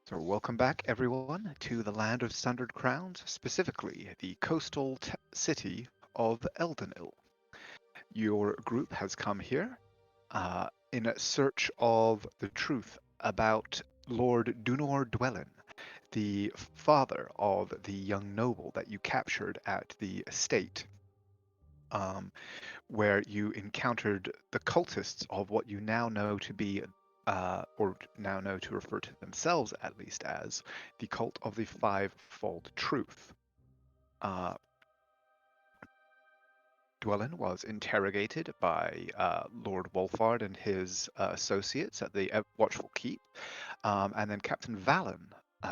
So, welcome back, everyone, to the land of Sundered Crowns, specifically the coastal city of Eldenil. Your group has come here in search of the truth about Lord Dunor Dwellin, the father of the young noble that you captured at the estate, um, where you encountered the cultists of what you now know to be, or now know to refer to themselves at least as, the cult of the fivefold truth. Uh, Dwellin was interrogated by Lord Wolfard and his associates at the Watchful Keep, and then Captain Valen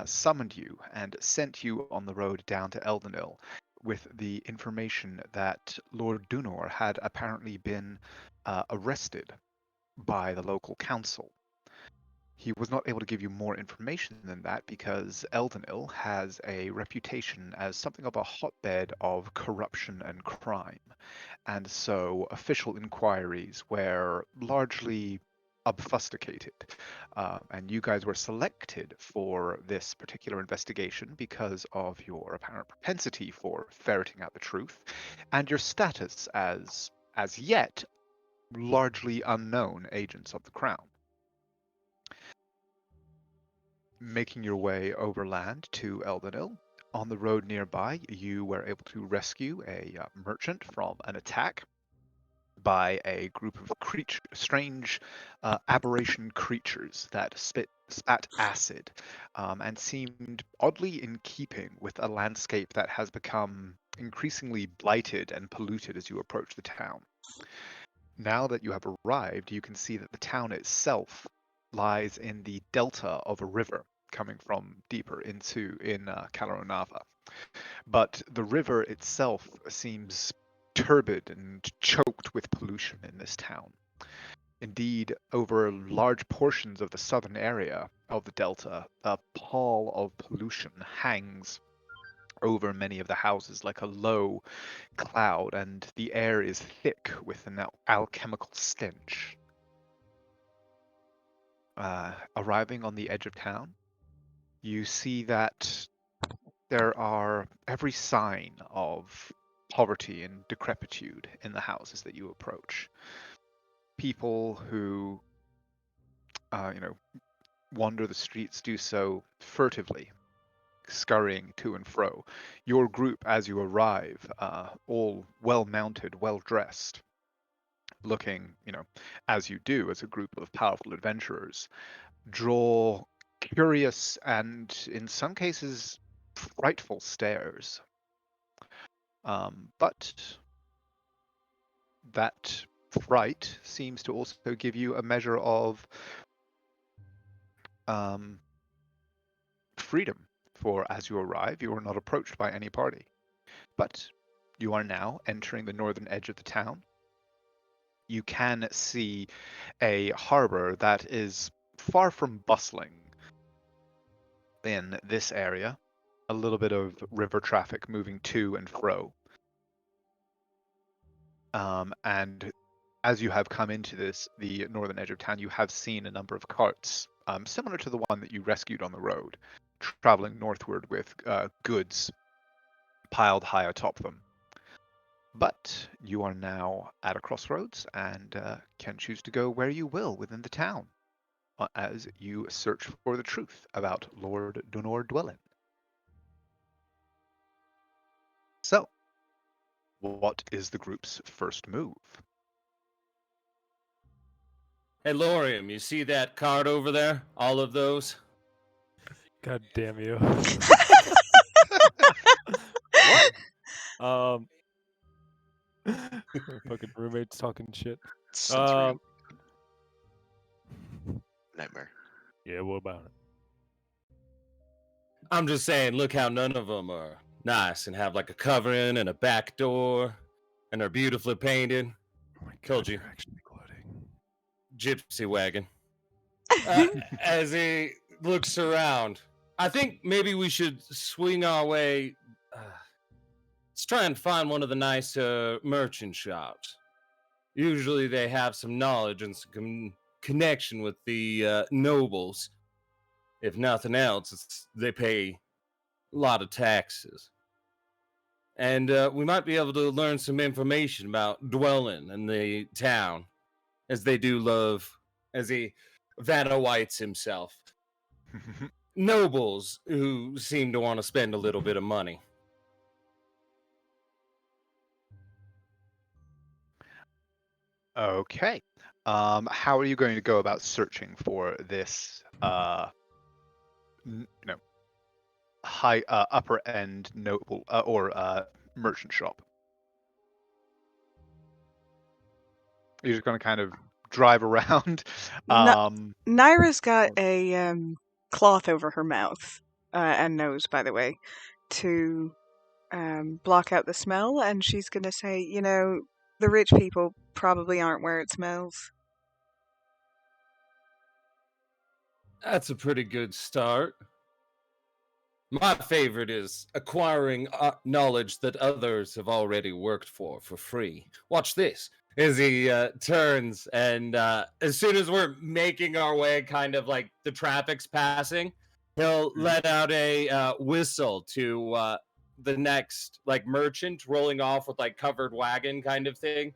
summoned you and sent you on the road down to Eldenil with the information that Lord Dunor had apparently been arrested by the local council. He was not able to give you more information than that because Eldenil has a reputation as something of a hotbed of corruption and crime. And so official inquiries were largely obfuscated. And you guys were selected for this particular investigation because of your apparent propensity for ferreting out the truth and your status as yet, largely unknown agents of the Crown. Making your way overland to Eldenil. On the road nearby, you were able to rescue a merchant from an attack by a group of strange aberration creatures that spat acid and seemed oddly in keeping with a landscape that has become increasingly blighted and polluted as you approach the town. Now that you have arrived, you can see that the town itself lies in the delta of a river coming from deeper in Caloronava. But the river itself seems turbid and choked with pollution in this town. Indeed, over large portions of the southern area of the delta, a pall of pollution hangs over many of the houses like a low cloud, and the air is thick with an alchemical stench. Arriving on the edge of town, you see that there are every sign of poverty and decrepitude in the houses that you approach. People who, you know, wander the streets do so furtively, scurrying to and fro. Your group, as you arrive, all well mounted, well dressed, looking, as you do as a group of powerful adventurers, draw curious and, in some cases, frightful stares. But that fright seems to also give you a measure of um, freedom, for as you arrive, you are not approached by any party. But you are now entering the northern edge of the town. You can see a harbor that is far from bustling in this area. A little bit of river traffic moving to and fro. And as you have come into the northern edge of town, you have seen a number of carts, similar to the one that you rescued on the road, traveling northward with goods piled high atop them. But you are now at a crossroads and can choose to go where you will within the town as you search for the truth about Lord Dunor Dwellin. So, what is the group's first move? Hey, Lorium, you see that card over there? All of those? God damn you. What? Fucking roommates talking shit. Sensory Um, nightmare. yeah, what about it? I'm just saying, look how none of them are nice and have like a covering and a back door and are beautifully painted. Oh my Told God, you. you're actually gloating. Gypsy wagon. As he looks around, I think maybe we should swing our way. Let's try and find one of the nice merchant shops. Usually they have some knowledge and some connection with the nobles. if nothing else, they pay a lot of taxes. And we might be able to learn some information about dwelling in the town, as they do love, as he Vanna Whites himself, nobles who seem to want to spend a little bit of money. Okay. How are you going to go about searching for this, you know, high, upper end noble or merchant shop? You're just going to kind of drive around. Naira's got a cloth over her mouth and nose, by the way, to block out the smell, and she's going to say, the rich people probably aren't where it smells. That's a pretty good start. My favorite is acquiring knowledge that others have already worked for free. Watch this. As he turns, and as soon as we're making our way, kind of like the traffic's passing, he'll let out a whistle to the next like merchant rolling off with like covered wagon kind of thing,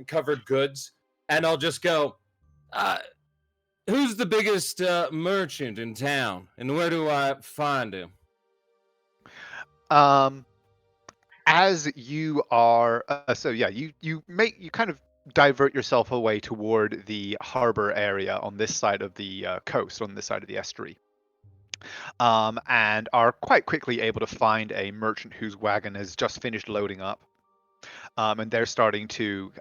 covered goods, and I'll just go, who's the biggest merchant in town, and where do I find him? As you are, so yeah, you kind of divert yourself away toward the harbor area on this side of the coast, on this side of the estuary, and are quite quickly able to find a merchant whose wagon has just finished loading up, and they're starting to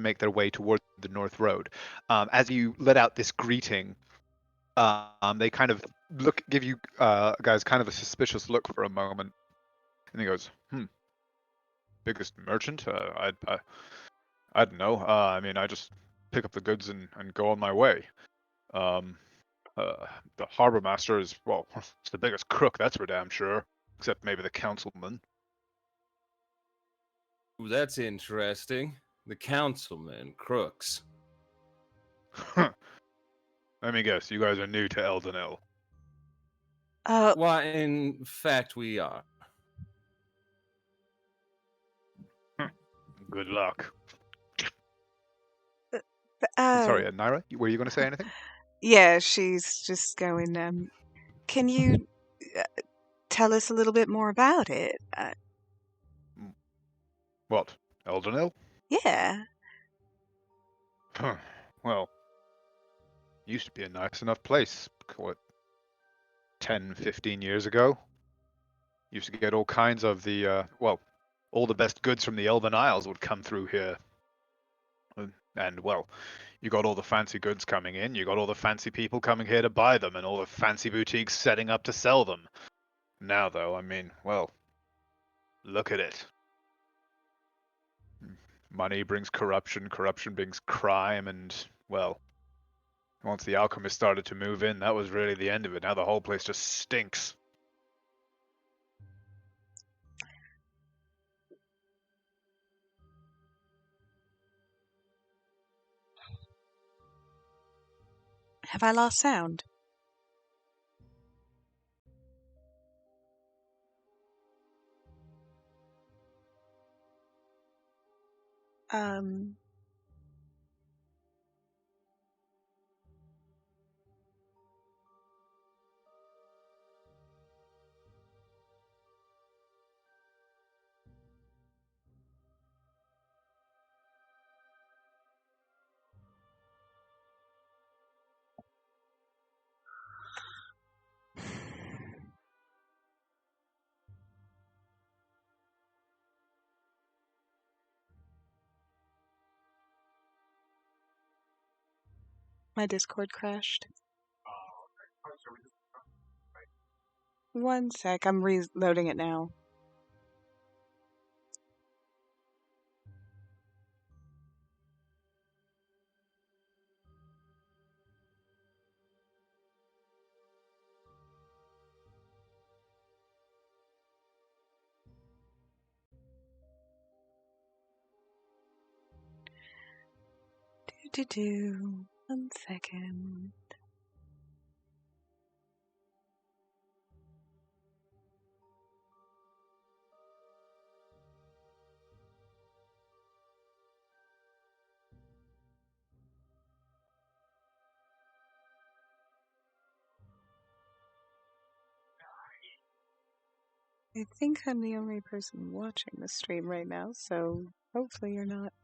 make their way toward the North Road. As you let out this greeting, they kind of give you guys kind of a suspicious look for a moment, and he goes, biggest merchant? I don't know. I mean, I just pick up the goods and go on my way. The harbor master is, well, it's the biggest crook, that's for damn sure. Except maybe the councilman. Ooh, that's interesting. The councilman crooks. Let me guess, you guys are new to Eldenil. Why, in fact, we are. Good luck. Oh. Sorry, Naira, were you going to say anything? Yeah, she's just going, can you tell us a little bit more about it? What? Eldenil? Yeah. Well, used to be a nice enough place. What, 10, 15 years ago? Used to get all kinds of the, all the best goods from the Elven Isles would come through here. And, well, you got all the fancy goods coming in, you got all the fancy people coming here to buy them, and all the fancy boutiques setting up to sell them. Now, though, I mean, well, look at it. Money brings corruption, corruption brings crime, and, well, once the alchemists started to move in, that was really the end of it. Now the whole place just stinks. Have I lost sound? My Discord crashed. One sec, I'm reloading it now. One second. I think I'm the only person watching the stream right now, so hopefully you're not.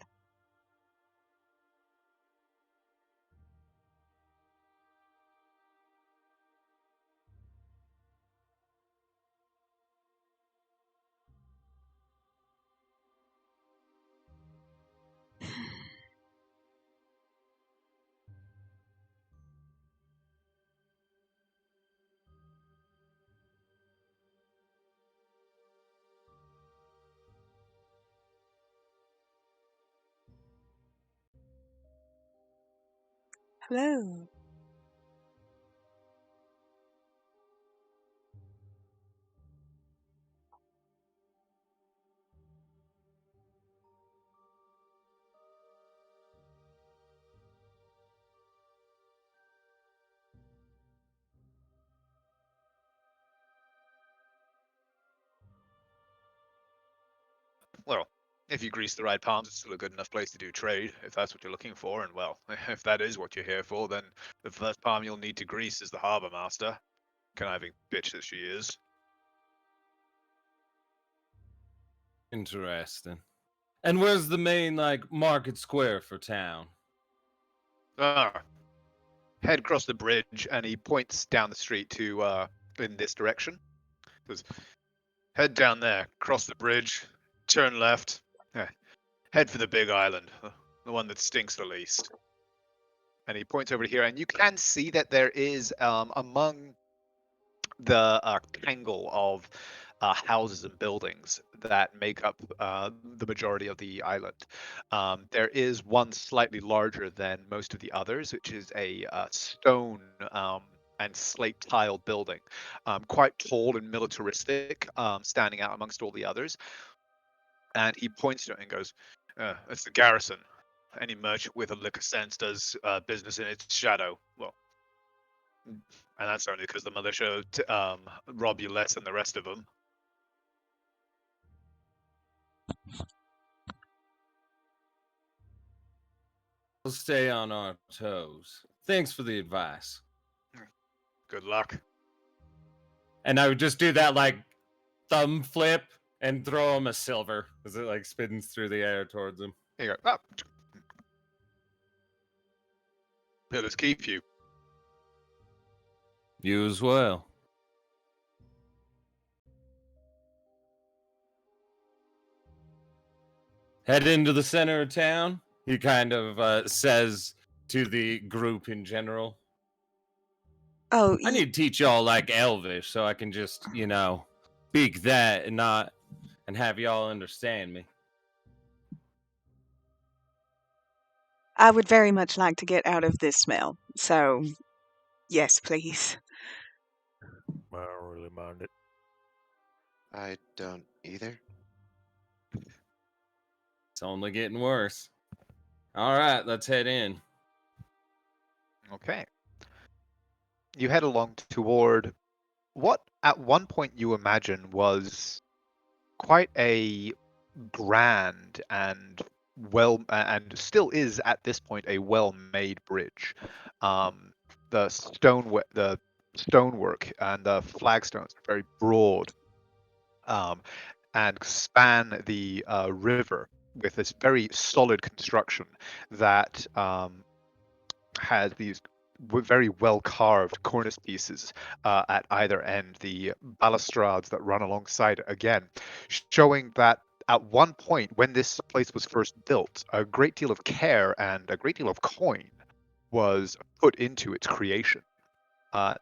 Hello. Well, if you grease the right palms, it's still a good enough place to do trade, if that's what you're looking for. And well, if that is what you're here for, then the first palm you'll need to grease is the harbor master. Conniving bitch that she is. Interesting. And where's the main market square for town? Head across the bridge, and he points down the street to in this direction. Says, head down there, cross the bridge, turn left, head for the big island, the one that stinks the least. And he points over here, and you can see that there is among the tangle of houses and buildings that make up the majority of the island. There is one slightly larger than most of the others, which is a stone and slate tile building, quite tall and militaristic, standing out amongst all the others. And he points to it and goes, "It's the garrison. Any merchant with a lick of sense does business in its shadow. Well, and that's only because the militia rob you less than the rest of them." We'll stay on our toes. Thanks for the advice. Good luck. And I would just do that thumb flip and throw him a silver as it spins through the air towards him. Here you go. Ah. Let us keep you. You as well. Head into the center of town, he kind of says to the group in general. Oh, I need to teach y'all Elvish so I can just, speak that and have y'all understand me. I would very much like to get out of this smell. So, yes, please. I don't really mind it. I don't either. It's only getting worse. All right, let's head in. Okay. You head along toward what at one point you imagine was quite a grand and and still is at this point a well-made bridge. The stonework and the flagstones are very broad, and span the river with this very solid construction that has these very well carved cornice pieces at either end, the balustrades that run alongside it again, showing that at one point when this place was first built, a great deal of care and a great deal of coin was put into its creation.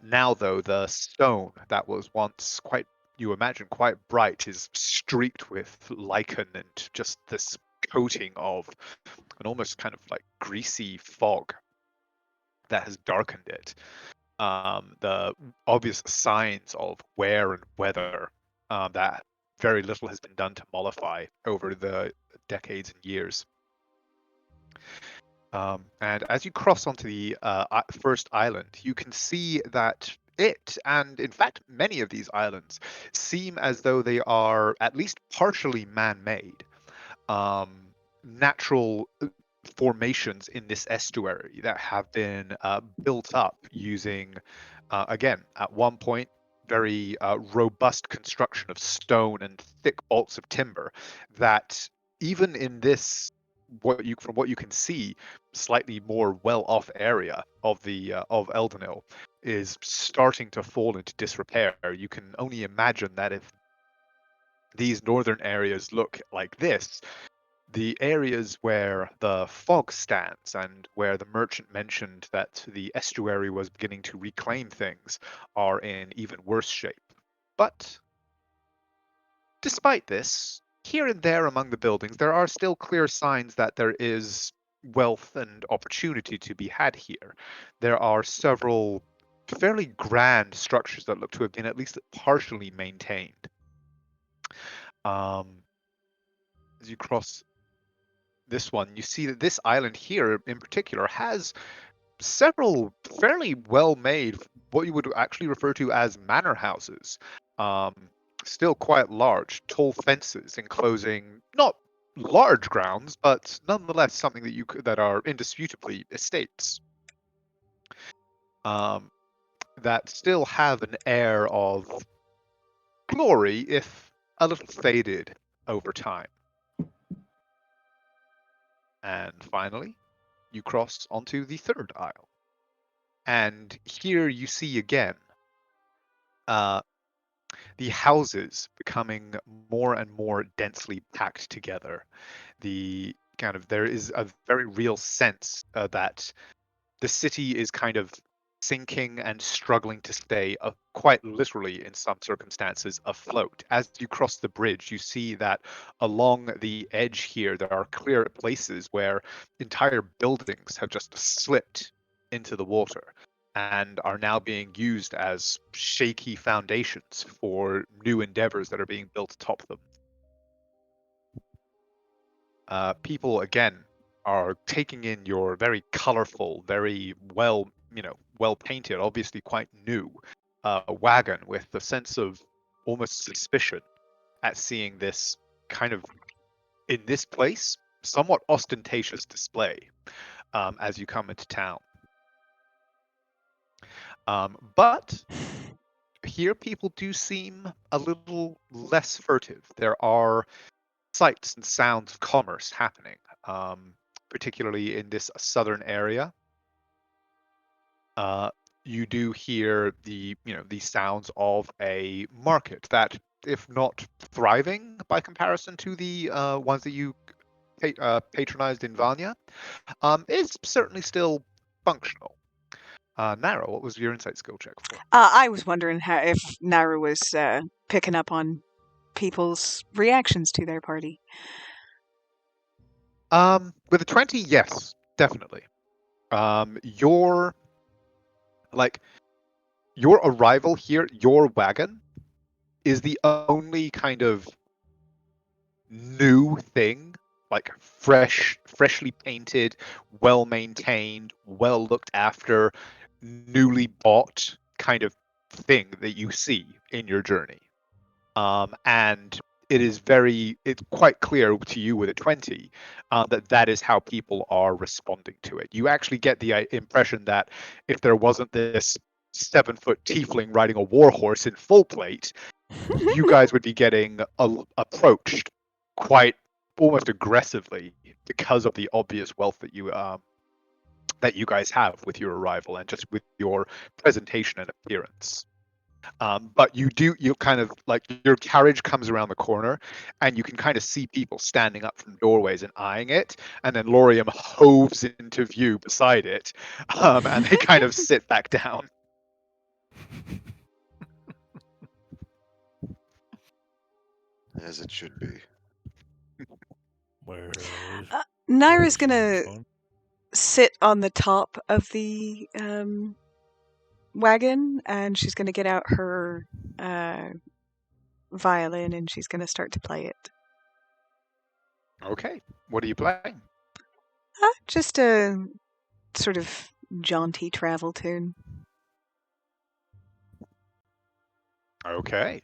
Now, though, the stone that was once quite, you imagine, quite bright is streaked with lichen and just this coating of an almost kind of greasy fog that has darkened it. The obvious signs of wear and weather that very little has been done to mollify over the decades and years. And as you cross onto the first island, you can see that it, and in fact many of these islands, seem as though they are at least partially man-made. Natural formations in this estuary that have been built up using, again, at one point, very robust construction of stone and thick bolts of timber that even in this from what you can see slightly more well-off area of Eldenil is starting to fall into disrepair. You can only imagine that if these northern areas look like this, the areas where the fog stands and where the merchant mentioned that the estuary was beginning to reclaim things are in even worse shape. But despite this, here and there among the buildings, there are still clear signs that there is wealth and opportunity to be had here. There are several fairly grand structures that look to have been at least partially maintained. Um, as you cross this one, you see that this island here in particular has several fairly well-made, what you would actually refer to as manor houses. Um, Still quite large, tall fences enclosing not large grounds, but nonetheless something that that are indisputably estates. Um, that still have an air of glory, if a little faded over time. And finally, you cross onto the third aisle. And here you see again uh, the houses becoming more and more densely packed together. There is a very real sense that the city is kind of sinking and struggling to stay, quite literally in some circumstances, afloat. As you cross the bridge, you see that along the edge here, there are clear places where entire buildings have just slipped into the water and are now being used as shaky foundations for new endeavors that are being built atop them. People again are taking in your very colorful, very well painted, obviously quite new wagon with a sense of almost suspicion at seeing this kind of in this place somewhat ostentatious display as you come into town. But here people do seem a little less furtive. There are sights and sounds of commerce happening, particularly in this southern area. You do hear the sounds of a market that, if not thriving by comparison to the ones that you patronized in Vanya, is certainly still functional. Nara, what was your insight skill check for? I was wondering if Naru was picking up on people's reactions to their party. With a 20, yes, definitely. Your arrival here, your wagon, is the only kind of new thing, like freshly painted, well maintained, well looked after, newly bought kind of thing that you see in your journey. And it's quite clear to you with a 20 that is how people are responding to it. You actually get the impression that if there wasn't this 7-foot tiefling riding a warhorse in full plate, you guys would be getting approached quite almost aggressively because of the obvious wealth that you guys have with your arrival and just with your presentation and appearance. But you kind of like your carriage comes around the corner and you can kind of see people standing up from doorways and eyeing it. And then Lorium hoves into view beside it. And they kind of sit back down. As it should be. Well, Naira's that gonna seems fun. sit on the top of the wagon, and she's gonna get out her violin, and she's gonna start to play it. Okay, what are you playing? Just a sort of jaunty travel tune. Okay.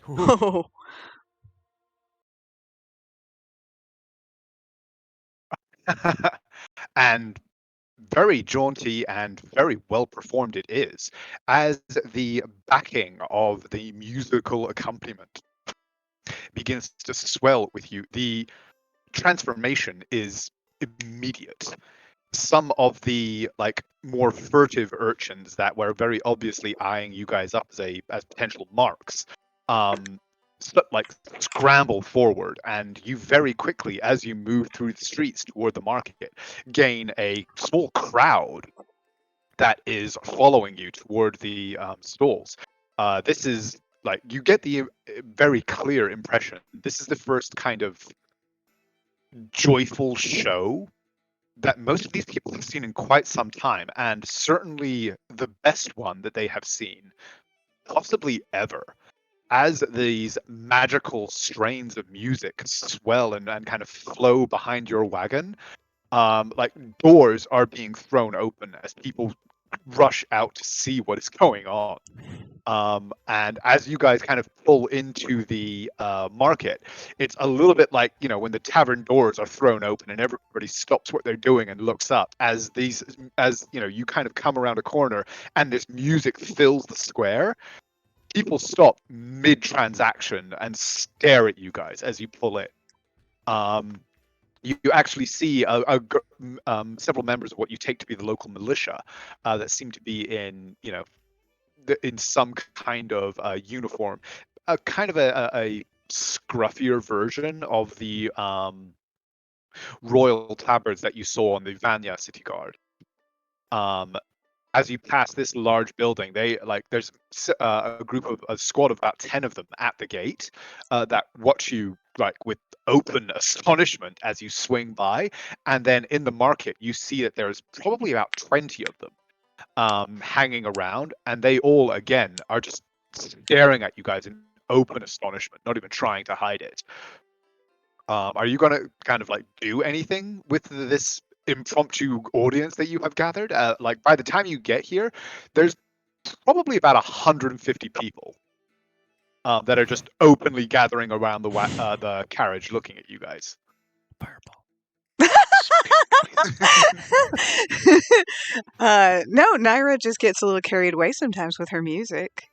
Oh, And very jaunty and very well performed it is, as the backing of the musical accompaniment begins to swell with you. The transformation is immediate. Some of the like more furtive urchins that were very obviously eyeing you guys up as potential marks, like scramble forward, and you very quickly, as you move through the streets toward the market, gain a small crowd that is following you toward the stalls. This is like you get the very clear impression this is the first kind of joyful show that most of these people have seen in quite some time, and certainly the best one that they have seen, possibly ever. As these magical strains of music swell and kind of flow behind your wagon, like doors are being thrown open as people rush out to see what is going on. And as you guys kind of pull into the market, it's a little bit like, you know, when the tavern doors are thrown open and everybody stops what they're doing and looks up as you know, you kind of come around a corner and this music fills the square. People stop mid-transaction and stare at you guys as you pull in. You actually see several members of what you take to be the local militia that seem to be in, you know, in some kind of uniform, a kind of a scruffier version of the royal tabards that you saw on the Vanya city guard. As you pass this large building, they like there's a squad of about 10 of them at the gate that watch you like with open astonishment as you swing by, and then in the market you see that there's probably about 20 of them hanging around, and they all again are just staring at you guys in open astonishment, not even trying to hide it. Are you gonna kind of like do anything with this impromptu audience that you have gathered? Like by the time you get here, there's probably about 150 people that are just openly gathering around the carriage, looking at you guys. Fireball. No, Naira just gets a little carried away sometimes with her music,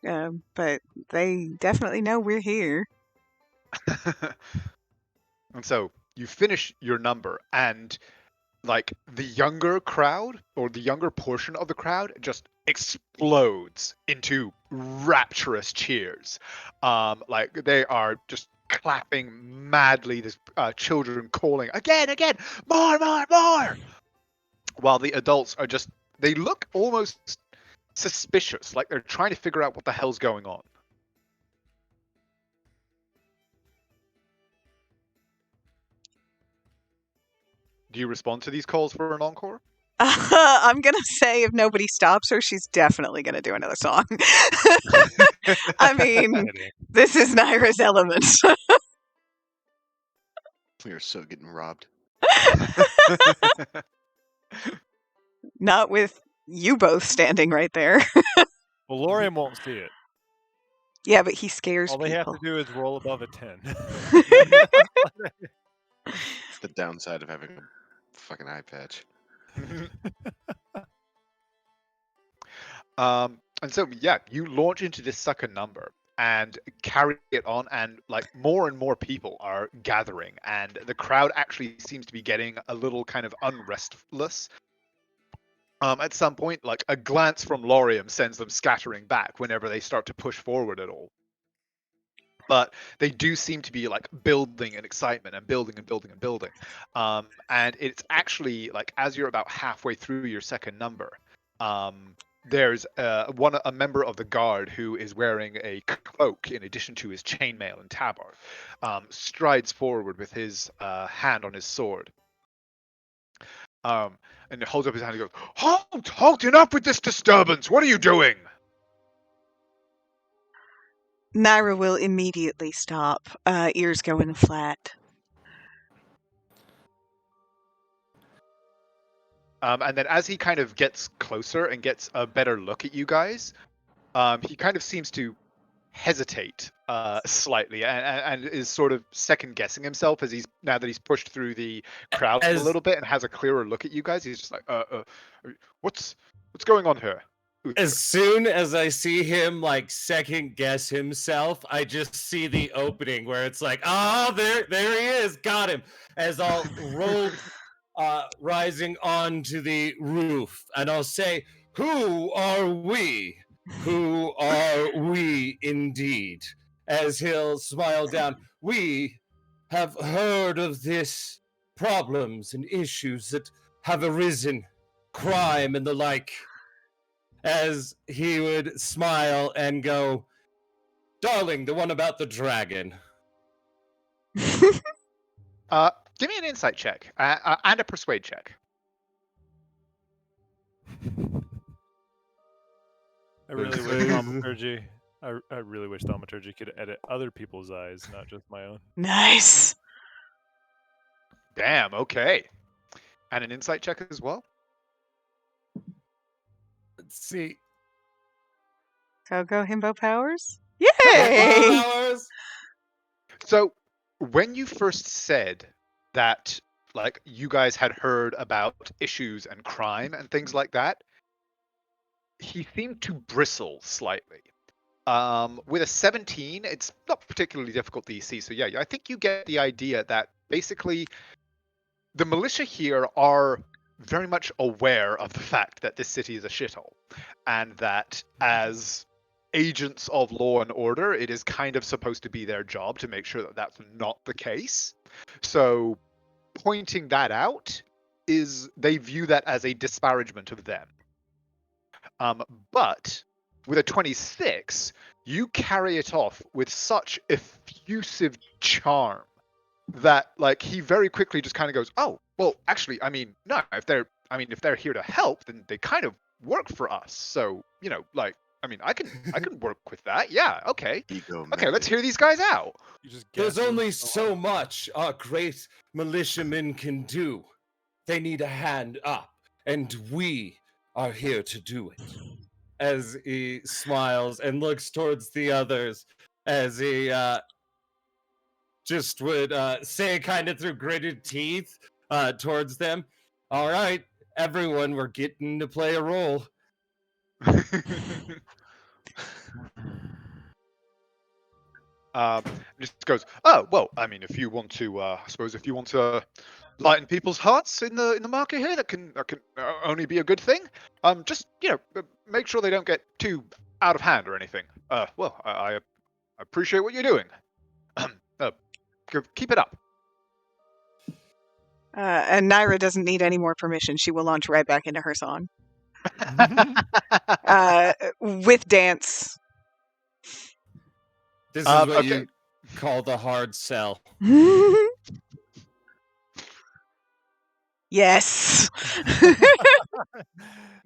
but they definitely know we're here. And so you finish your number, and like the younger crowd or the younger portion of the crowd just explodes into rapturous cheers. Like they are just clapping madly. There's children calling again, more, while the adults are just, they look almost suspicious, like they're trying to figure out what the hell's going on. Do you respond to these calls for an encore? I'm gonna say if nobody stops her, she's definitely gonna do another song. I mean, this is Naira's element. We are so getting robbed. Not with you both standing right there. Well, Lorian won't see it. Yeah, but he scares All they have to people. do is roll above a 10. The downside of having a fucking eye patch. And so yeah, you launch into this second number and carry it on, and like more and more people are gathering, and the crowd actually seems to be getting a little kind of unrestless. At some point, like a glance from Lorium sends them scattering back whenever they start to push forward at all. But they do seem to be like building in excitement and building and building and building. And it's actually like as you're about halfway through your second number, there's a member of the guard who is wearing a cloak in addition to his chainmail and tabard, strides forward with his hand on his sword. And holds up his hand and goes, Halt! Enough with this disturbance! What are you doing? Naira will immediately stop, ears going flat. And then as he kind of gets closer and gets a better look at you guys, he kind of seems to hesitate slightly and is sort of second guessing himself as now that he's pushed through the crowd a As little bit and has a clearer look at you guys. He's just like, what's going on here? as soon as I see him like second guess himself, I just see the opening where it's like, oh, there he is, got him. As I'll roll rising onto the roof, and I'll say, "Who are we? Who are we indeed?" As he'll smile down, we have heard of this problems and issues that have arisen, crime and the like. As he would smile and go, "Darling, the one about the dragon." Give me an insight check and a persuade check. I really wish thaumaturgy. I really wish thaumaturgy could edit other people's eyes, not just my own. Nice. Damn. Okay. And an insight check as well. Let's see. Go himbo powers. Yay! Flowers. So when you first said that, like, you guys had heard about issues and crime and things like that, he seemed to bristle slightly. With a 17, it's not particularly difficult DC. So yeah, I think you get the idea that basically the militia here are very much aware of the fact that this city is a shithole, and that as agents of law and order, it is kind of supposed to be their job to make sure that that's not the case. So pointing that out is, they view that as a disparagement of them. But with a 26, you carry it off with such effusive charm that, like, he very quickly just kind of goes, "Oh, well, actually, I mean, no, if they're here to help, then they kind of work for us. So, like, I mean, I can work with that. Yeah, okay. Ego Okay, let's hear these guys out." You just There's guess only it. so much our great militiamen can do. They need a hand up, and we are here to do it. As he smiles and looks towards the others, as he just would say, kind of through gritted teeth, towards them, "All right, everyone, we're getting to play a role." Just goes, "Oh, well, I mean, if you want to, I suppose if you want to lighten people's hearts in the market here, that can only be a good thing. Just make sure they don't get too out of hand or anything. Well, I appreciate what you're doing. Keep it up." And Naira doesn't need any more permission. She will launch right back into her song. With dance. This is what okay. you call the hard sell. Yes.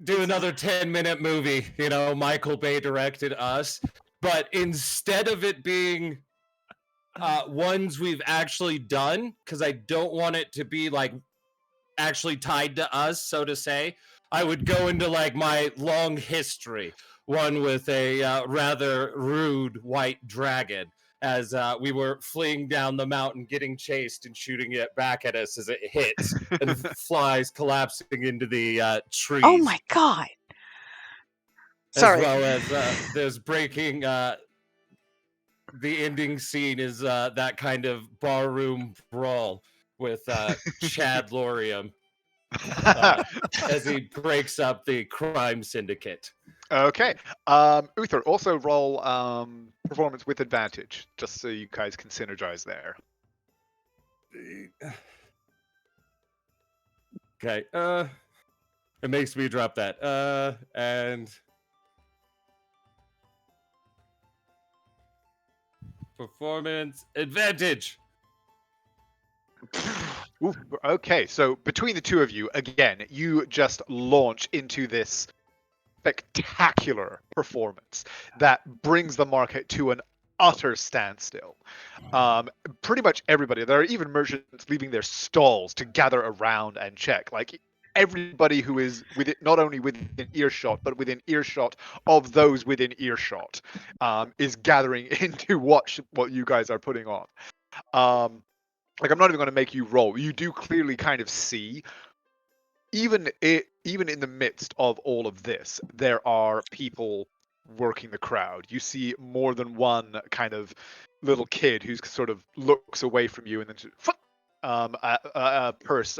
Do another 10-minute movie. Michael Bay directed Us, but instead of it being ones we've actually done, because I don't want it to be like actually tied to us, so to say, I would go into like my long history, one with a rather rude white dragon, as we were fleeing down the mountain, getting chased and shooting it back at us as it hits and flies collapsing into the trees. Oh my god. Sorry. As well as there's breaking. The ending scene is that kind of barroom brawl with Chad Lorium as he breaks up the crime syndicate. Okay. Uther, also roll performance with advantage, just so you guys can synergize there. Okay. It makes me drop that. And performance advantage. Ooh, okay, so between the two of you, again, you just launch into this spectacular performance that brings the market to an utter standstill. Pretty much everybody, there are even merchants leaving their stalls to gather around and check. Like, everybody who is within, not only within earshot, but within earshot of those within earshot, is gathering in to watch what you guys are putting on. Like, I'm not even going to make you roll. You do clearly kind of see, even in the midst of all of this, there are people working the crowd. You see more than one kind of little kid who's sort of looks away from you and then just, a purse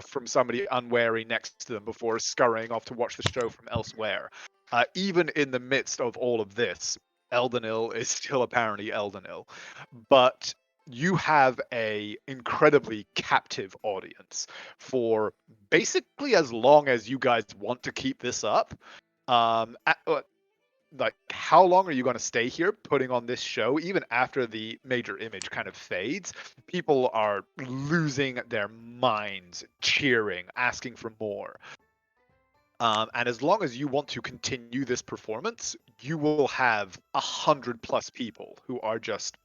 from somebody unwary next to them before scurrying off to watch the show from elsewhere. Even in the midst of all of this, Eldenil is still apparently Eldenil, but you have a incredibly captive audience for basically as long as you guys want to keep this up. Like, how long are you going to stay here putting on this show? Even after the major image kind of fades, people are losing their minds, cheering, asking for more. And as long as you want to continue this performance, you will have 100+ people who are just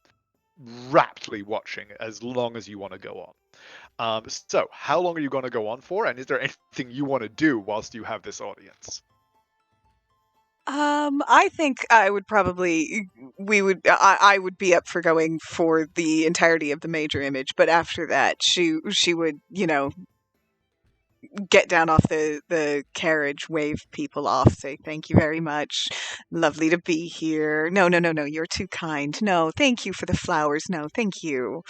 raptly watching as long as you want to go on. So how long are you going to go on for? And is there anything you want to do whilst you have this audience? I think I would be up for going for the entirety of the major image, but after that, she would, get down off the carriage, wave people off, say thank you very much, lovely to be here. No, you're too kind. No, thank you for the flowers. No, thank you.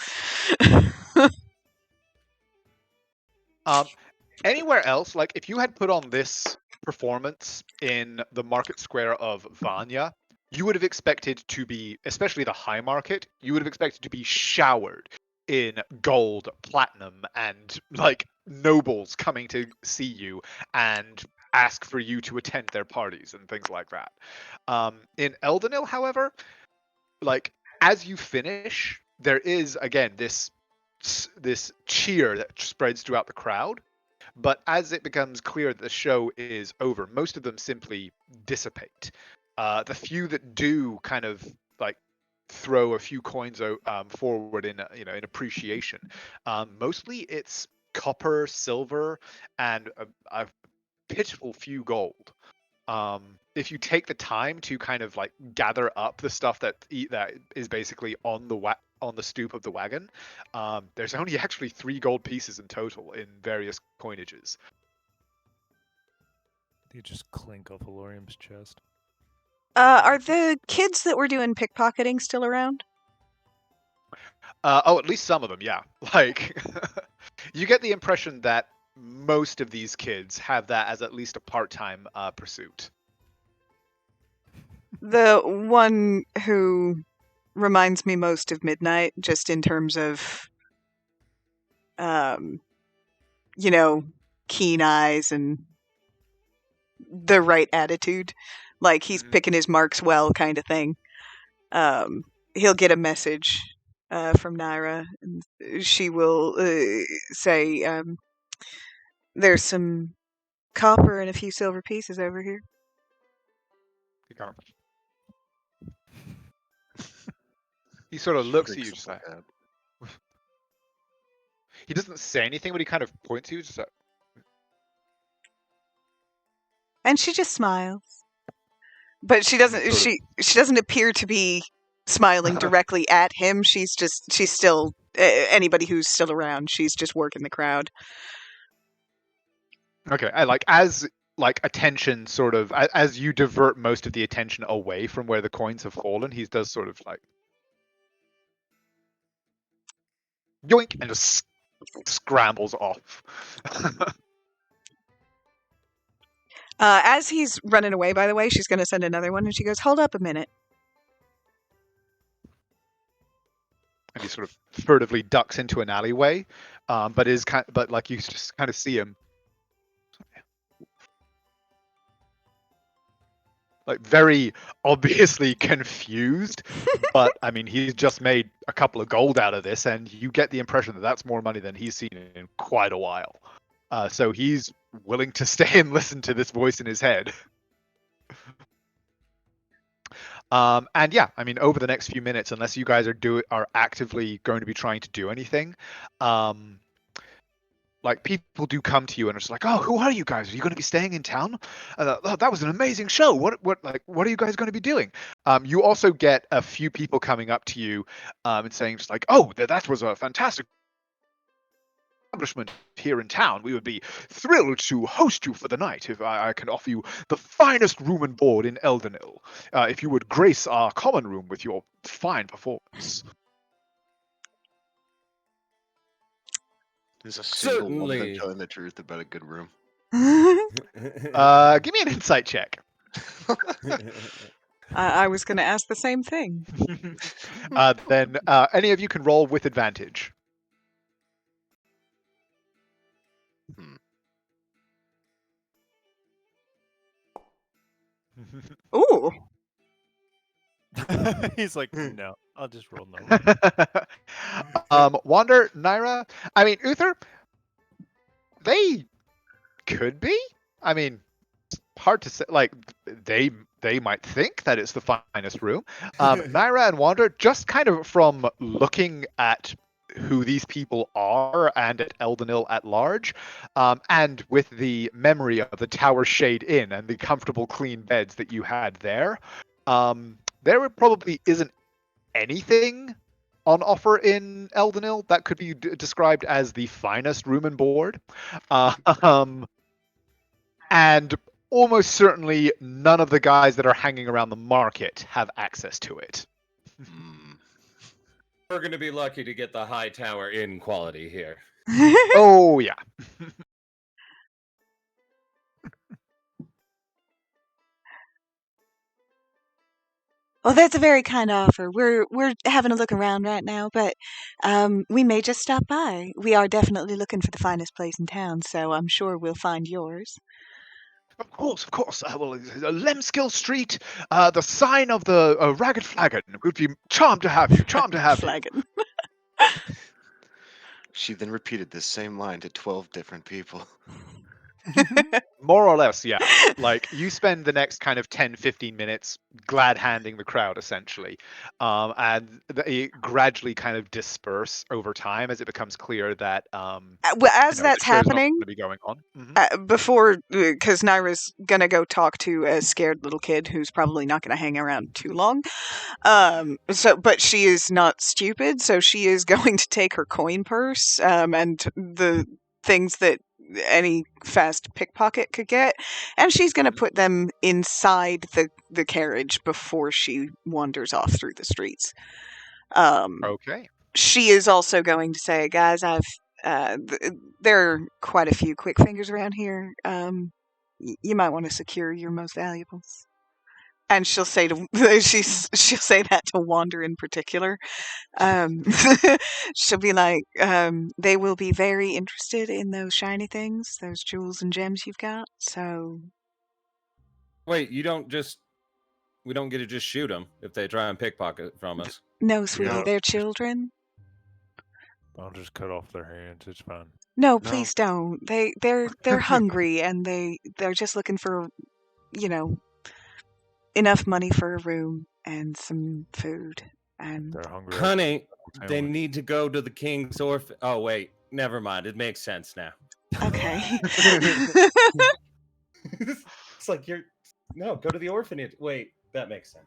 Anywhere else, like if you had put on this performance in the market square of Vanya, you would have expected to be, especially the high market, you would have expected to be showered in gold, platinum, and like nobles coming to see you and ask for you to attend their parties and things like that. In Eldenil, however, like as you finish, there is again this cheer that spreads throughout the crowd. But as it becomes clear that the show is over, most of them simply dissipate. The few that do kind of like throw a few coins forward in in appreciation, mostly it's copper, silver, and a pitiful few gold. If you take the time to kind of like gather up the stuff that is basically on the stoop of the wagon, there's only actually 3 gold pieces in total in various coinages. You just clink off Alorium's chest. Are the kids that were doing pickpocketing still around? Oh, at least some of them, yeah. Like, you get the impression that most of these kids have that as at least a part-time pursuit. The one who reminds me most of Midnight, just in terms of, keen eyes and the right attitude. Like, he's picking his marks well, kind of thing. He'll get a message from Naira, and she will say, there's some copper and a few silver pieces over here. He sort of looks at you, Shrinks just the like, fuck out. he doesn't say anything, but he kind of points to you, just like, And she just smiles. But she doesn't. She doesn't appear to be smiling directly at him. She's still anybody who's still around. She's just working the crowd. Okay, I like as like attention sort of as you divert most of the attention away from where the coins have fallen, he does sort of like yoink and just scrambles off. As he's running away, by the way, she's going to send another one, and she goes, "Hold up a minute." And he sort of furtively ducks into an alleyway, but like you just kind of see him like very obviously confused, but I mean he's just made a couple of gold out of this, and you get the impression that that's more money than he's seen in quite a while. So he's willing to stay and listen to this voice in his head. And yeah, I mean, over the next few minutes, unless you guys are actively going to be trying to do anything, like people do come to you and it's like, oh, who are you guys? Are you going to be staying in town? Oh, that was an amazing show. What are you guys going to be doing? You also get a few people coming up to you and saying just like, oh, that was a fantastic establishment here in town. We would be thrilled to host you for the night if I can offer you the finest room and board in Eldenil. If you would grace our common room with your fine performance. There's a single one of them Certainly. telling the truth about a good room. Give me an insight check. I was going to ask the same thing. Then any of you can roll with advantage. Ooh. He's like, no, I'll just roll normal. Wander, Naira, I mean, Uther, they could be. I mean, it's hard to say. Like, they might think that it's the finest room. Naira and Wander, just kind of from looking at who these people are and at Eldenil at large, and with the memory of the Tower Shade Inn and the comfortable, clean beds that you had there, there probably isn't anything on offer in Eldenil that could be described as the finest room and board. And almost certainly none of the guys that are hanging around the market have access to it. We're going to be lucky to get the high tower in quality here. Oh, yeah. Well, that's a very kind offer. We're having a look around right now, but we may just stop by. We are definitely looking for the finest place in town, so I'm sure we'll find yours. Of course. Well, Lemskill Street, the sign of the Ragged Flagon. Would be charmed to have you. Charmed to have you. Flagon. She then repeated this same line to 12 different people. More or less, yeah. Like, you spend the next kind of 10, 15 minutes glad-handing the crowd, essentially. And they gradually kind of disperse over time as it becomes clear that Well, the as that's show's not happening, going to be going on. before, because Naira's gonna go talk to a scared little kid who's probably not gonna hang around too long. But she is not stupid, so she is going to take her coin purse and the things that any fast pickpocket could get, and she's going to put them inside the carriage before she wanders off through the streets. Okay. She is also going to say, guys, there are quite a few quick fingers around here. You might want to secure your most valuables. And she'll say she'll say that to Wander in particular. She'll be like, they will be very interested in those shiny things, those jewels and gems you've got. So, Wait, we don't get to just shoot them if they try and pickpocket from us. no, sweetie, No. they're children. I'll just cut off their hands. It's fine. No, please don't. They're hungry and they're just looking for, enough money for a room and some food. And They're hungry. Honey, they Sandwich. need to go to the king's orphan. Oh, wait. Never mind. It makes sense now. okay. It's like No, go to the orphanage. Wait, that makes sense.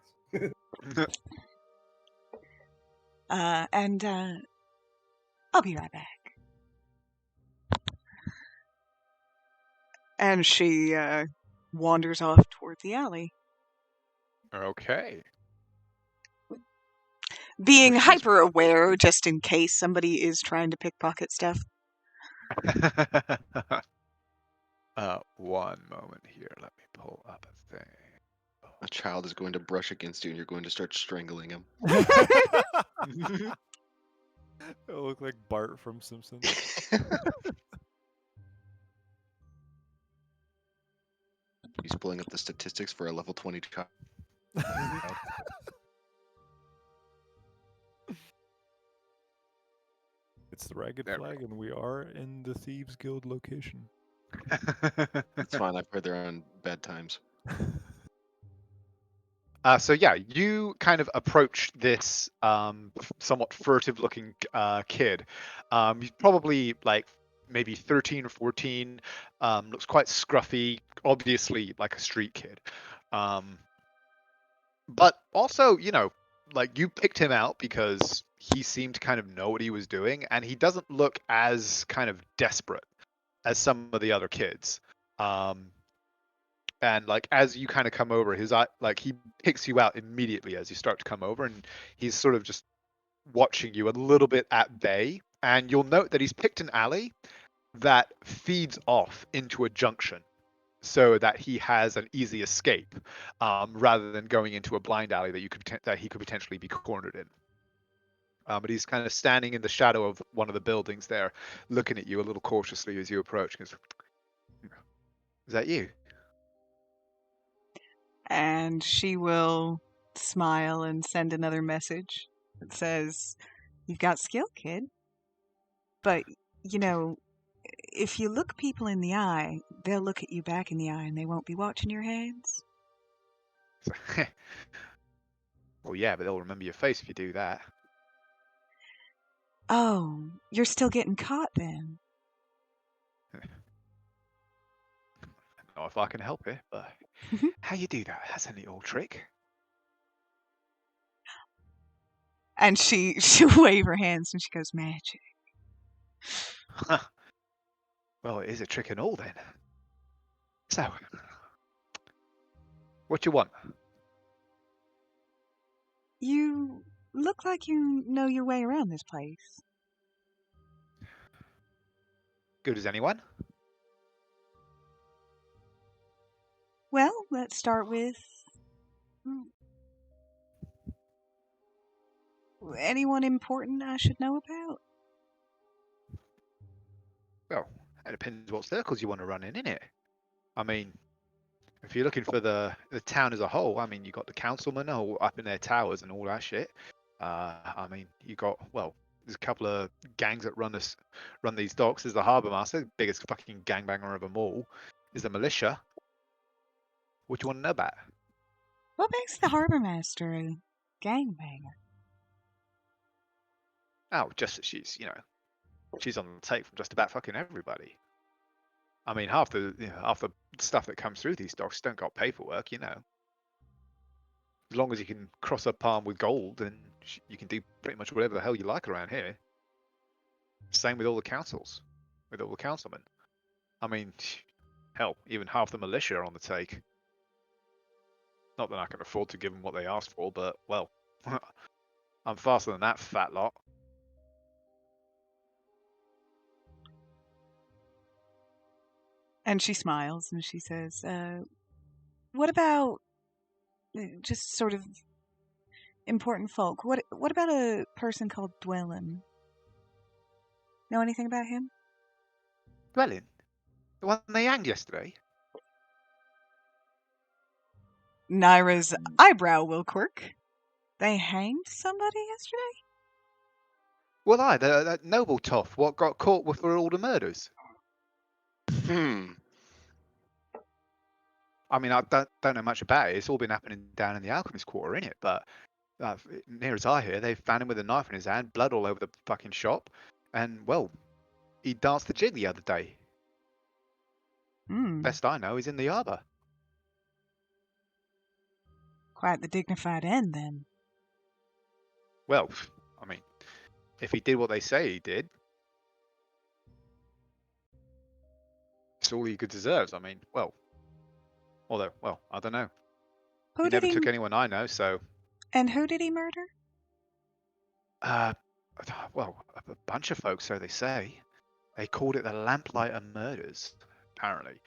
And I'll be right back. And she wanders off toward the alley, Okay. being She's- hyper aware just in case somebody is trying to pickpocket stuff. One moment here. Let me pull up a thing. A child is going to brush against you and you're going to start strangling him. It'll look like Bart from Simpsons. He's pulling up the statistics for a level 20 child. It's the Ragged There we Flag, and we are in the Thieves Guild location. It's fine. I've heard they're on bad times. So yeah, you kind of approach this somewhat furtive-looking kid. He's probably like maybe 13 or 14, looks quite scruffy, obviously like a street kid. But also, like you picked him out because he seemed to kind of know what he was doing, and he doesn't look as kind of desperate as some of the other kids. And like as you kind of come over, his eye, like he picks you out immediately as you start to come over, and he's sort of just watching you a little bit at bay. And you'll note that he's picked an alley that feeds off into a junction so that he has an easy escape, rather than going into a blind alley that he could potentially be cornered in. But he's kind of standing in the shadow of one of the buildings there, looking at you a little cautiously as you approach. Goes, "Is that you?" And she will smile and send another message that says, "You've got skill, kid. But, you know, if you look people in the eye, they'll look at you back in the eye and they won't be watching your hands." Well, yeah, but they'll remember your face if you do that. Oh, you're still getting caught then. Not if I can help it, but how you do that? That's a neat old trick. And she'll wave her hands and she goes, "Magic." Well, it is a trick and all then. So, what you want? You look like you know your way around this place. Good as anyone? Well, let's start with anyone important I should know about. Well, it depends what circles you want to run in, innit? I mean, if you're looking for the town as a whole, I mean, you got the councilmen all up in their towers and all that shit. I mean, you got, well, there's a couple of gangs that run these docks. There's the harbour master, the biggest fucking gangbanger of them all. There's the militia. What do you want to know about? What makes the harbor master a gangbanger? Oh, just that she's on the take from just about fucking everybody. I mean, half the stuff that comes through these docks don't got paperwork, As long as you can cross a palm with gold, then you can do pretty much whatever the hell you like around here. Same with all the councils, with all the councilmen. I mean, hell, even half the militia are on the take. Not that I can afford to give them what they asked for, but, well, I'm faster than that fat lot. And she smiles and she says, "What about just sort of important folk? What about a person called Dwellin? Know anything about him?" Dwelling? The one they hanged yesterday? Naira's eyebrow will quirk. They hanged somebody yesterday? Well, that noble toff what got caught with for all the murders. I mean, I don't know much about it. It's all been happening down in the Alchemist Quarter, innit? But near as I hear, they found him with a knife in his hand, blood all over the fucking shop, and, well, he danced the jig the other day. Best I know, he's in the harbour. Quite the dignified end, then. Well, I mean, if he did what they say he did, it's all he deserves. I mean, well, although, well, I don't know. He never took anyone I know, so. And who did he murder? Well, a bunch of folks, so they say. They called it the Lamplighter Murders, apparently.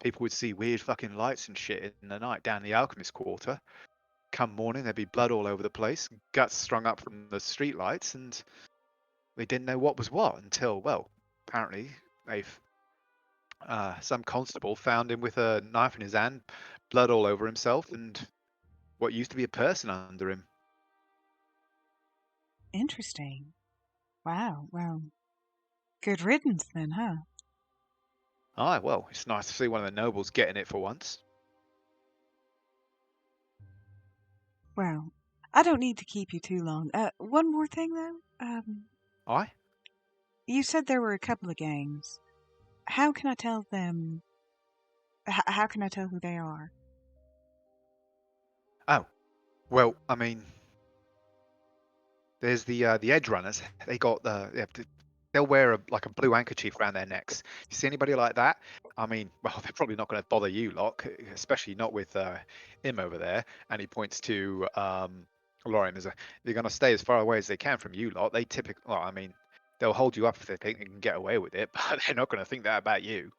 People would see weird fucking lights and shit in the night down the Alchemist Quarter. Come morning, there'd be blood all over the place, guts strung up from the street lights, and they didn't know what was what until, well, apparently some constable found him with a knife in his hand, blood all over himself, and what used to be a person under him. Interesting. Wow, well, good riddance then, huh? Aye, well, it's nice to see one of the nobles getting it for once. Well, I don't need to keep you too long. One more thing, though. Aye? You said there were a couple of gangs. How can I tell them? How can I tell who they are? Oh, well, I mean, there's the edge runners. They got they'll wear like a blue handkerchief around their necks. You see anybody like that? I mean, well, they're probably not going to bother you lot, especially not with him over there. And he points to Lorian. They're going to stay as far away as they can from you lot. They typically, well, I mean, they'll hold you up if they think they can get away with it, but they're not going to think that about you.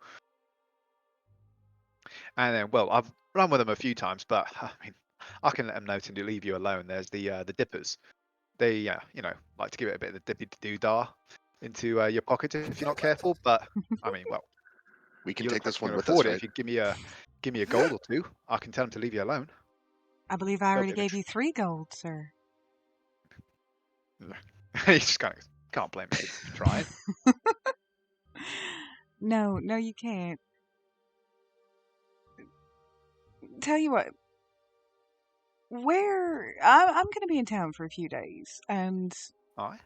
And then, well, I've run with them a few times, but I mean, I can let them know to leave you alone. There's the dippers. They, like to give it a bit of the dippy doo-dah into your pocket if you're not careful. But I mean, well, We can you take look like this you one can with afford us, it. right? If you give me a gold or two, I can tell them to leave you alone. I believe I They'll already be the gave you 3 gold, sir. You just can't blame me for trying. No, you can't. Tell you what, I'm going to be in town for a few days, and Aye.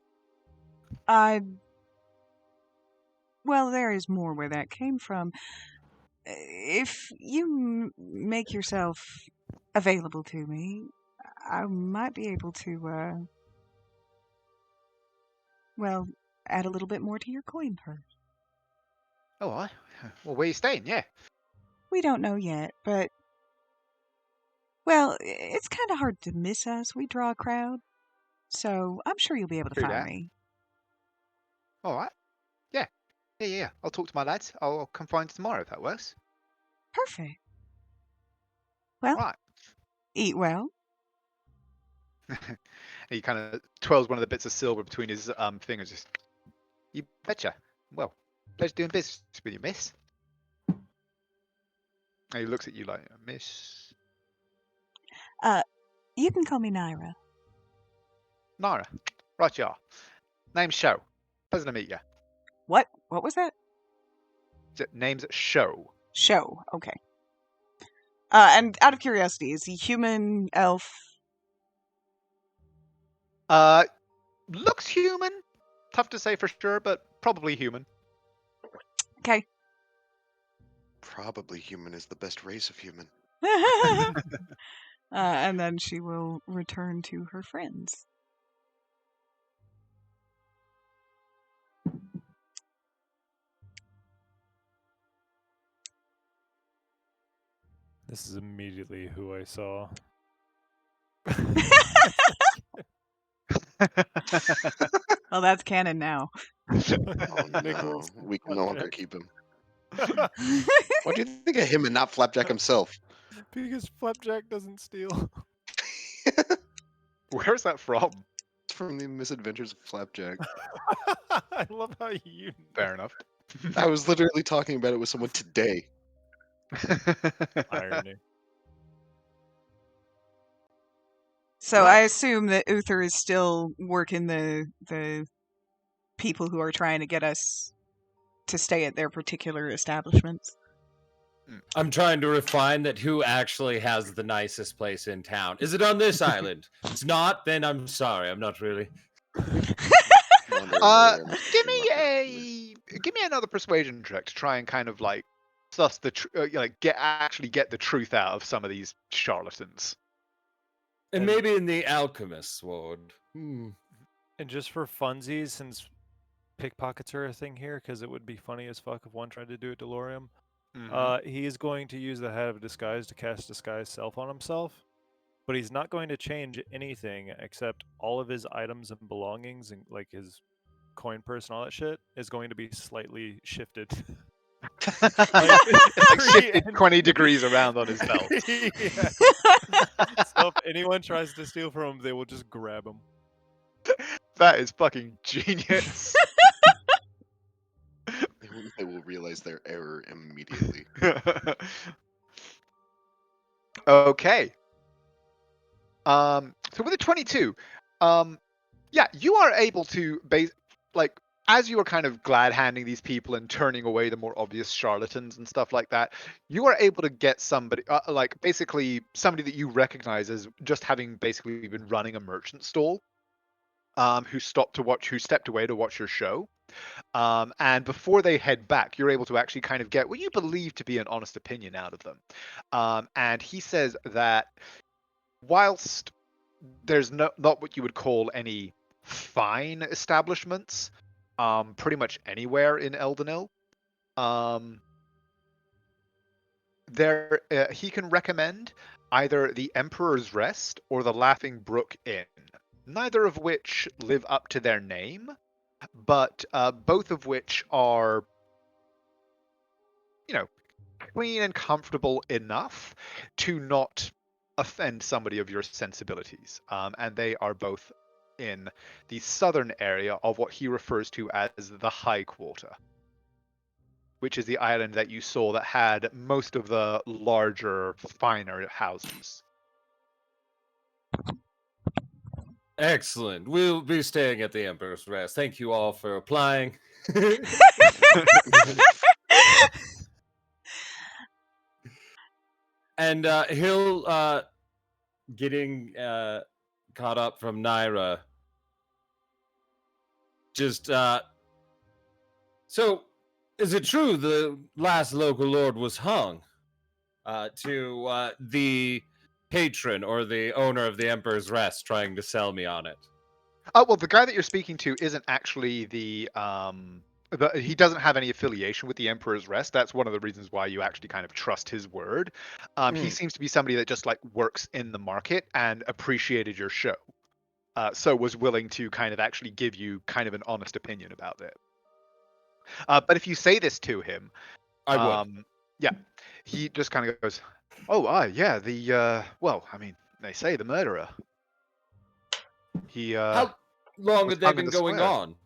well, there is more where that came from. If you make yourself available to me, I might be able to, well, add a little bit more to your coin purse. Oh, aye. Well, where you staying? Yeah. We don't know yet, but, well, it's kind of hard to miss us. We draw a crowd, so I'm sure you'll be able to True find that. me. All right. Yeah. Yeah. I'll talk to my lads. I'll come find you tomorrow if that works. Perfect. Well, Right. eat well. He kind of twirls one of the bits of silver between his fingers. Just, you betcha. Well, pleasure doing business with you, miss. And he looks at you like, Miss You can call me Naira. Naira. Right, you are. Name's Show. Pleasure to meet you. What? What was that? Name's Show. Show. Okay. And out of curiosity, is he human, elf? Looks human. Tough to say for sure, but probably human. Okay. Probably human is the best race of human. And then she will return to her friends. This is immediately who I saw. Well, that's canon now. Oh no, Nicholas we can no longer Flapjack. keep him. What do you think of him and not Flapjack himself? Because Flapjack doesn't steal. Where's that from? It's from the Misadventures of Flapjack. I love how you. Fair enough. I was literally talking about it with someone today. Irony. So Right. I assume that Uther is still working the people who are trying to get us to stay at their particular establishments. I'm trying to refine that who actually has the nicest place in town. Is it on this island? It's not, then I'm sorry. I'm not really. Give me another persuasion check to try and kind of like suss the get the truth out of some of these charlatans. And maybe in the alchemist's ward. And just for funsies, since pickpockets are a thing here, because it would be funny as fuck if one tried to do it to Lorium. He is going to use the Head of Disguise to cast Disguise Self on himself, but he's not going to change anything except all of his items and belongings, and like his coin purse and all that shit, is going to be slightly shifted. It's like shifted 20 degrees around on his belt. Yeah. So if anyone tries to steal from him, they will just grab him. That is fucking genius. They will realize their error immediately. Okay. So with a 22, yeah, you are able to as you are kind of glad handing these people and turning away the more obvious charlatans and stuff like that, you are able to get somebody, basically somebody that you recognize as just having basically been running a merchant stall, who stepped away to watch your show. And before they head back, you're able to actually kind of get what you believe to be an honest opinion out of them. And he says that whilst there's not what you would call any fine establishments, pretty much anywhere in Eldenil, um, there he can recommend either the Emperor's Rest or the Laughing Brook Inn, neither of which live up to their name, but both of which are, you know, clean and comfortable enough to not offend somebody of your sensibilities. And they are both in the southern area of what he refers to as the High Quarter, which is the island that you saw that had most of the larger, finer houses. Excellent. We'll be staying at the Emperor's Rest. Thank you all for applying. And he'll getting caught up from Naira. Just so is it true the last local lord was hung to the patron or the owner of the Emperor's Rest trying to sell me on it? Well, the guy that you're speaking to isn't actually he doesn't have any affiliation with the Emperor's Rest. That's one of the reasons why you actually kind of trust his word. He seems to be somebody that just like works in the market and appreciated your show. So was willing to kind of actually give you kind of an honest opinion about it. But if you say this to him, I would. Yeah, he just kind of goes, "Oh, yeah, well, I mean, they say the murderer. He How long was had they hung in been the going square." on?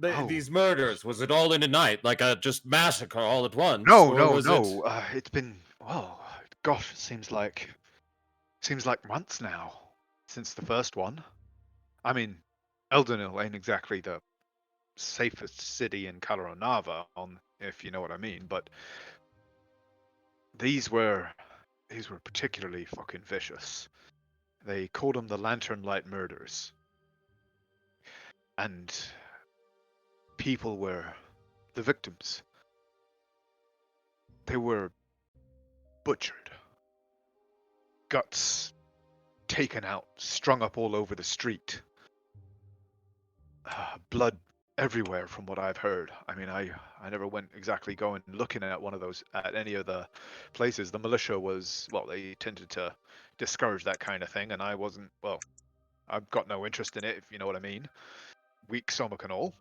Oh, These murders, was it all in a night, like a just massacre all at once? no, or no, was it... no. It's been, gosh, it seems like months now since the first one. I mean, Eldenil ain't exactly the safest city in Caloronava, if you know what I mean, but these were particularly fucking vicious. They called them the Lantern Light Murders. And people were the victims. They were butchered. Guts taken out, strung up all over the street. Blood everywhere from what I've heard. I mean, I never went exactly going looking at any of the places. The militia was, they tended to discourage that kind of thing, and I wasn't, I've got no interest in it, if you know what I mean. Weak stomach and all.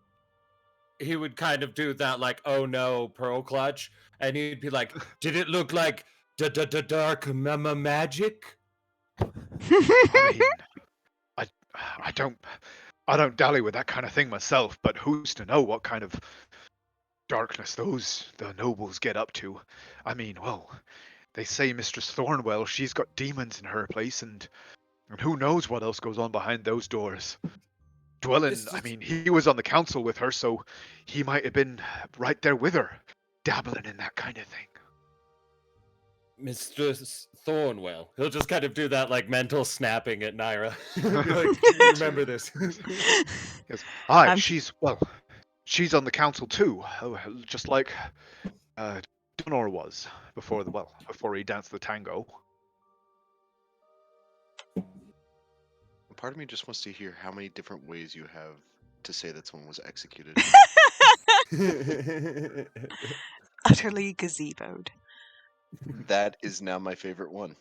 He would kind of do that, like, oh no, pearl clutch, and he'd be like, did it look like dark magic? I mean, I don't dally with that kind of thing myself, but who's to know what kind of darkness the nobles get up to? I mean, they say Mistress Thornwell, she's got demons in her place, and who knows what else goes on behind those doors. Dwellin, I mean, he was on the council with her, so he might have been right there with her, dabbling in that kind of thing. Mistress Thornwell. He'll just kind of do that, like, mental snapping at Naira. Be like, remember this. Yes. Aye, she's on the council too, just like Donor was before he danced the tango. Part of me just wants to hear how many different ways you have to say that someone was executed. Utterly gazeboed. That is now my favorite one.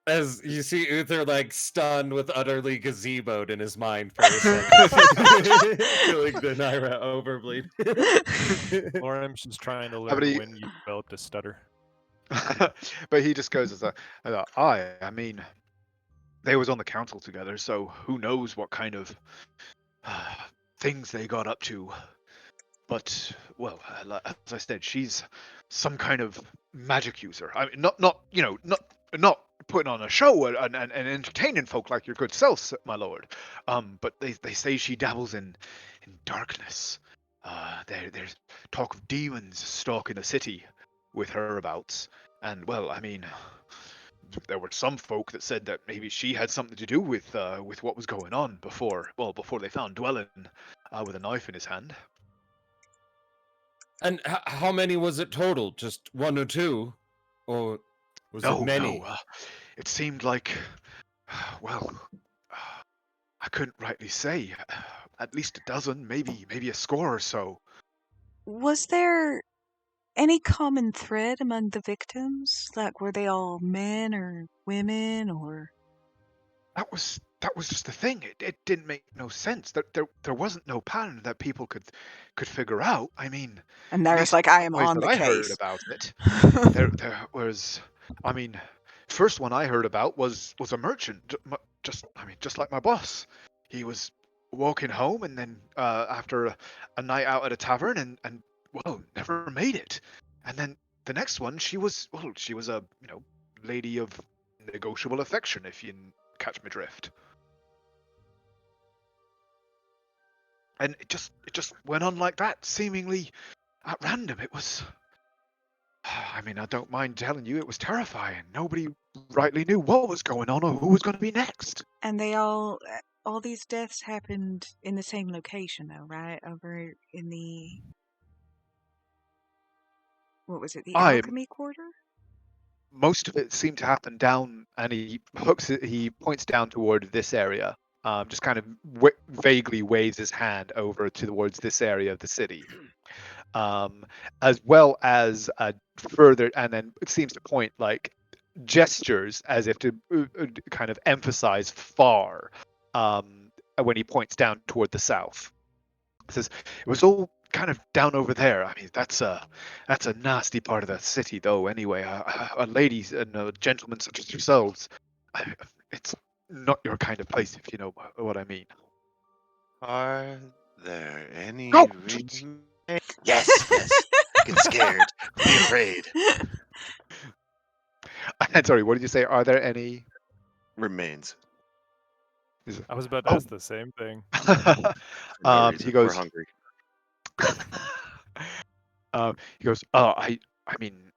As you see Uther, like, stunned with utterly gazeboed in his mind for a second. Feeling the Naira overbleed. Lorem's just trying to learn when you developed a stutter. But he just goes I mean, they was on the council together, so who knows what kind of things they got up to. But, as I said, she's some kind of magic user. I mean, not putting on a show and entertaining folk like your good self, my lord. But they say she dabbles in darkness. There's talk of demons stalking the city with her abouts. And, I mean, there were some folk that said that maybe she had something to do with what was going on before they found Dwellin with a knife in his hand. And how many was it total? Just one or two? Or was it many? No. It seemed like, well, I couldn't rightly say. At least a dozen, maybe a score or so. Was there any common thread among the victims? Like, were they all men or women, or? That was just the thing. It didn't make no sense. There wasn't no pattern that people could figure out. I mean, And at Naira's least like, I the am ways on that the I heard case. about it, there was. I mean, first one I heard about was a merchant, just like my boss. He was walking home, and then after a night out at a tavern, and well, never made it. And then the next one, she was a lady of negotiable affection, if you catch my drift. And it just went on like that, seemingly at random. It was. I mean, I don't mind telling you, it was terrifying. Nobody rightly knew what was going on or who was going to be next. And they all these deaths happened in the same location, though, right? Over in the, what was it, the alchemy quarter? Most of it seemed to happen down, and he points down toward this area. Just kind of vaguely waves his hand over towards this area of the city. As well as further, and then it seems to point like gestures as if to kind of emphasize far when he points down toward the south. He says it was all kind of down over there. I mean, that's a nasty part of the city, though. Anyway, a ladies and gentlemen such as yourselves, it's not your kind of place, if you know what I mean. Are there any Oh! Yes, get scared. Be afraid. Sorry, what did you say? Are there any Remains. I was about to ask the same thing. No reason. He goes. We're hungry. He goes. I mean,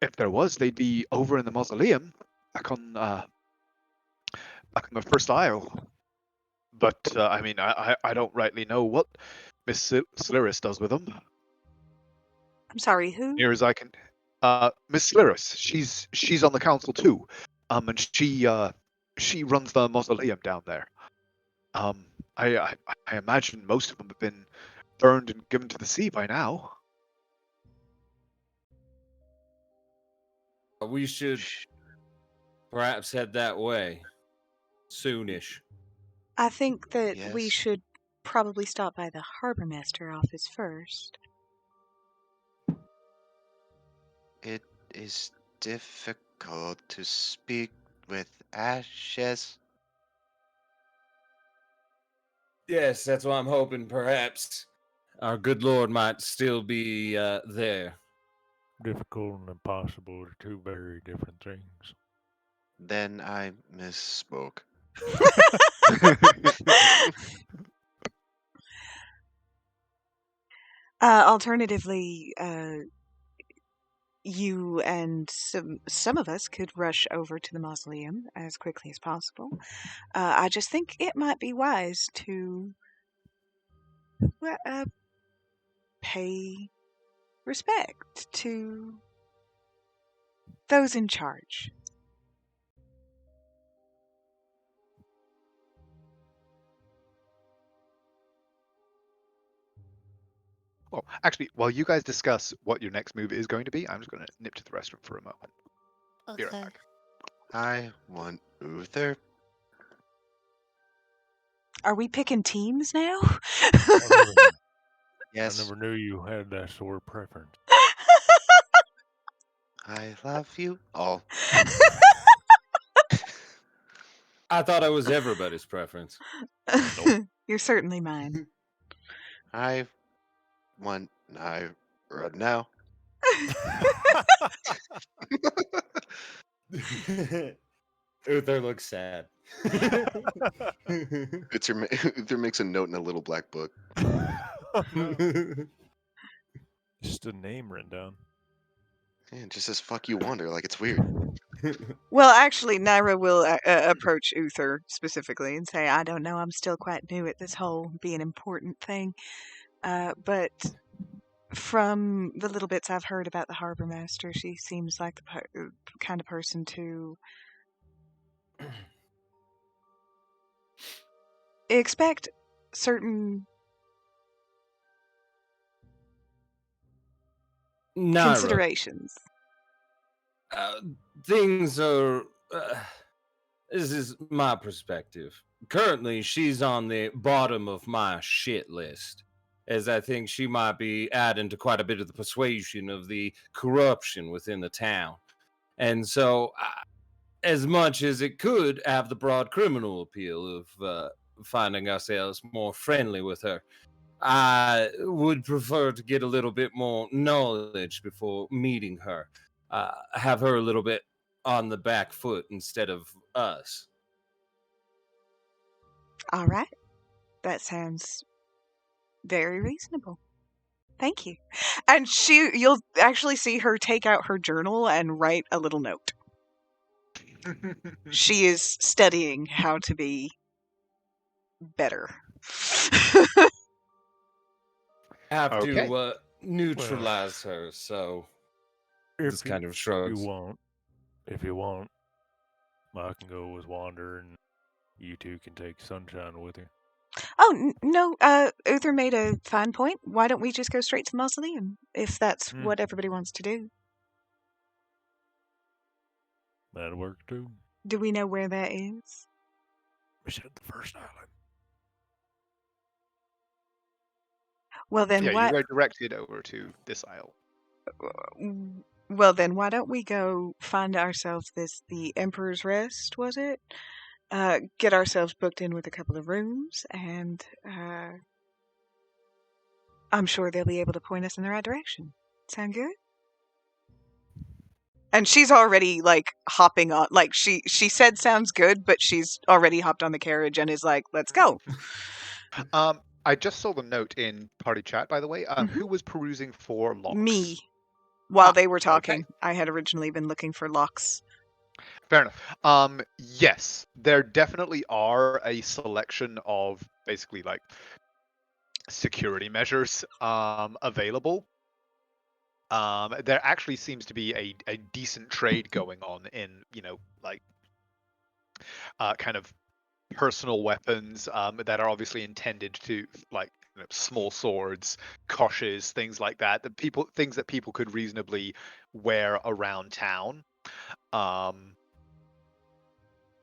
if there was, they'd be over in the mausoleum, back on the first aisle. But I mean, I don't rightly know what Miss Slyris does with them. I'm sorry, who? Near as I can, Miss Slyris. She's on the council too. And she runs the mausoleum down there. I imagine most of them have been burned and given to the sea by now. We should perhaps head that way soonish. I think that we Yes. should probably stop by the harbormaster office first. It is difficult to speak with ashes. Yes, that's why I'm hoping perhaps our good Lord might still be there. Difficult and impossible are two very different things. Then I misspoke. Alternatively, you and some of us could rush over to the mausoleum as quickly as possible. I just think it might be wise to pay respect to those in charge. Well, actually, while you guys discuss what your next move is going to be, I'm just going to nip to the restroom for a moment. Be right back. I want Uther. Are we picking teams now? Yes. I never knew you had that sort of preference. I love you all. I thought I was everybody's preference. You're certainly mine. I want Naira now. Uther looks sad. Uther makes a note in a little black book. Just a name written down. Yeah, it just says "fuck you, Wander." Like it's weird. Well, actually, Naira will approach Uther specifically and say, I don't know, I'm still quite new at this whole being important thing. But from the little bits I've heard about the harbor master, she seems like the kind of person to expect certain Naira, considerations. things are. This is my perspective. Currently, she's on the bottom of my shit list, as I think she might be adding to quite a bit of the persuasion of the corruption within the town. And so, as much as it could have the broad criminal appeal of finding ourselves more friendly with her, I would prefer to get a little bit more knowledge before meeting her. Have her a little bit on the back foot instead of us. All right. That sounds very reasonable. Thank you. And you'll actually see her take out her journal and write a little note. She is studying how to be better. Have Okay. to neutralize her, so just kind of shrugs. If you want, I can go with Wander, and you two can take Sunshine with you. Oh, no, Uther made a fine point. Why don't we just go straight to the mausoleum, if that's what everybody wants to do? That'll work too. Do we know where that is? We said the first island. Well, then Yeah, why... you were directed over to this isle. Well, then why don't we go find ourselves the Emperor's Rest, was it? Get ourselves booked in with a couple of rooms, and I'm sure they'll be able to point us in the right direction. Sound good? And she's already, like, hopping on, like, she said sounds good, but she's already hopped on the carriage and is like, let's go. I just saw the note in party chat, by the way. Who was perusing for locks? Me. While they were okay. talking, I had originally been looking for locks. Fair enough. Yes, there definitely are a selection of basically like security measures available. There actually seems to be a decent trade going on in, like kind of personal weapons that are obviously intended to like small swords, koshes, things like that. Things that people could reasonably wear around town.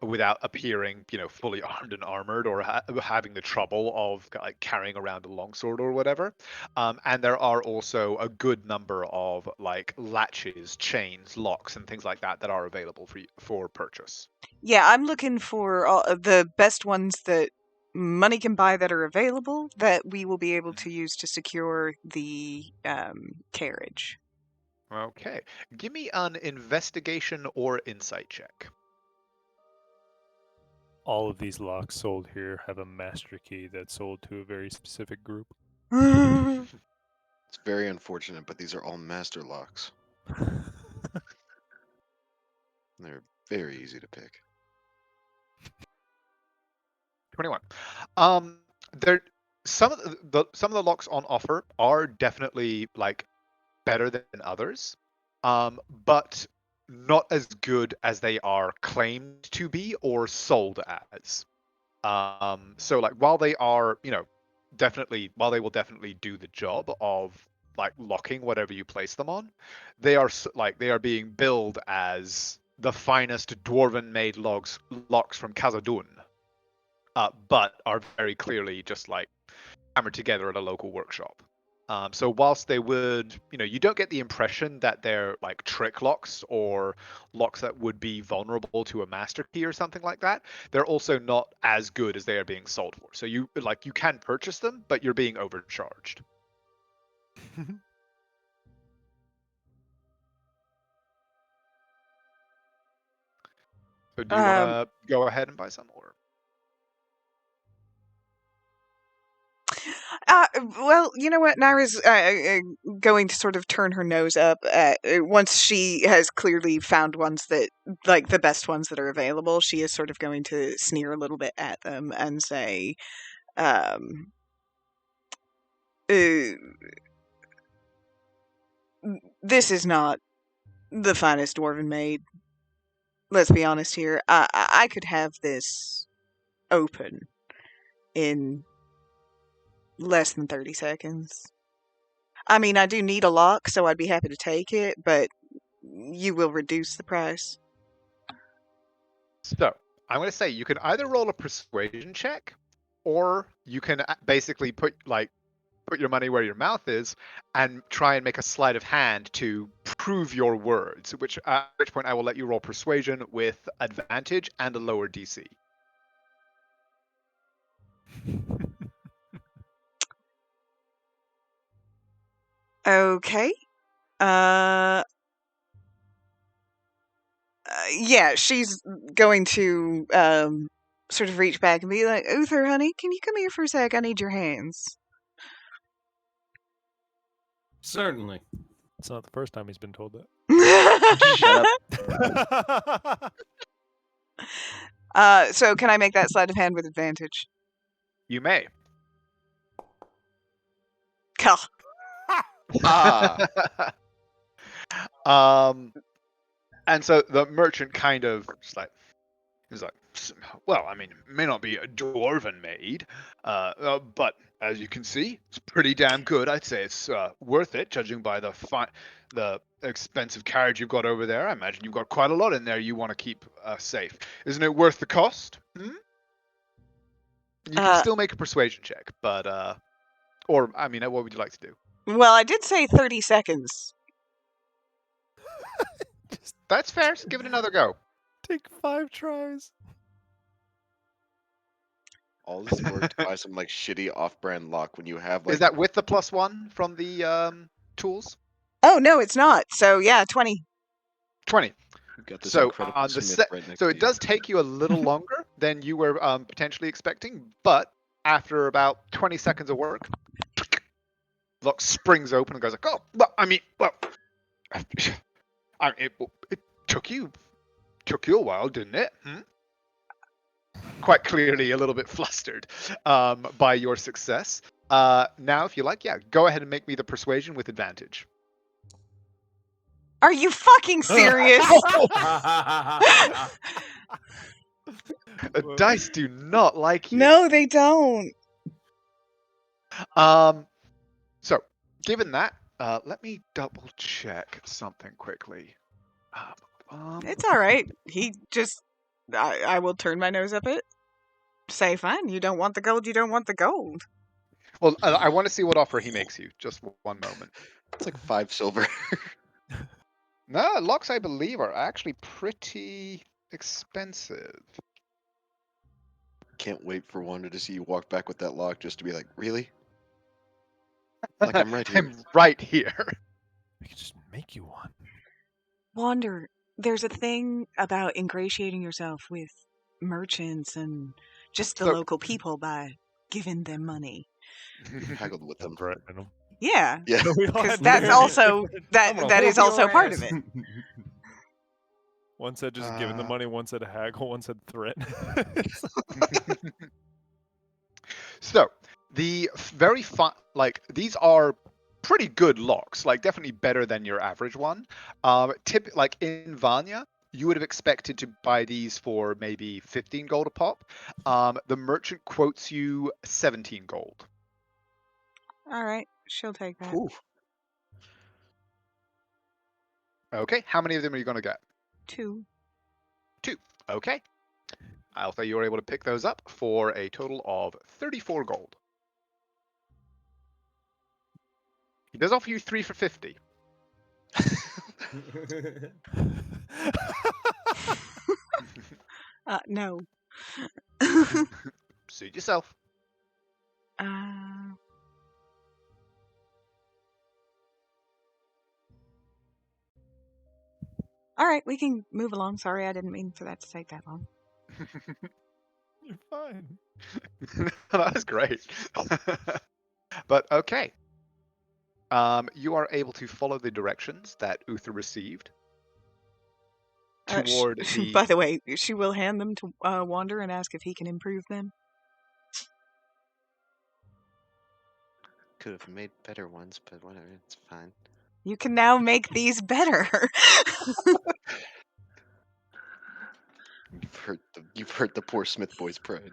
Without appearing, fully armed and armored or having the trouble of like carrying around a longsword or whatever. And there are also a good number of like latches, chains, locks, and things like that that are available for purchase. Yeah, I'm looking for the best ones that money can buy that are available that we will be able to use to secure the carriage. Okay. Give me an investigation or insight check. All of these locks sold here have a master key that's sold to a very specific group. It's very unfortunate, but these are all master locks. They're very easy to pick. 21. There some of the locks on offer are definitely like better than others, but not as good as they are claimed to be or sold as. So like while they are, while they will definitely do the job of like locking whatever you place them on, they are being billed as the finest dwarven-made locks from Khazad-dûm, but are very clearly just like hammered together at a local workshop. So whilst they would, you don't get the impression that they're like trick locks or locks that would be vulnerable to a master key or something like that, they're also not as good as they are being sold for. So you can purchase them, but you're being overcharged. So do you want to go ahead and buy some, or? Well, you know what? Naira's going to sort of turn her nose up once she has clearly found ones that, like, the best ones that are available. She is sort of going to sneer a little bit at them and say, this is not the finest dwarven maid. Let's be honest here. I could have this open in less than 30 seconds. I mean, I do need a lock, so I'd be happy to take it, but you will reduce the price. So, I'm going to say you can either roll a persuasion check, or you can basically put your money where your mouth is and try and make a sleight of hand to prove your words, at which point I will let you roll persuasion with advantage and a lower DC. Okay. Yeah, she's going to sort of reach back and be like, Uther, honey, can you come here for a sec? I need your hands. Certainly. It's not the first time he's been told that. Shut up. So can I make that sleight of hand with advantage? You may. Cool. And so the merchant kind of is like, well, I mean, it may not be a dwarven maid, but as you can see, it's pretty damn good. I'd say it's worth it, judging by the expensive carriage you've got over there. I imagine you've got quite a lot in there you want to keep safe. Isn't it worth the cost? You can still make a persuasion check, but or I mean, what would you like to do? Well, I did say 30 seconds. That's fair. So give it another go. Take 5 tries. All this work to buy some like shitty off-brand lock when you have like. Is that with the +1 from the tools? Oh, no, it's not. So, yeah, 20. 20. You've got this So incredible on the Smith right next so to it you. does take you a little longer than you were potentially expecting, but after about 20 seconds of work, lock springs open and goes like, oh, well, I mean, it took you a while, didn't it? Quite clearly a little bit flustered by your success. Now, if you like, yeah, go ahead and make me the persuasion with advantage. Are you fucking serious? Dice do not like you. No, they don't. So, given that, let me double check something quickly. It's all right. He just, I will turn my nose up it. Say, fine, you don't want the gold, you don't want the gold. Well, I want to see what offer he makes you. Just one moment. It's like 5 silver. No, locks, I believe, are actually pretty expensive. Can't wait for Wanda to see you walk back with that lock just to be like, really? Like I'm right here. I'm right here. We could just make you one. Wander, there's a thing about ingratiating yourself with merchants and just the local people by giving them money. Haggled with them. Threatening them. Yeah, Yeah. Because that's also, that is also part of it. One said just giving the money, one said haggle, one said threat. So, the very fun, these are pretty good locks, definitely better than your average one. Like in Vanya, you would have expected to buy these for maybe 15 gold a pop. The merchant quotes you 17 gold. All right, she'll take that. Ooh. Okay, how many of them are you going to get? 2. 2. Okay. Alpha, you were able to pick those up for a total of 34 gold. He does offer you 3 for 50. No. Suit yourself. All right, we can move along. Sorry, I didn't mean for that to take that long. You're fine. That was great. But okay. You are able to follow the directions that Uther received toward the. By the way, she will hand them to Wander and ask if he can improve them. Could have made better ones, but whatever, it's fine. You can now make these better. You've hurt the poor Smith boy's pride.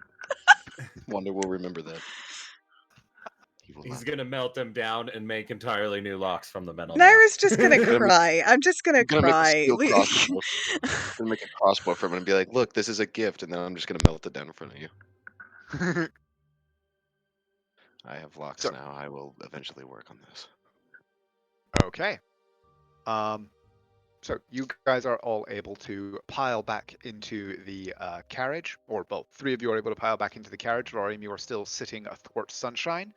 Wonder will remember that. He will He's not. gonna melt them down and make entirely new locks from the metal. Naira's just gonna Gonna make- cry. I'm just gonna I'm gonna make a cry. steel crossbow. I'm gonna make a crossbow for him and be like, "Look, this is a gift," and then I'm just gonna melt it down in front of you. I have locks now. I will eventually work on this. Okay. So you guys are all able to pile back into the carriage, or well, 3 of you are able to pile back into the carriage. Lorium, you are still sitting athwart Sunshine,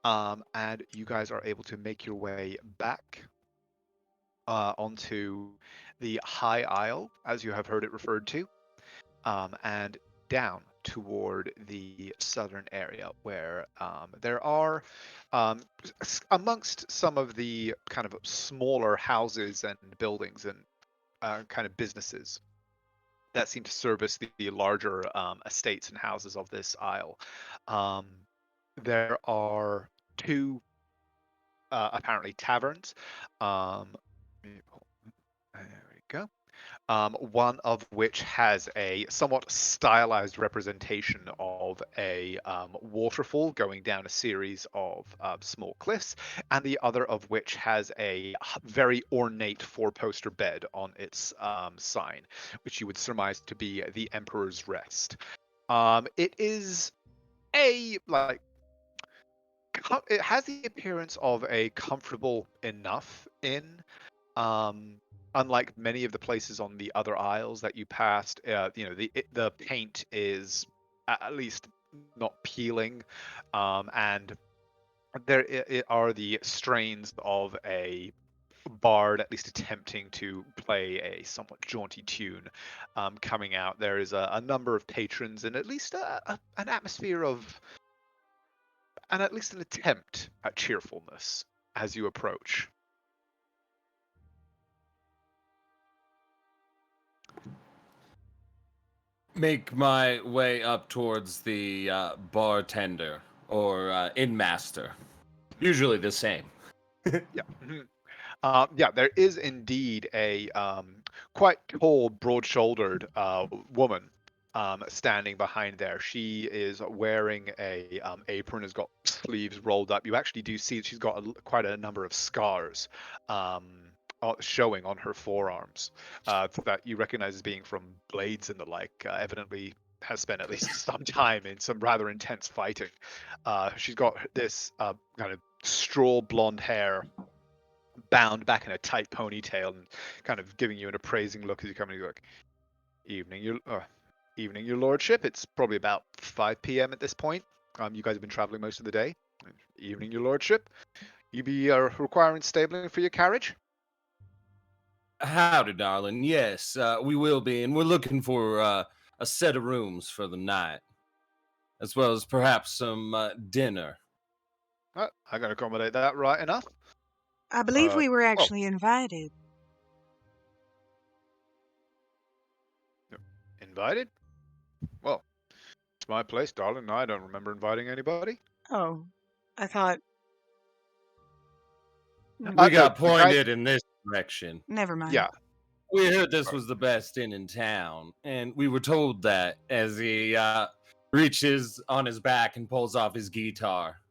and you guys are able to make your way back onto the High Isle, as you have heard it referred to, and down toward the southern area where there are amongst some of the kind of smaller houses and buildings and kind of businesses that seem to service the larger estates and houses of this isle. There are 2 apparently taverns. There we go. One of which has a somewhat stylized representation of a waterfall going down a series of small cliffs, and the other of which has a very ornate 4-poster bed on its sign, which you would surmise to be the Emperor's Rest. It is a it has the appearance of a comfortable enough inn. Unlike many of the places on the other isles that you passed, the paint is at least not peeling, and there are the strains of a bard at least attempting to play a somewhat jaunty tune coming out. There is a number of patrons and at least an atmosphere of, and at least an attempt at cheerfulness as you approach. Make my way up towards the bartender or inn master. Usually the same. Yeah, there is indeed a quite tall, broad-shouldered woman standing behind there. She is wearing a apron, has got sleeves rolled up. You actually do see she's got quite a number of scars showing on her forearms that you recognize as being from blades and the like. Evidently has spent at least some time in some rather intense fighting. She's got this kind of straw blonde hair bound back in a tight ponytail and kind of giving you an appraising look as you come in. You're like, evening, your lordship. It's probably about 5 p.m. at this point. You guys have been traveling most of the day. Evening, your lordship. You be requiring stabling for your carriage? Howdy, darling. Yes, we will be, and we're looking for a set of rooms for the night, as well as perhaps some dinner. I can accommodate that right enough. I believe we were actually invited. Invited? Well, it's my place, darling. I don't remember inviting anybody. Oh, I thought. We got pointed in this direction. Never mind. Yeah. We heard this was the best inn in town, and we were told that as he reaches on his back and pulls off his guitar.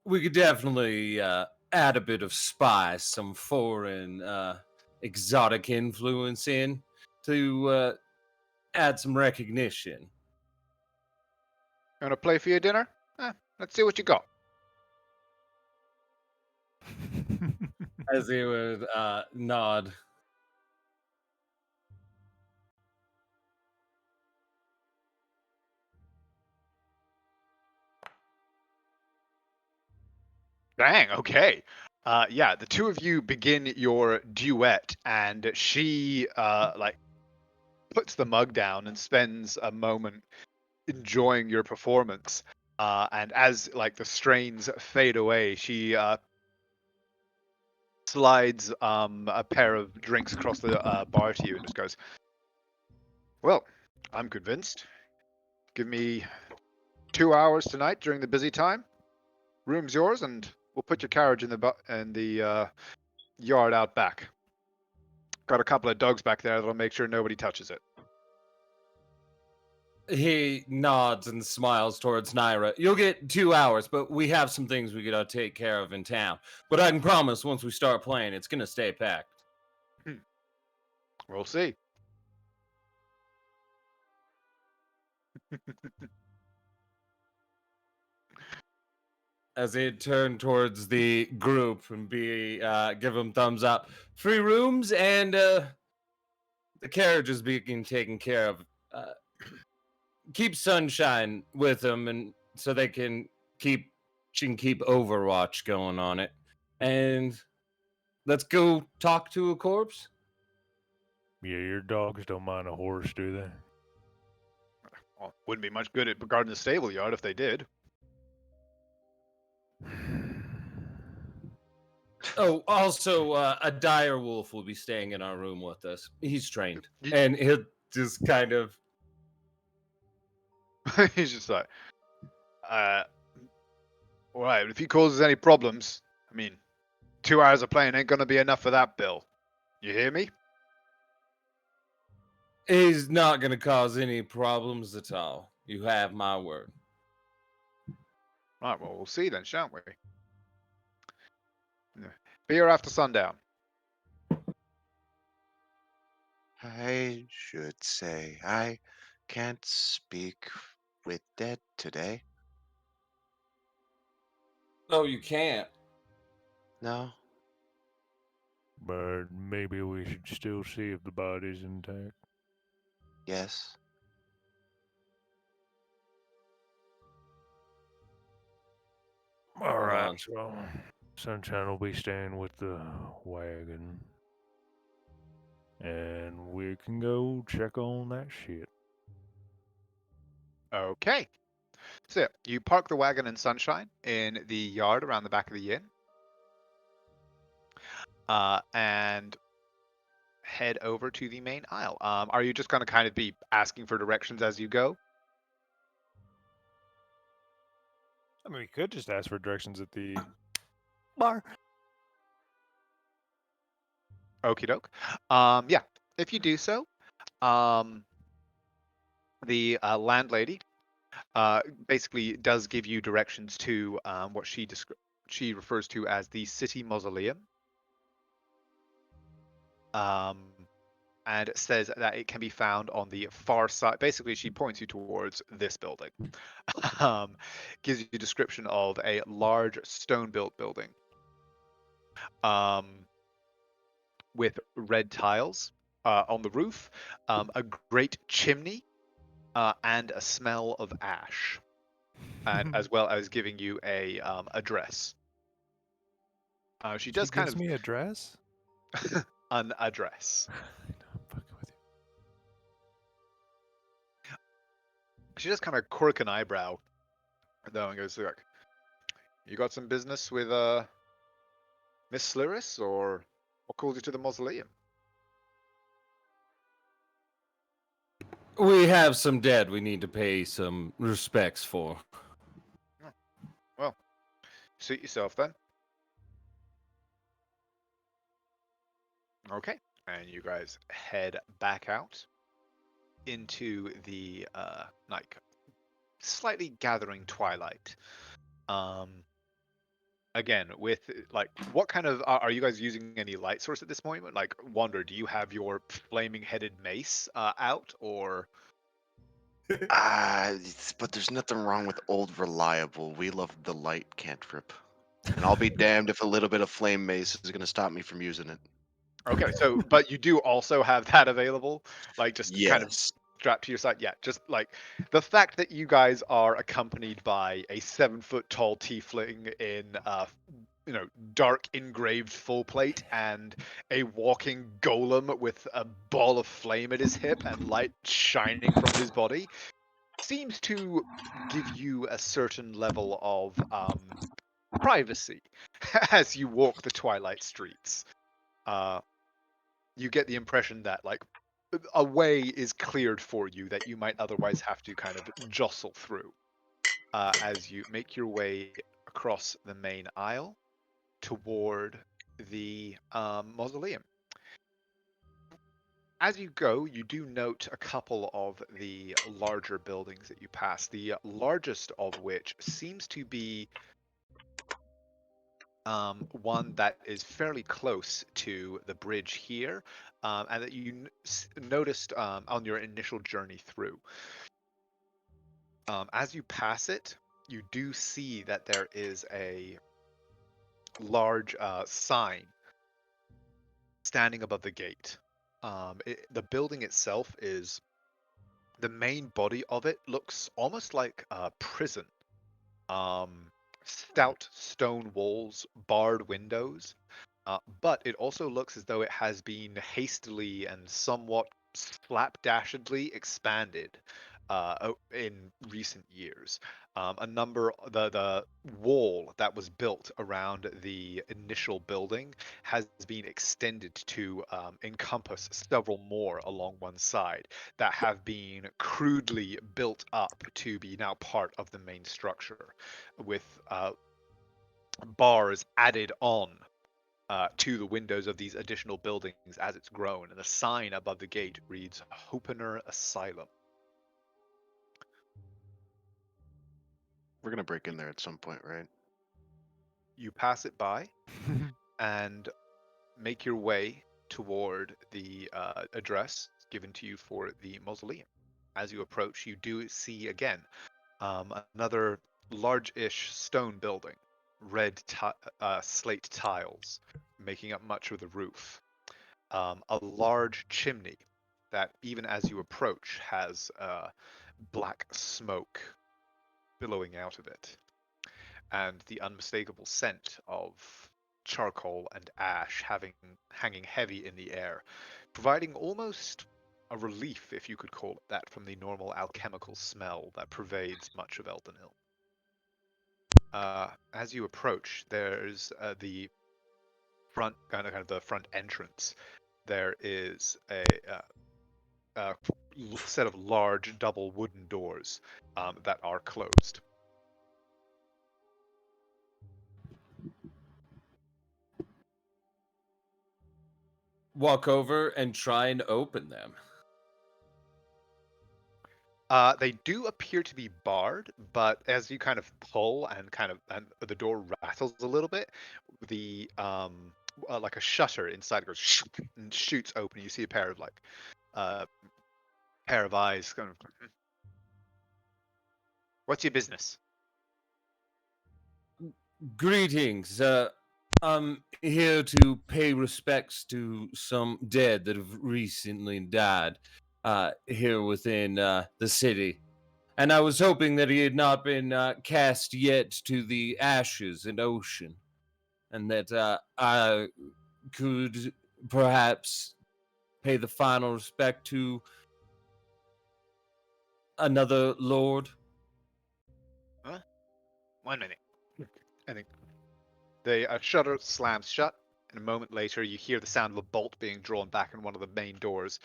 We could definitely add a bit of spice, some foreign exotic influence in to add some recognition. You want to play for your dinner? Let's see what you got. As he would nod. Dang, okay. Yeah, the 2 of you begin your duet, and she puts the mug down and spends a moment enjoying your performance. And as like the strains fade away, she slides a pair of drinks across the bar to you and just goes, "Well, I'm convinced. Give me 2 hours tonight during the busy time. Room's yours, and we'll put your carriage in the yard out back. Got a couple of dogs back there that'll make sure nobody touches it." He nods and smiles towards Naira. You'll get 2 hours, but we have some things we gotta take care of in town. But I can promise once we start playing, it's gonna stay packed. We'll see. As he turn towards the group and give them thumbs up. Free rooms and the carriage is being taken care of. Keep Sunshine with them, and so she can keep Overwatch going on it. And let's go talk to a corpse. Yeah, your dogs don't mind a horse, do they? Well, wouldn't be much good at guarding the stable yard if they did. Oh, also, a dire wolf will be staying in our room with us. He's trained, You- and he'll just kind of. He's just like, all right, if he causes any problems, I mean, 2 hours of playing ain't gonna be enough for that, Bill. You hear me? He's not going to cause any problems at all. You have my word. Right, well, we'll see then, shan't we? Yeah. Be here after sundown. I should say I can't speak with dead today. No, you can't. No. But maybe we should still see if the body's intact. Yes. All right, on. so Sunshine will be staying with the wagon. And we can go check on that shit. Okay. So you park the wagon in Sunshine in the yard around the back of the inn. And head over to the main aisle. Are you just going to kind of be asking for directions as you go? I mean, we could just ask for directions at the bar. Okie doke. Yeah, if you do so, the landlady basically does give you directions to what she refers to as the city mausoleum. And says that it can be found on the far side. Basically, she points you towards this building. Gives you a description of a large stone-built building with red tiles on the roof, a great chimney, and a smell of ash, and as well as giving you a address. She does kind gives of me address. an address. I'm fucking with you. She just kind of quirk an eyebrow, though, and goes, "Look, you got some business with Miss Sliris, or what called you to the mausoleum?" We have some dead we need to pay some respects for. Well, suit yourself then. Okay, and you guys head back out into the like slightly gathering twilight. Again, with like, what kind of are you guys using any light source at this moment? Like, Wander, do you have your flaming headed mace out, or? But there's nothing wrong with old reliable. We love the light cantrip. And I'll be damned if a little bit of flame mace is going to stop me from using it. Okay, so but you do also have that available, like just kind of Yes. strapped to your side. Yeah, just like the fact that you guys are accompanied by a 7 foot tall tiefling in dark engraved full plate and a walking golem with a ball of flame at his hip and light shining from his body. seems to give you a certain level of privacy as you walk the twilight streets. You get the impression that like a way is cleared for you that you might otherwise have to kind of jostle through as you make your way across the main aisle toward the mausoleum. As you go, you do note a couple of the larger buildings that you pass, the largest of which seems to be one that is fairly close to the bridge here, and that you noticed on your initial journey through. As you pass it, you do see that there is a large sign standing above the gate. The building itself is the main body of it looks almost like a prison. Stout stone walls, barred windows, but it also looks as though it has been hastily and somewhat slapdashedly expanded in recent years. The wall that was built around the initial building has been extended to encompass several more along one side that have been crudely built up to be now part of the main structure, with bars added on to the windows of these additional buildings as it's grown, and the sign above the gate reads Hopener Asylum. We're gonna break in there at some point, right? You pass it by and make your way toward the address given to you for the mausoleum. As you approach, you do see again another large-ish stone building, red slate tiles making up much of the roof. A large chimney that, even as you approach, has black smoke billowing out of it, and the unmistakable scent of charcoal and ash hanging heavy in the air, providing almost a relief, if you could call it that, from the normal alchemical smell that pervades much of Eldenhill. As you approach, there's the front kind of the front entrance. There is a set of large double wooden doors that are closed. Walk over and try and open them. They do appear to be barred, but as you kind of pull and the door rattles a little bit, the like a shutter inside goes and shoots open. You see a pair of eyes. Kind of, what's your business? Greetings. I'm here to pay respects to some dead that have recently died here within the city. And I was hoping that he had not been cast yet to the ashes and ocean, and that I could perhaps pay the final respect to another lord. Huh? 1 minute. I think the shutter slams shut, and a moment later you hear the sound of a bolt being drawn back, and one of the main doors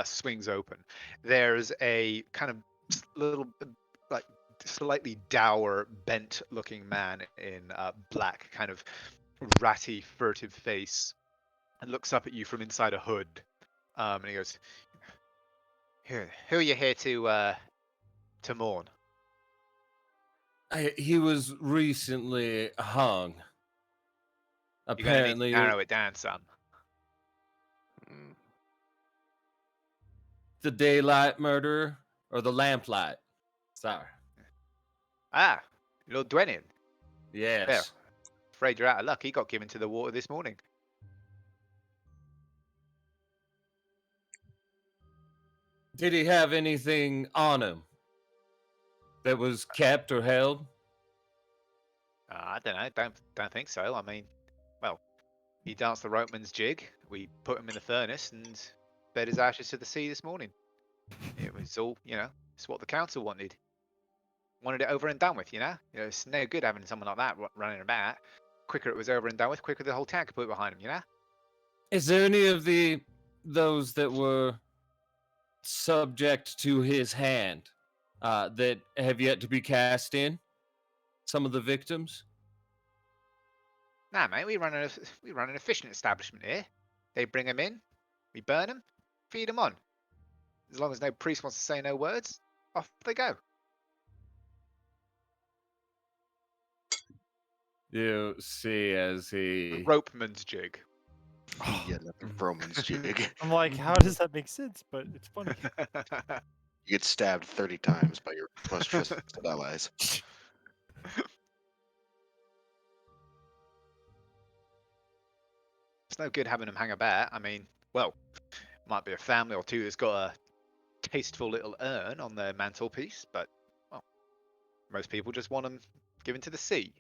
swings open. There's a kind of little, like, slightly dour, bent-looking man in black, kind of ratty, furtive face, and looks up at you from inside a hood. And he goes, "Who are you here to mourn?" He was recently hung. You're gonna need to Apparently, narrow it down, son. Mm. the daylight murderer or the lamplight. Sorry. Ah, Lord Dwenin. Yes. Yeah. Afraid you're out of luck. He got given to the water this morning. Did he have anything on him that was kept or held? I don't know. Don't think so. I mean, well, he danced the ropeman's jig. We put him in the furnace and fed his ashes to the sea this morning. It was all, It's what the council wanted. Wanted it over and done with, you know? It's no good having someone like that running about. Quicker it was over and done with, quicker the whole town could put it behind him, you know? Is there any of those that were subject to his hand that have yet to be cast in? Some of the victims? Nah, mate, we run an efficient establishment here. They bring them in, we burn them, feed them on. As long as no priest wants to say no words, off they go. You see as The he ropeman's jig. Yeah, nothing Roman's jig. I'm like, how does that make sense? But it's funny. You get stabbed 30 times by your most trusted allies. It's no good having them hang about. I mean, well, might be a family or two that's got a tasteful little urn on their mantelpiece, but well, most people just want them given to the sea.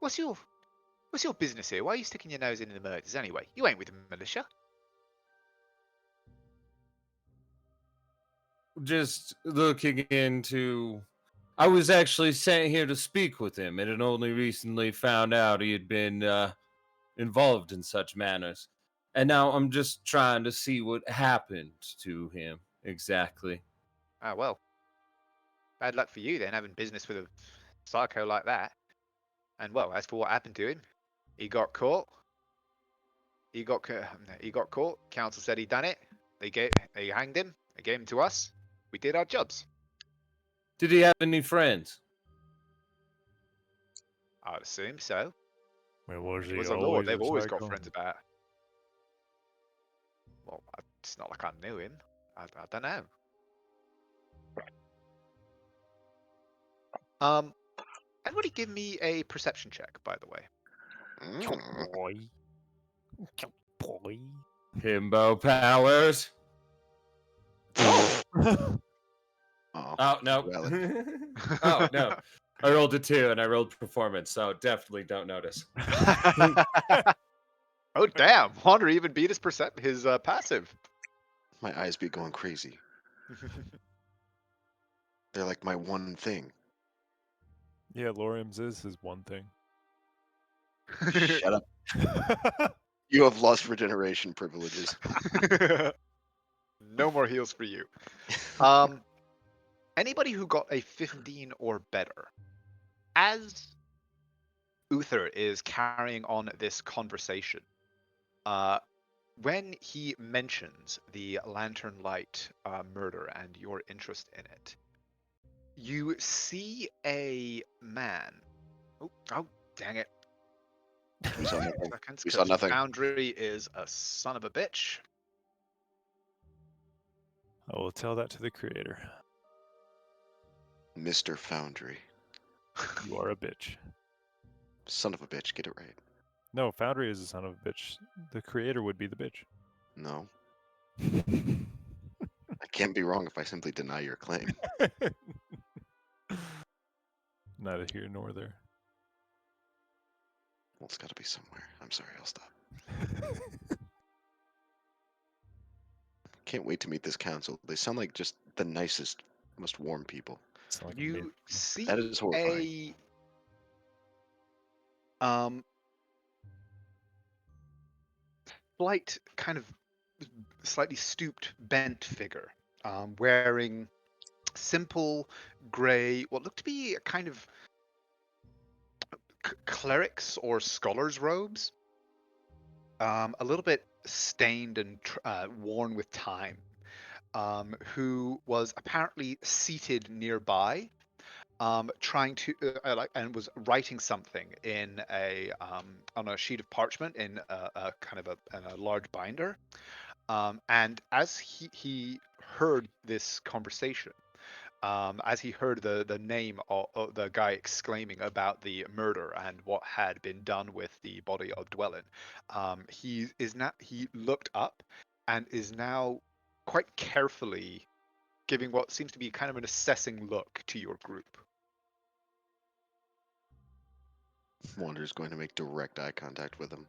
What's your business here? Why are you sticking your nose in the murders anyway? You ain't with the militia. just looking into. I was actually sent here to speak with him, and had only recently found out he had been involved in such manners. And now I'm just trying to see what happened to him exactly. Ah, well, bad luck for you then, having business with a psycho like that. And well, as for what happened to him, he got caught. He got caught. Council said he done it. They hanged him. They gave him to us. We did our jobs. Did he have any friends? I'd assume so. Wait, was He he was a lord. always They've a always got psycho? friends about. Well, it's not like I knew him. I don't know. Everybody give me a perception check, by the way. Mm. Boy. Boy. Himbo powers. Oh! Oh, Oh no. relic. Oh no. I rolled a 2 and I rolled performance, so definitely don't notice. Oh damn! Wander even beat his passive. My eyes be going crazy. They're like my one thing. Yeah, Lorium's is his one thing. Shut up. You have lost regeneration privileges. No more heals for you. Anybody who got a 15 or better, as Uther is carrying on this conversation, when he mentions the Lantern Light murder and your interest in it, you see a man. Oh, dang it. We saw nothing. Seconds, We saw 'cause nothing. Foundry is a son of a bitch. I will tell that to the creator. Mr. Foundry. You are a bitch. Son of a bitch, get it right. No, Foundry is a son of a bitch. The creator would be the bitch. No. I can't be wrong if I simply deny your claim. Neither here nor there. Well, it's gotta be somewhere. I'm sorry, I'll stop. Can't wait to meet this council. They sound like just the nicest, most warm people. It's not like You see That is horrifying. a slight kind of slightly stooped, bent figure, wearing simple grey, what looked to be a kind of clerics or scholars' robes, a little bit stained and worn with time, who was apparently seated nearby, trying to and was writing something in on a sheet of parchment in a kind of a large binder. And as he heard this conversation, as he heard the name of the guy exclaiming about the murder and what had been done with the body of Dwellin, he looked up and is now quite carefully giving what seems to be kind of an assessing look to your group. Wander's going to make direct eye contact with him.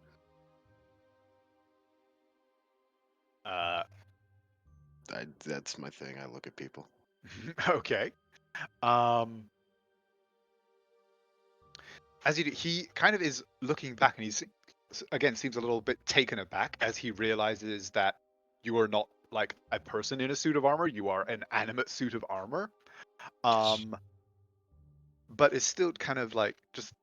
That's my thing. I look at people. Okay. As you do, he kind of is looking back, and he's again seems a little bit taken aback as he realizes that you are not like a person in a suit of armor. You are an animate suit of armor. But is still kind of like just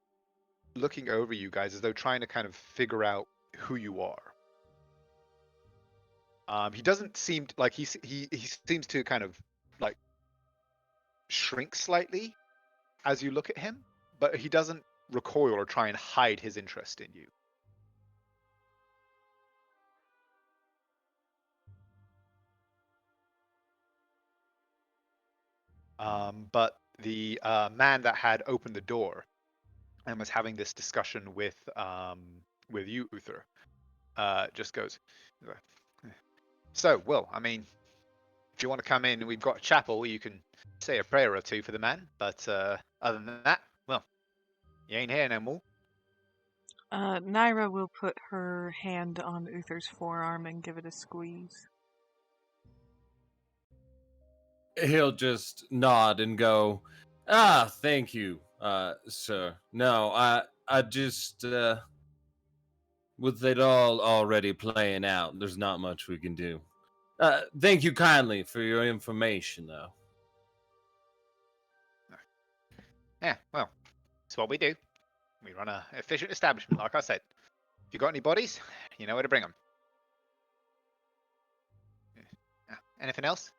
looking over you guys as though trying to kind of figure out who you are. He doesn't seem like he seems to kind of like shrink slightly as you look at him, but he doesn't recoil or try and hide his interest in you. But the man that had opened the door and was having this discussion with you, Uther, just goes, so, well, I mean, if you want to come in, we've got a chapel. You can say a prayer or two for the man. But other than that, well, you ain't here no more. Naira will put her hand on Uther's forearm and give it a squeeze. He'll just nod and go, "Ah, thank you, sir. No, I just, with it all already playing out, there's not much we can do. Thank you kindly for your information, though." Yeah, well, it's what we do. We run a efficient establishment, like I said. If you got any bodies, you know where to bring them. Anything else?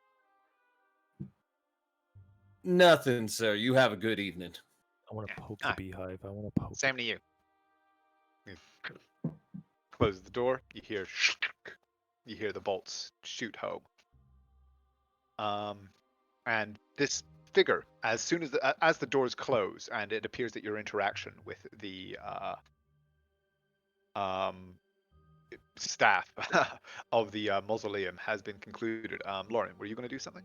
Nothing, sir. You have a good evening. I want to Yeah. poke the beehive. I want to poke. Same to you. Close the door. You hear the bolts shoot home. And this figure, as soon as the doors close, and it appears that your interaction with the staff of the mausoleum has been concluded. Lauren, were you going to do something?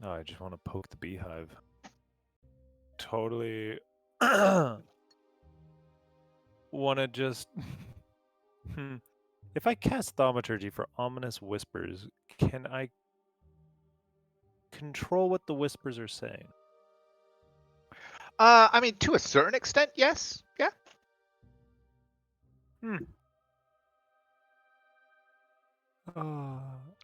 No, I just want to poke the beehive. Totally want to just... If I cast Thaumaturgy for Ominous Whispers, can I control what the whispers are saying? I mean, to a certain extent, yes. Yeah.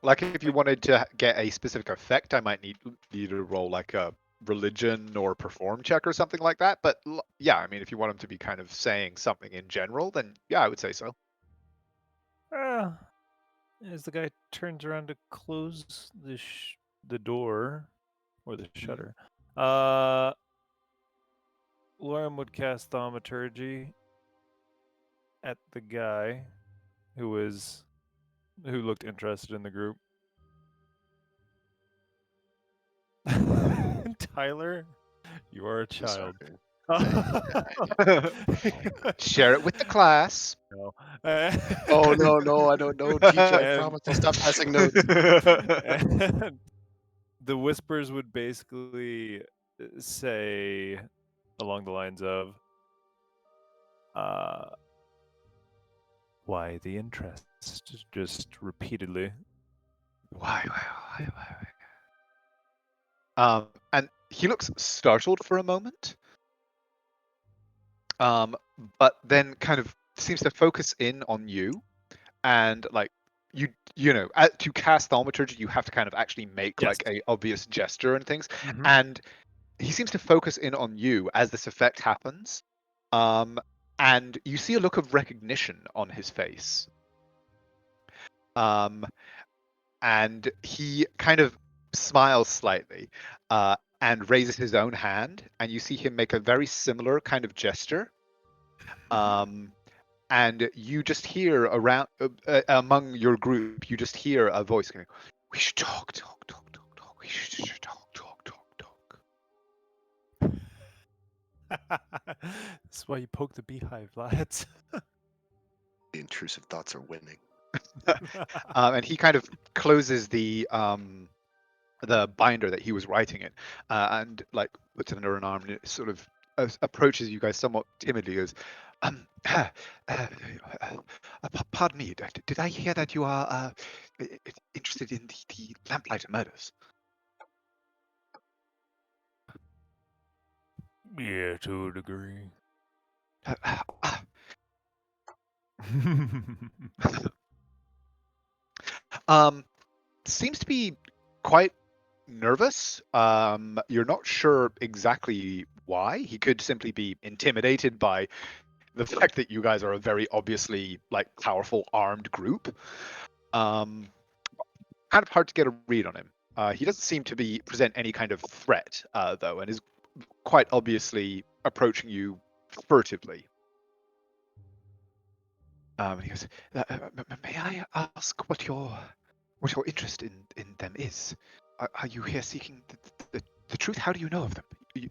Like, if you wanted to get a specific effect, I might need you to roll like a religion or perform check or something like that. But yeah, I mean, if you want them to be kind of saying something in general, then yeah, I would say so. As the guy turns around to close the door or the shutter, Lauren would cast Thaumaturgy at the guy who looked interested in the group. Tyler, you are a child. Share it with the class. No. Oh no, I don't know. Teacher, I promise I'll stop passing notes. The whispers would basically say along the lines of, why the interest? Just repeatedly. Why? And he looks startled for a moment. But then kind of seems to focus in on you, and like you know, to cast Thaumaturgy, you have to kind of actually make like a obvious gesture and things. And he seems to focus in on you as this effect happens. And you see a look of recognition on his face. And he kind of smiles slightly, and raises his own hand, and you see him make a very similar kind of gesture. And you just hear around among your group, you just hear a voice going, "We should talk. We should talk." That's why you poke the beehive, lads. The intrusive thoughts are winning. And he kind of closes the binder that he was writing in, and like puts it under an arm, and it sort of approaches you guys somewhat timidly. Goes, Pardon me. Did I hear that you are interested in the lamplighter murders? Yeah, to a degree. Seems to be quite nervous. You're not sure exactly why. He could simply be intimidated by the fact that you guys are a very obviously like powerful armed group. Kind of hard to get a read on him. He doesn't seem to be present any kind of threat, though, and is quite obviously approaching you furtively. He goes, "May I ask what your interest in them is? Are you here seeking the truth? How do you know of them?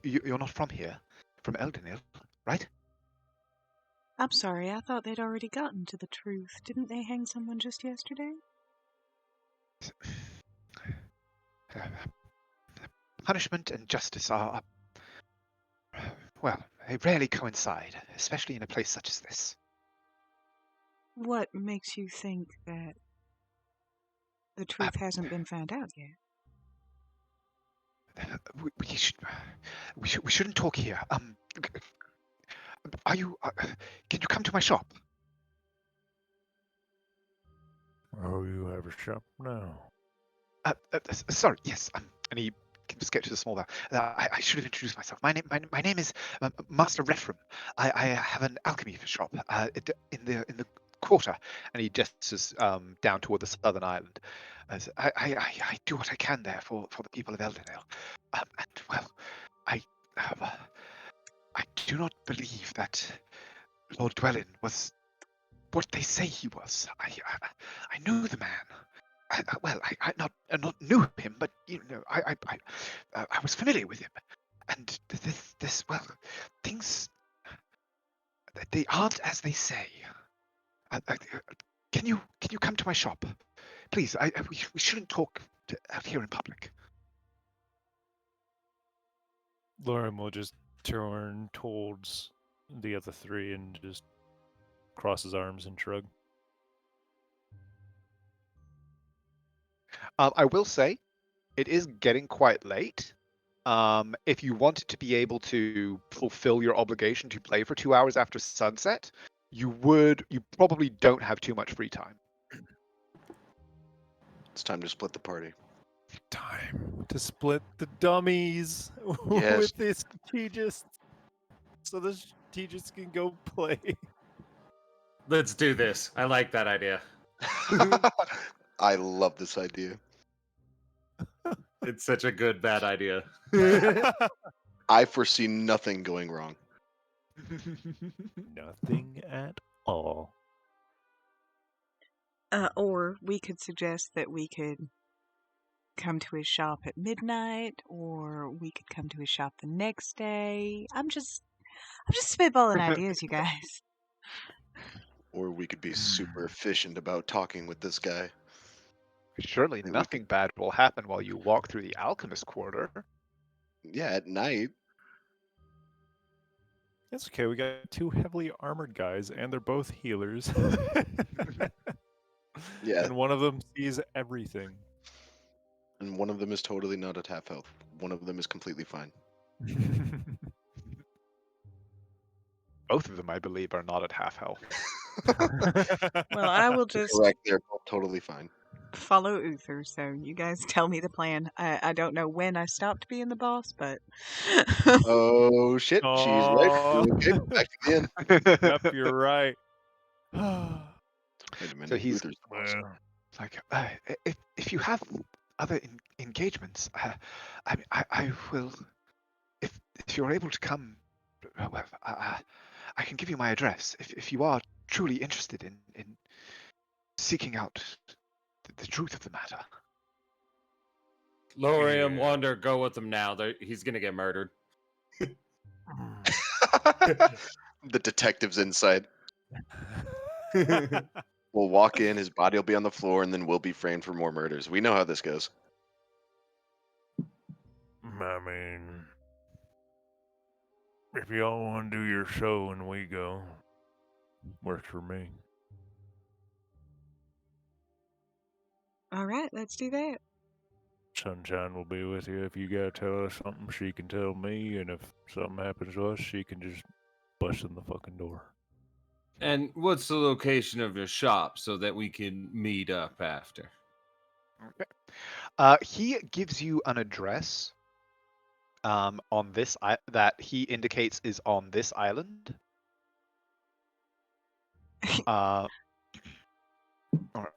You're not from here, from Eldenil, right?" I'm sorry, I thought they'd already gotten to the truth. Didn't they hang someone just yesterday? Punishment and justice are, well, they rarely coincide, especially in a place such as this. What makes you think that the truth hasn't been found out yet? We shouldn't talk here. Are you? Can you come to my shop? Oh, you have a shop now. Sorry. Yes. And he can just get to the small bar. I should have introduced myself. My name is Master Refram. I have an alchemy shop in the quarter, and he gestures down toward the southern island. As I do what I can there for the people of Eldendale. And well, I I do not believe that Lord Dwellin was what they say he was. I knew the man. I not knew him, but I was familiar with him, and this well, things they aren't as they say. Can you come to my shop, please? We shouldn't talk out here in public. Lorem will just turn towards the other three and just cross his arms and shrug. I will say, it is getting quite late. If you wanted to be able to fulfill your obligation to play for 2 hours after sunset, you probably don't have too much free time. It's time to split the party. Time to split the dummies Yes. with the strategists, so the strategists can go play. Let's do this. I like that idea. I love this idea. It's such a good bad idea. I foresee nothing going wrong. Nothing at all. Or we could suggest that we could come to his shop at midnight, or we could come to his shop the next day. I'm just spitballing ideas, you guys. Or we could be super efficient about talking with this guy. Surely We nothing bad will happen while you walk through the alchemist quarter. Yeah, at night. It's okay. We got two heavily armored guys, and they're both healers. Yeah. And one of them sees everything. And one of them is totally not at half health. One of them is completely fine. Both of them, I believe, are not at half health. Well, I will just Correct. They're both totally fine. follow Uther, so you guys tell me the plan. I don't know when I stopped being the boss, but Oh shit, she's right. Oh. Okay, back again. Yep, you're right. Wait a minute. So he's Uther's the boss. Well, like, if you have other engagements, I will. If you're able to come, well, I can give you my address. If you are truly interested in seeking out the truth of the matter. Lorium, Yeah. Wander, go with him now. He's gonna get murdered. The detective's insight. We'll walk in, his body will be on the floor, and then we'll be framed for more murders. We know how this goes. I mean, if y'all want to do your show and we go, Works for me. All right, let's do that. Sunshine will be with you. If you gotta tell us something, she can tell me, and if something happens to us, she can just bust in the fucking door. And what's the location of your shop so that we can meet up after? Okay. He gives you an address on this that he indicates is on this island. Or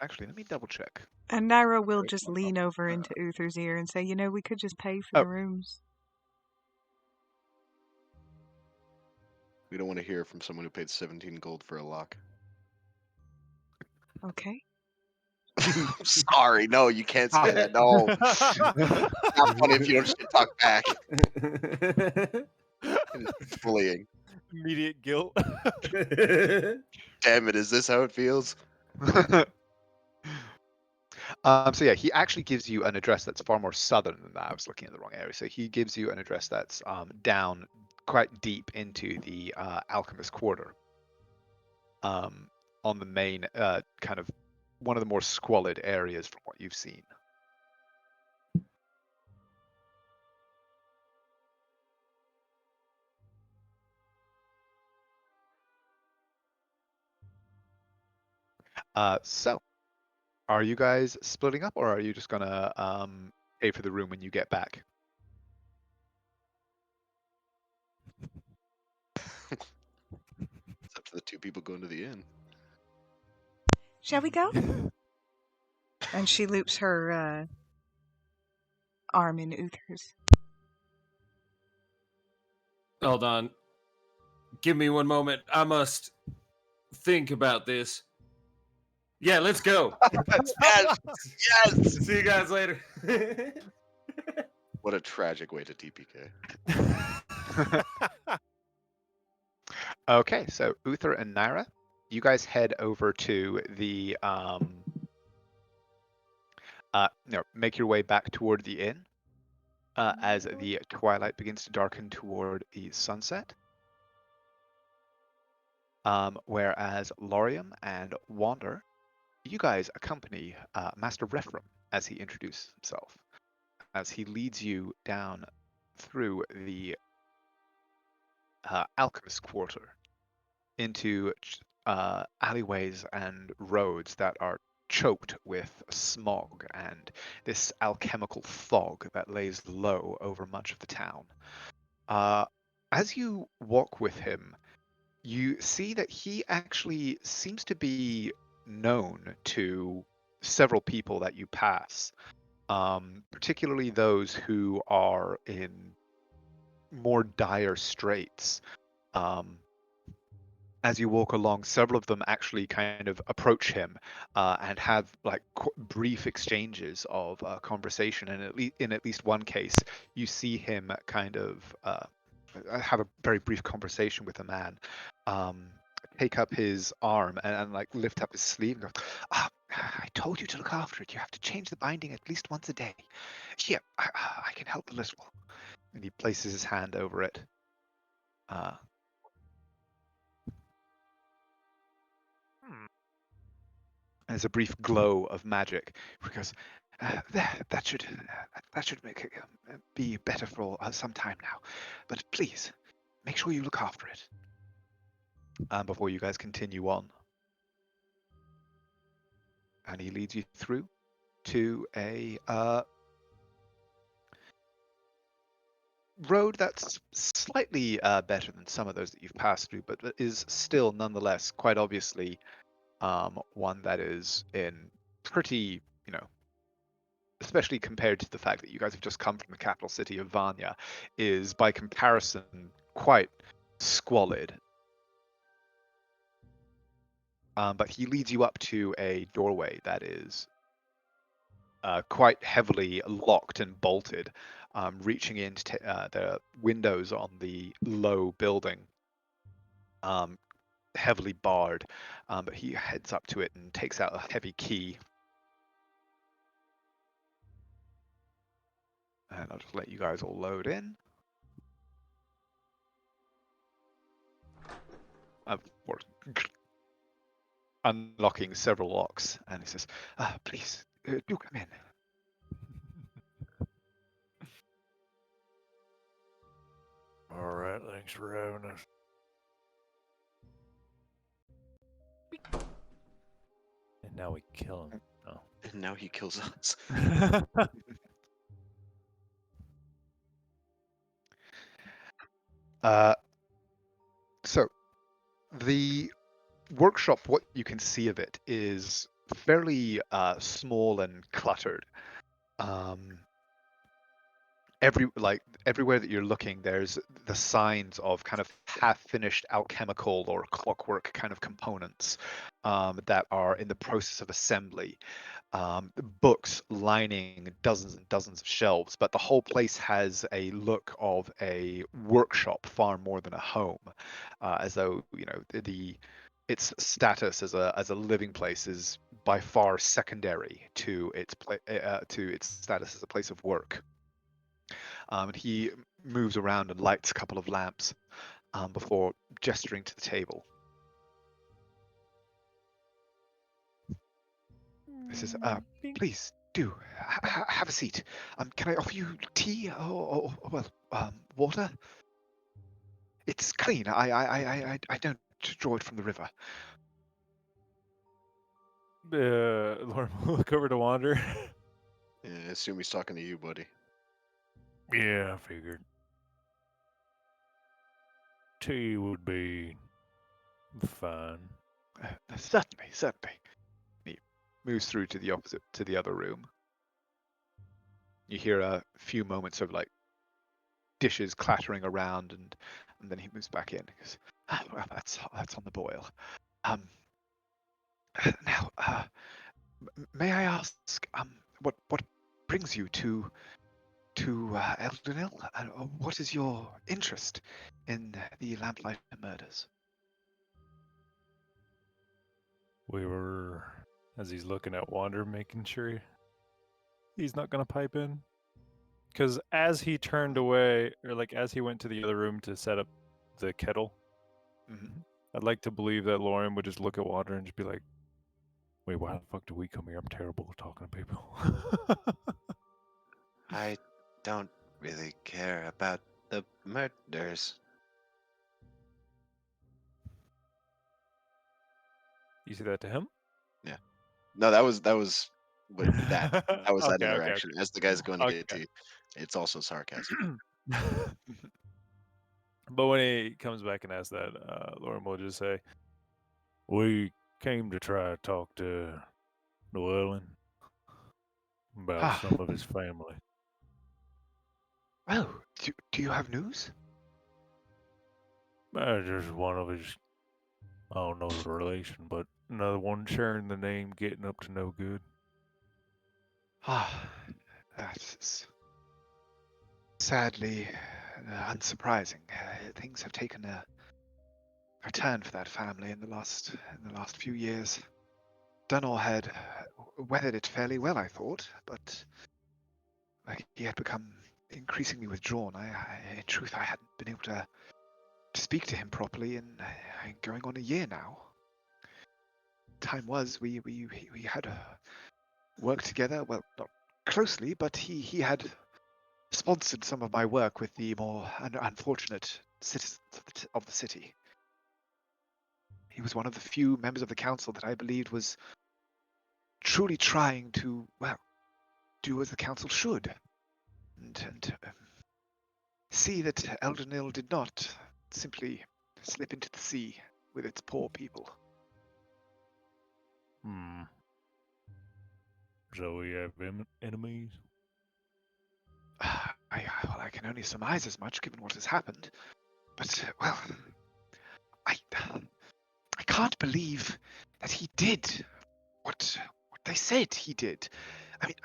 actually, let me double check. And Naira will just lean over into Uther's ear and say, we could just pay for the rooms. We don't want to hear from someone who paid 17 gold for a lock. Okay. Sorry, no, you can't say that. No. Not funny if you don't shit talk back. Bullying. Immediate guilt. Damn it, is this how it feels? So yeah, he actually gives you an address that's far more southern than that. I was looking at the wrong area. So he gives you an address that's down quite deep into the Alchemist Quarter. On the main kind of one of the more squalid areas from what you've seen. So, are you guys splitting up, or are you just gonna pay for the room when you get back? It's up to the two people going to the inn. Shall we go? And she loops her arm in Uther's. Hold on. Give me one moment. I must think about this. Yeah, let's go. Yes! Yes! See you guys later. What a tragic way to TPK. Okay, so Uther and Naira, you guys head over to the make your way back toward the inn as the twilight begins to darken toward the sunset. Whereas Laurium and Wander, you guys accompany Master Rephram as he introduces himself, as he leads you down through the Alchemist Quarter into alleyways and roads that are choked with smog and this alchemical fog that lays low over much of the town. As you walk with him, you see that he actually seems to be known to several people that you pass, particularly those who are in more dire straits. As you walk along, several of them actually kind of approach him and have like brief exchanges of conversation. And in at least one case, you see him kind of have a very brief conversation with a man, take up his arm and like lift up his sleeve and go, I told you to look after it. You have to change the binding at least once a day. Here, I can help a little. And he places his hand over it. There's a brief glow of magic because that should make it be better for some time now. But please, make sure you look after it before you guys continue on. And he leads you through to a road that's slightly better than some of those that you've passed through, but is still nonetheless quite obviously one that is in pretty, especially compared to the fact that you guys have just come from the capital city of Vanya, is by comparison quite squalid. But he leads you up to a doorway that is quite heavily locked and bolted, reaching into the windows on the low building, heavily barred. But he heads up to it and takes out a heavy key. And I'll just let you guys all load in. Of course. unlocking several locks, and he says, "Please, do come in." All right, thanks for having us. And now we kill him. Oh. And now he kills us. So the workshop, what you can see of it is fairly small and cluttered. Everywhere that you're looking, there's the signs of kind of half-finished alchemical or clockwork kind of components that are in the process of assembly. Books lining dozens and dozens of shelves, but the whole place has a look of a workshop far more than a home, as though its status as a living place is by far secondary to its status as a place of work. And he moves around and lights a couple of lamps before gesturing to the table. He says, "Please do have a seat. Can I offer you tea or water? It's clean. I don't draw it from the river." Lauren will look over to Wander. Yeah, I assume he's talking to you, buddy. Yeah, I figured. Tea would be fine. Certainly. He moves through to the other room. You hear a few moments of like dishes clattering around, and then he moves back in. He goes, well, that's on the boil. Now, may I ask, what brings you to Eldenil? What is your interest in the Lamplighter murders? We were, as he's looking at Wander, making sure he's not going to pipe in. Because as he turned away, or like as he went to the other room to set up the kettle, I'd like to believe that Lauren would just look at Wander and just be like, wait, why the fuck do we come here? I'm terrible at talking to people. I don't really care about the murders. You see that to him? Yeah. No, that was what that was that Okay. interaction. As the guy's going to get Okay. to you, it's also sarcasm. But when he comes back and asks that, Lauren will just say, we came to try to talk to Llewellyn about some of his family. Well, do you have news? Just one of his, I don't know the relation, but another one sharing the name, getting up to no good. That's sadly unsurprising. Things have taken a turn for that family in the last few years. Dunor had weathered it fairly well, I thought, but he had become increasingly withdrawn. In truth, I hadn't been able to speak to him properly in going on a year now. Time was we had worked together, well, not closely, but he had sponsored some of my work with the more unfortunate citizens of the city. He was one of the few members of the council that I believed was truly trying to, well, do as the council should, and see that Eldenil did not simply slip into the sea with its poor people. So we have enemies? I can only surmise as much given what has happened. But, well, I can't believe that he did what they said he did. I mean,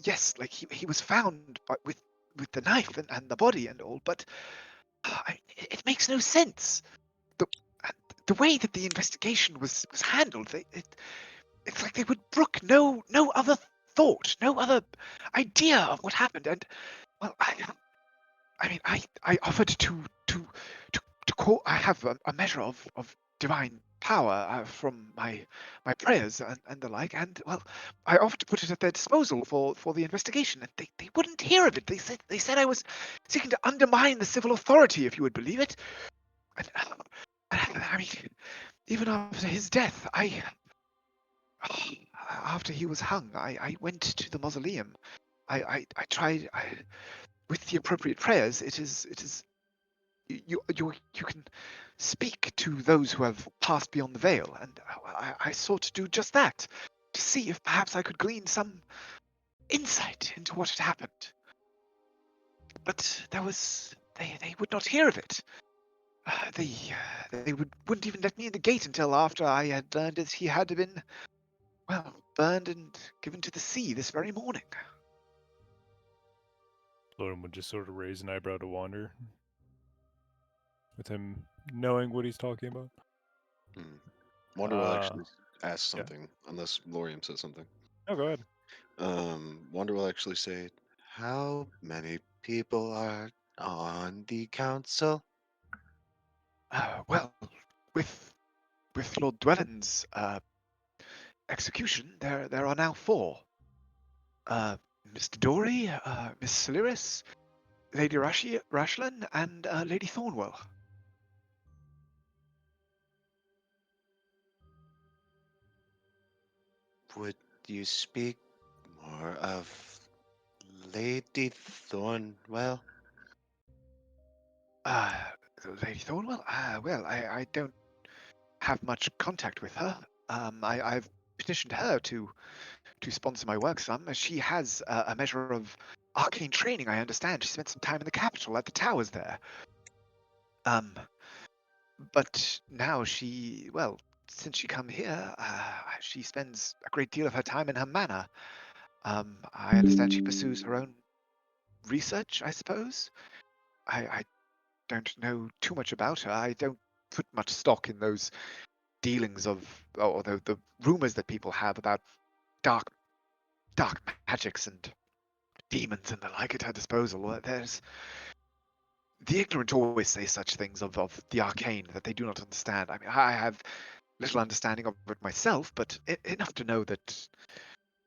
yes, like he was found with the knife and the body and all, but it makes no sense. The way that the investigation was handled, it's like they would brook no other thought, no other idea of what happened. And well, I offered to call. I have a measure of divine power from my prayers and the like, and well, I offered to put it at their disposal for the investigation, and they wouldn't hear of it. They said I was seeking to undermine the civil authority, if you would believe it. And, I mean, even after his death, after he was hung, I went to the mausoleum. I tried with the appropriate prayers. It is you can speak to those who have passed beyond the veil, and I sought to do just that, to see if perhaps I could glean some insight into what had happened. But they would not hear of it. They wouldn't even let me in the gate until after I had learned that he had been, well, burned and given to the sea this very morning. Lauren would just sort of raise an eyebrow to Wander, with him knowing what he's talking about. Wonder will actually ask yeah. something, unless Lorium says something. Oh, go ahead. Wonder will actually say, "How many people are on the council?" Well, with Lord Dwellin's execution, there are now 4. Mr. Dory, Miss Saliris, Lady Rashlan, and Lady Thornwell. Would you speak more of Lady Thornwell? Lady Thornwell? Well, I don't have much contact with her. I've petitioned her to sponsor my work some, as she has a measure of arcane training, I understand. She spent some time in the capital at the towers there. But now since she come here, she spends a great deal of her time in her manor. I understand she pursues her own research, I suppose. I don't know too much about her. I don't put much stock in those dealings or the rumors that people have about dark magics and demons and the like at her disposal. There's the ignorant always say such things of the arcane that they do not understand. I mean, I have little understanding of it myself, but enough to know that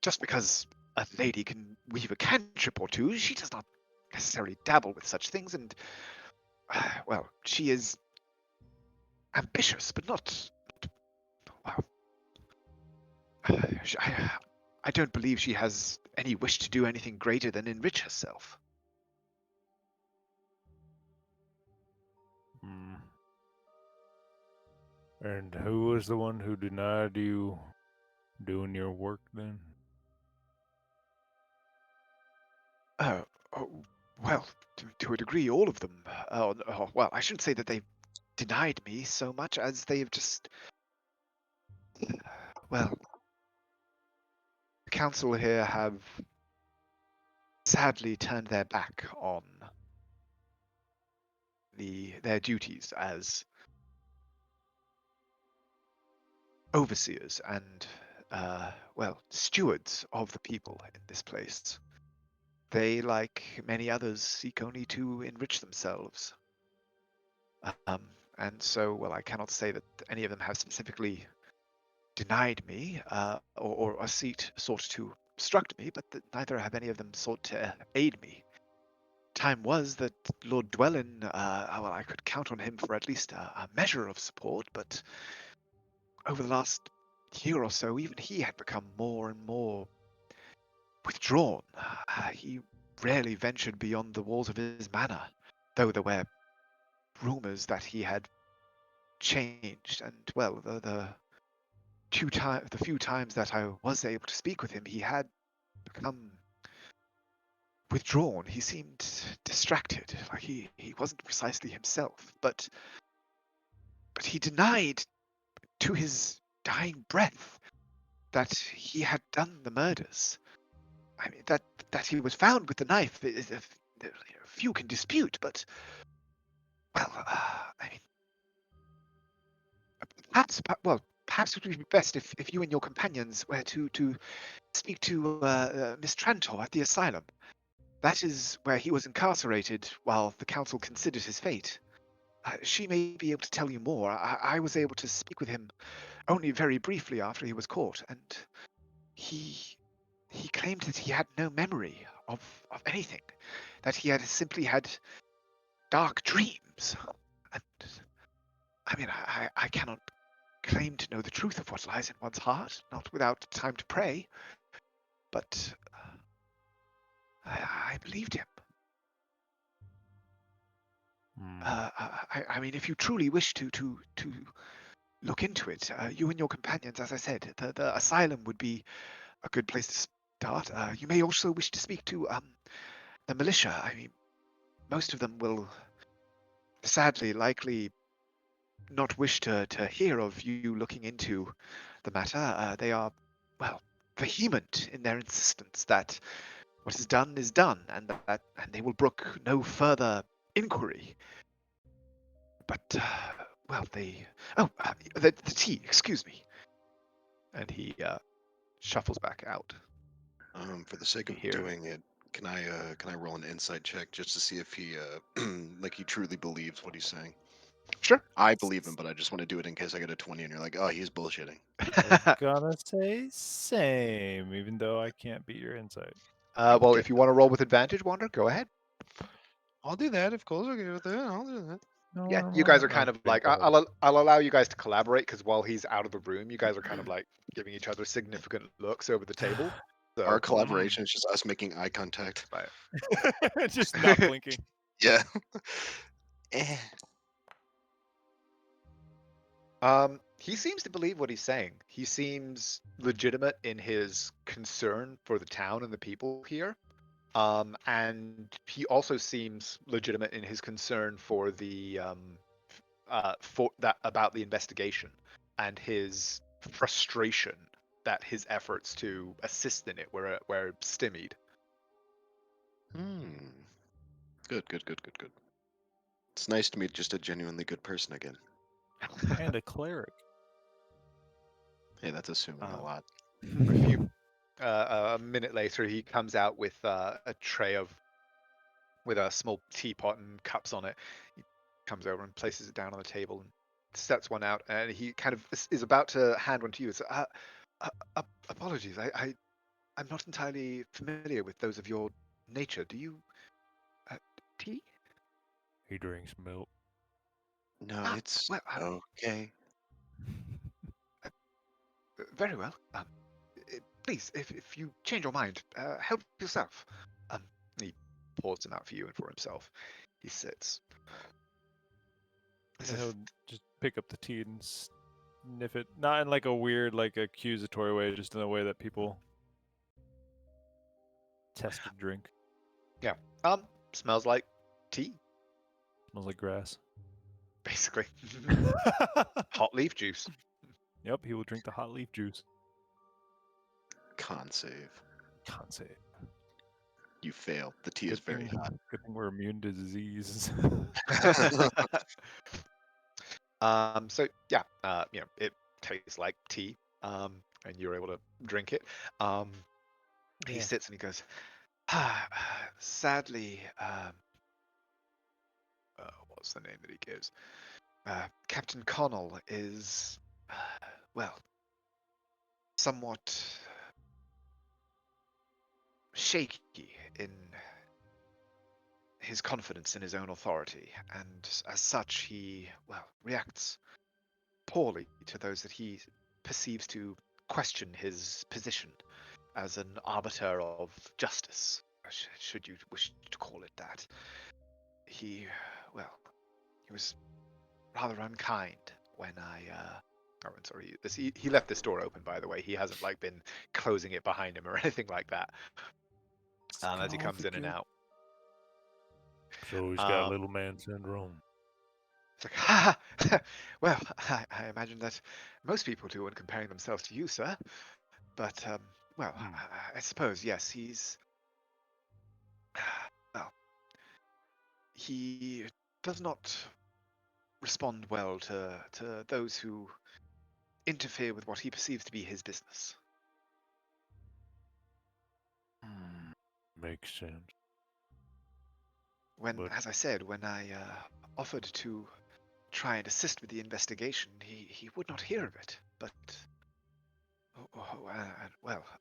just because a lady can weave a cantrip or two, she does not necessarily dabble with such things. And well, she is ambitious, but not. Well, I don't believe she has any wish to do anything greater than enrich herself. And who was the one who denied you doing your work then? Oh, well, to a degree, all of them. Well, I shouldn't say that they denied me so much as they've just. Well, the council here have sadly turned their back on their duties as overseers and well, stewards of the people in this place. They, like many others, seek only to enrich themselves. And so, well, I cannot say that any of them have specifically denied me or a seat sought to obstruct me, but neither have any of them sought to aid me. Time was that Lord Dwellin, well, I could count on him for at least a measure of support, but over the last year or so, even he had become more and more withdrawn. He rarely ventured beyond the walls of his manor, though there were rumors that he had changed. And well, the few times that I was able to speak with him, he had become withdrawn. He seemed distracted, like he wasn't precisely himself. But he denied to his dying breath that he had done the murders. I mean, that he was found with the knife, few can dispute, but, well, I mean, perhaps it would be best if you and your companions were to speak to Miss Trantor at the asylum. That is where he was incarcerated while the council considered his fate. She may be able to tell you more. I was able to speak with him only very briefly after he was caught, and he he claimed that he had no memory of anything, that he had simply had dark dreams. And I mean, I cannot claim to know the truth of what lies in one's heart, not without time to pray, but I believed him. I mean, if you truly wish to look into it, you and your companions, as I said, the asylum would be a good place to start. You may also wish to speak to the militia. I mean, most of them will sadly likely not wish to hear of you looking into the matter. They are, well, vehement in their insistence that what is done, and and they will brook no further inquiry. But well, the tea. Excuse me. And he shuffles back out. For the sake You of hear, doing it, can I roll an insight check just to see if he like he truly believes what he's saying? sure. I believe him, but I just want to do it in case I get a 20 and you're like, oh, he's bullshitting. I'm gonna say same, even though I can't beat your insight. Well, if you want to roll with advantage, Wander, go ahead. I'll do that if Cole's okay with it. I'll do that. No, Yeah, you guys are I'm kind of big like brother. I'll allow you guys to collaborate because while he's out of the room, you guys are kind of like giving each other significant looks over the table. Our So collaboration is just us making eye contact. right. Just not blinking. Yeah. Eh. He seems to believe what he's saying. He seems legitimate in his concern for the town and the people here. And he also seems legitimate in his concern for the for that about the investigation and his frustration that his efforts to assist in it were stymied. Hmm. Good, good, good, good, good. It's nice to meet just a genuinely good person again. And a cleric. Hey, that's assuming a lot. A few a minute later, he comes out with a tray with a small teapot and cups on it. He comes over and places it down on the table and sets one out, and he kind of is about to hand one to you. It's apologies, I'm not entirely familiar with those of your nature. Do you tea? He drinks milk. No, Ah, it's well, okay. very well. Please, if you change your mind, help yourself. He pours them out for you and for himself. He sits. As And if, he'll just pick up the tea and sniff it, not in like a weird, like accusatory way, just in a way that people test a drink. yeah, smells like tea, Smells like grass. basically. Hot leaf juice. Yep, he will drink the hot leaf juice. Con save. Can't say it. You fail. The tea is very hot. Good thing we're immune to disease. So yeah, it tastes like tea, and you're able to drink it. He Yeah. sits and he goes, sadly, what's the name that he gives? Captain Connell is, well, somewhat shaky in his confidence in his own authority, and as such, he, well, reacts poorly to those that he perceives to question his position as an arbiter of justice, should you wish to call it that. He, well, he was rather unkind when sorry, he left this door open, by the way. He hasn't like been closing it behind him or anything like that. As he comes in and out. So he's got Um, little man syndrome. It's like, ha! Well, I imagine that most people do when comparing themselves to you, sir. But, well, I suppose, yes, he's, well, he does not respond well to those who interfere with what he perceives to be his business. Makes sense. When, But- as I said, when I offered to try and assist with the investigation, he would not hear of it. But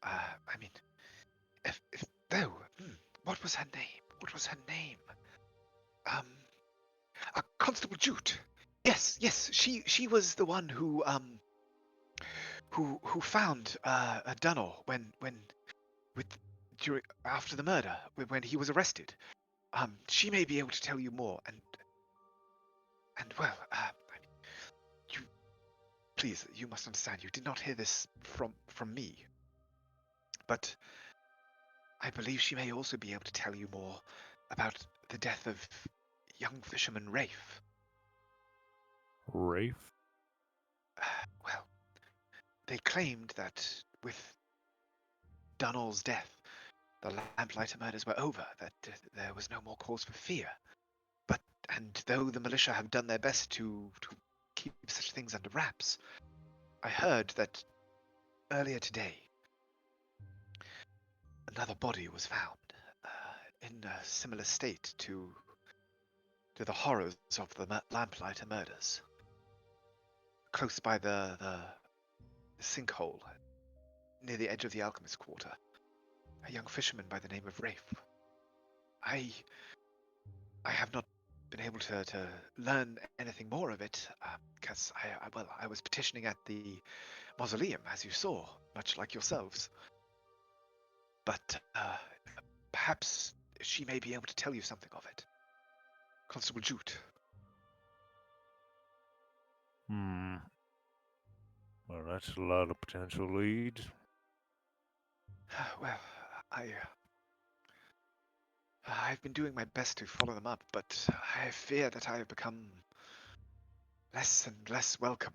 I mean, if though, what was her name? What was her name? Constable Jute. Yes. She was the one who found Dunno with during after the murder when he was arrested. She may be able to tell you more, and well, you please, you must understand, you did not hear this from me, but I believe she may also be able to tell you more about the death of young fisherman Rafe. Rafe? Well, they claimed that with Dunall's death, the Lamplighter murders were over, that there was no more cause for fear. And though the militia have done their best to keep such things under wraps, I heard that earlier today another body was found in a similar state to the horrors of the Lamplighter murders, close by the sinkhole near the edge of the Alchemist Quarter. A young fisherman by the name of Rafe. I have not been able to learn anything more of it because I was petitioning at the mausoleum, as you saw, much like yourselves. But perhaps she may be able to tell you something of it. Constable Jute. Well, that's a lot of potential leads. Well, I've been doing my best to follow them up, but I fear that I have become less and less welcome.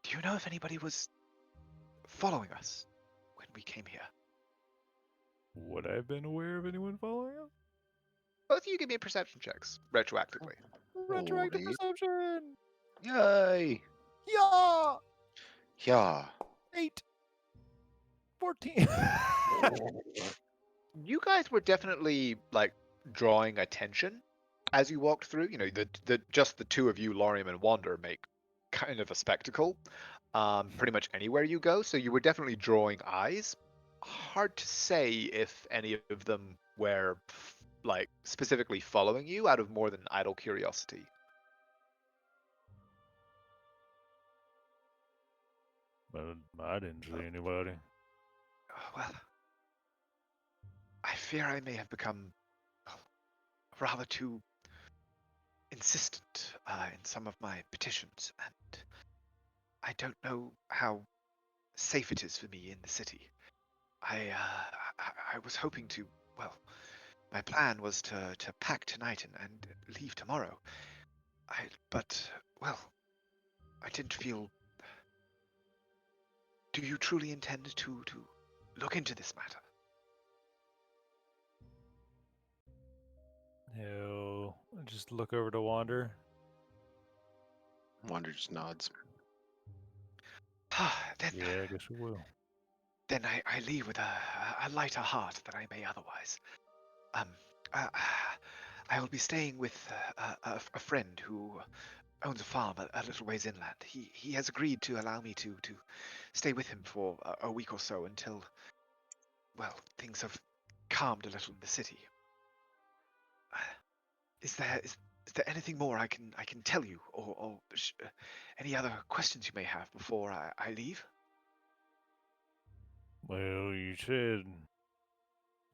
Do you know if anybody was following us when we came here? Would I have been aware of anyone following us? Both of you give me perception checks, retroactively. Retroactive Holy. perception! Yay! Yeah! Yeah. 8. 14. You guys were definitely, like, drawing attention as you walked through. You know, just the two of you, Lorium and Wander, make kind of a spectacle pretty much anywhere you go, so you were definitely drawing eyes. Hard to say if any of them were, like, specifically following you out of more than idle curiosity. But I didn't see anybody. Well, I fear I may have become rather too insistent in some of my petitions, and I don't know how safe it is for me in the city. I was hoping to, well, my plan was to pack tonight and leave tomorrow. But well, I didn't feel. Do you truly intend to look into this matter? He'll just look over to Wander. Wander just nods. Then, Yeah, I guess we will. then I leave with a lighter heart than I may otherwise. Uh, I will be staying with a friend who owns a farm a little ways inland. He has agreed to allow me to stay with him for a week or so until, well, things have calmed a little in the city. Is there anything more I can tell you, or any other questions you may have before I leave? Well, you said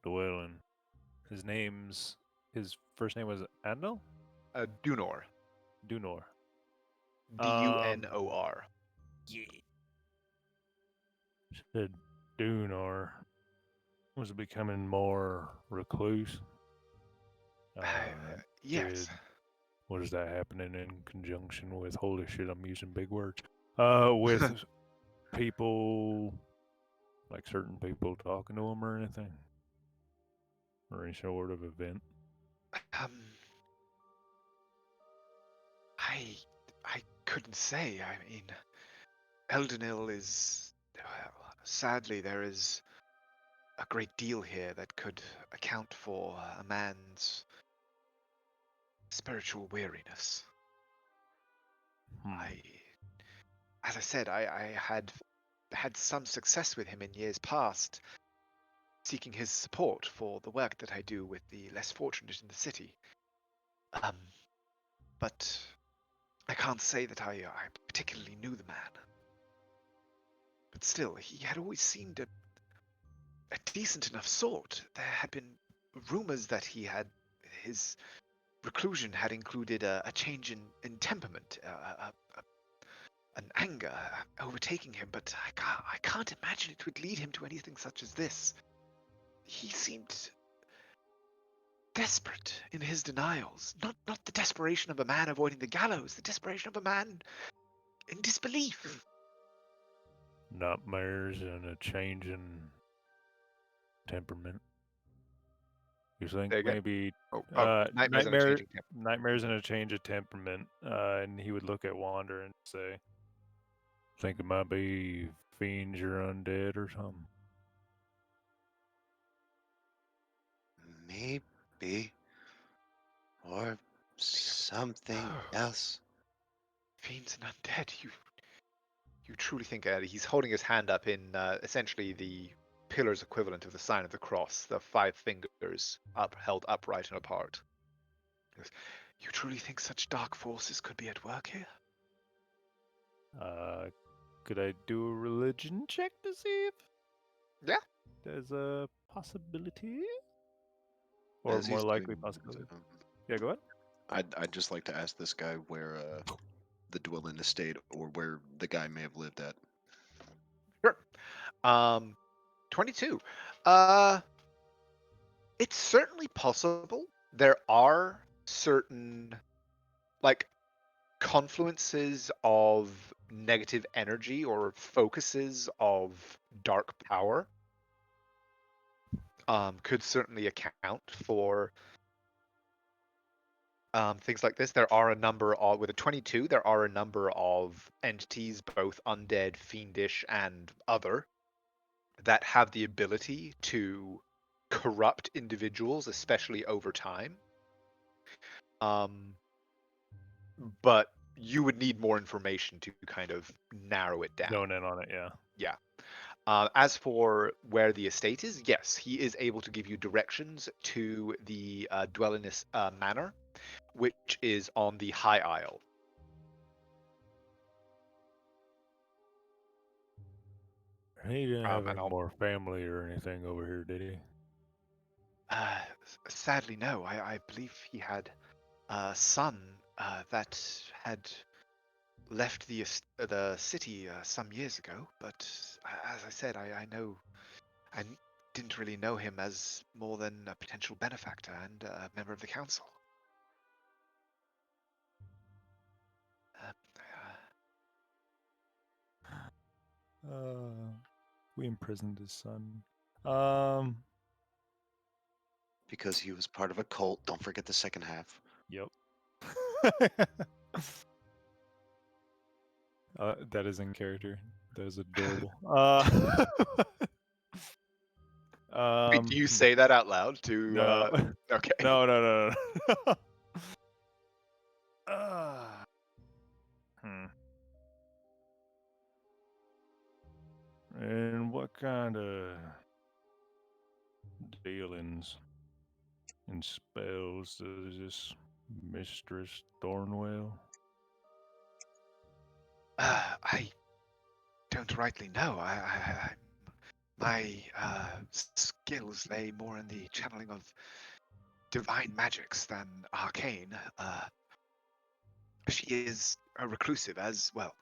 Dwellin. His first name was Andal? Dunor. Dunor. Dunor. Yeah. Said Dunor was becoming more recluse. Yes. What is that happening in conjunction with? Holy shit, I'm using big words. With people, like certain people talking to him or anything? Or any sort of event? I couldn't say. I mean, Eldenil is, well, sadly, there is a great deal here that could account for a man's spiritual weariness. Hmm. As I said, I had some success with him in years past, seeking his support for the work that I do with the less fortunate in the city. But I can't say that I particularly knew the man. But still, he had always seemed a decent enough sort. There had been rumors that his reclusion had included a change in temperament, an anger overtaking him, but I can't imagine it would lead him to anything such as this. He seemed desperate in his denials. Not the desperation of a man avoiding the gallows, the desperation of a man in disbelief. Nightmares and a change in temperament. You think There you go. maybe Nightmares and a changing temperament. nightmares and a change of temperament, and he would look at Wander and say, "Think it might be fiends or undead or something." Maybe. Or something else. Fiends and undead. You truly think he's holding his hand up in essentially the pillar's equivalent of the sign of the cross, the 5 fingers held upright and apart. He goes, you truly think such dark forces could be at work here? Could I do a religion check to see if Yeah. there's a possibility? Or As more he's likely doing, possibility? Yeah, go ahead. I'd just like to ask this guy where the dwelling estate or where the guy may have lived at. Sure. 22. It's certainly possible. There are certain like confluences of negative energy or focuses of dark power could certainly account for things like this. There are a number of, with a 22, there are a number of entities, both undead, fiendish, and other, that have the ability to corrupt individuals, especially over time. But you would need more information to kind of narrow it down. Zone in on it, yeah. Yeah. As for where the estate is, yes, he is able to give you directions to the Dwellingness Manor, which is on the High Isle. He didn't have And any more family or anything over here, did he? Sadly, no. I believe he had a son that had left the city some years ago. But as I said, I didn't really know him as more than a potential benefactor and a member of the council. We imprisoned his son. Because he was part of a cult. Don't forget the second half. Yep. That is in character. That is adorable. Wait, do you say that out loud to? No. Okay. No. And what kind of dealings and spells does this Mistress Thornwell? I don't rightly know. My skills lay more in the channeling of divine magics than arcane. She is a reclusive, as well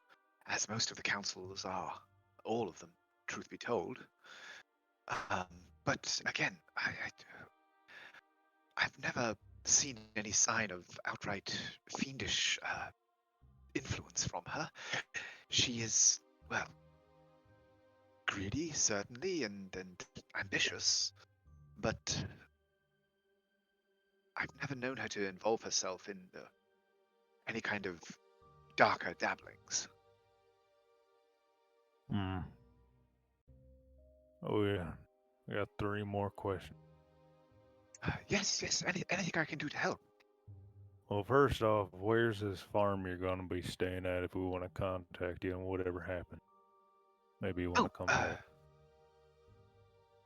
as most of the councils are. All of them, truth be told. But again, I've never seen any sign of outright fiendish influence from her. She is, well, greedy, certainly, and ambitious, but I've never known her to involve herself in any kind of darker dabblings. Oh yeah, I got 3 more questions. Yes, anything I can do to help. Well, first off, where's this farm you're gonna be staying at if we want to contact you and whatever happened? Maybe you want to come back.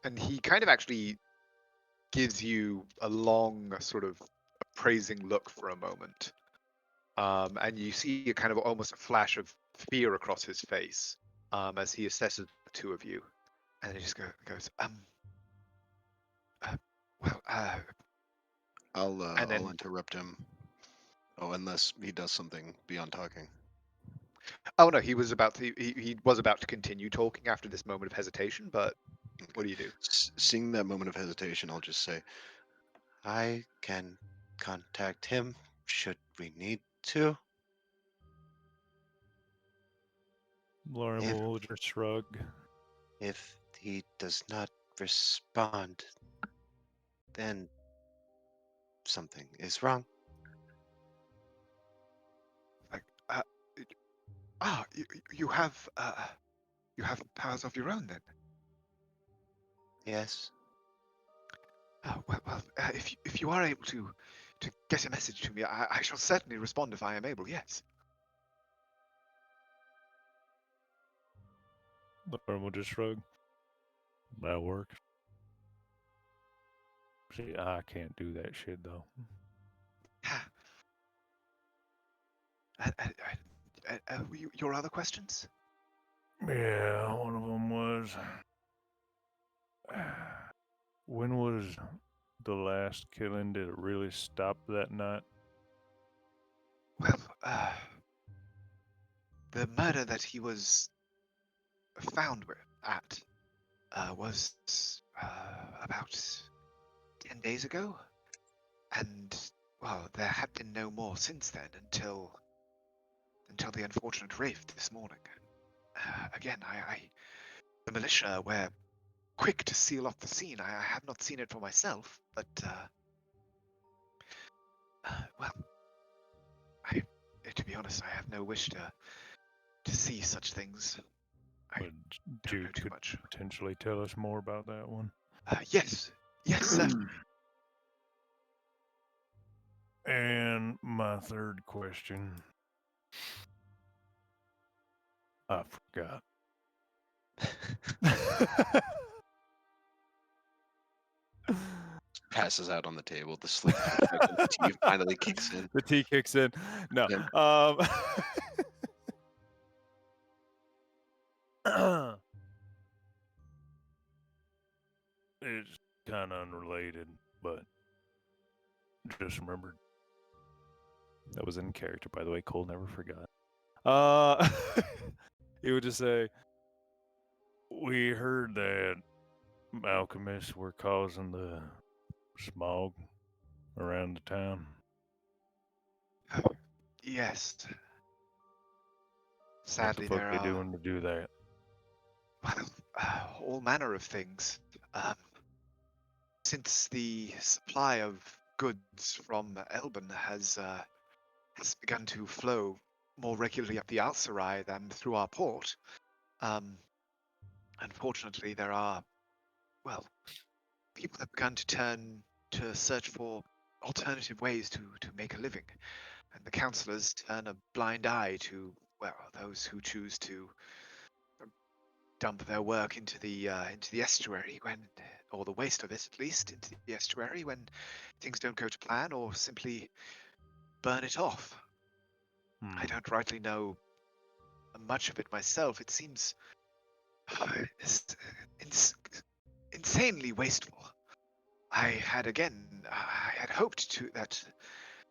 And he kind of actually gives you a long sort of appraising look for a moment. And you see a kind of almost a flash of fear across his face as he assesses the two of you. And he just goes, well, and then, I'll interrupt him. Oh, unless he does something beyond talking. oh no, he was about to continue talking after this moment of hesitation, but what do you do? Seeing that moment of hesitation, I'll just say, I can contact him should we need to. Lauren If- will just shrug. If he does not respond, then something is wrong. Like, you have powers of your own then? Yes. Oh, well, if you are able to get a message to me, I shall certainly respond if I am able. Yes. Lauren will just shrug. That works. See, I can't do that shit though. Your other questions? Yeah, one of them was, when was the last killing? Did it really stop that night? Well, the murder that he was found at was about 10 days ago, and well, there have been no more since then until the unfortunate rave this morning. Again, the militia were quick to seal off the scene. I have not seen it for myself, but well, to be honest, I have no wish to see such things. I But don't know Jude too could much. potentially tell us more about that one. Yes, certainly. And my third question, I forgot. Passes out on the table. The sleep tea finally kicks in. The tea kicks in. No. It's kind of unrelated, but just remembered. That was in character, by the way. Cole never forgot. He would just say, we heard that alchemists were causing the smog around the town. Yes. What the Sadly, fuck there they are doing to do that? all manner of things. Since the supply of goods from Elben has begun to flow more regularly up the Alsarai than through our port, unfortunately, there are, well, people have begun to turn to search for alternative ways to make a living, and the councillors turn a blind eye to, well, those who choose to dump their work into the estuary when, or the waste of it at least, into the estuary when things don't go to plan, or simply burn it off. I don't rightly know much of it myself. It seems insanely wasteful. I had hoped that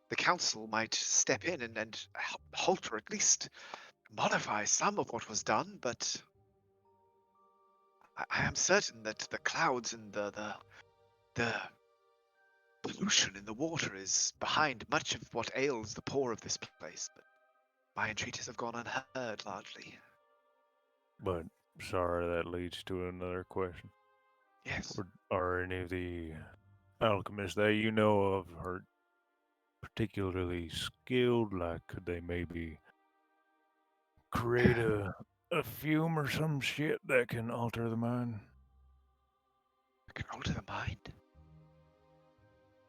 the council might step in and halt or at least modify some of what was done, but I am certain that the clouds and the pollution in the water is behind much of what ails the poor of this place. But my entreaties have gone unheard largely. But sorry, that leads to another question. Yes. Are any of the alchemists that you know of are particularly skilled? Like, could they maybe create a fume or some shit that can alter the mind? I can alter the mind.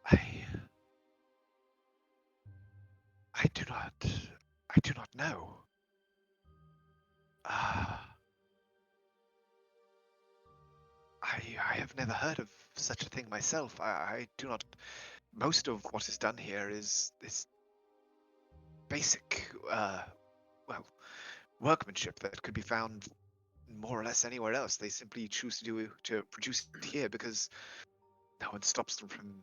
I I do not know. I have never heard of such a thing myself. I do not. Most of what is done here is basic, well, workmanship that could be found more or less anywhere else. They simply choose to produce it here because no one stops them from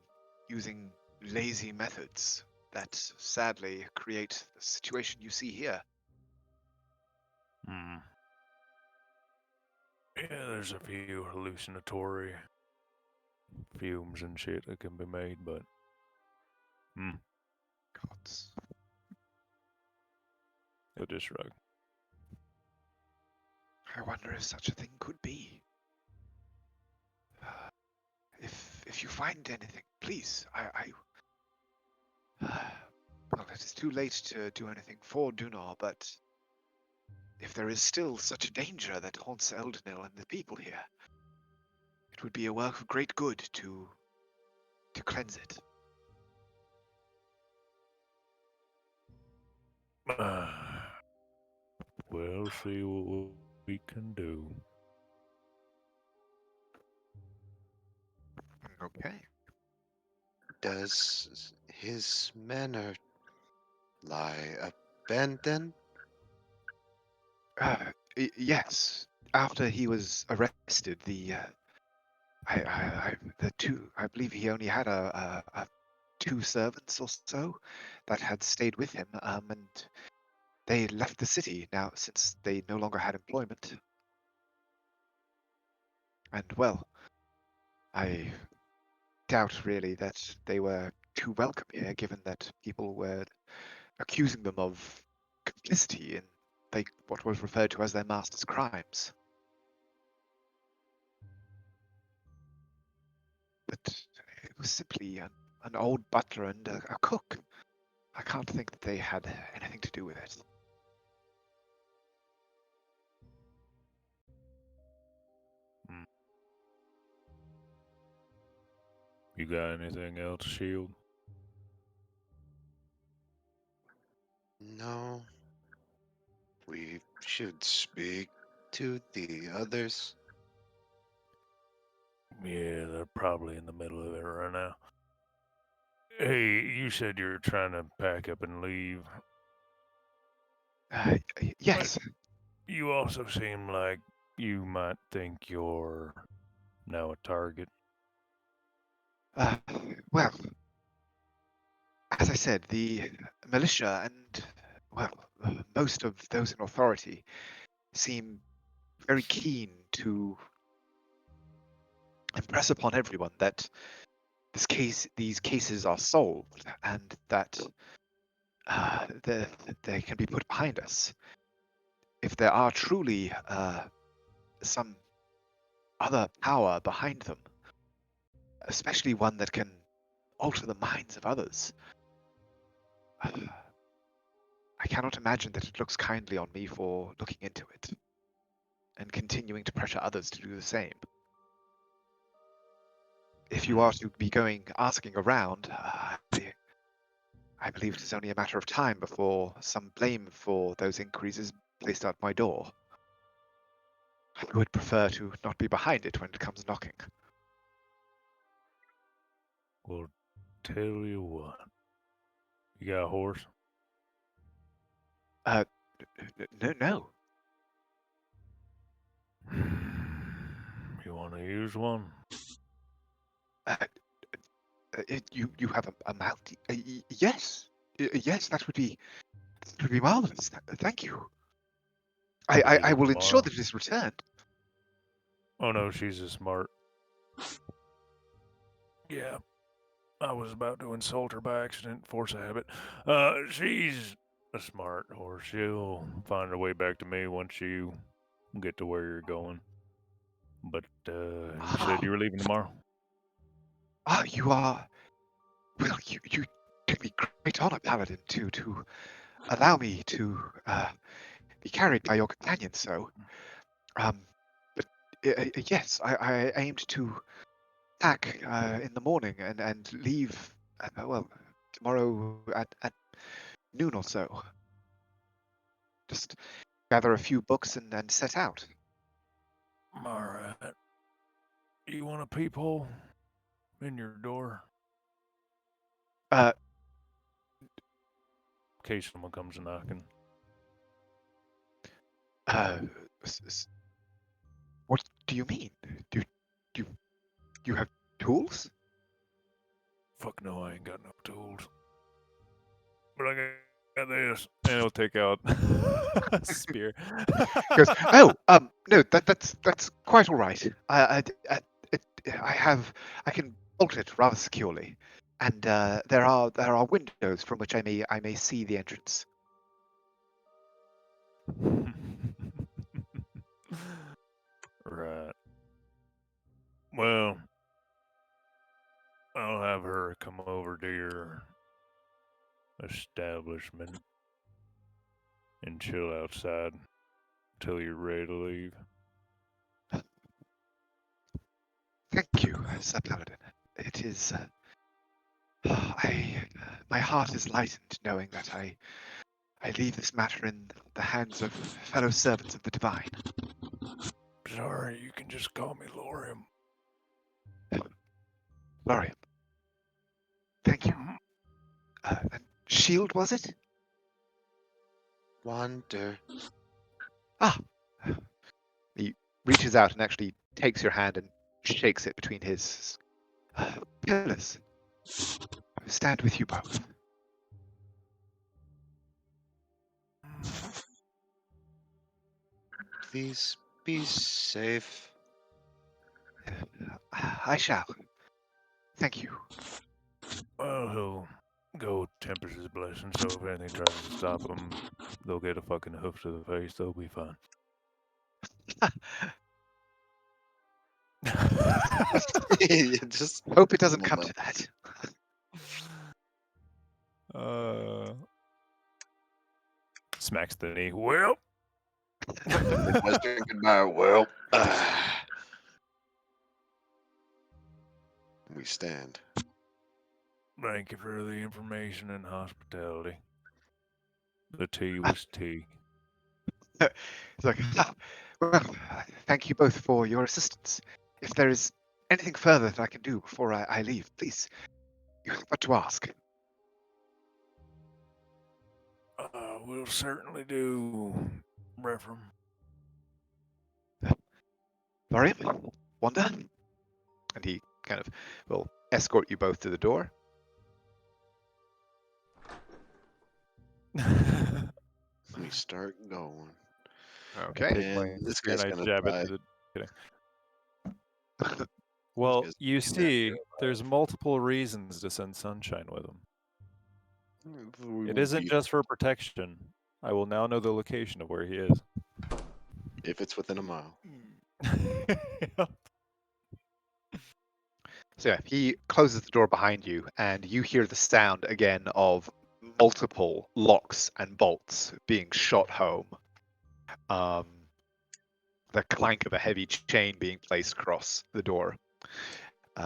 using lazy methods that sadly create the situation you see here. Hmm. Yeah, there's a few hallucinatory fumes and shit that can be made, but Gods. he'll just shrug. I wonder if such a thing could be. If you find anything, please. Well, it is too late to do anything for Dunar, but if there is still such a danger that haunts Eldenil and the people here, it would be a work of great good to cleanse it. We'll see what we can do. Okay. Does his manor lie abandoned? Yes. After he was arrested, I believe he only had two servants or so that had stayed with him, and they left the city now since they no longer had employment. And well, I doubt really that they were too welcome here, given that people were accusing them of complicity in what was referred to as their master's crimes. But it was simply an old butler and a cook. I can't think that they had anything to do with it. You got anything else, Shield? No. We should speak to the others. Yeah, they're probably in the middle of it right now. Hey, you said you were trying to pack up and leave. Yes. You also seem like you might think you're now a target. Uh, well, as I said, the militia and, well, most of those in authority seem very keen to impress upon everyone that these cases are solved, and that they can be put behind us. If there are truly some other power behind them, especially one that can alter the minds of others, I cannot imagine that it looks kindly on me for looking into it and continuing to pressure others to do the same. If you are to be asking around, I believe it is only a matter of time before some blame for those inquiries is placed at my door. I would prefer to not be behind it when it comes knocking. Well, tell you what. You got a horse? No. You want to use one? You have a mount? Yes. Yes, that would be marvelous. Thank you. I Leaving will ensure tomorrow? that it is returned. Oh no, she's a smart. Yeah, I was about to insult her by accident, force a habit. She's a smart horse. She'll find her way back to me once you get to where you're going. But you said you were leaving tomorrow? You are. Well, you do me great honor, Paladin, to allow me to be carried by your companion. So, but yes, I aimed to pack in the morning and leave. Well, tomorrow at noon or so. Just gather a few books and then set out. All right. You want a peephole in your door? Uh, In case someone comes knocking. What do you mean? Do you have tools? Fuck no, I ain't got no tools. But I got this. And he'll take out a spear. Goes, oh, no, that's quite all right. I can bolt it rather securely, and there are windows from which I may see the entrance. Right. Well, I'll have her come over to your establishment and chill outside till you're ready to leave. Thank you, Sir Paladin. It is. My heart is lightened knowing that I leave this matter in the hands of fellow servants of the divine. Sorry, you can just call me Lorium. Lorium. Thank you. And shield, was it? Wander. Ah. He reaches out and actually takes your hand and shakes it between his pillars. I stand with you both. Please be safe. I shall. Thank you. Well, he'll go tempers his blessing, so if anything tries to stop him, they'll get a fucking hoof to the face. They'll be fine. Just Hope it doesn't come to that. Smacks the knee. Well, Western goodbye. Well, we stand. thank you for the information and hospitality. The tea was tea. It's like, well, thank you both for your assistance. If there is anything further that I can do before I leave, please, you have but to ask. We'll certainly do, Reverend. Lorium, Wanda, and he kind of will escort you both to the door. We start going. Okay. And this guy's I gonna jab die. it to the. Kidding. Well, guy's you gonna see, kill there's multiple reasons to send Sunshine with him. We It will isn't be- just for protection. I will now know the location of where he is. if it's within a mile. So yeah, he closes the door behind you, and you hear the sound again of multiple locks and bolts being shot home. The clank of a heavy chain being placed across the door. Do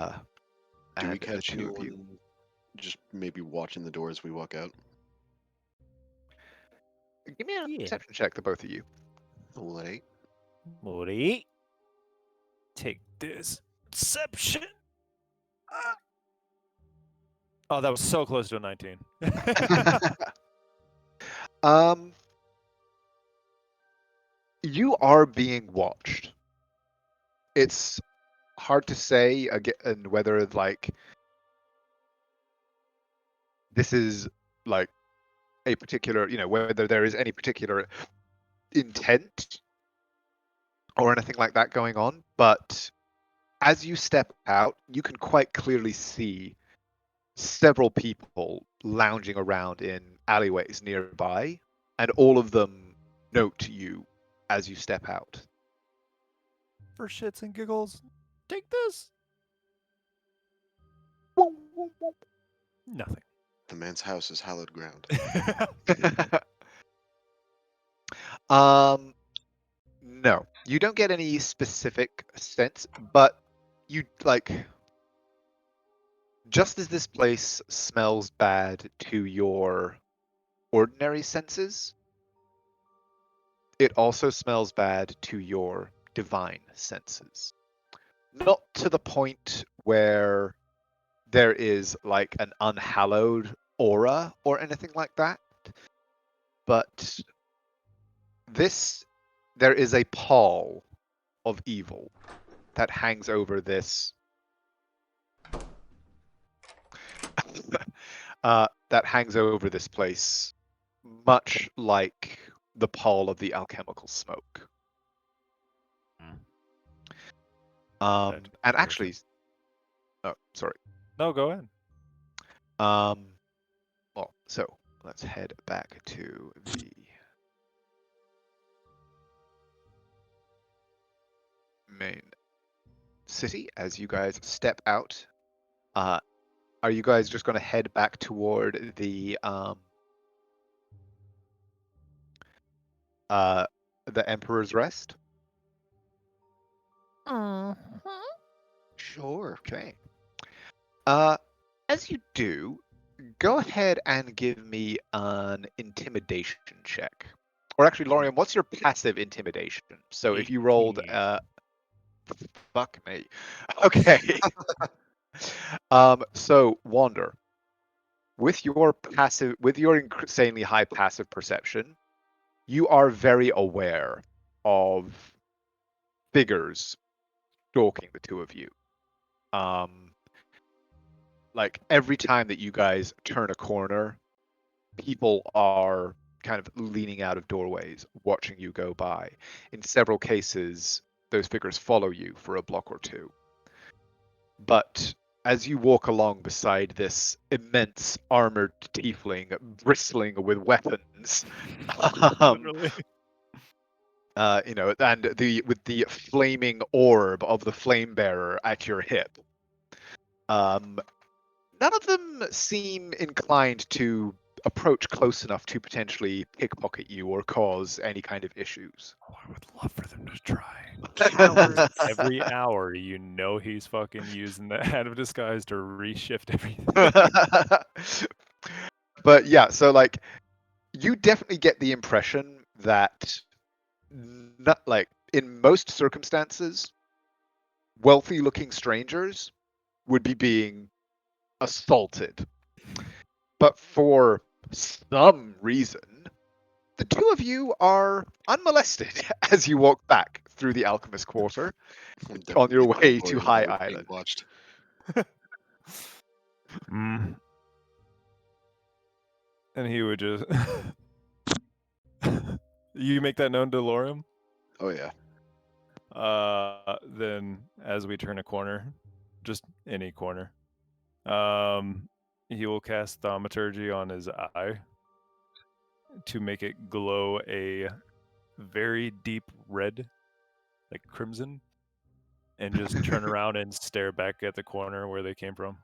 And we the catch two of you. anyone just maybe watching the door as we walk out? Give me a Yeah. perception check, the both of you. Late. Morty, take this. Deception. Oh, that was so close to a 19. You are being watched. It's hard to say again whether like this is like a particular, whether there is any particular intent or anything like that going on, but as you step out, you can quite clearly see several people lounging around in alleyways nearby, and all of them note you as you step out. For shits and giggles, take this. Nothing. The man's house is hallowed ground. No, you don't get any specific sense, but you like just as this place smells bad to your ordinary senses, it also smells bad to your divine senses. Not to the point where there is like an unhallowed aura or anything like that, but there is a pall of evil that hangs over this place, much like the pall of the alchemical smoke. And actually, oh, sorry. No, go ahead. Well, so let's head back to the main city as you guys step out. Are you guys just going to head back toward the Emperor's Rest? Sure. Okay. As you do, go ahead and give me an intimidation check. Or actually, Lorian, what's your passive intimidation? So if you rolled, 18. fuck me. Okay. So Wander, with your insanely high passive perception, you are very aware of figures stalking the two of you. Like every time that you guys turn a corner, people are kind of leaning out of doorways, watching you go by. In several cases, those figures follow you for a block or two. But as you walk along beside this immense armored tiefling bristling with weapons, Literally. and with the flaming orb of the flame bearer at your hip, none of them seem inclined to approach close enough to potentially pickpocket you or cause any kind of issues. Oh, I would love for them to try. Cowards. Every hour, you know he's fucking using the hat of disguise to reshift everything. But yeah, so like you definitely get the impression that not like in most circumstances, wealthy looking strangers would be being assaulted. But for some reason, the two of you are unmolested as you walk back through the Alchemist Quarter on your way to High Island. Watched. And he would just... You make that known to Lorem? Oh yeah. Then as we turn a corner, just any corner, he will cast Thaumaturgy on his eye to make it glow a very deep red, like crimson, and just turn around and stare back at the corner where they came from.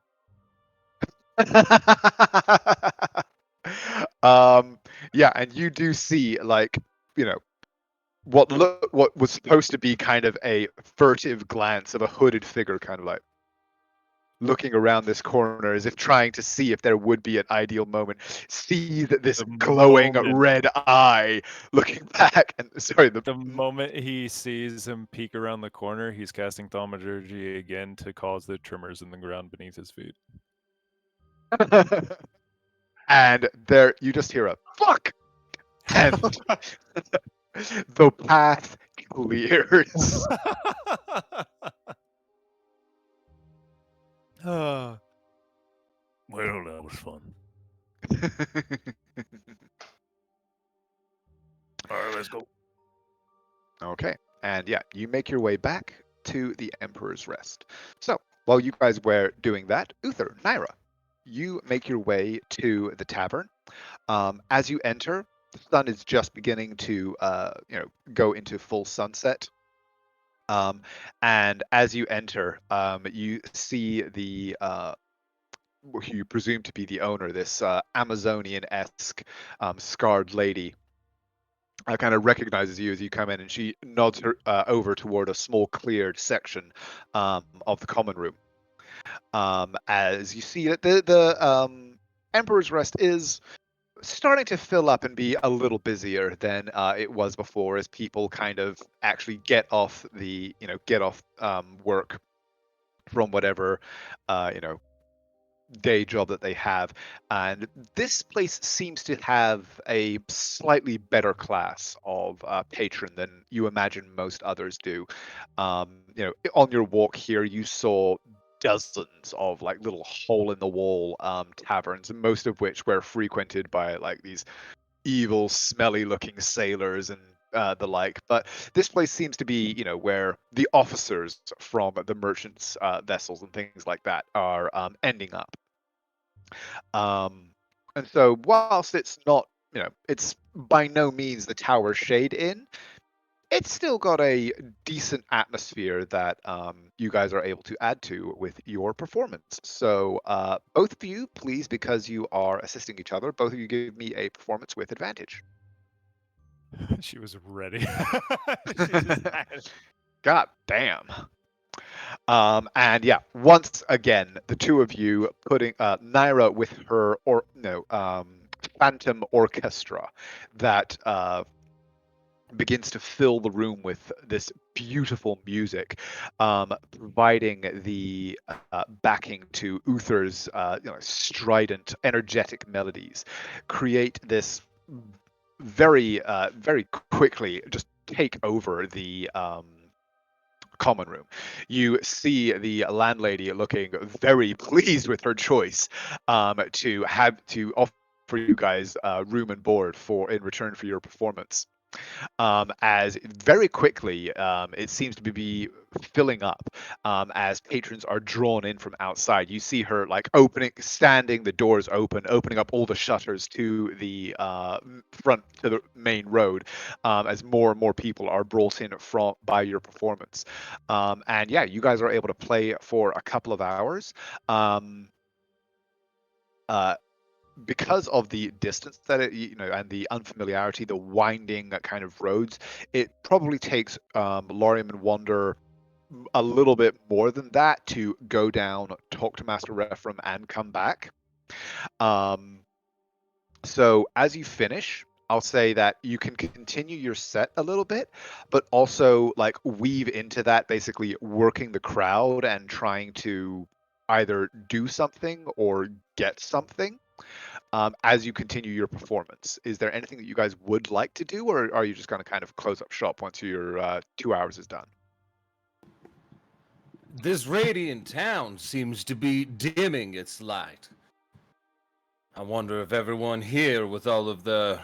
Yeah, and you do see like, what was supposed to be kind of a furtive glance of a hooded figure kind of like looking around this corner as if trying to see if there would be an ideal moment. See that this glowing red eye looking back, and sorry, the moment he sees him peek around the corner, he's casting Thaumaturgy again to cause the tremors in the ground beneath his feet. And there you just hear a fuck, and the path clears. Well, that was fun. All right, let's go. Okay, and yeah, you make your way back to the Emperor's Rest. So while you guys were doing that, Uther, Naira, you make your way to the tavern. As you enter, the sun is just beginning to go into full sunset. And as you enter, you see the who you presume to be the owner, this Amazonian-esque scarred lady, kind of recognizes you as you come in, and she nods her over toward a small cleared section of the common room. As you see that the Emperor's Rest is starting to fill up and be a little busier than it was before, as people kind of actually get off work from whatever day job that they have. And this place seems to have a slightly better class of patron than you imagine most others do. On your walk here, you saw dozens of like little hole in the wall taverns, most of which were frequented by like these evil, smelly looking sailors and the like. But this place seems to be, where the officers from the merchants' vessels and things like that are ending up. And so, whilst it's not, it's by no means the Tower Shade Inn, it's still got a decent atmosphere that you guys are able to add to with your performance. So, both of you, please, because you are assisting each other, both of you give me a performance with advantage. She was ready. She just had it. God damn. And yeah, once again, the two of you putting Naira with her phantom orchestra that begins to fill the room with this beautiful music, providing the backing to Uther's strident, energetic melodies, create this very, very quickly just take over the common room. You see the landlady looking very pleased with her choice to offer you guys room and board in return for your performance. As very quickly it seems to be filling up as patrons are drawn in from outside. You see her like standing the doors opening up all the shutters to the front to the main road as more and more people are brought in by your performance. And yeah, you guys are able to play for a couple of hours. Uh, because of the distance that and the unfamiliarity, the winding kind of roads, it probably takes Lorium and Wander a little bit more than that to go down, talk to Master Rephram, and come back. So as you finish, I'll say that you can continue your set a little bit, but also like weave into that, basically working the crowd and trying to either do something or get something as you continue your performance. Is there anything that you guys would like to do, or are you just going to kind of close up shop once your 2 hours is done? This radiant town seems to be dimming its light. I wonder if everyone here with all of the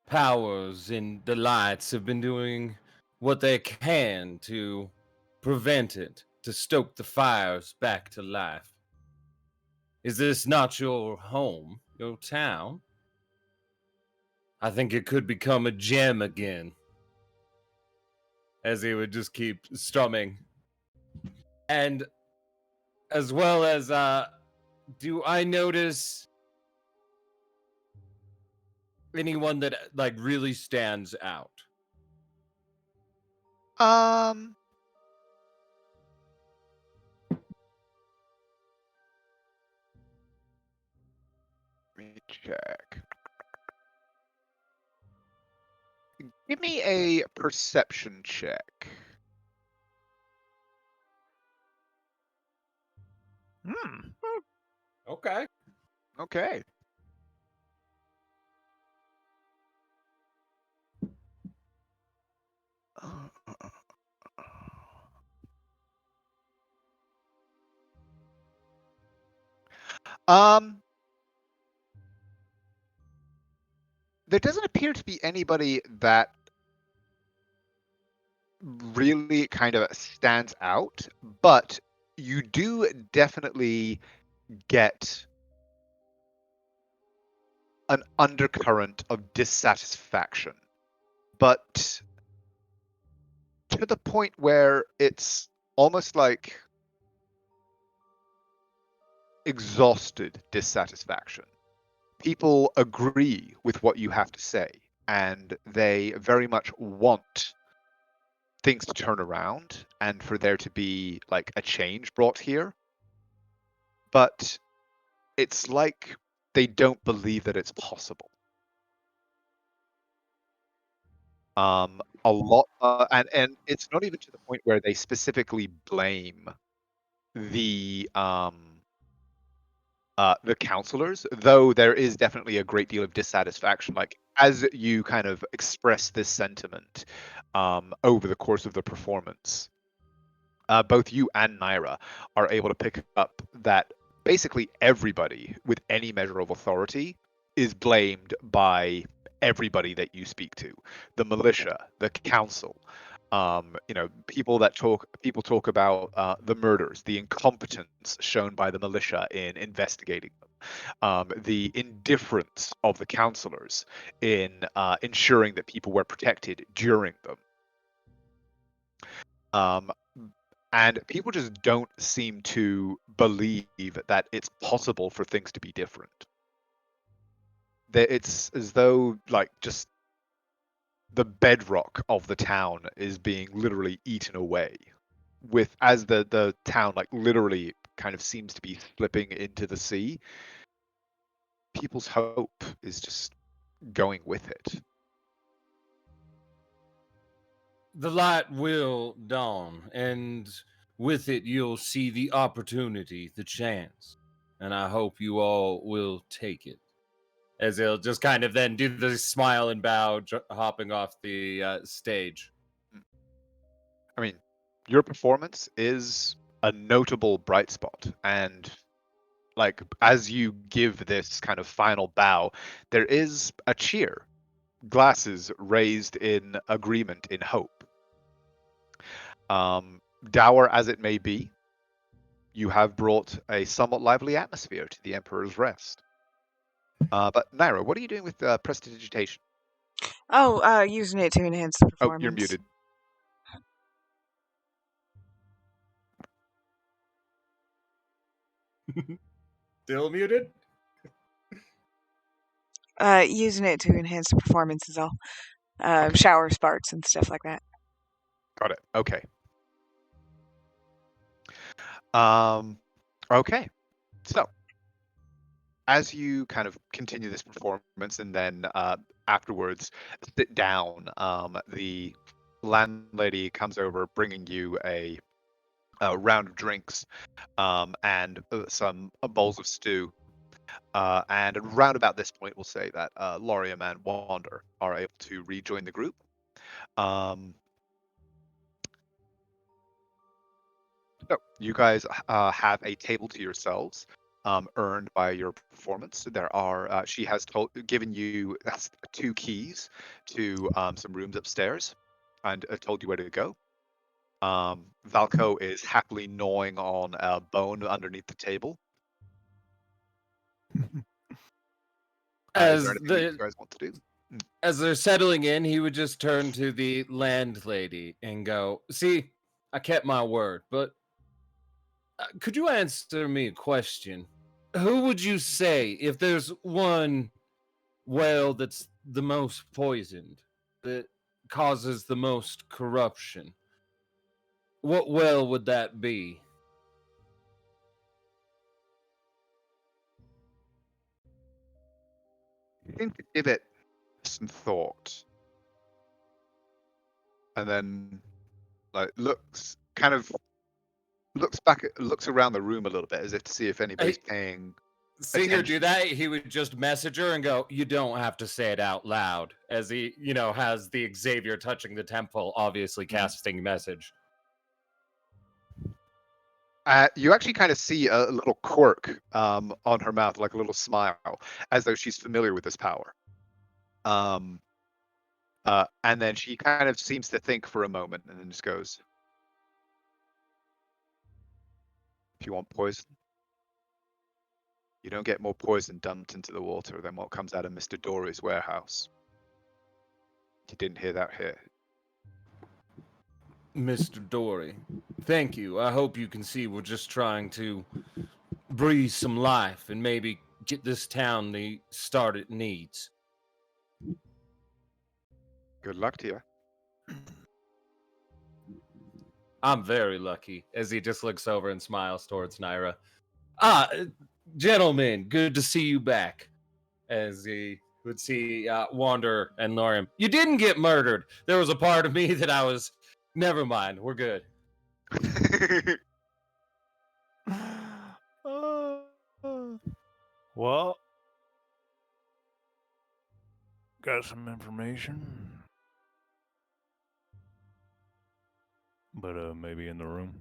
powers and the lights have been doing what they can to prevent it, to stoke the fires back to life. Is this not your home, your town? I think it could become a gem again. As he would just keep strumming. And as well as, do I notice anyone that like really stands out? Let me check. Give me a perception check. Okay. Okay. There doesn't appear to be anybody that really kind of stands out, but you do definitely get an undercurrent of dissatisfaction, but to the point where it's almost like exhausted dissatisfaction. People agree with what you have to say, and they very much want things to turn around and for there to be like a change brought here. But it's like they don't believe that it's possible. A lot, and it's not even to the point where they specifically blame the counselors, though there is definitely a great deal of dissatisfaction. Like, as you kind of express this sentiment over the course of the performance, both you and Naira are able to pick up that basically everybody with any measure of authority is blamed by everybody that you speak to. The militia, the council, people talk about the murders, the incompetence shown by the militia in investigating them, the indifference of the councillors in ensuring that people were protected during them. Um, and people just don't seem to believe that it's possible for things to be different. It's as though, like, just the bedrock of the town is being literally eaten away, with as the town, like, literally kind of seems to be slipping into the sea. People's hope is just going with it. The light will dawn, and with it you'll see the opportunity, the chance. And I hope you all will take it. As he'll just kind of then do the smile and bow, hopping off the stage. I mean, your performance is a notable bright spot, and like, as you give this kind of final bow, there is a cheer, glasses raised in agreement, in hope. Dour as it may be, you have brought a somewhat lively atmosphere to the Emperor's Rest. But Naira, what are you doing with prestidigitation? Oh, using it to enhance the Oh, performance. you're muted. Still muted? Using it to enhance the performance is all. Okay. Shower sparks and stuff like that. Got it. Okay. Okay. So, as you kind of continue this performance and then afterwards sit down, the landlady comes over bringing you a round of drinks and some bowls of stew. And around about this point, we'll say that Lorium and Wander are able to rejoin the group. So you guys have a table to yourselves, earned by your performance. There are she has given you 2 keys to some rooms upstairs, and told you where to go. Valco is happily gnawing on a bone underneath the table. Is there anything that you guys want to do? As they're settling in, he would just turn to the landlady and go, "See, I kept my word, but could you answer me a question? Who would you say, if there's one well that's the most poisoned, that causes the most corruption, what well would that be?" I think to give it some thought, and then like looks around the room a little bit as if to see if anybody's paying Seeing her do attention. that, he would just message her and go, "You don't have to say it out loud," as he, has the Xavier touching the temple, obviously casting message. You actually kind of see a little quirk on her mouth, like a little smile, as though she's familiar with this power. And then she kind of seems to think for a moment and then just goes, "If you want poison, you don't get more poison dumped into the water than what comes out of Mr. Dory's warehouse." You didn't hear that here. Mr. Dory, thank you. I hope you can see we're just trying to breathe some life and maybe get this town the start it needs. Good luck to you. I'm very lucky, as he just looks over and smiles towards Naira. Gentlemen, good to see you back. As he would see Wander and Lorium. You didn't get murdered. There was a part of me that I was, never mind, we're good. Well, got some information. But maybe in the room.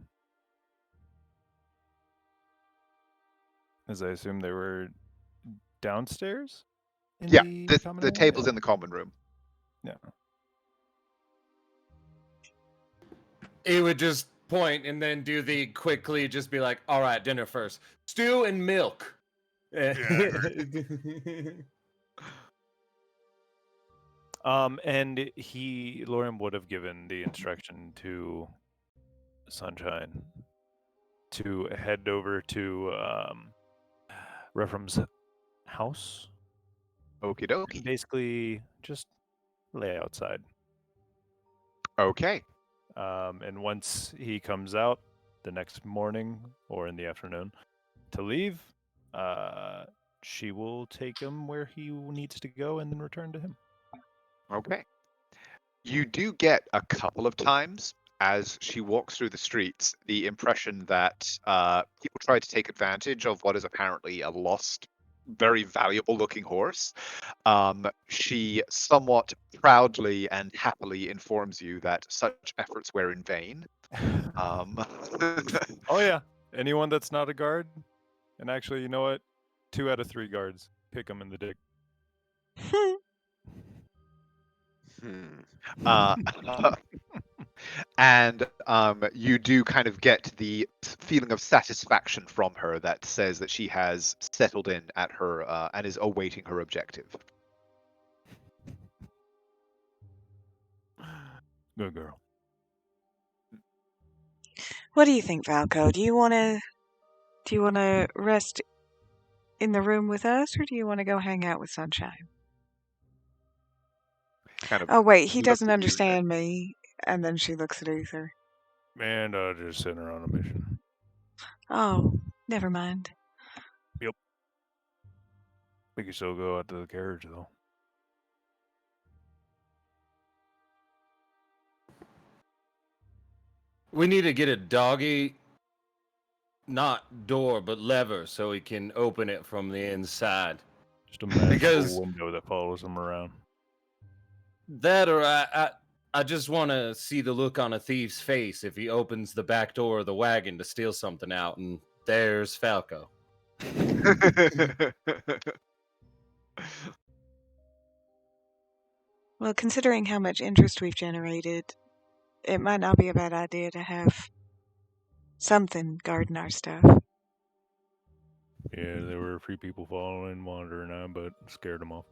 As I assume they were downstairs? Yeah, the common the area? table's Yeah. in the common room. Yeah. He would just point and then do the quickly just be like, all right, dinner first. Stew and milk. And Lorium would have given the instruction to Sunshine to head over to Repham's house. Okie dokie. Basically, just lay outside. Okay. And once he comes out the next morning or in the afternoon to leave, she will take him where he needs to go and then return to him. Okay. You do get a couple of times as she walks through the streets the impression that people try to take advantage of what is apparently a lost, very valuable looking horse. She somewhat proudly and happily informs you that such efforts were in vain. Oh yeah, anyone that's not a guard, and actually, you know what? 2 out of 3 guards pick them in the dick. And you do kind of get the feeling of satisfaction from her that says that she has settled in at her and is awaiting her objective. Good girl. What do you think, Valco? Do you want to rest in the room with us, or do you want to go hang out with Sunshine? Kind of Oh wait, he looks doesn't at you understand me. And then she looks at Uther. And just sent her on a mission. Oh, never mind. Yep. We could still go out to the carriage though. We need to get a doggy, not door, but lever, so we can open it from the inside. Just a magical Because- window that follows him around. That or I just want to see the look on a thief's face if he opens the back door of the wagon to steal something out, and there's Falco. Well, considering how much interest we've generated, it might not be a bad idea to have something guarding our stuff. Yeah, there were a few people following Wander and I, but scared them off.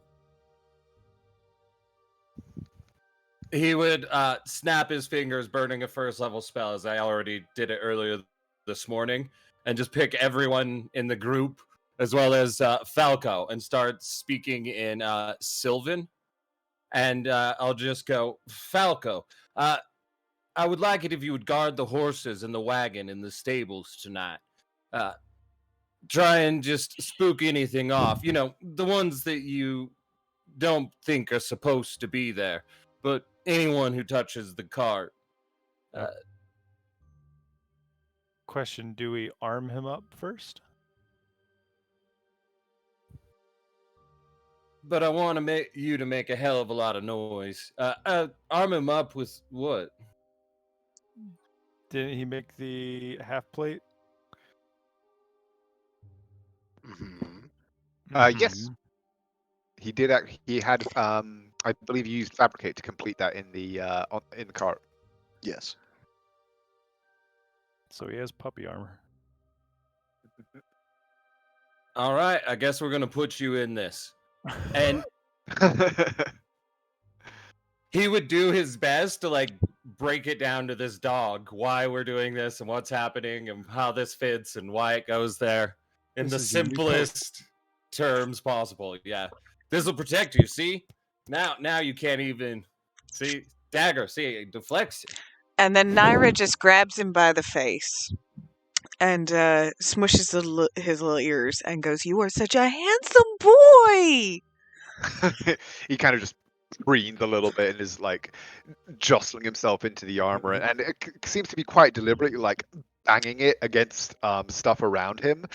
He would snap his fingers, burning a first level spell, as I already did it earlier this morning, and just pick everyone in the group, as well as Falco, and start speaking in Sylvan. And I'll just go, Falco, I would like it if you would guard the horses and the wagon in the stables tonight. Try and just spook anything off. You know, the ones that you don't think are supposed to be there. But anyone who touches the cart. Question, do we arm him up first? But I want to make you to make a hell of a lot of noise. Arm him up with what? Didn't he make the half plate? Yes. He did. He had. I believe he used fabricate to complete that in the in the cart. Yes. So he has puppy armor. All right, I guess we're gonna put you in this. And he would do his best to like break it down to this dog why we're doing this and what's happening and how this fits and why it goes there in This the is your new simplest terms possible. Yeah, this will protect you. See, now you can't even see dagger. See, it deflects it. And then Naira just grabs him by the face and smushes his little ears and goes, "You are such a handsome boy." He kind of just preens a little bit and is like jostling himself into the armor, and it seems to be quite deliberately like banging it against stuff around him,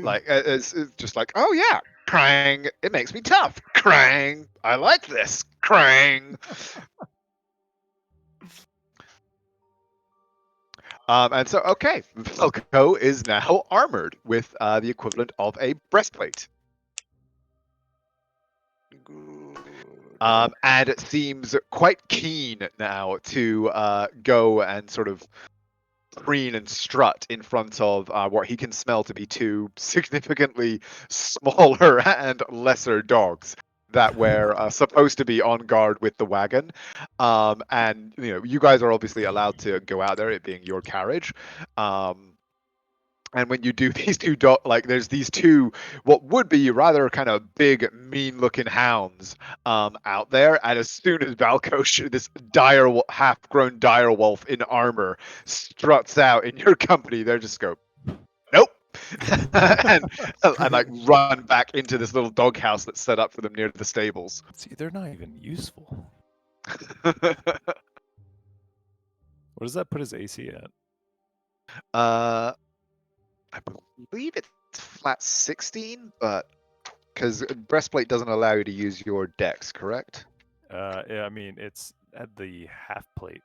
like it's just like, oh yeah, Krang, it makes me tough. Krang, I like this. Krang. And so, okay, Velko is now armored with the equivalent of a breastplate. And it seems quite keen now to go and sort of preen and strut in front of what he can smell to be two significantly smaller and lesser dogs that were supposed to be on guard with the wagon. And you guys are obviously allowed to go out there, it being your carriage. And when you do these two there's these two what would be rather kind of big, mean-looking hounds out there, and as soon as Valkosh, this half-grown dire wolf in armor, struts out in your company, they just go, nope, and like run back into this little doghouse that's set up for them near the stables. See, they're not even useful. What does that put his AC at? I believe it's flat 16, but because breastplate doesn't allow you to use your dex, correct? Yeah, I mean, it's at the half plate.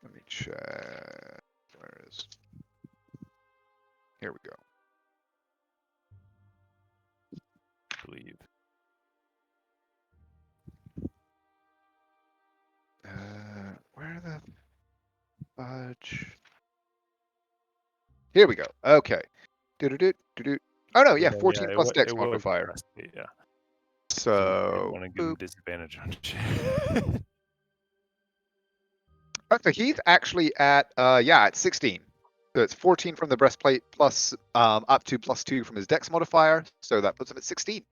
Let me check. Where is? Here we go. I believe. Where the fudge? Here we go. Okay. Do. Oh no, yeah, 14 plus dex modifier. Yeah. So, want to give him disadvantage on shit. so he's actually at at 16. So it's 14 from the breastplate plus up to +2 from his dex modifier. So that puts him at 16.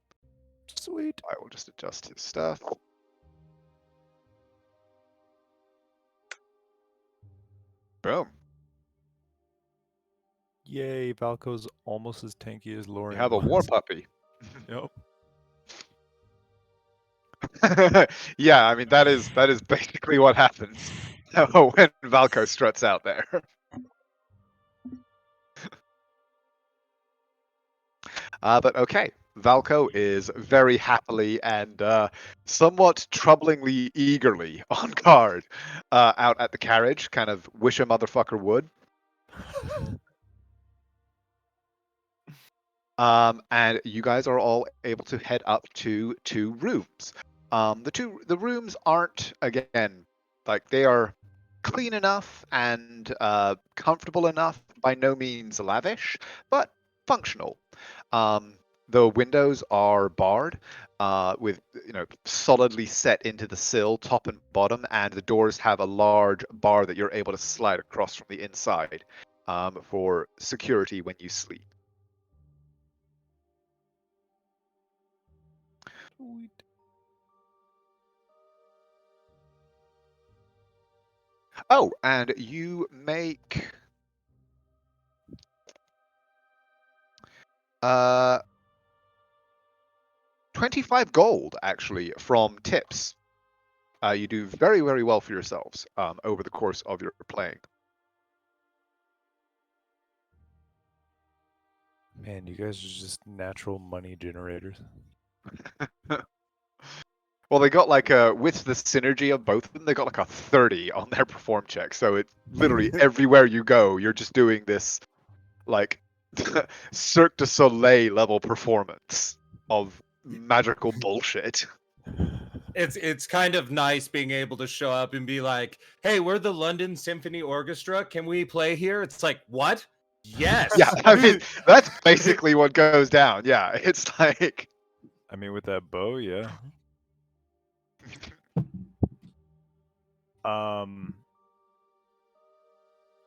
Sweet. I will just adjust his stuff. Boom. Yay, Valko's almost as tanky as Lorian. You have a war puppy. Yep. Yeah, I mean that is basically what happens when Valko struts out there. But okay, Valko is very happily and somewhat troublingly eagerly on guard out at the carriage. Kind of wish a motherfucker would. And you guys are all able to head up to 2 rooms. The rooms aren't, again, like they are clean enough and comfortable enough, by no means lavish, but functional. The windows are barred with solidly set into the sill, top and bottom, and the doors have a large bar that you're able to slide across from the inside for security when you sleep. Sweet. Oh, and you make 25 gold actually from tips. You do very, very well for yourselves over the course of your playing. Man, you guys are just natural money generators. Well, they got like with the synergy of both of them, they got like a 30 on their perform check. So it's literally everywhere you go, you're just doing this like Cirque du Soleil level performance of magical bullshit. It's kind of nice being able to show up and be like, "Hey, we're the London Symphony Orchestra. Can we play here?" It's like, "What? Yes." Yeah, I mean that's basically what goes down. Yeah, it's like. I mean, with that bow, yeah.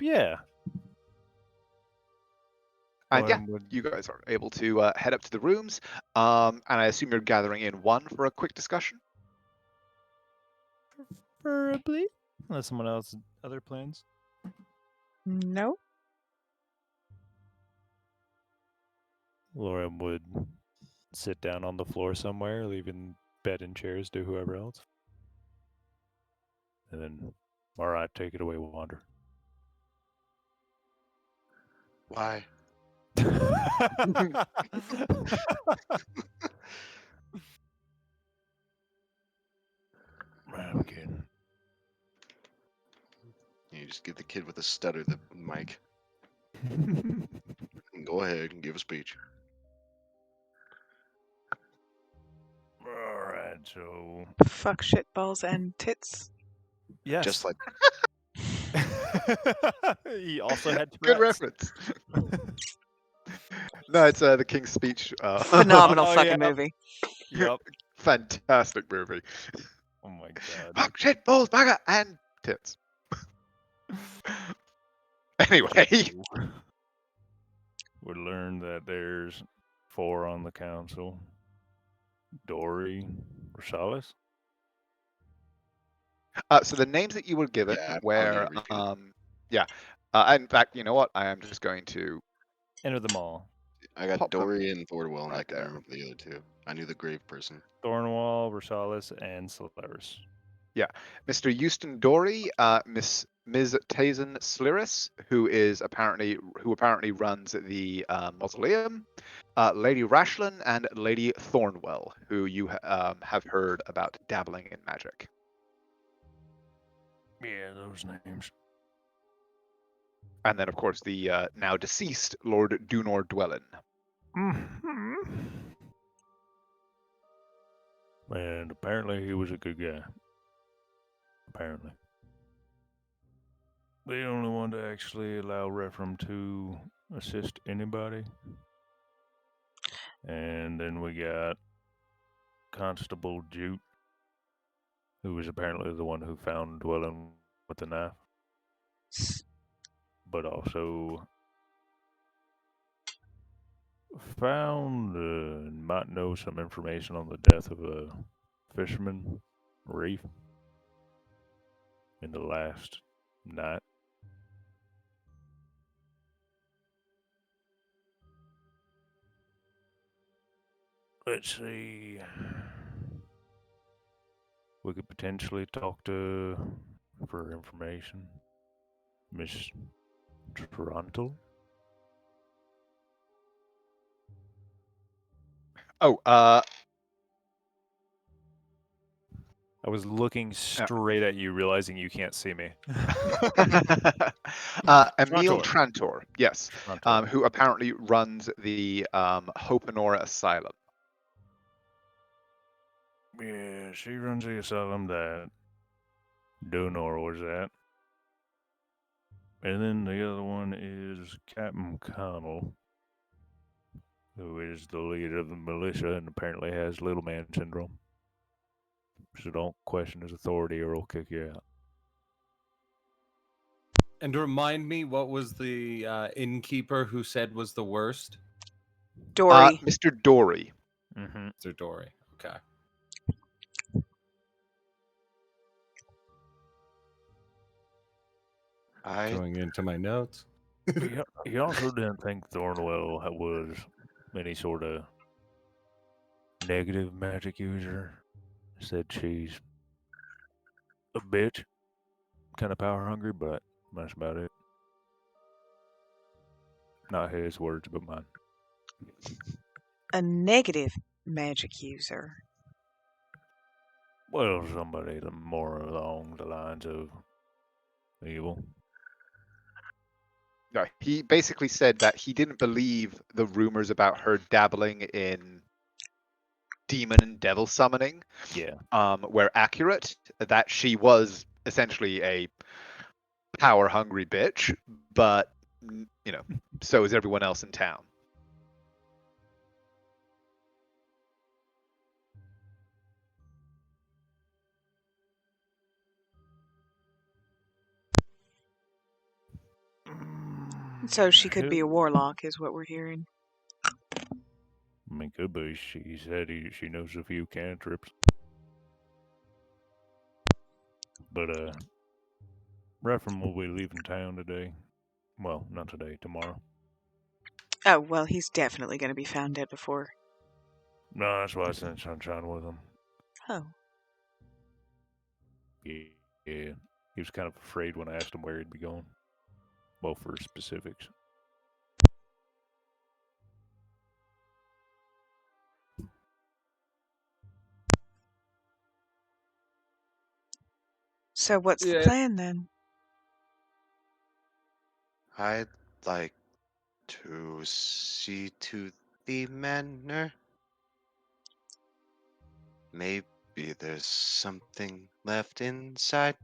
Yeah. And yeah, you guys are able to head up to the rooms, and I assume you're gathering in one for a quick discussion. Preferably, unless someone else has other plans. No. Lorium would sit down on the floor somewhere, leaving bed and chairs to whoever else. And then, all right, take it away, Wander. Why? I'm kidding. You just give the kid with a stutter the mic. Go ahead and give a speech. All right, so Fuck, shit, balls, and tits. yes. Just like he also had Good Tourette's. reference. No, it's the King's Speech. Phenomenal Oh, fucking yeah. movie. Yep. Fantastic movie. Oh my god. Fuck, shit, balls, bugger, and tits. Anyway. We learned that there's 4 on the council. Dory, Rosales. So the names that you were given Yeah, I don't need were, to repeat it. yeah. In fact, you know what? I am just going to Enter them all. I got pop them Dory and Thorwell, and I right can there. remember the other two. I knew the grave person. Thornwall, Rosales, and Solaris. Mr. Euston Dory, Ms. Tazen Sliris, who apparently runs the mausoleum, Lady Rashlin, and Lady Thornwell, who you have heard about dabbling in magic. Yeah, those names. And then, of course, the now deceased Lord Dunor Dwellin. Mm-hmm. And apparently he was a good guy. Apparently. The only one to actually allow Referum to assist anybody. And then we got Constable Jute, who was apparently the one who found Dwellin with the knife. But also found and might know some information on the death of a fisherman reef in the last night. Let's see. We could potentially talk to, for information, Miss Toronto. Oh, I was looking straight at you, realizing you can't see me. Emil Trantor, yes, Trantor. who apparently runs the Hopenor Asylum. Yeah, she runs the asylum that Donor was at. And then the other one is Captain Connell, who is the leader of the militia and apparently has little man syndrome. So don't question his authority or he'll kick you out. And remind me, what was the innkeeper who said was the worst? Dory. Mr. Dory. Mm-hmm. Mr. Dory. Okay. Going into my notes. He also didn't think Thornwell was any sort of negative magic user. Said she's a bitch, kind of power hungry, but that's about it. Not his words, but mine. A negative magic user. Well, somebody more along the lines of evil. No, he basically said that he didn't believe the rumors about her dabbling in demon and devil summoning were accurate, that she was essentially a power hungry bitch, but so is everyone else in town. So she could be a warlock, is what we're hearing. I mean, could be. She said she knows a few cantrips. But, Referum will be leaving town today. Well, not today, tomorrow. Oh, well, he's definitely going to be found dead before. No, that's why I sent Sunshine with him. Oh. Yeah. He was kind of afraid when I asked him where he'd be going. Well, for specifics. So what's the Yeah. plan then? I'd like to see to the manor. Maybe there's something left inside.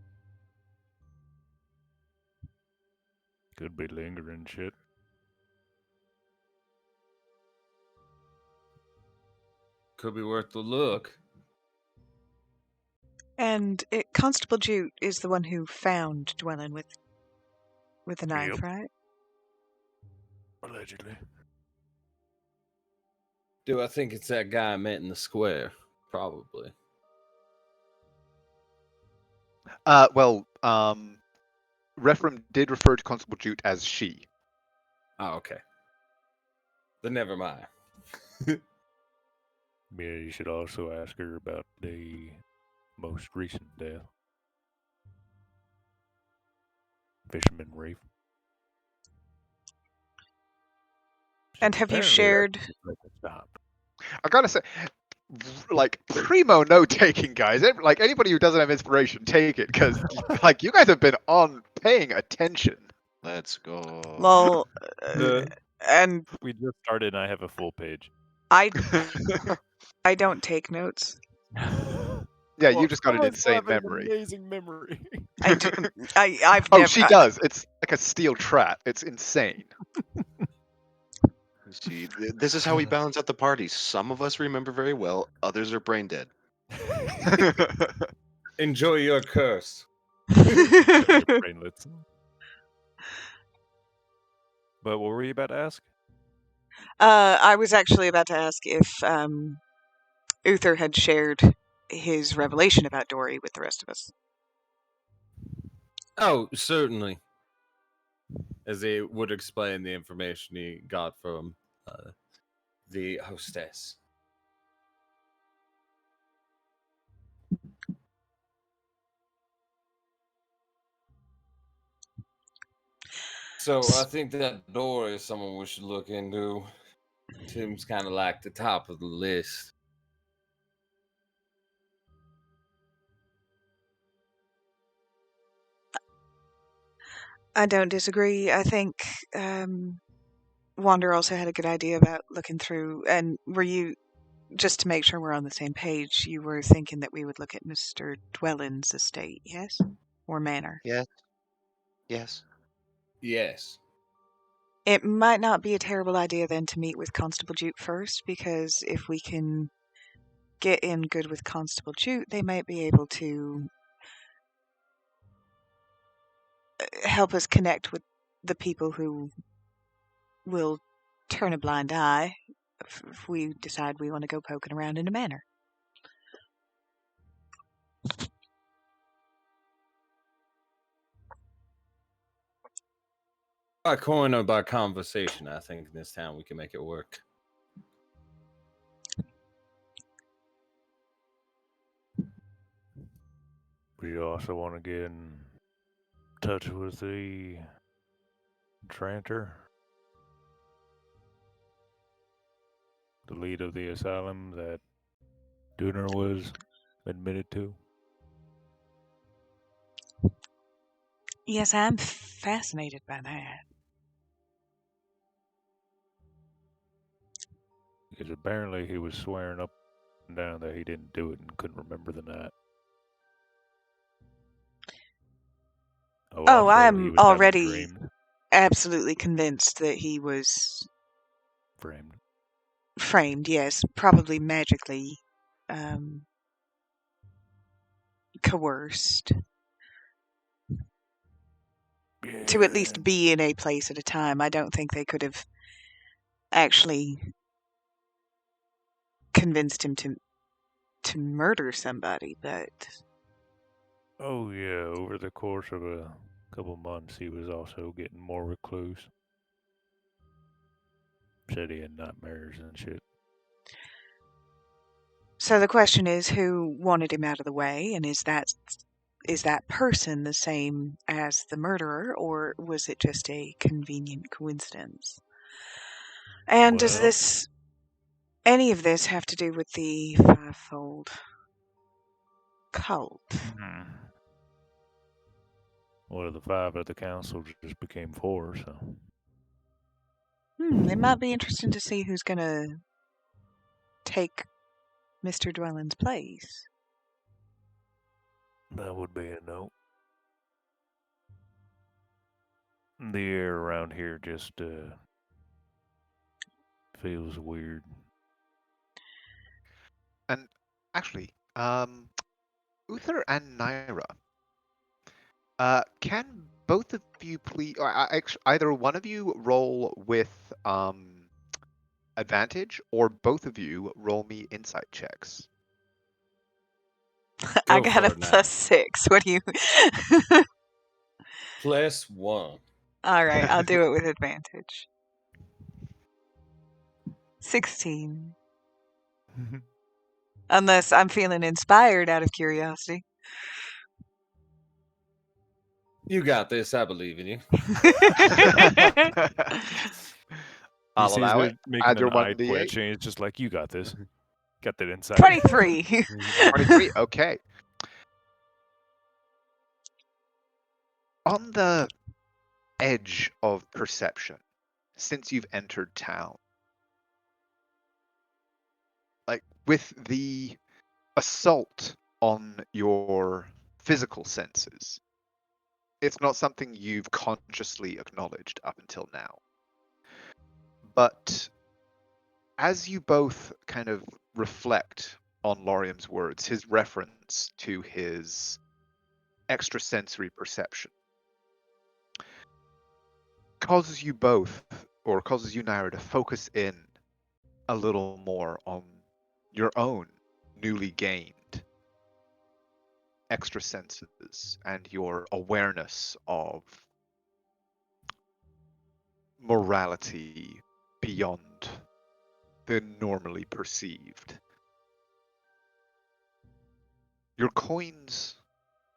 Could be lingering shit. Could be worth the look. And Constable Jute is the one who found Dwellin with the knife, Yep. right? Allegedly. Do I think it's that guy I met in the square? Probably. Well, Referum did refer to Constable Jute as she. Oh, okay. Then never mind. Yeah, you should also ask her about the most recent death. Fisherman Reef. And have you Apparently shared... Stop. I gotta say, like, primo note taking, guys. Like, anybody who doesn't have inspiration, take it, because, like, you guys have been paying attention. Let's go. Well, and We just started and I have a full page. I don't take notes. Yeah, you just got an insane memory. Amazing memory. I do. I've Oh, never. she does. It's like a steel trap. It's insane. See, this is how we balance out the party. Some of us remember very well, others are brain dead. Enjoy your curse. Brainlets. But what were you about to ask? I was actually about to ask if Uther had shared his revelation about Dory with the rest of us. Oh, certainly. As he would explain the information he got from the hostess. So I think that Dora is someone we should look into. Tim's kind of like the top of the list. I don't disagree. I think Wander also had a good idea about looking through. And were you, just to make sure we're on the same page, you were thinking that we would look at Mr. Dwellin's estate, yes? Or manor? Yes. Yes. Yes. It might not be a terrible idea then to meet with Constable Jute first, because if we can get in good with Constable Jute, they might be able to help us connect with the people who will turn a blind eye if we decide we want to go poking around in a manor. By coin or by conversation, I think in this town we can make it work. We also want to get in touch with the Tranter, the lead of the asylum that Dooner was admitted to. Yes, I'm fascinated by that. Because apparently he was swearing up and down that he didn't do it and couldn't remember the night. Oh, also, he I'm was already absolutely convinced that he was framed. Framed, yes, probably magically coerced to at least be in a place at a time. I don't think they could have actually convinced him to murder somebody, but... Oh yeah, over the course of a couple months, he was also getting more recluse. Said he had nightmares and shit. So the question is, who wanted him out of the way, and is that person the same as the murderer, or was it just a convenient coincidence? And does any of this have to do with the fivefold cult? Well, the 5 at the council just became 4, so. It might be interesting to see who's gonna take Mr. Dwelling's place. That would be a note. The air around here just feels weird. And actually, Uther and Naira, can both of you please, or either one of you roll with advantage, or both of you roll me insight checks? I got a +6. What do you? +1. All right, I'll do it with advantage. 16. Unless I'm feeling inspired out of curiosity. You got this. I believe in you. I'll allow it. Making Add your an eye 1d8. twitch, and it's just like, you got this. Got that inside. 23. 23. Okay. On the edge of perception, since you've entered town, like with the assault on your physical senses, it's not something you've consciously acknowledged up until now. But as you both kind of reflect on Laurium's words, his reference to his extrasensory perception causes you both, or causes you, Naira, to focus in a little more on your own newly gained extra senses and your awareness of morality beyond the normally perceived. Your coins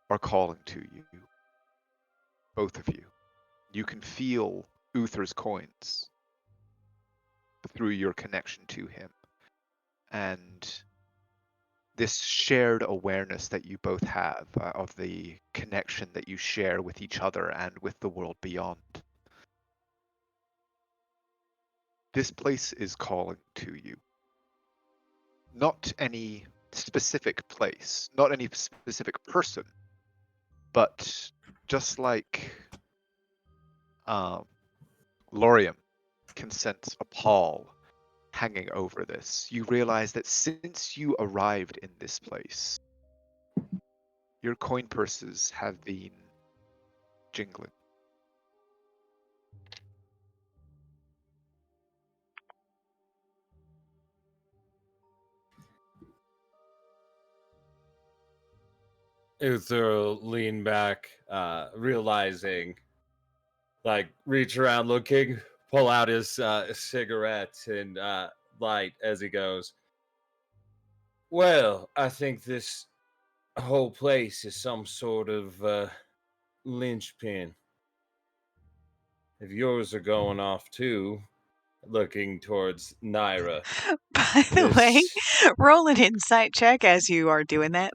are calling to you, both of you. You can feel Uther's coins through your connection to him. And this shared awareness that you both have of the connection that you share with each other and with the world beyond. This place is calling to you. Not any specific place, not any specific person, but just like Laurium can sense a pall hanging over this, you realize that since you arrived in this place, your coin purses have been jingling. Uther will lean back, realizing, like, reach around looking, pull out his cigarette and light as he goes, well, I think this whole place is some sort of linchpin. If yours are going off too, looking towards Naira. By the way, roll an insight check as you are doing that.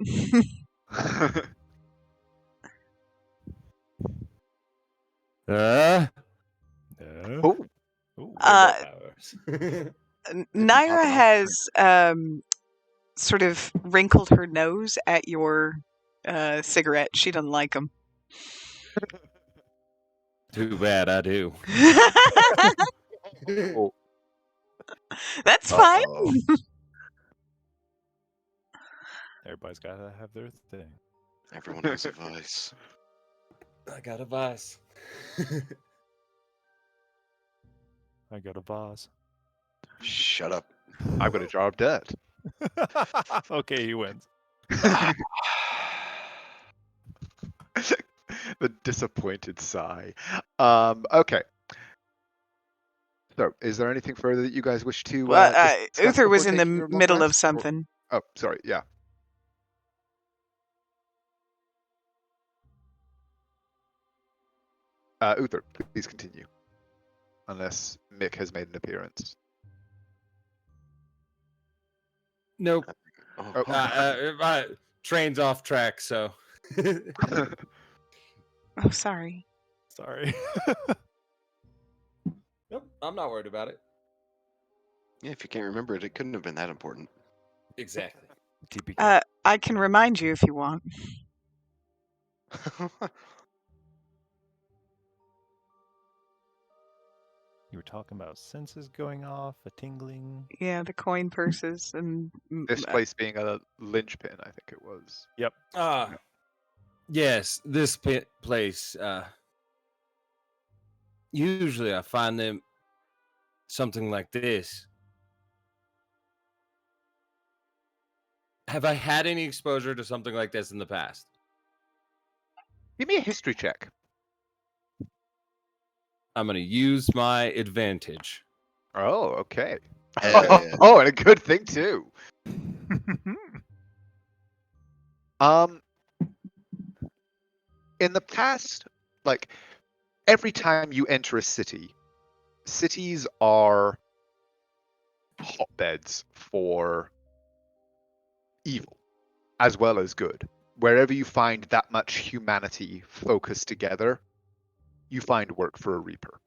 Naira has sort of wrinkled her nose at your cigarette. She doesn't like them. Too bad I do. That's fine. Everybody's got to have their thing. Everyone has a vice. I got a vice. I got a vase. Shut up. I've got a jar of dirt. Okay, he wins. The disappointed sigh. Okay. So, is there anything further that you guys wish to discuss Uther was before in the taking your long middle of rest? something. Oh, sorry. Yeah. Uther, please continue. Unless Mick has made an appearance. Nope. Oh. Train's off track, so. Oh, sorry. Sorry. Nope, I'm not worried about it. Yeah, if you can't remember it, it couldn't have been that important. Exactly. TPK. I can remind you if you want. You were talking about senses going off, a tingling. Yeah, the coin purses and This place being a linchpin, I think it was. Yep. Yes, this place. Usually, I find them something like this. Have I had any exposure to something like this in the past? Give me a history check. I'm going to use my advantage. Oh, okay. Hell yeah. Oh, and a good thing too. In the past, like every time you enter a city, cities are hotbeds for evil as well as good. Wherever you find that much humanity focused together, you find work for a reaper.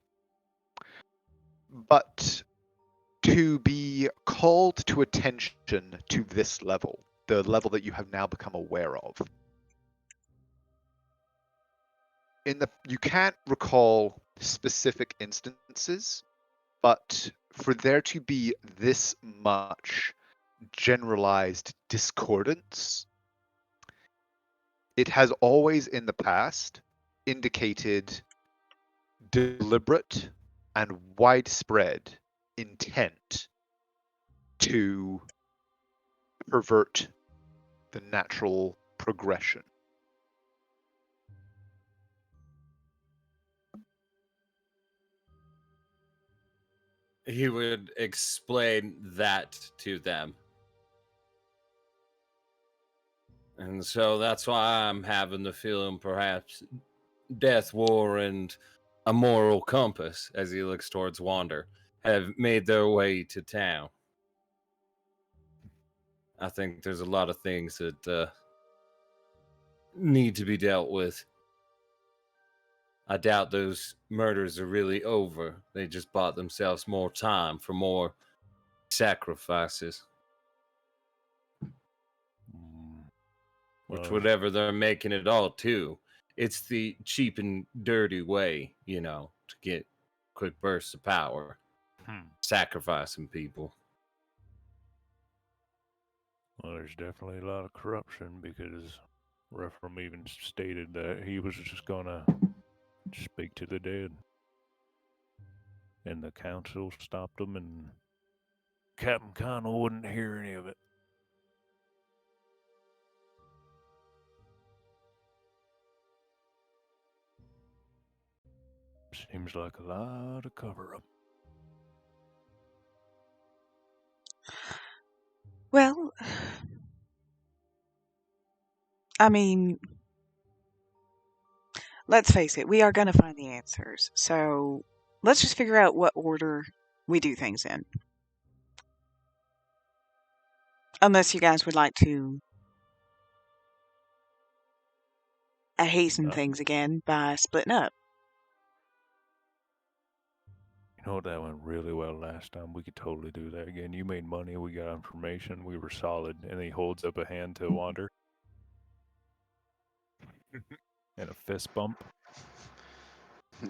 But to be called to attention to this level, the level that you have now become aware of, you can't recall specific instances, but for there to be this much generalized discordance, it has always in the past indicated deliberate and widespread intent to pervert the natural progression. He would explain that to them. And so that's why I'm having the feeling perhaps Death, War, and a moral compass, as he looks towards Wander, have made their way to town. I think there's a lot of things that need to be dealt with. I doubt those murders are really over. They just bought themselves more time for more sacrifices. Which, whatever they're making it all to, it's the cheap and dirty way, to get quick bursts of power. Sacrificing people. Well, there's definitely a lot of corruption because Referum even stated that he was just gonna speak to the dead. And the council stopped him, and Captain Connell wouldn't hear any of it. Seems like a lot of cover-up. Well, I mean, let's face it, we are going to find the answers. So let's just figure out what order we do things in. Unless you guys would like to hasten things again by splitting up. You know, that went really well last time. We could totally do that again. You made money, we got information, we were solid. And he holds up a hand to Wander. And a fist bump.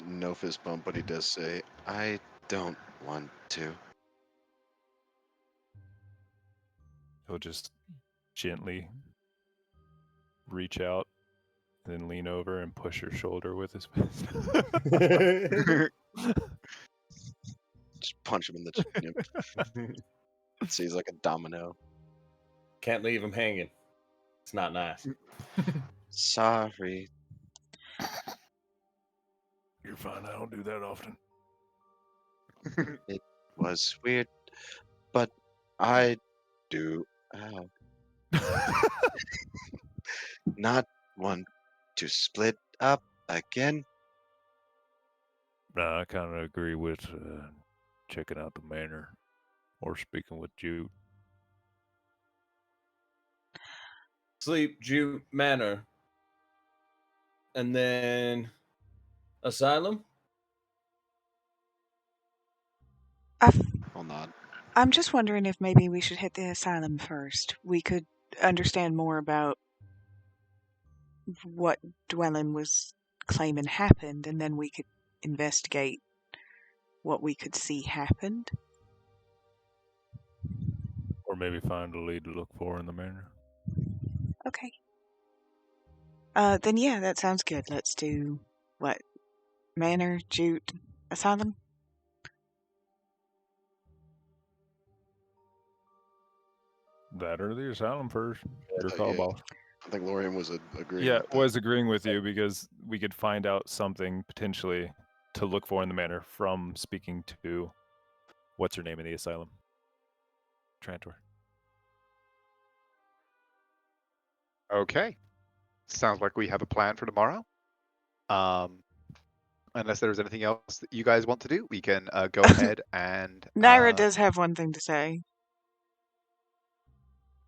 No fist bump, but he does say, I don't want to. He'll just gently reach out, then lean over and push your shoulder with his fist. Just punch him in the chin. So he's like a domino. Can't leave him hanging. It's not nice. Sorry. you're fine. I don't do that often. It was weird, but I do not want to split up again. Nah, I kind of agree with checking out the manor or speaking with Jude. Sleep, Jute Manor. And then Asylum? Well, not. I'm just wondering if maybe we should hit the asylum first. We could understand more about what Dwellin was claiming happened, and then we could investigate what we could see happened. Or maybe find a lead to look for in the manor. Okay. Then yeah, that sounds good. Let's do what? Manor, Jute, asylum? That or the asylum first. Your thought- call, yeah. boss. I think Lorian was agreeing. Yeah, with that. was agreeing with you because we could find out something potentially to look for in the manor from speaking to what's her name in the asylum? Trantor. Okay. Sounds like we have a plan for tomorrow. Unless there's anything else that you guys want to do, we can go ahead and. Naira does have one thing to say.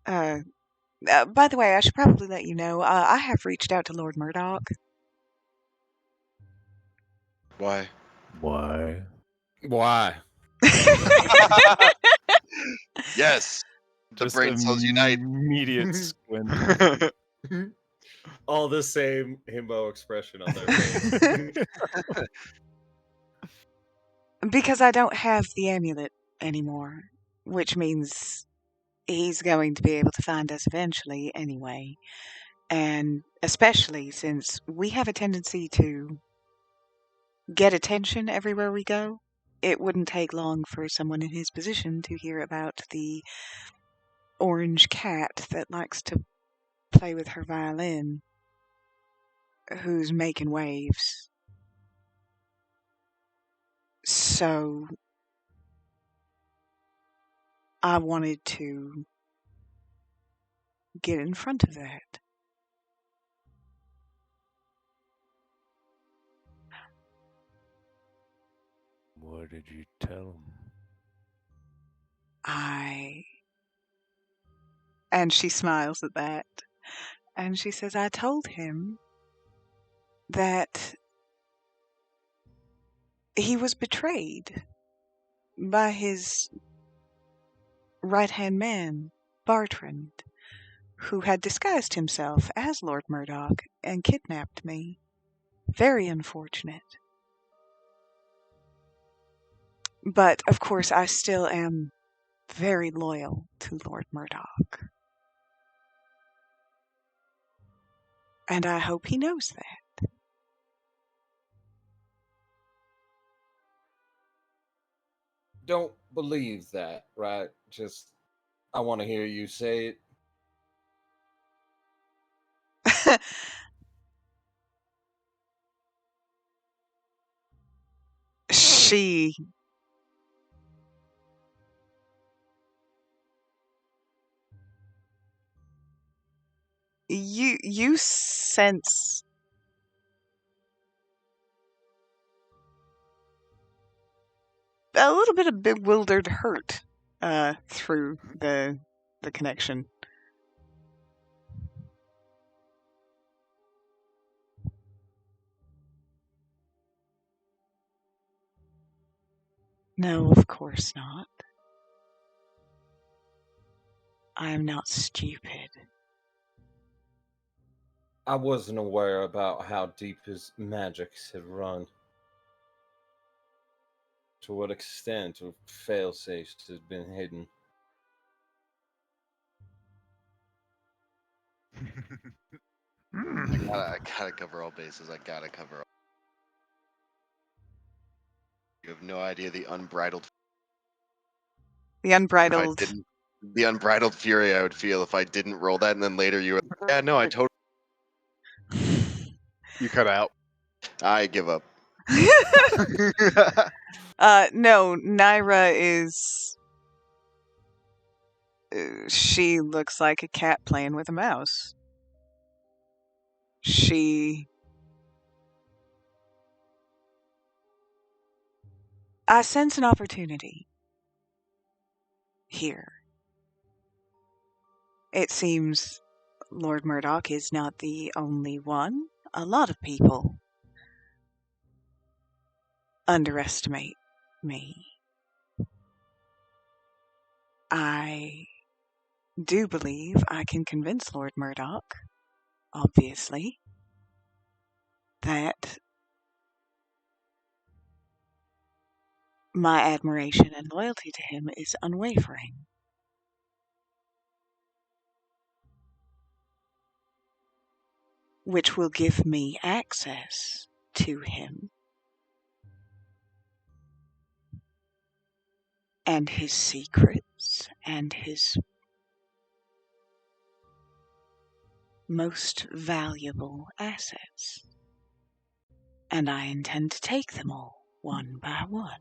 By the way, I should probably let you know, I have reached out to Lord Murdoch. Why? Why? Why? Yes. The Just brain cells unite. immediate squint. All the same himbo expression on their face. Because I don't have the amulet anymore, which means he's going to be able to find us eventually anyway. And especially since we have a tendency to get attention everywhere we go, it wouldn't take long for someone in his position to hear about the orange cat that likes to play with her violin, who's making waves. So I wanted to get in front of that. What did you tell him? And she smiles at that. And she says, I told him that he was betrayed by his right-hand man, Bartrand, who had disguised himself as Lord Murdoch and kidnapped me. Very unfortunate. But, of course, I still am very loyal to Lord Murdoch. And I hope he knows that. Don't believe that, right? Just, I want to hear you say it. She you sense a little bit of bewildered hurt through the connection. No, of course not. I am not stupid. I wasn't aware about how deep his magics had run. To what extent of failsafes had been hidden. I gotta cover all bases. I gotta cover all. You have no idea the unbridled. The unbridled. The unbridled fury I would feel if I didn't roll that, and then later you. Yeah, no, I totally. You cut out. I give up. No, Naira is. She looks like a cat playing with a mouse. I sense an opportunity here. It seems Lord Murdoch is not the only one. A lot of people underestimate me. I do believe I can convince Lord Murdoch, obviously, that my admiration and loyalty to him is unwavering. Which will give me access to him and his secrets and his most valuable assets. And I intend to take them all, one by one.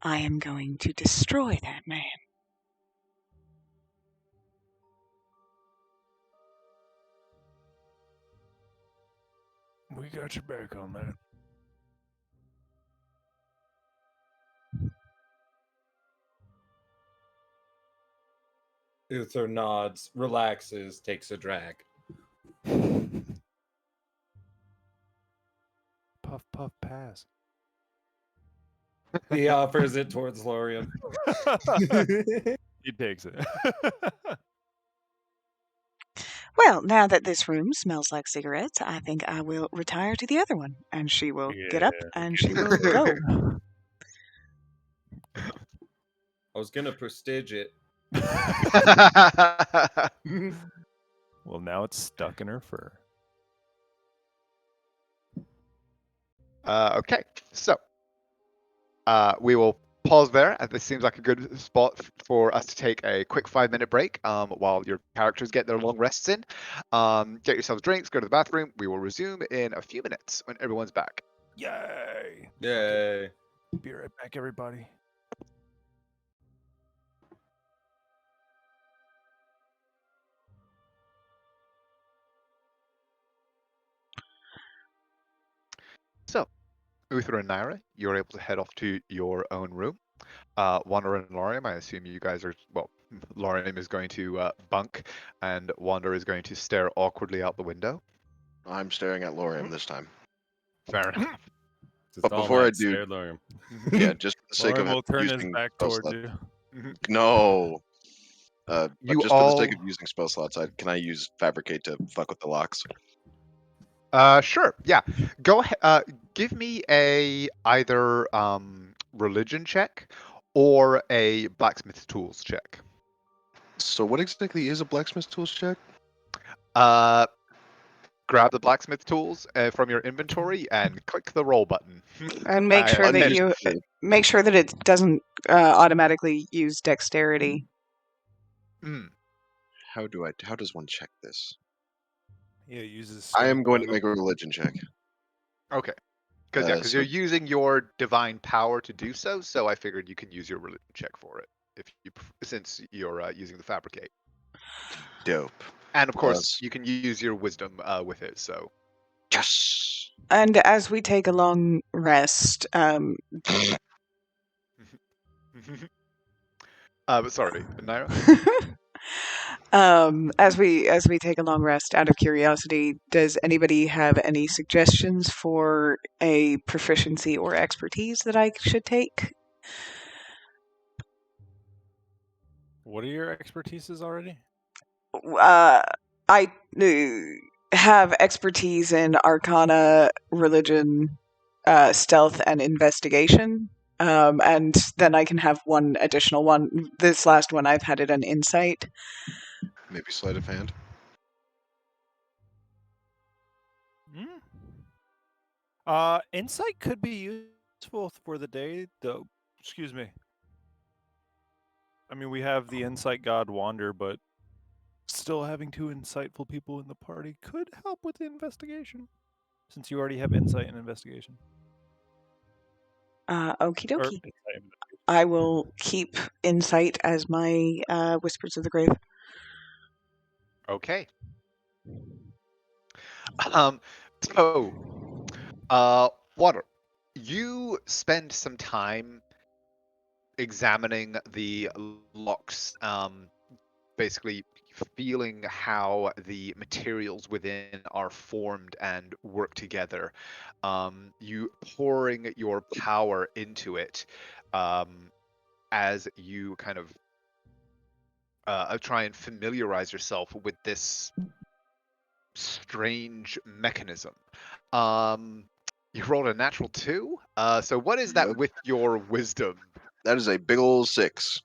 I am going to destroy that man. We got your back on that. Uther nods, relaxes, takes a drag. Puff, puff, pass. He offers it towards Lorium. He takes it. Well, now that this room smells like cigarettes, I think I will retire to the other one. And she will get up and she will go. I was gonna prestige it. Well, now it's stuck in her fur. Okay, so we will pause there. This seems like a good spot for us to take a quick 5-minute break while your characters get their long rests in. Get yourselves drinks, go to the bathroom. We will resume in a few minutes when everyone's back. Yay! Yay. Be right back, everybody. So, Uther and Naira, you're able to head off to your own room. Wander and Lorium, I assume you guys are, well, Lorium is going to bunk, and Wander is going to stare awkwardly out the window. I'm staring at Lorium this time. Fair enough. Just But all before I night, do- stare at Lorium. Yeah, just for the sake Lauren of will turn his using back spell towards slots. you. No. But You just for the sake all- of using spell slots, can I use Fabricate to fuck with the locks? Sure, yeah. Go ahead. Give me a either religion check or a blacksmith tools check. So what exactly is a blacksmith tools check? Grab the blacksmith tools from your inventory and click the roll button. And make sure that you make sure that it doesn't automatically use dexterity. How does one check this? Yeah, uses. I am going to make a religion check. Okay. Because you're using your divine power to do so, so I figured you can use your religion check for it since you're using the fabricate. Dope. And of course, you can use your wisdom with it. So. Yes. And as we take a long rest, But sorry, Naira. as we take a long rest, out of curiosity, does anybody have any suggestions for a proficiency or expertise that I should take? What are your expertises already? I have expertise in Arcana, Religion, Stealth, and Investigation. And then I can have one additional one. This last one, I've had it an Insight. Maybe Sleight of Hand. Insight could be useful for the day, though. Excuse me. I mean, we have the Insight God Wander, but still having two insightful people in the party could help with the investigation, since you already have insight and investigation. Okie Or dokie. insight and investigation. I will keep insight as my Whispers of the Grave. Okay. So, Water, you spend some time examining the locks, basically feeling how the materials within are formed and work together. You pouring your power into it, as you kind of try and familiarize yourself with this strange mechanism. Um, you rolled a natural 2. So what is that Yep. with your wisdom? That is a big old 6.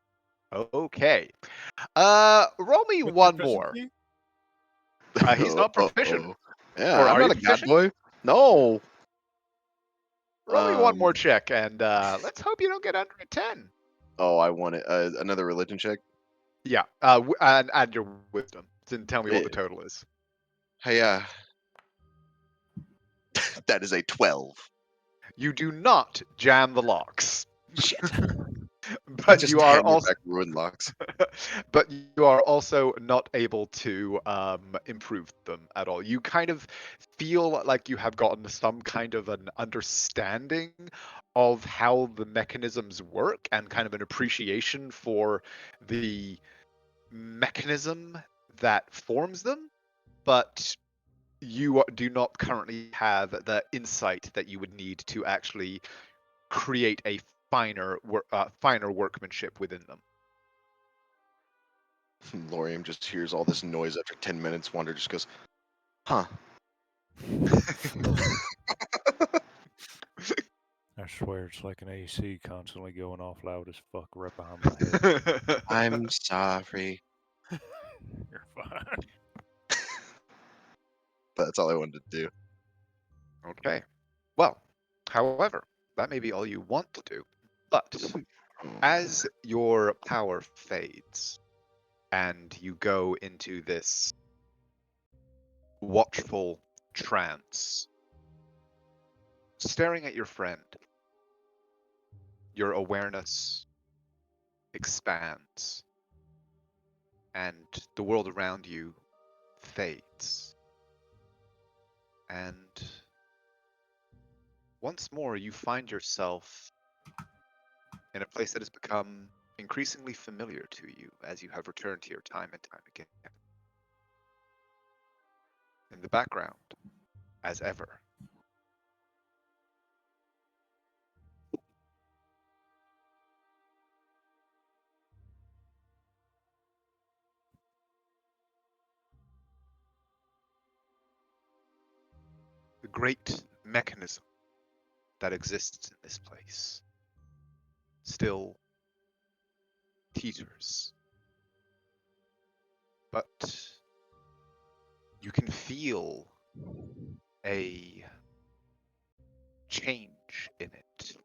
Okay. Roll me With one more. proficiency? He's not proficient. Uh-oh. Yeah, Or I'm are you not a god proficient? boy. No. Roll me one more Um. check, and let's hope you don't get under a 10. Oh, I want it. Another religion check. Yeah. And add your wisdom. Didn't tell me what the total is. Hey, that is a 12. You do not jam the locks, Shit. I but just you are hammer also back ruined locks. but you are also not able to improve them at all. You kind of feel like you have gotten some kind of an understanding of how the mechanisms work and kind of an appreciation for the mechanism that forms them, but you do not currently have the insight that you would need to actually create a finer workmanship within them. Lorium just hears all this noise after 10 minutes. Wander just goes, huh. I swear it's like an AC constantly going off loud as fuck right behind my head. I'm sorry. You're fine. That's all I wanted to do. Okay. Well, however, that may be all you want to do. But as your power fades and you go into this watchful trance, staring at your friend, your awareness expands and the world around you fades. And once more, you find yourself in a place that has become increasingly familiar to you as you have returned here time and time again. In the background, as ever, the great mechanism that exists in this place still teeters, but you can feel a change in it,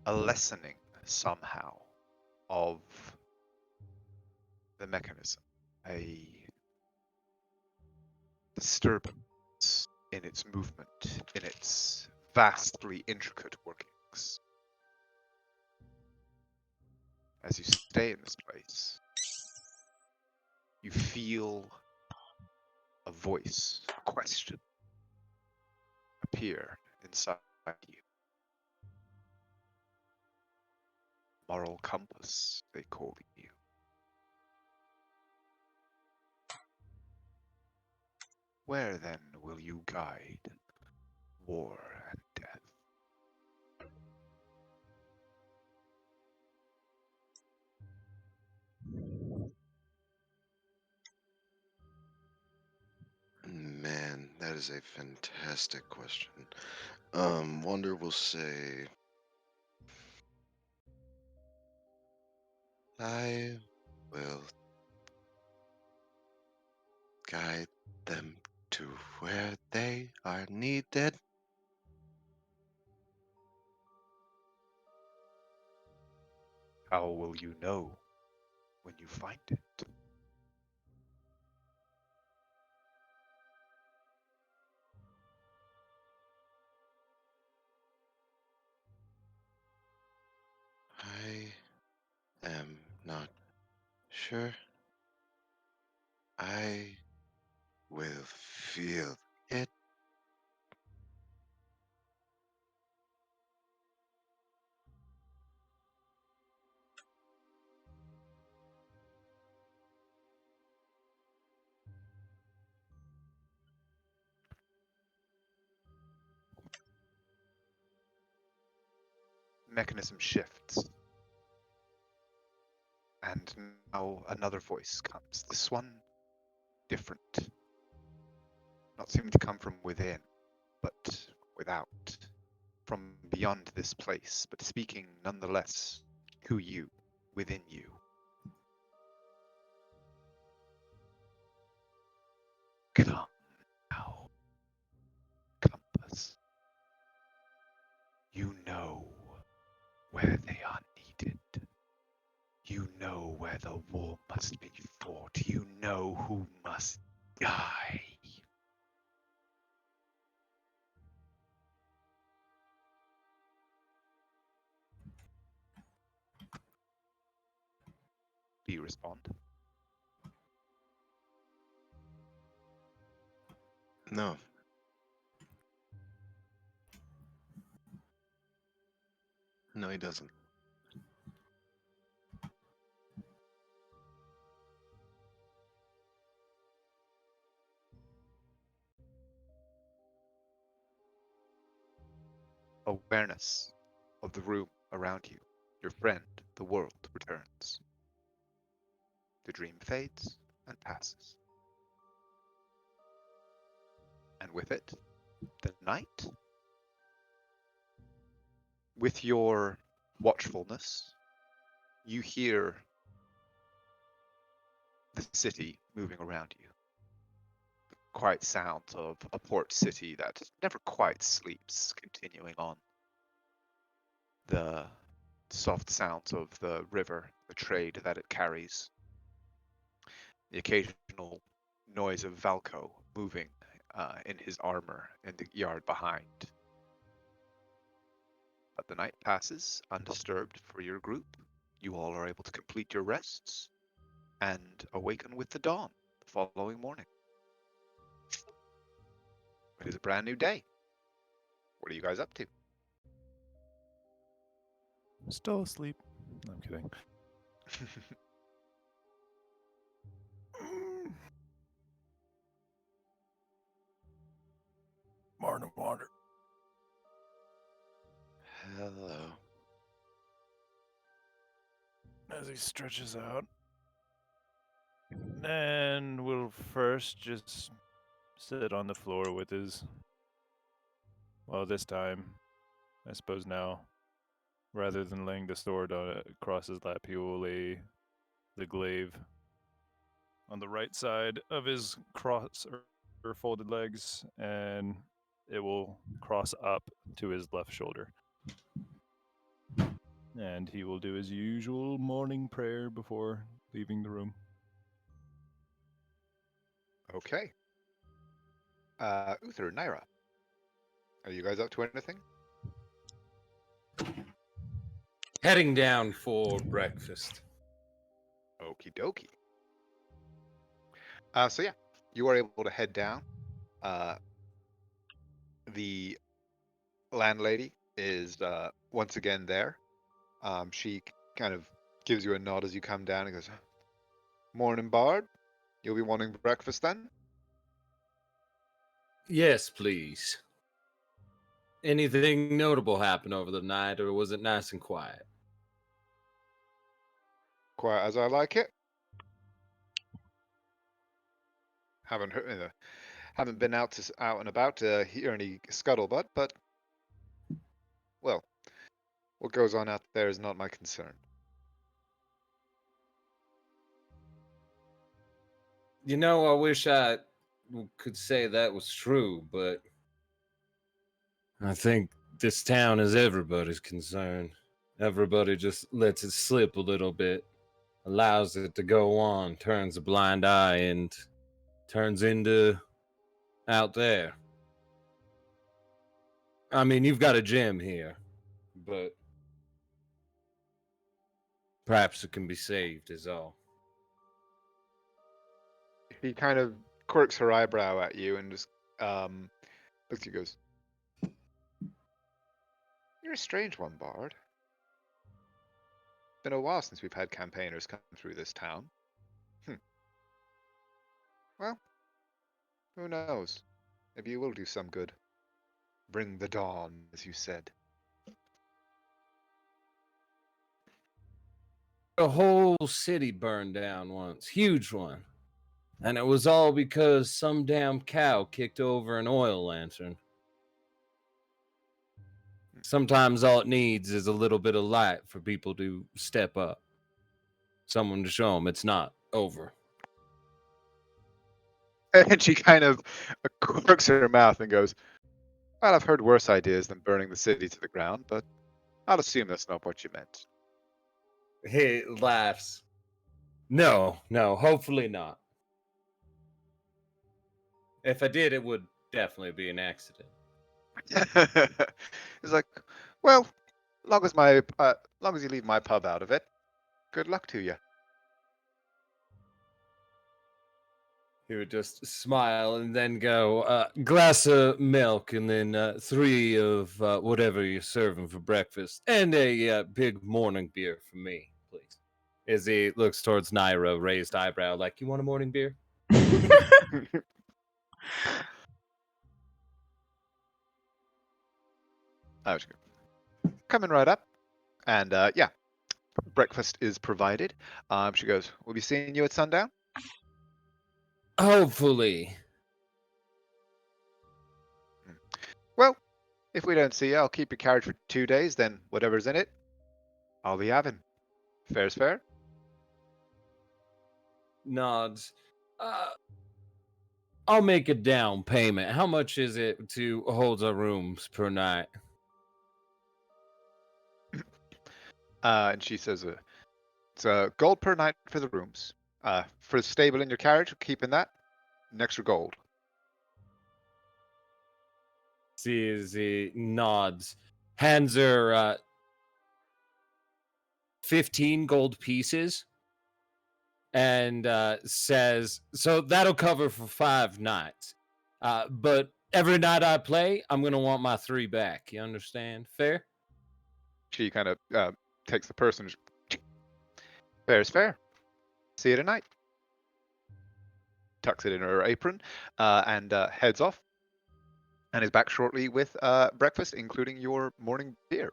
a lessening somehow of the mechanism, a disturbance in its movement, in its vastly intricate workings. As you stay in this place, you feel a voice, a question appear inside you. Moral compass, they call you. Where then will you guide war and death? Man, that is a fantastic question. Wander will say, I will guide them to where they are needed. How will you know when you find it? I am not sure. I will feel it. Mechanism shifts, and now another voice comes. This one different. Not seeming to come from within, but without. From beyond this place, but speaking nonetheless to you, within you. Come now, Compass. You know where they are needed. You know where the war must be fought. You know who must die. Do you respond? No. No, he doesn't. Awareness of the room around you. Your friend, the world, returns. The dream fades and passes. And with it, the night. With your watchfulness, you hear the city moving around you. Quiet sounds of a port city that never quite sleeps, continuing on. The soft sounds of the river, the trade that it carries. The occasional noise of Valco moving in his armor in the yard behind. But the night passes undisturbed for your group. You all are able to complete your rests and awaken with the dawn the following morning. It is a brand new day. What are you guys up to? Still asleep. No, I'm kidding. Morning water. Hello. As he stretches out. And we'll first just sit on the floor with his. Well, this time, I suppose now, rather than laying the sword across his lap, he will lay the glaive on the right side of his cross or folded legs, and it will cross up to his left shoulder. And he will do his usual morning prayer before leaving the room. Okay. Uther, Naira, are you guys up to anything? Heading down for breakfast. Okie dokie. So yeah, you are able to head down. The landlady is once again there. She kind of gives you a nod as you come down and goes, "Morning, Bard. You'll be wanting breakfast then?" Yes, please. Anything notable happen over the night, or was it nice and quiet? Quiet as I like it. Haven't heard, haven't been out and about to hear any scuttlebutt, but well, what goes on out there is not my concern. You know, I wish I could say that was true, but I think this town is everybody's concern. Everybody just lets it slip a little bit, allows it to go on, turns a blind eye, and turns into out there. I mean, you've got a gem here, but Perhaps it can be saved, is all. He kind of quirks her eyebrow at you and just looks at you and goes, "You're a strange one, Bard. It's been a while since we've had campaigners come through this town. Well, who knows? Maybe you will do some good. Bring the dawn, as you said." A whole city burned down once, huge one. And it was all because some damn cow kicked over an oil lantern. Sometimes all it needs is a little bit of light for people to step up. Someone to show them it's not over. And she kind of quirks her mouth and goes, "Well, I've heard worse ideas than burning the city to the ground, but I'll assume that's not what you meant." He laughs. No, hopefully not. If I did, it would definitely be an accident. He's like, "Well, long as you leave my pub out of it, good luck to you." He would just smile and then go, glass of milk and then 3 of whatever you're serving for breakfast and a big morning beer for me, please. As he looks towards Naira, raised eyebrow, like, you want a morning beer? I was coming right up, and yeah, breakfast is provided. She goes, "We'll be seeing you at sundown." Hopefully. "Well, if we don't see you, I'll keep your carriage for 2 days. Then whatever's in it, I'll be having. Fair's fair." Nods. I'll make a down payment. How much is it to hold our rooms per night? And she says, "It's a gold per night for the rooms. For the stable in your carriage, keeping that, an extra gold." See as he nods. Hands her 15 gold pieces and says, so that'll cover for 5 nights. But every night I play, I'm going to want my 3 back. You understand? Fair? She kind of takes the purse and just, "Fair's fair. See you tonight." Tucks it in her apron and heads off, and is back shortly with breakfast, including your morning beer.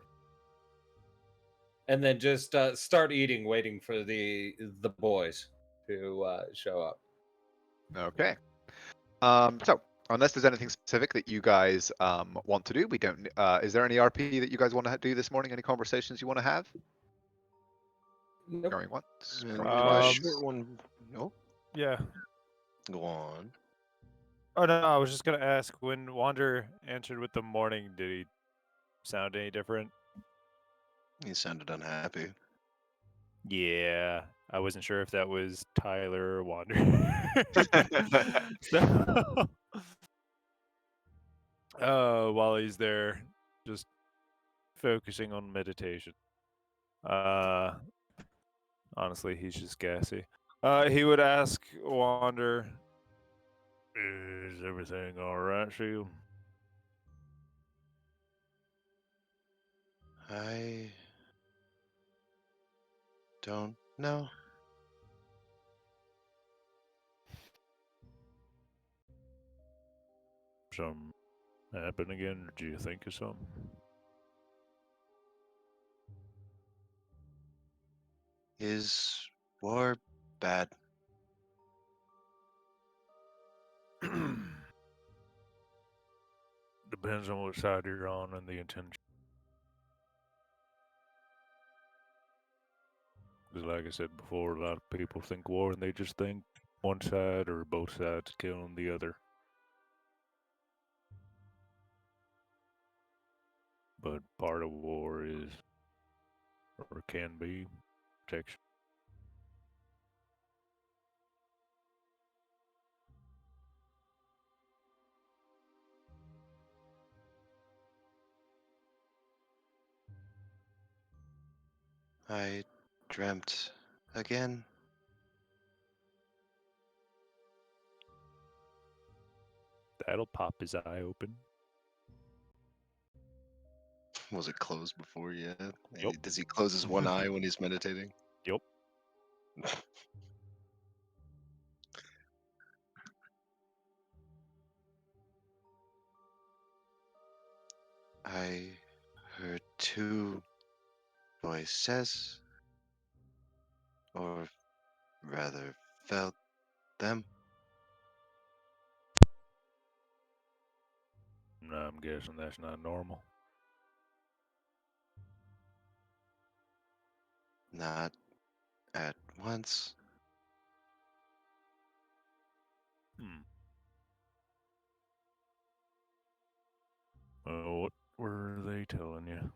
And then just start eating, waiting for the boys to show up. Okay. So, unless there's anything specific that you guys want to do, we don't. Is there any RP that you guys want to do this morning? Any conversations you want to have? Nope. Going once, And going a twice. short one. No, Yeah. go on. Oh no, I was just gonna ask, when Wander answered with the morning, did he sound any different? He sounded unhappy. Yeah, I wasn't sure if that was Tyler or Wander. So, while he's there, just focusing on meditation. Honestly, he's just gassy. He would ask Wander, "Is everything all right, Shield?" I don't know. Something happened again, or do you think of something? Is war bad? Depends on what side you're on and the intention. Because, like I said before, a lot of people think war and they just think one side or both sides killing the other. But part of war is, or can be, protection. I dreamt again? That'll pop his eye open. Was it closed before yet? Yep. Does he close his one eye when he's meditating? Yep. I heard two voices, or rather felt them. No, I'm guessing that's not normal. Not at once. What were they telling you?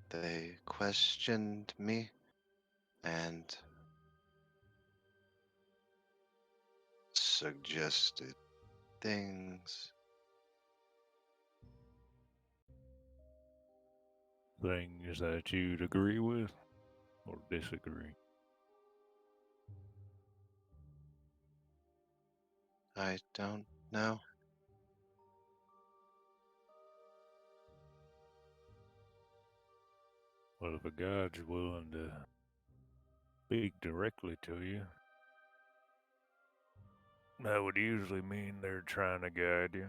They questioned me and suggested things. Things that you'd agree with or disagree? I don't know. Well, if a god's willing to speak directly to you, that would usually mean they're trying to guide you.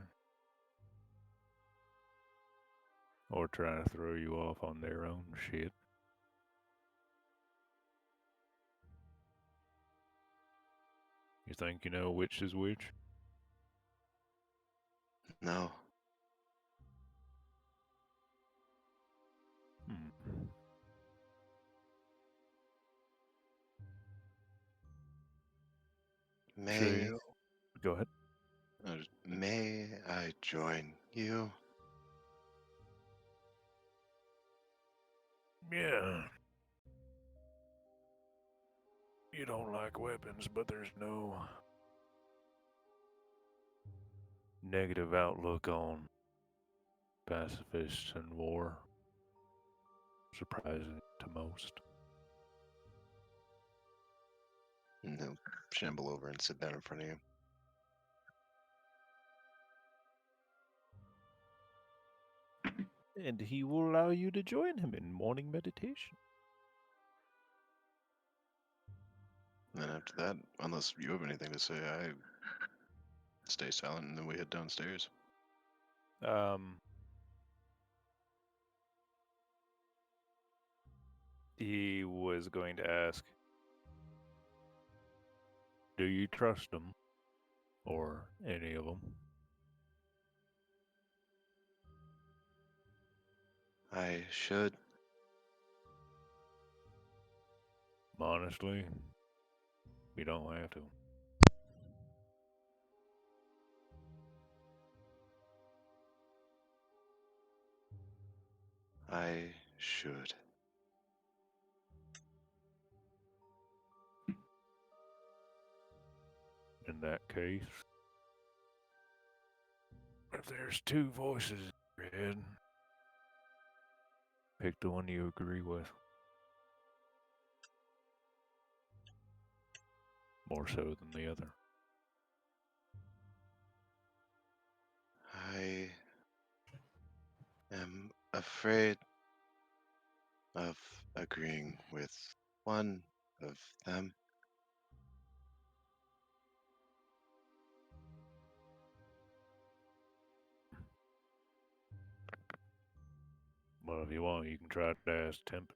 Or trying to throw you off on their own shit. You think you know which is which? No. May Go ahead. may I join you? Yeah. You don't like weapons, but there's no negative outlook on pacifists and war. Surprising to most. And he'll shamble over and sit down in front of you. And he will allow you to join him in morning meditation. And after that, unless you have anything to say, I stay silent and then we head downstairs. He was going to ask, do you trust them? Or any of them? I should. Honestly, you don't have to. I should. In that case, if there's two voices in your head, pick the one you agree with. More so than the other. I am afraid of agreeing with one of them. Well, if you want, you can try to ask Temp.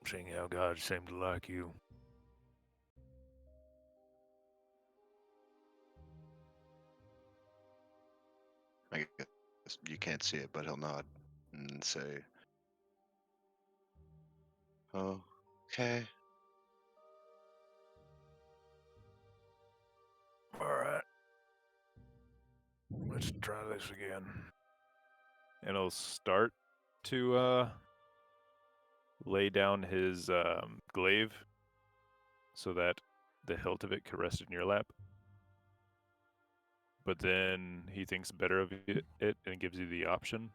Seeing how God seemed to like you. I guess you can't see it, but he'll nod and say, okay. Alright. Let's try this again. And he'll start to lay down his glaive so that the hilt of it can rest in your lap. but then he thinks better of it and gives you the option,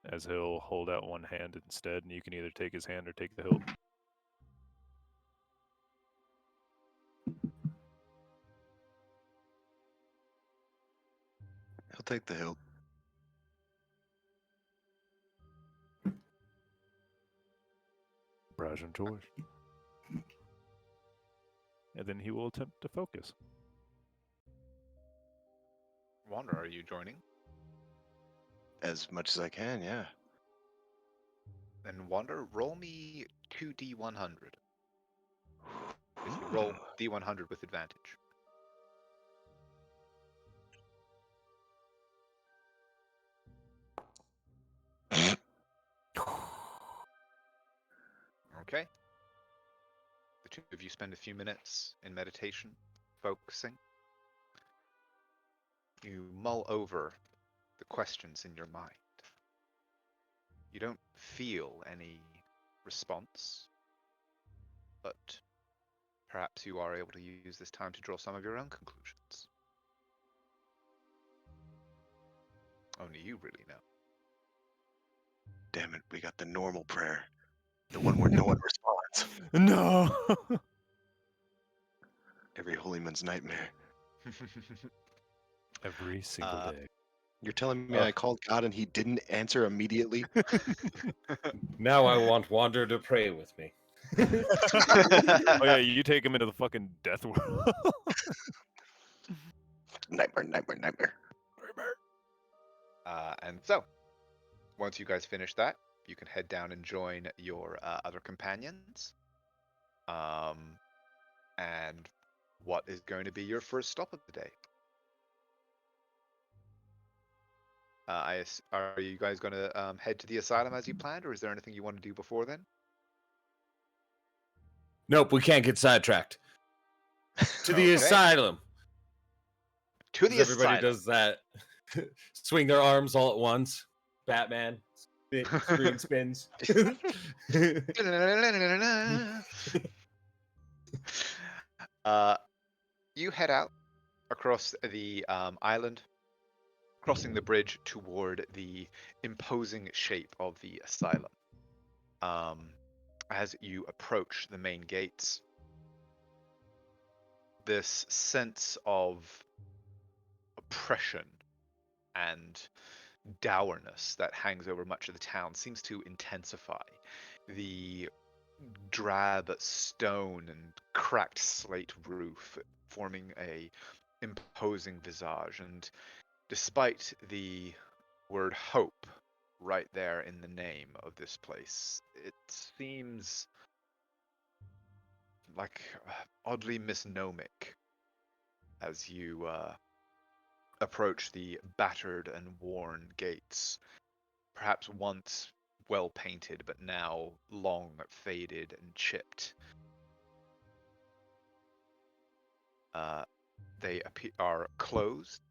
as he'll hold out one hand instead, and you can either take his hand or take the hilt. He'll take the hilt. Brazen choice. And then he will attempt to focus. Wander, are you joining? As much as I can, yeah. Then Wander, roll me 2d100. Just roll d100 with advantage. Okay. The two of you spend a few minutes in meditation, focusing. You mull over the questions in your mind. You don't feel any response, but perhaps you are able to use this time to draw some of your own conclusions. Only you really know. Damn it, we got the normal prayer. The one where no one responds. No! Every holy man's nightmare. Every single day. You're telling me I called God and he didn't answer immediately? Now I want Wander to pray with me. Oh yeah, you take him into the fucking death world. Nightmare, nightmare, nightmare. And so, once you guys finish that, you can head down and join your other companions. And what is going to be your first stop of the day? Are you guys going to head to the asylum as you planned, or is there anything you want to do before then? Nope, we can't get sidetracked. To the Okay. asylum. To the Everybody asylum. does that. Swing their arms all at once. Batman. Screen spins. You head out across the island, crossing the bridge toward the imposing shape of the asylum. As you approach the main gates, this sense of oppression and dourness that hangs over much of the town seems to intensify. The drab stone and cracked slate roof forming a imposing visage, and despite the word hope right there in the name of this place, it seems like oddly misnomic as you approach the battered and worn gates, perhaps once well painted, but now long faded and chipped. They are closed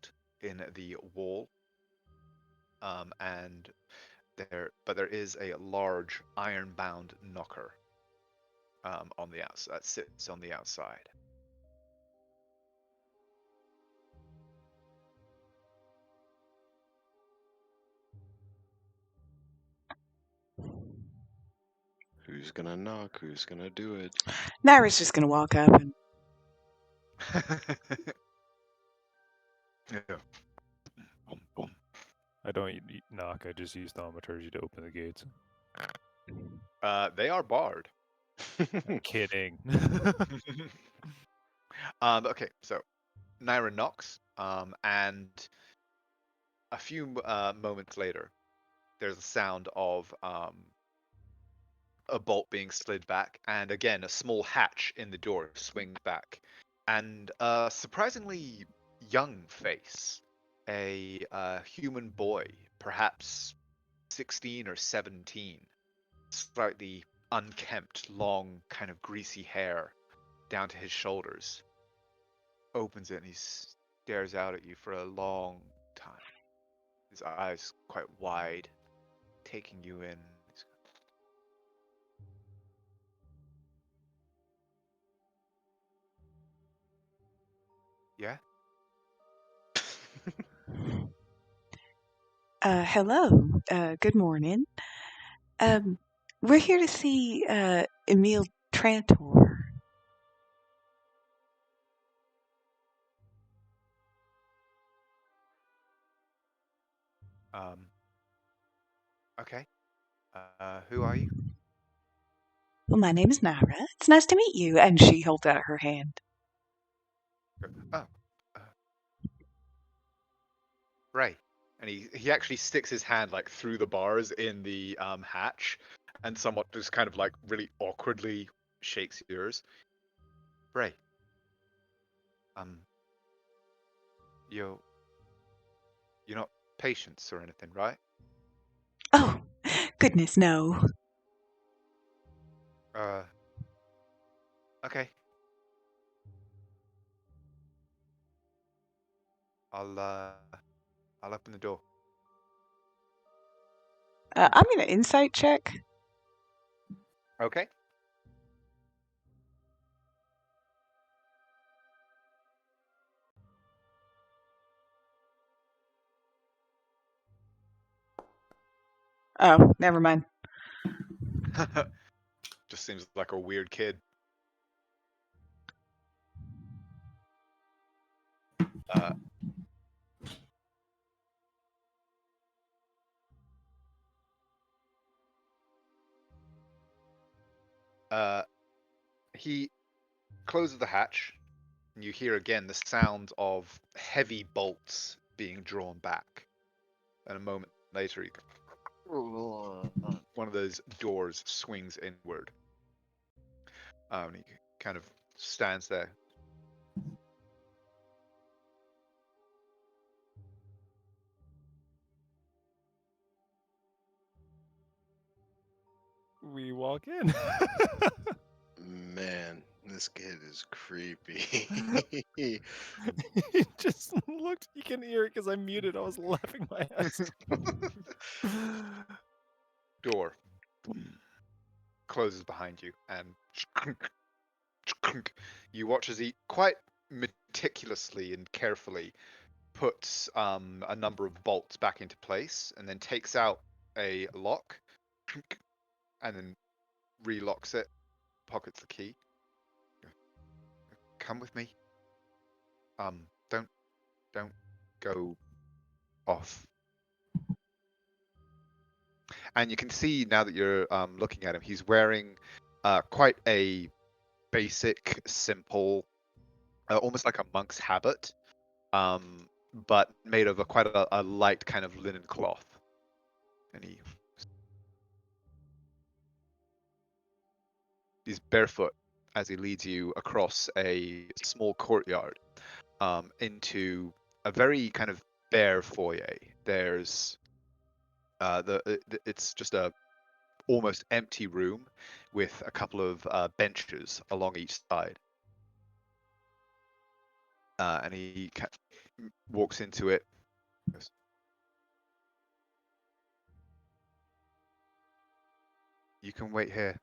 in the wall, and there is a large iron-bound knocker on the outside that sits on the outside. Who's gonna knock? Who's gonna do it? Naira's just gonna walk up and Yeah. Boom, boom. I don't knock, I just use thaumaturgy to open the gates. They are barred. I'm kidding. Okay, so Naira knocks, and a few moments later, there's a sound of a bolt being slid back, and again, a small hatch in the door swings back, and a surprisingly young face, a human boy, perhaps 16 or 17, slightly unkempt, long, kind of greasy hair down to his shoulders, opens it and he stares out at you for a long time. His eyes quite wide, taking you in. Yeah? Hello. Good morning. We're here to see Emil Trantor. Okay. Who are you? Well, my name is Naira. It's nice to meet you. And she holds out her hand. Oh, uh, Ray. And he actually sticks his hand like through the bars in the hatch, and somewhat just kind of like really awkwardly shakes yours. Ray. Um, you're not patients or anything, right? Oh, goodness, no. Okay. I'll open the door. I'm going to insight check. Okay. Oh, never mind. Just seems like a weird kid. He closes the hatch, and you hear again the sound of heavy bolts being drawn back. And a moment later, one of those doors swings inward. And he kind of stands there. We walk in. Man, this kid is creepy. He just looked. You can hear it because I'm muted. I was laughing my ass. Door closes behind you, and you watch as he quite meticulously and carefully puts a number of bolts back into place, and then takes out a lock, and then relocks it, pockets the key. Come with me. Don't go off. And you can see now that you're looking at him, he's wearing quite a basic, simple, almost like a monk's habit, but made of quite a light kind of linen cloth. And he's barefoot as he leads you across a small courtyard into a very kind of bare foyer. There's it's just a almost empty room with a couple of benches along each side. And he walks into it. Goes, you can wait here.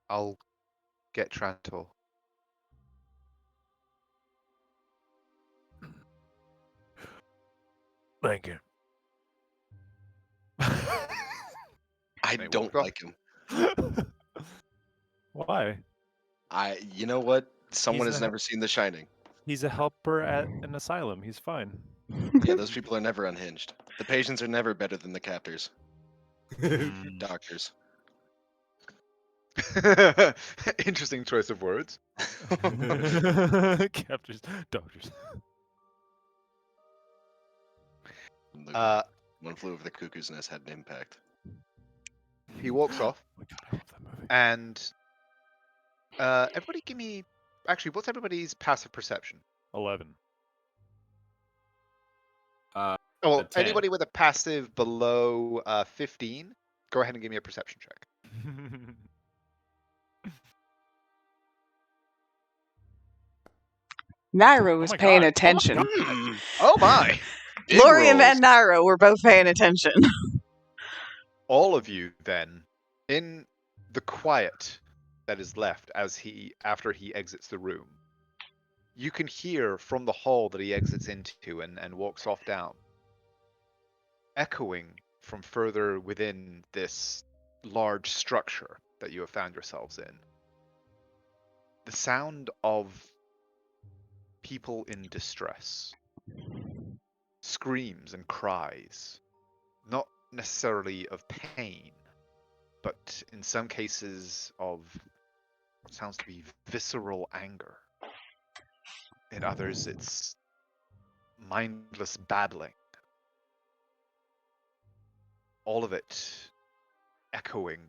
I'll get Trantor. Thank you. I They don't walk off. like him. Why? You know what? Someone He's has a- never seen The Shining. He's a helper at an asylum. He's fine. Yeah, those people are never unhinged. The patients are never better than the captors. Doctors. Interesting choice of words. Captors, doctors. One Flew Over the Cuckoo's Nest had an impact. He walks off, Oh my god, I love that movie. and everybody give me. Actually, what's everybody's passive perception? 11. Well, 10. anybody with a passive below 15, go ahead and give me a perception check. Naira was my paying God. attention. Oh my! Big Lorium rolls. and Naira were both paying attention. All of you then, in the quiet that is left after he exits the room, You can hear from the hall that he exits into and walks off down, echoing from further within this large structure that you have found yourselves in, the sound of people in distress, screams and cries, not necessarily of pain, but in some cases of what sounds to be visceral anger. In others, it's mindless babbling. All of it echoing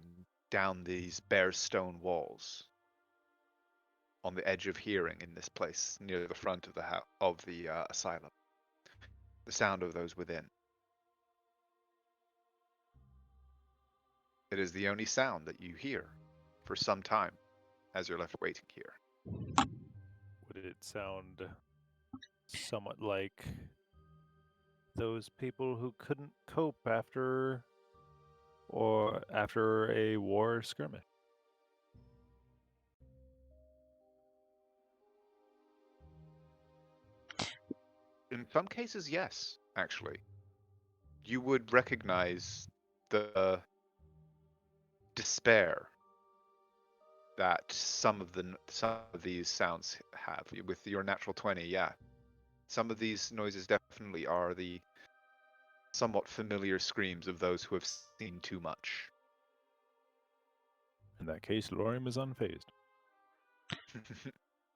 down these bare stone walls on the edge of hearing in this place near the front of the asylum. The sound of those within. It is the only sound that you hear for some time as you're left waiting here. Would it sound somewhat like those people who couldn't cope after a war skirmish? In some cases, yes, actually. You would recognize the despair that some of these sounds have. With your natural 20, yeah. Some of these noises definitely are the somewhat familiar screams of those who have seen too much. In that case, Lorium is unfazed.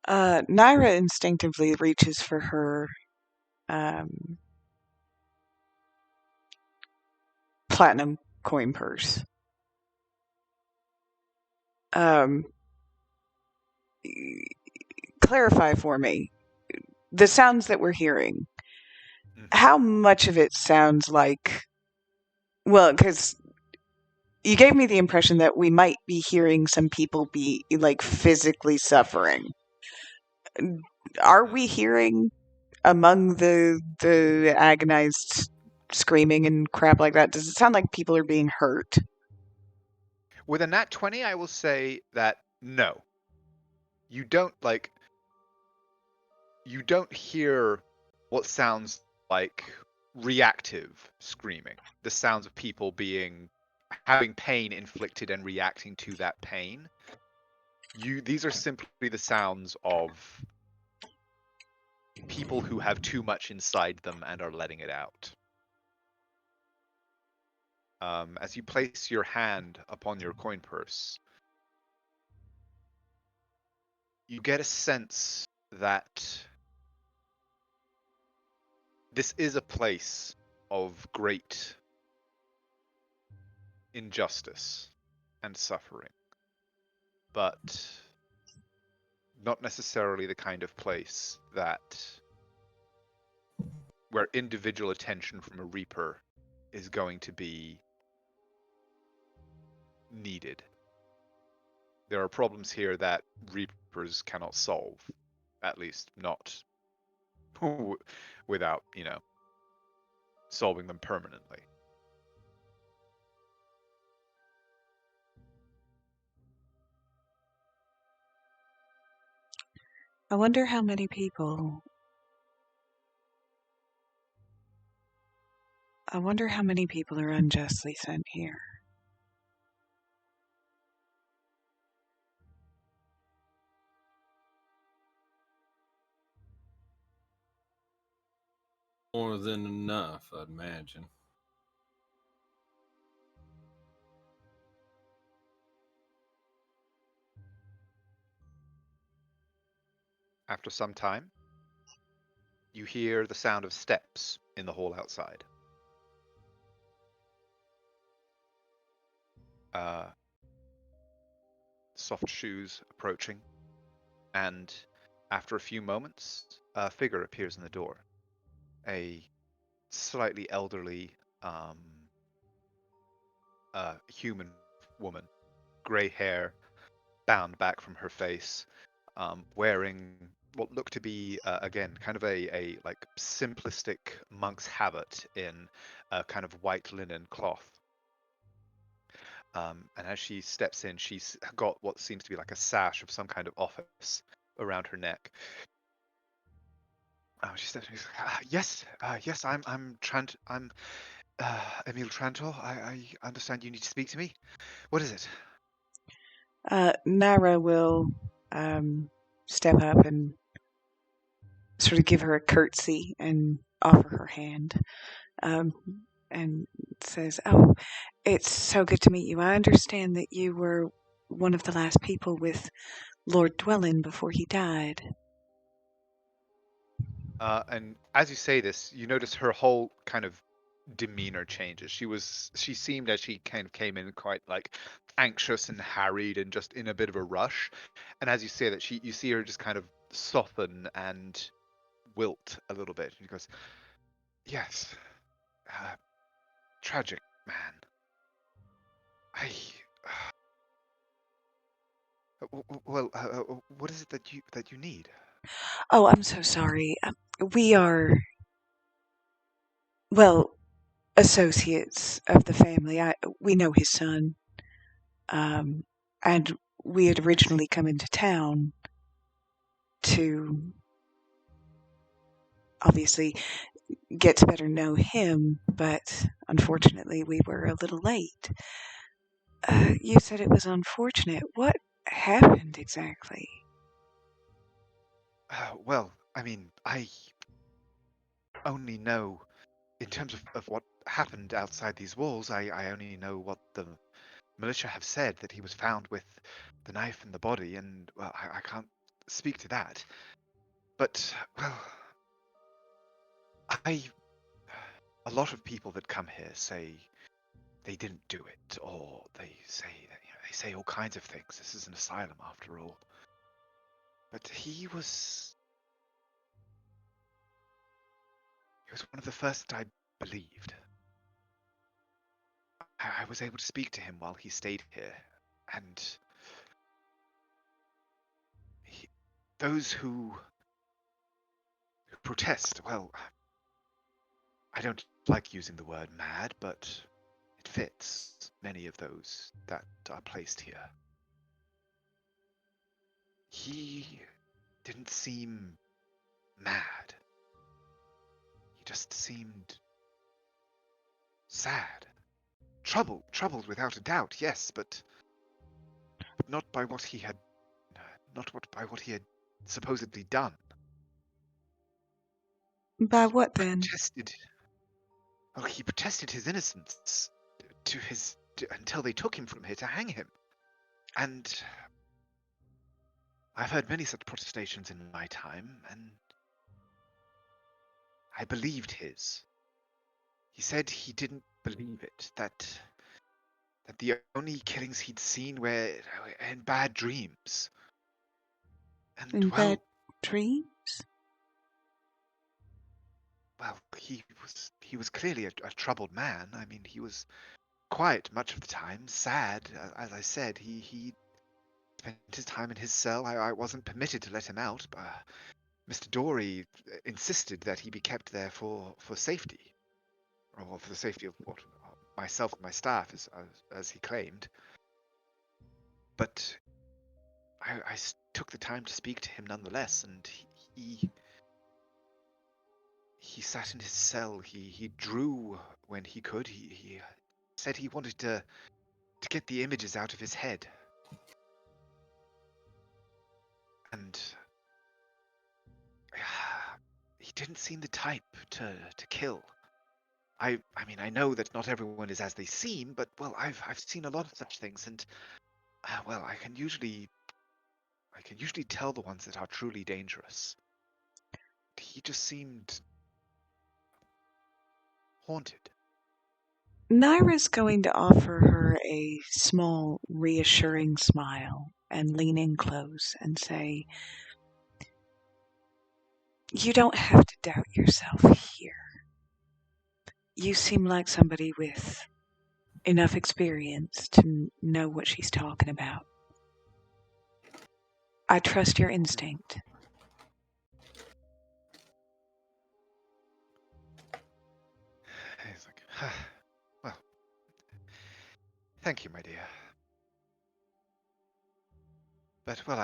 Naira instinctively reaches for her platinum coin purse. Clarify for me the sounds that we're hearing. How much of it sounds like? Well, because you gave me the impression that we might be hearing some people be like physically suffering. Are we hearing among the agonized screaming and crap like that? Does it sound like people are being hurt? With a nat 20, I will say that no. You don't hear what sounds like reactive screaming. The sounds of people having pain inflicted and reacting to that pain. These are simply the sounds of people who have too much inside them and are letting it out. As you place your hand upon your coin purse, you get a sense that this is a place of great injustice and suffering, but not necessarily the kind of place where individual attention from a Reaper is going to be needed. There are problems here that Reapers cannot solve, at least not without, solving them permanently. I wonder how many people. I wonder how many people are unjustly sent here. More than enough, I'd imagine. After some time, you hear the sound of steps in the hall outside. Soft shoes approaching, and after a few moments, a figure appears in the door. A slightly elderly human woman, gray hair bound back from her face, wearing what looked to be again kind of a like simplistic monk's habit in a kind of white linen cloth. And as she steps in, she's got what seems to be like a sash of some kind of office around her neck. Oh, she said, yes, yes, I'm Emil Trantor. I understand you need to speak to me. What is it? Nara will step up and sort of give her a curtsy and offer her hand, um, and says, "Oh, it's so good to meet you. I understand that you were one of the last people with Lord Dwellin before he died." And as you say this, you notice her whole kind of demeanor changes. She seemed as she kind of came in quite like anxious and harried and just in a bit of a rush. And as you say that, you see her just kind of soften and wilt a little bit. She goes, "Yes, uh, tragic man. I well, what is it that you need?" Oh, I'm so sorry. We are, well, associates of the family. We know his son, um, and we had originally come into town to obviously get to better know him, but unfortunately we were a little late. You said it was unfortunate. What happened exactly? Well, I mean, I only know in terms of what happened outside these walls. I only know what the militia have said, that he was found with the knife in the body, and well, I can't speak to that. But well, I a lot of people that come here say they didn't do it, or they say that they say all kinds of things. This is an asylum after all. But he was one of the first that I believed. I was able to speak to him while he stayed here, and those who protest, well, I don't like using the word mad, but it fits many of those that are placed here. He didn't seem mad. He just seemed sad. Troubled without a doubt, yes, but not by what he had, by what he had supposedly done. By He what then? protested. Well, he protested his innocence until they took him from here to hang him. And I've heard many such protestations in my time, and I believed his. He said he didn't believe it, that the only killings he'd seen were in bad dreams. And In bad dreams? well, he was clearly a troubled man. I mean, he was quiet much of the time, sad. As I said, he spent his time in his cell. I wasn't permitted to let him out. Mr. Dory insisted that he be kept there for safety, or for the safety of myself and my staff, as he claimed. But I took the time to speak to him nonetheless, and he sat in his cell. He drew when he could. He said he wanted to get the images out of his head, and he didn't seem the type to kill. I mean, I know that not everyone is as they seem, but well, I've seen a lot of such things, and well, I can usually tell the ones that are truly dangerous. He just seemed haunted. Naira's going to offer her a small, reassuring smile and lean in close and say, "You don't have to doubt yourself here. You seem like somebody with enough experience to know what she's talking about. I trust your instinct." He's like, well, thank you, my dear. But well,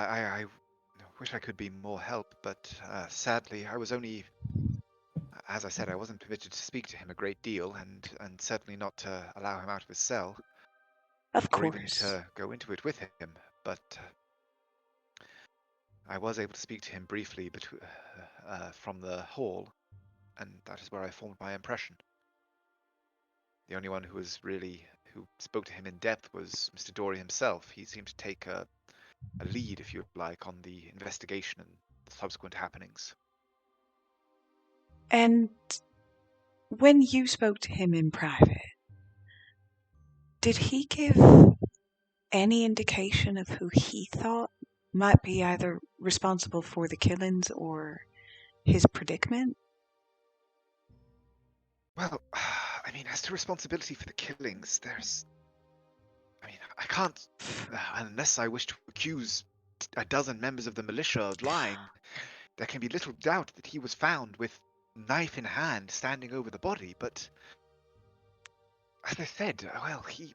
wish I could be more help, but sadly, I was only, as I said, I wasn't permitted to speak to him a great deal, and certainly not to allow him out of his cell, Of or even course. to go into it with him. But I was able to speak to him briefly from the hall, and that is where I formed my impression. The only one who spoke to him in depth was Mr. Dory himself. He seemed to take a lead, if you like, on the investigation and the subsequent happenings. And when you spoke to him in private, did he give any indication of who he thought might be either responsible for the killings or his predicament? Well, I mean, as to responsibility for the killings, I can't, unless I wish to accuse a dozen members of the militia of lying, there can be little doubt that he was found with knife in hand standing over the body, but as I said, well, he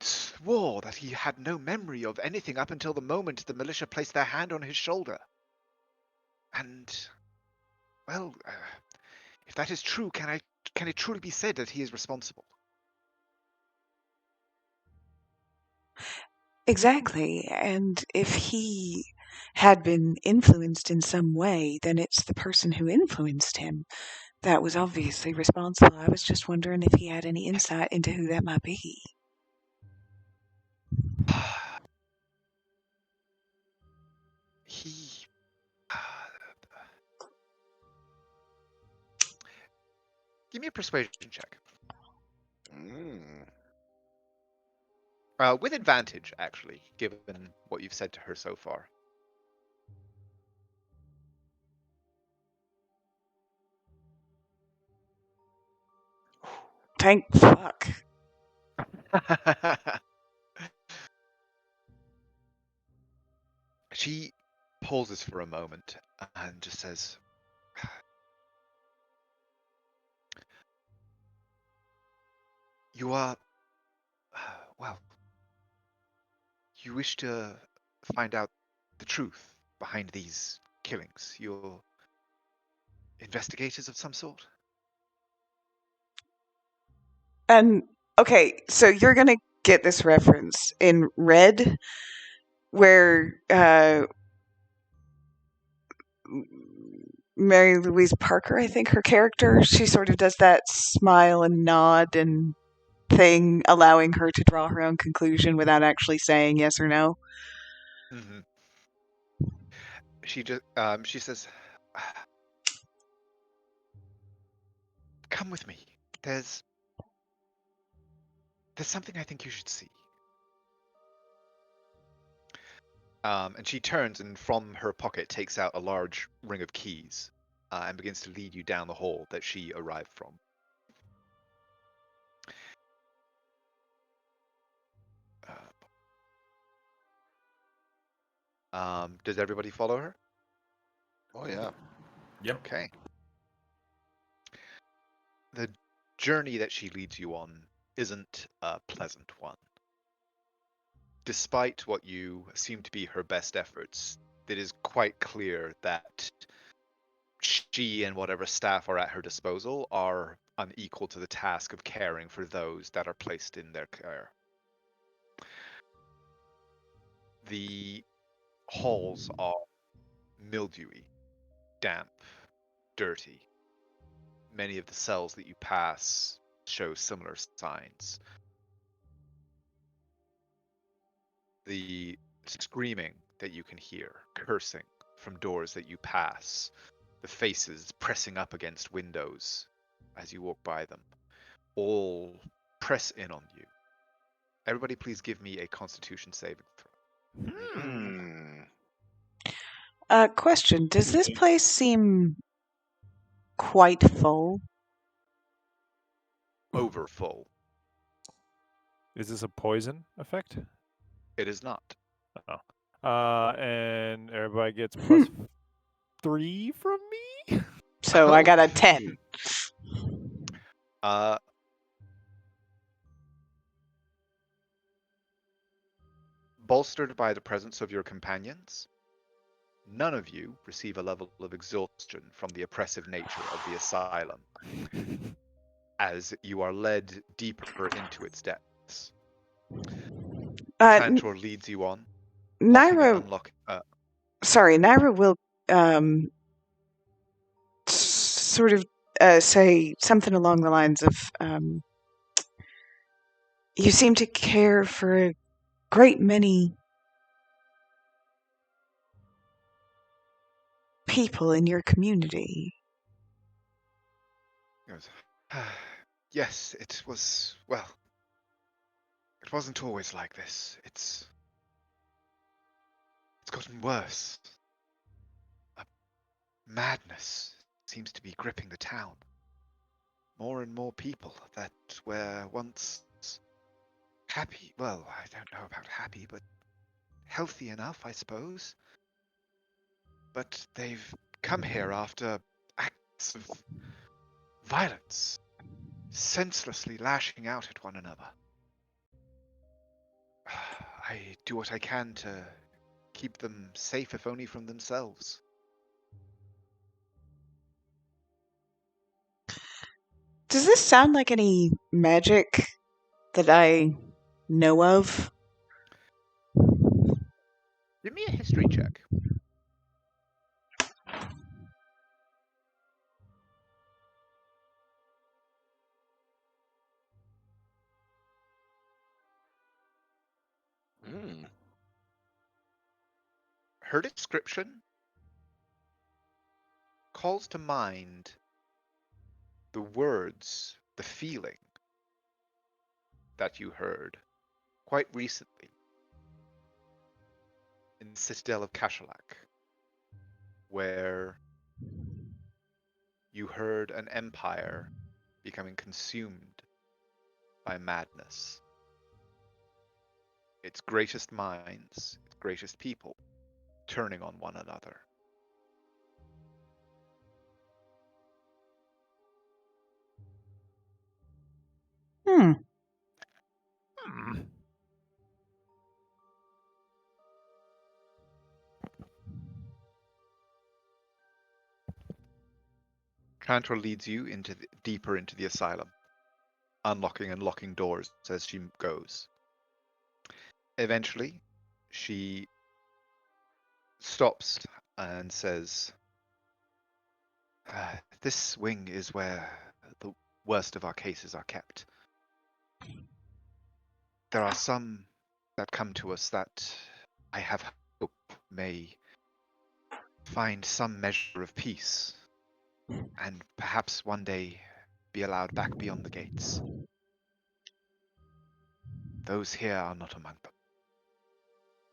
swore that he had no memory of anything up until the moment the militia placed their hand on his shoulder. And, well, if that is true, can it truly be said that he is responsible? Exactly. And if he had been influenced in some way, then it's the person who influenced him that was obviously responsible. I was just wondering if he had any insight into who that might be. He. Give me a persuasion check. With advantage, actually, given what you've said to her so far. Thank fuck. She pauses for a moment and just says, "You are, well, you wish to find out the truth behind these killings. You're investigators of some sort?" And okay, so you're gonna get this reference in Red, where Mary Louise Parker, I think her character, she sort of does that smile and nod and thing, allowing her to draw her own conclusion without actually saying yes or no. Mm-hmm. She says, "Come with me. There's something I think you should see." And she turns and from her pocket takes out a large ring of keys and begins to lead you down the hall that she arrived from. Does everybody follow her? Oh yeah. Yep. Okay. The journey that she leads you on isn't a pleasant one. Despite what you seem to be her best efforts, it is quite clear that she and whatever staff are at her disposal are unequal to the task of caring for those that are placed in their care. The halls are mildewy, damp, dirty. Many of the cells that you pass show similar signs. The screaming that you can hear, cursing from doors that you pass, the faces pressing up against windows as you walk by them, all press in on you. Everybody please give me a Constitution saving throw. Question, does this place seem quite full? Over full. Is this a poison effect? It is not. And everybody gets plus 3 from me? So I got a 10. bolstered by the presence of your companions, none of you receive a level of exhaustion from the oppressive nature of the asylum, as you are led deeper into its depths. Tantor leads you on, locking and Naira, unlocking. sorry, Naira will sort of say something along the lines of, you seem to care for a great many people in your community. Goes, yes, it was, well, it wasn't always like this. It's gotten worse. A madness seems to be gripping the town. More and more people that were once happy, well, I don't know about happy, but healthy enough, I suppose. But they've come here after acts of violence, senselessly lashing out at one another. I do what I can to keep them safe, if only from themselves. Does this sound like any magic that I know of? Give me a history check. Her description calls to mind the words, the feeling that you heard quite recently in the citadel of Kashalak, where you heard an empire becoming consumed by madness. Its greatest minds, its greatest people, turning on one another. Trantor leads you deeper into the asylum, unlocking and locking doors as she goes. Eventually, she stops and says, this wing is where the worst of our cases are kept. There are some that come to us that I have hope may find some measure of peace, and perhaps one day be allowed back beyond the gates. Those here are not among them.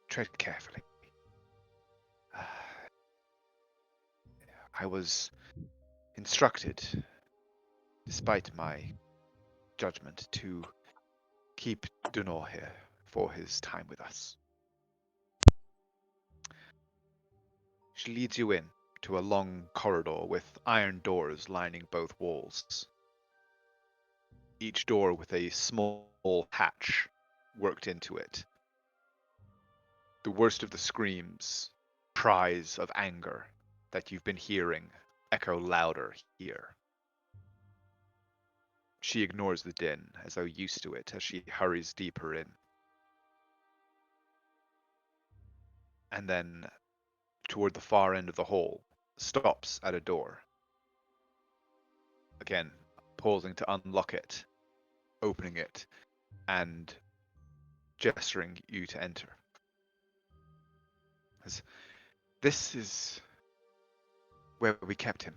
Tread carefully. I was instructed, despite my judgment, to keep Dunor here for his time with us. She leads you in to a long corridor with iron doors lining both walls. Each door with a small hatch worked into it. The worst of the screams, cries of anger that you've been hearing echo louder here. She ignores the din as though used to it as she hurries deeper in. And then, toward the far end of the hall, stops at a door. Again, pausing to unlock it, opening it, and gesturing you to enter. As this is where we kept him.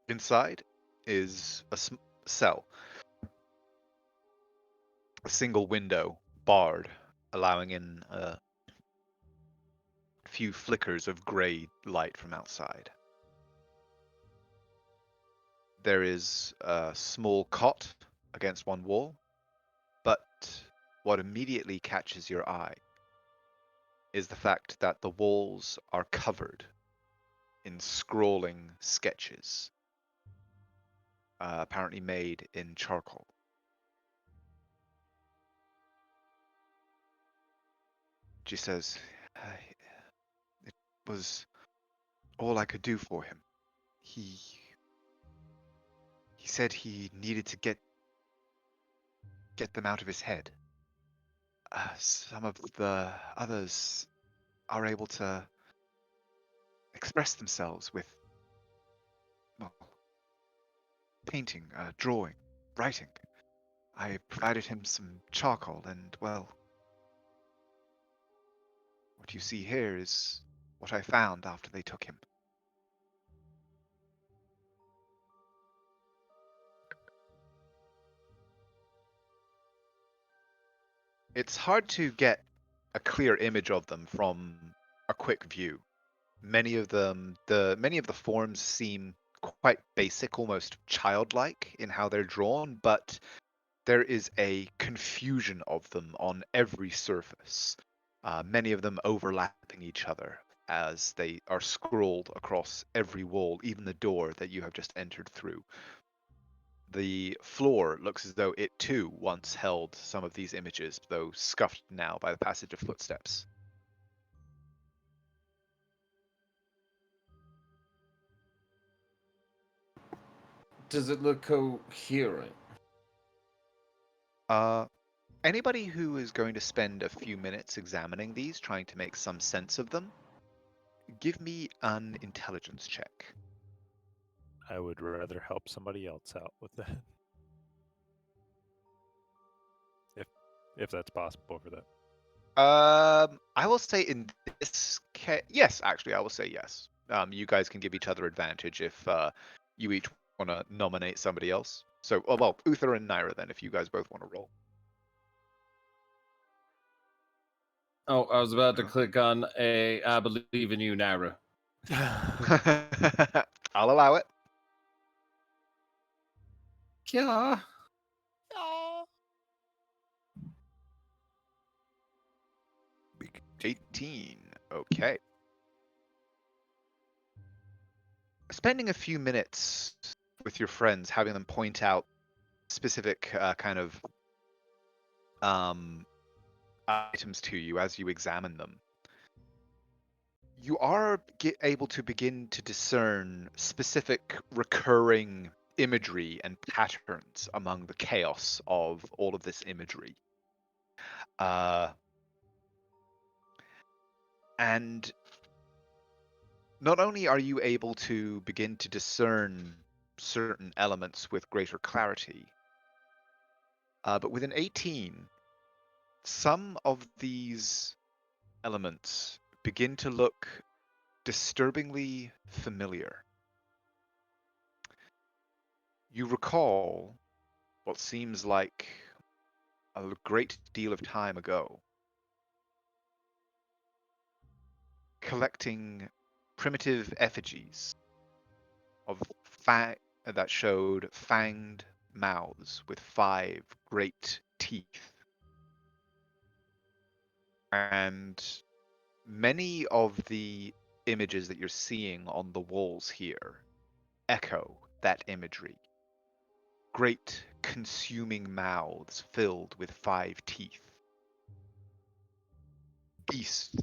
Inside is a cell. A single window, barred, allowing in a few flickers of grey light from outside. There is a small cot against one wall, but what immediately catches your eye is the fact that the walls are covered in scrawling sketches, apparently made in charcoal. She says, it was all I could do for him. He said he needed to get them out of his head. Some of the others are able to express themselves with, well, painting, drawing, writing. I provided him some charcoal, and, well, what you see here is what I found after they took him. It's hard to get a clear image of them from a quick view. Many of the forms seem quite basic, almost childlike in how they're drawn, but there is a confusion of them on every surface, many of them overlapping each other as they are scrawled across every wall, even the door that you have just entered through. The floor looks as though it too once held some of these images, though scuffed now by the passage of footsteps. Does it look coherent? Anybody who is going to spend a few minutes examining these, trying to make some sense of them, give me an intelligence check. I would rather help somebody else out with that. If that's possible for that. I will say in this case, yes, actually, I will say yes. You guys can give each other advantage if you each want to nominate somebody else. So, well, Uther and Naira then, if you guys both want to roll. Oh, I was about to click on I believe in you, Naira. I'll allow it. Yeah. 18. Okay. Spending a few minutes with your friends, having them point out specific kind of items to you as you examine them, you are able to begin to discern specific recurring imagery and patterns among the chaos of all of this imagery. And not only are you able to begin to discern certain elements with greater clarity, but with an 18, some of these elements begin to look disturbingly familiar. You recall what seems like a great deal of time ago, collecting primitive effigies of that showed fanged mouths with 5 great teeth. And many of the images that you're seeing on the walls here echo that imagery. Great consuming mouths filled with 5 teeth. Beasts,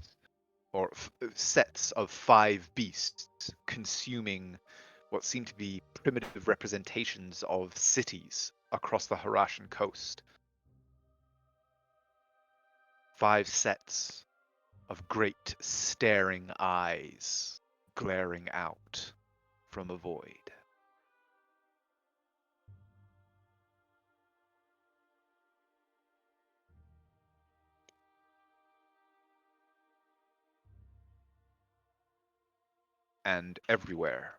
or sets of 5 beasts consuming what seem to be primitive representations of cities across the Harashan coast. 5 sets of great staring eyes glaring out from a void. And everywhere,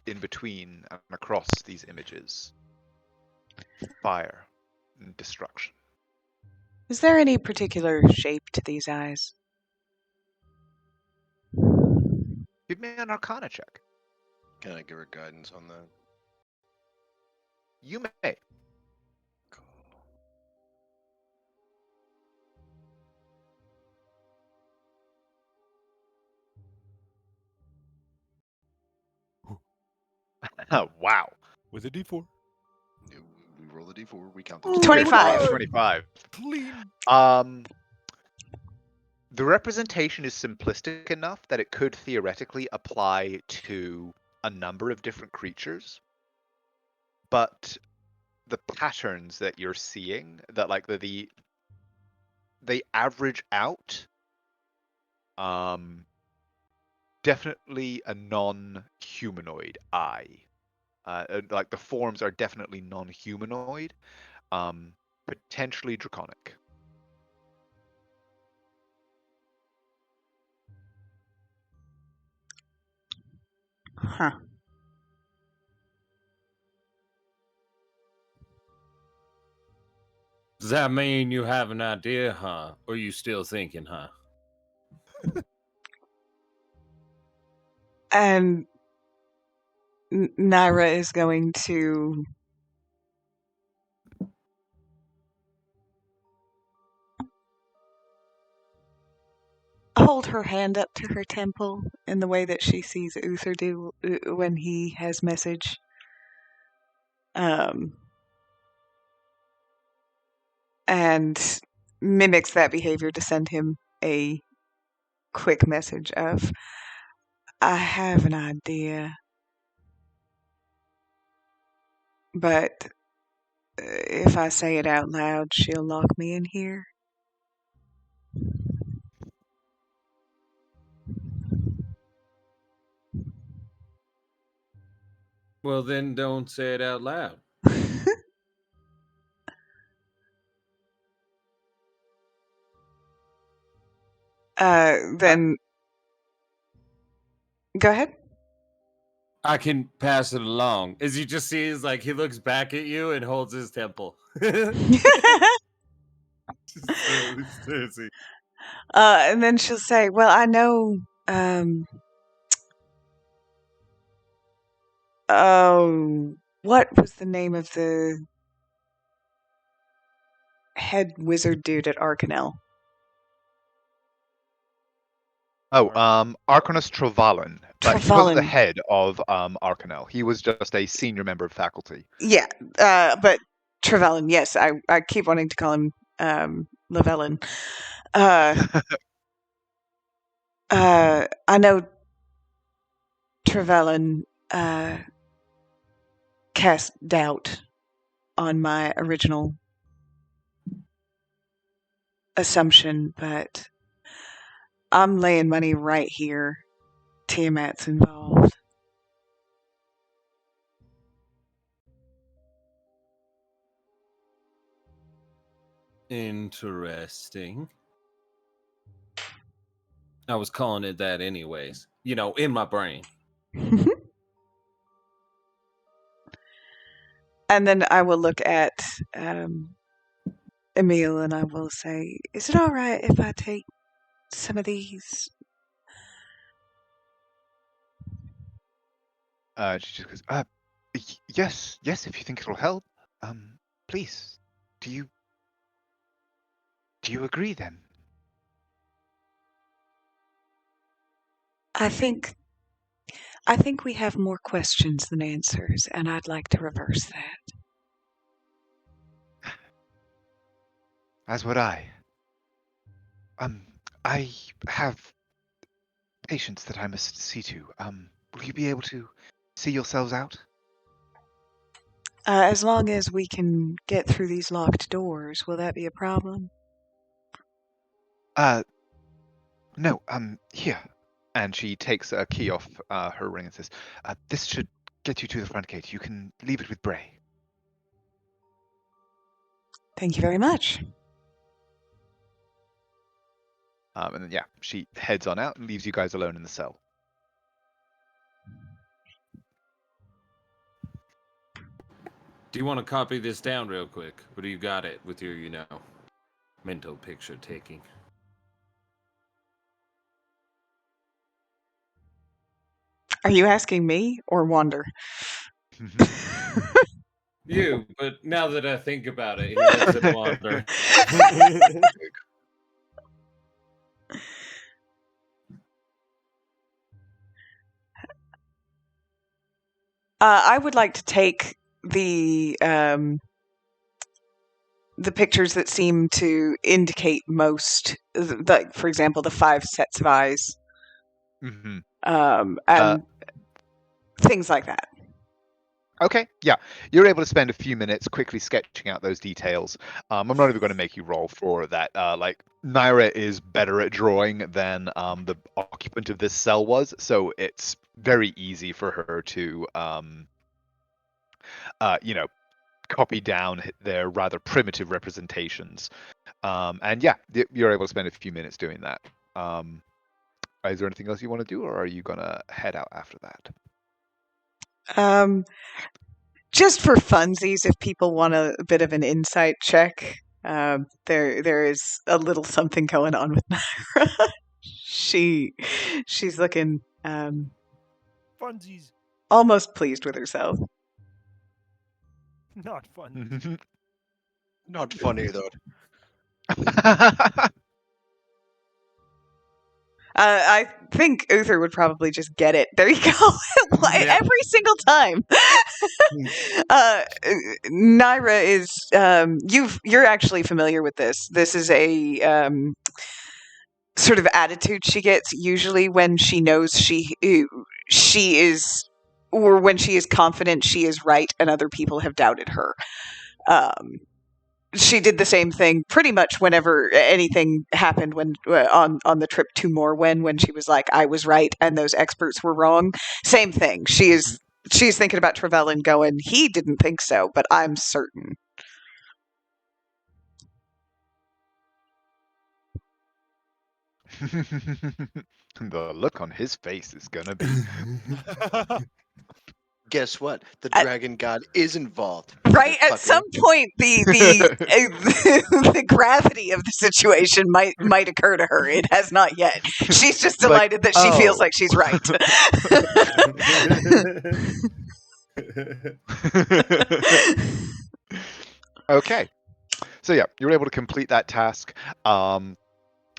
in between and across these images, fire and destruction. Is there any particular shape to these eyes? Give me an Arcana check. Can I give her guidance on that? You may. Wow. With a D4. We roll a d4. We count the Ooh, d4. 25. 25. Clean. The representation is simplistic enough that it could theoretically apply to a number of different creatures, but the patterns that you're seeing, that like they average out, definitely a non-humanoid eye. Like the forms are definitely non-humanoid, potentially draconic. Huh. Does that mean you have an idea, huh? Or are you still thinking, huh? And Naira is going to hold her hand up to her temple in the way that she sees Uther do when he has message. And mimics that behavior to send him a quick message of, I have an idea, but if I say it out loud, she'll lock me in here. Well, then don't say it out loud. Then go ahead. I can pass it along. As you just see, is like he looks back at you and holds his temple. Seriously. And then she'll say, well, I know, oh, what was the name of the head wizard dude at Arcanel? Oh, Arcanus Travalen, but he wasn't the Travalen. head of Arcanel. He was just a senior member of faculty. Yeah, but Travalen, yes, I keep wanting to call him Llewellyn. I know Travalen cast doubt on my original assumption, but I'm laying money right here. Tiamat's involved. Interesting. I was calling it that anyways. You know, in my brain. And then I will look at Emil and I will say, is it all right if I take some of these? She just goes, yes, if you think it'll help, please. Do you agree then? I think we have more questions than answers, and I'd like to reverse that. As would I. I have patients that I must see to. Will you be able to see yourselves out? As long as we can get through these locked doors, will that be a problem? No, here. And she takes a key off her ring and says, this should get you to the front gate. You can leave it with Bray. Thank you very much. And then, yeah, she heads on out and leaves you guys alone in the cell. Do you want to copy this down real quick? Or do you got it with your, mental picture taking? Are you asking me or Wander? You, but now that I think about it, he looks at Wander. I would like to take the the pictures that seem to indicate most, like for example, the 5 sets of eyes, Mm-hmm. and things like that. Okay, yeah. You're able to spend a few minutes quickly sketching out those details. I'm not even going to make you roll for that. Like, Naira is better at drawing than the occupant of this cell was, so it's very easy for her to, copy down their rather primitive representations. And yeah, you're able to spend a few minutes doing that. Is there anything else you want to do, or are you going to head out after that? Just for funsies, if people want a bit of an insight check, there is a little something going on with Naira. She's looking Funsies, almost pleased with herself. not fun. Not funny though. I think Uther would probably just get it. There you go. Yeah. Every single time. Naira is you're actually familiar with this. This is a sort of attitude she gets usually when she knows she is, or when she is confident she is right and other people have doubted her. She did the same thing pretty much whenever anything happened when on the trip to Morwen, when she was like, I was right and those experts were wrong. Same thing. She's thinking about Trevelyan going, he didn't think so, but I'm certain. The look on his face is gonna be Guess what? The dragon god is involved. Right at some point, the the gravity of the situation might occur to her. It has not yet. She's just delighted that she feels like she's right. Okay. So yeah, you were able to complete that task. And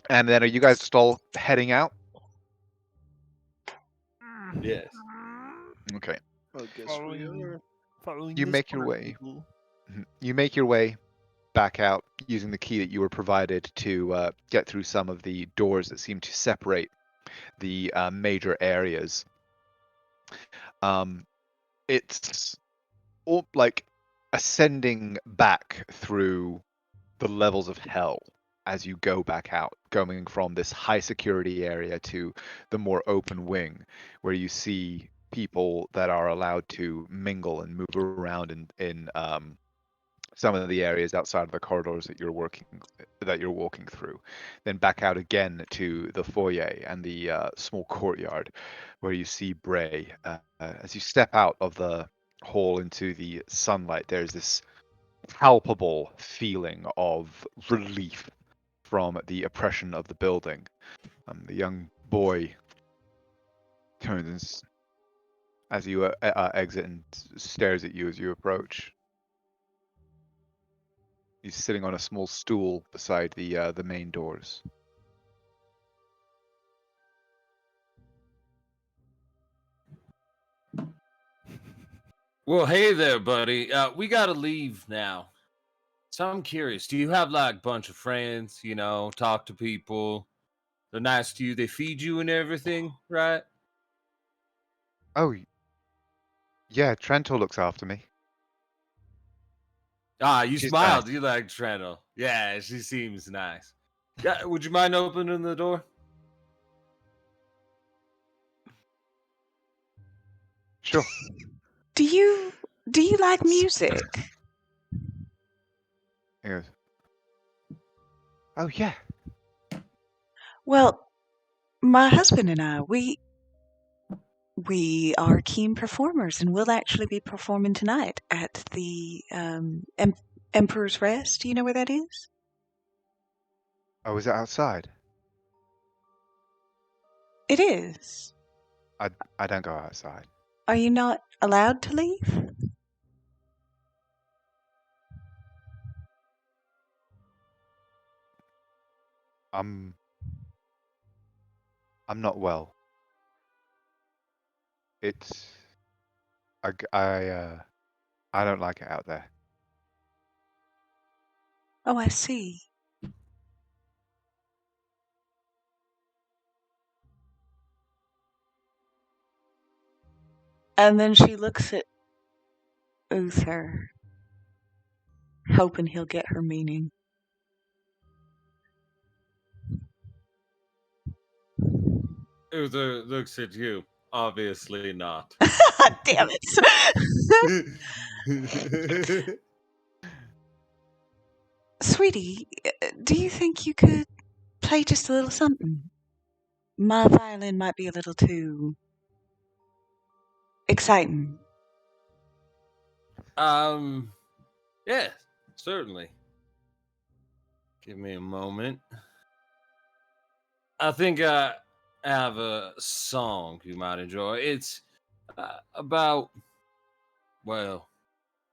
then are you guys just all heading out? Yes. Okay. I guess we are. Following You this make your order, way. people. You make your way back out using the key that you were provided to get through some of the doors that seem to separate the major areas. It's all like ascending back through the levels of hell as you go back out, going from this high security area to the more open wing, where you see people that are allowed to mingle and move around in some of the areas outside of the corridors that you're walking through. Then back out again to the foyer and the small courtyard, where you see Bray. As you step out of the hall into the sunlight, there's this palpable feeling of relief from the oppression of the building. The young boy turns as you exit and stares at you as you approach. He's sitting on a small stool beside the main doors. Well, hey there, buddy. We gotta leave now. So I'm curious. Do you have like a bunch of friends? You know, talk to people. They're nice to you. They feed you and everything, right? Oh, yeah, Trento looks after me. Ah, you She's smiled. nice. You like Trento. Yeah, she seems nice. Yeah, would you mind opening the door? Sure. Do you like music? He goes, oh, yeah. Well, my husband and I, we are keen performers, and we'll actually be performing tonight at the Emperor's Rest. Do you know where that is? Oh, is it outside? It is. I don't go outside. Are you not allowed to leave? I'm not well. It's I don't like it out there. Oh, I see. And then she looks at Uther, hoping he'll get her meaning. Uther looks at you. Obviously not. Damn it. Sweetie, do you think you could play just a little something? My violin might be a little too exciting. Yeah, certainly. Give me a moment. I think I have a song you might enjoy. It's about, well,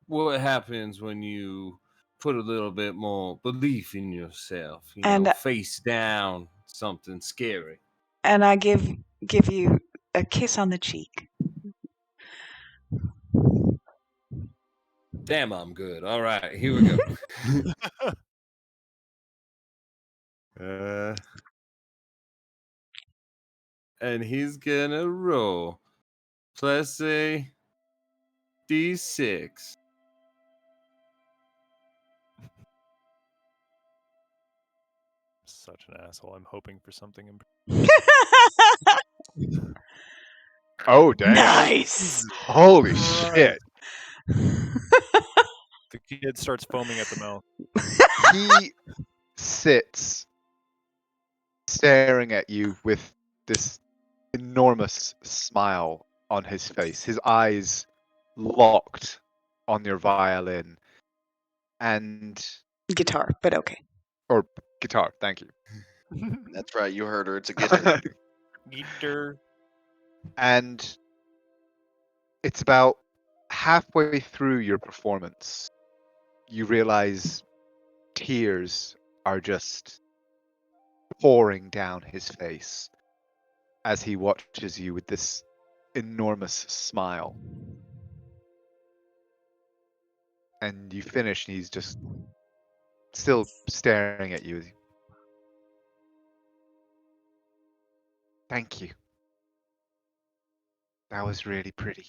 what happens when you put a little bit more belief in yourself, And face down something scary. And I give you a kiss on the cheek. Damn, I'm good. All right, here we go. And he's gonna roll plus a d6. Such an asshole. I'm hoping for something. Oh, damn. Nice. Holy shit. The kid starts foaming at the mouth. He sits staring at you with this enormous smile on his face, his eyes locked on your violin and Guitar, but okay. or guitar, thank you. That's right, you heard her. It's a guitar. Guitar. And it's about halfway through your performance, you realize tears are just pouring down his face as he watches you with this enormous smile. And you finish, and he's just still staring at you. Thank you. That was really pretty.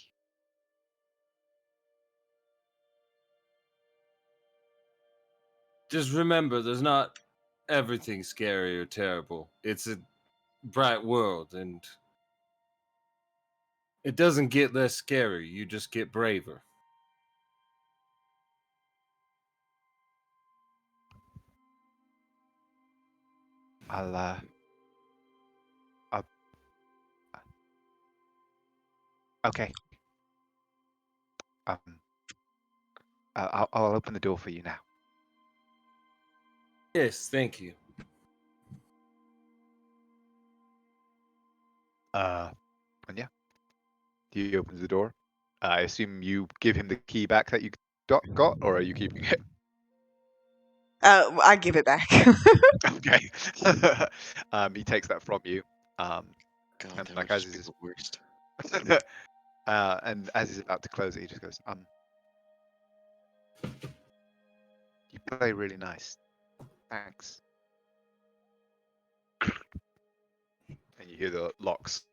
Just remember, there's not everything scary or terrible. It's a bright world, and it doesn't get less scary. You just get braver. I'll okay. I'll open the door for you now. Yes, thank you. And yeah, he opens the door. I assume you give him the key back that you got, or are you keeping it? I give it back. Okay. He takes that from you. God, And that like would as just be he's the worst. and as he's about to close it, he just goes, you play really nice. Thanks. And you hear the locks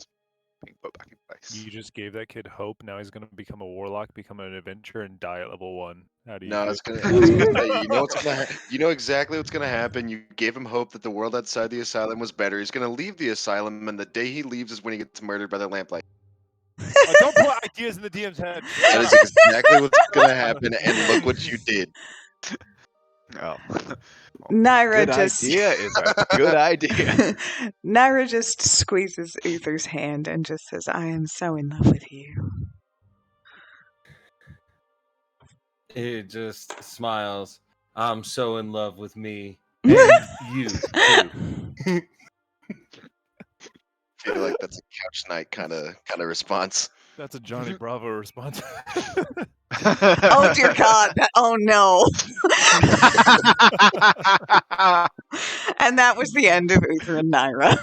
being put back in place. You just gave that kid hope. Now he's going to become a warlock, become an adventurer, and die at level 1. How do you No, I feel? was gonna say, you know what's you know exactly what's gonna happen. You gave him hope that the world outside the asylum was better. He's gonna leave the asylum, and the day he leaves is when he gets murdered by the lamplight. Don't put ideas in the DM's head. That is exactly what's gonna happen, and look what you did. Oh. Naira Good just idea is a good idea. Naira just squeezes Uther's hand and just says, "I am so in love with you." He just smiles. I'm so in love with me and you too. I feel like that's a couch night kind of response. That's a Johnny Bravo response. Oh dear God! Oh no! And that was the end of Uther and Naira.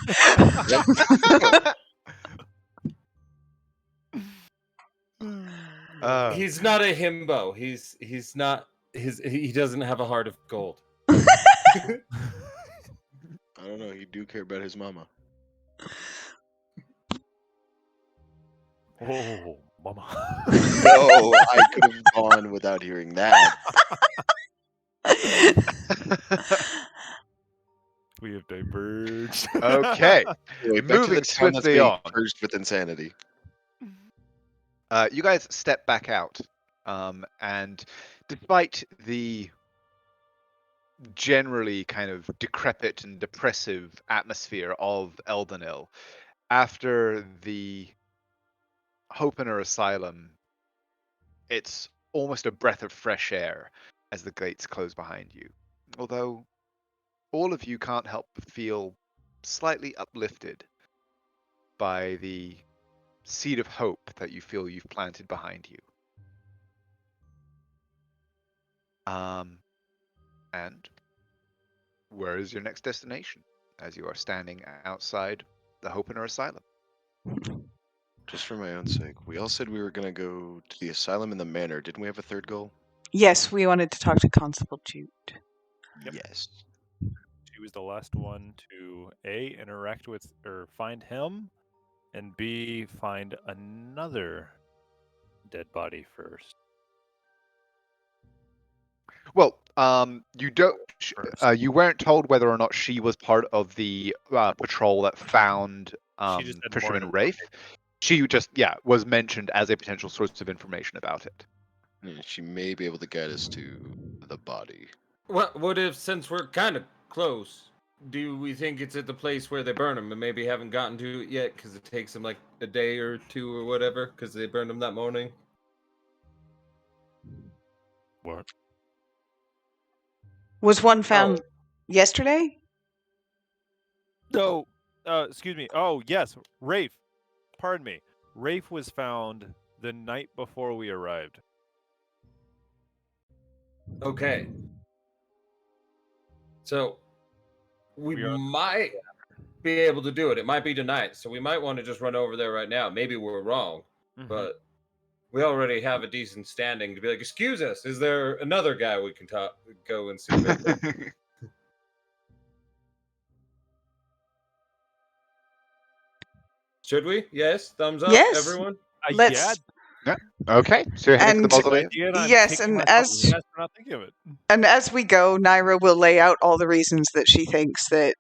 He's not a himbo. He's not he doesn't have a heart of gold. I don't know. He do care about his mama. Oh, mama. No, I could have gone without hearing that. We have diverged. Okay, Anyway, back to the moving town that's swiftly being on. purged with insanity. You guys step back out, and despite the generally kind of decrepit and depressive atmosphere of Eldenil, after the Hopener Asylum, it's almost a breath of fresh air as the gates close behind you. Although all of you can't help but feel slightly uplifted by the seed of hope that you feel you've planted behind you. And where is your next destination as you are standing outside the Hopener Asylum? Just for my own sake, we all said we were gonna go to the asylum in the manor. Didn't we have a third goal? Yes, we wanted to talk to Constable Jute. Yep. Yes. She was the last one to A, interact with or find him, and B, find another dead body first. Well, you don't. First. You weren't told whether or not she was part of the patrol that found She just had more Fisherman information. Rafe. She just, was mentioned as a potential source of information about it. Yeah, she may be able to guide us to the body. What if, since we're kind of close, do we think it's at the place where they burn them and maybe haven't gotten to it yet because it takes them like a day or two or whatever because they burned them that morning? What? Was one found yesterday? No. Excuse me. Oh, yes. Rafe. Pardon me. Rafe was found the night before we arrived. Okay. So we We are- might be able to do it. It might be tonight. So we might want to just run over there right now. Maybe we're wrong, Mhm. but we already have a decent standing to be like, excuse us, is there another guy we can go and see real quick? Should we? Yes. Thumbs up, Yes. everyone. Let's. Yeah. Okay, so you're heading to the And- mausoleum. Yes, and as- for not thinking of it. And as we go, Naira will lay out all the reasons that she thinks that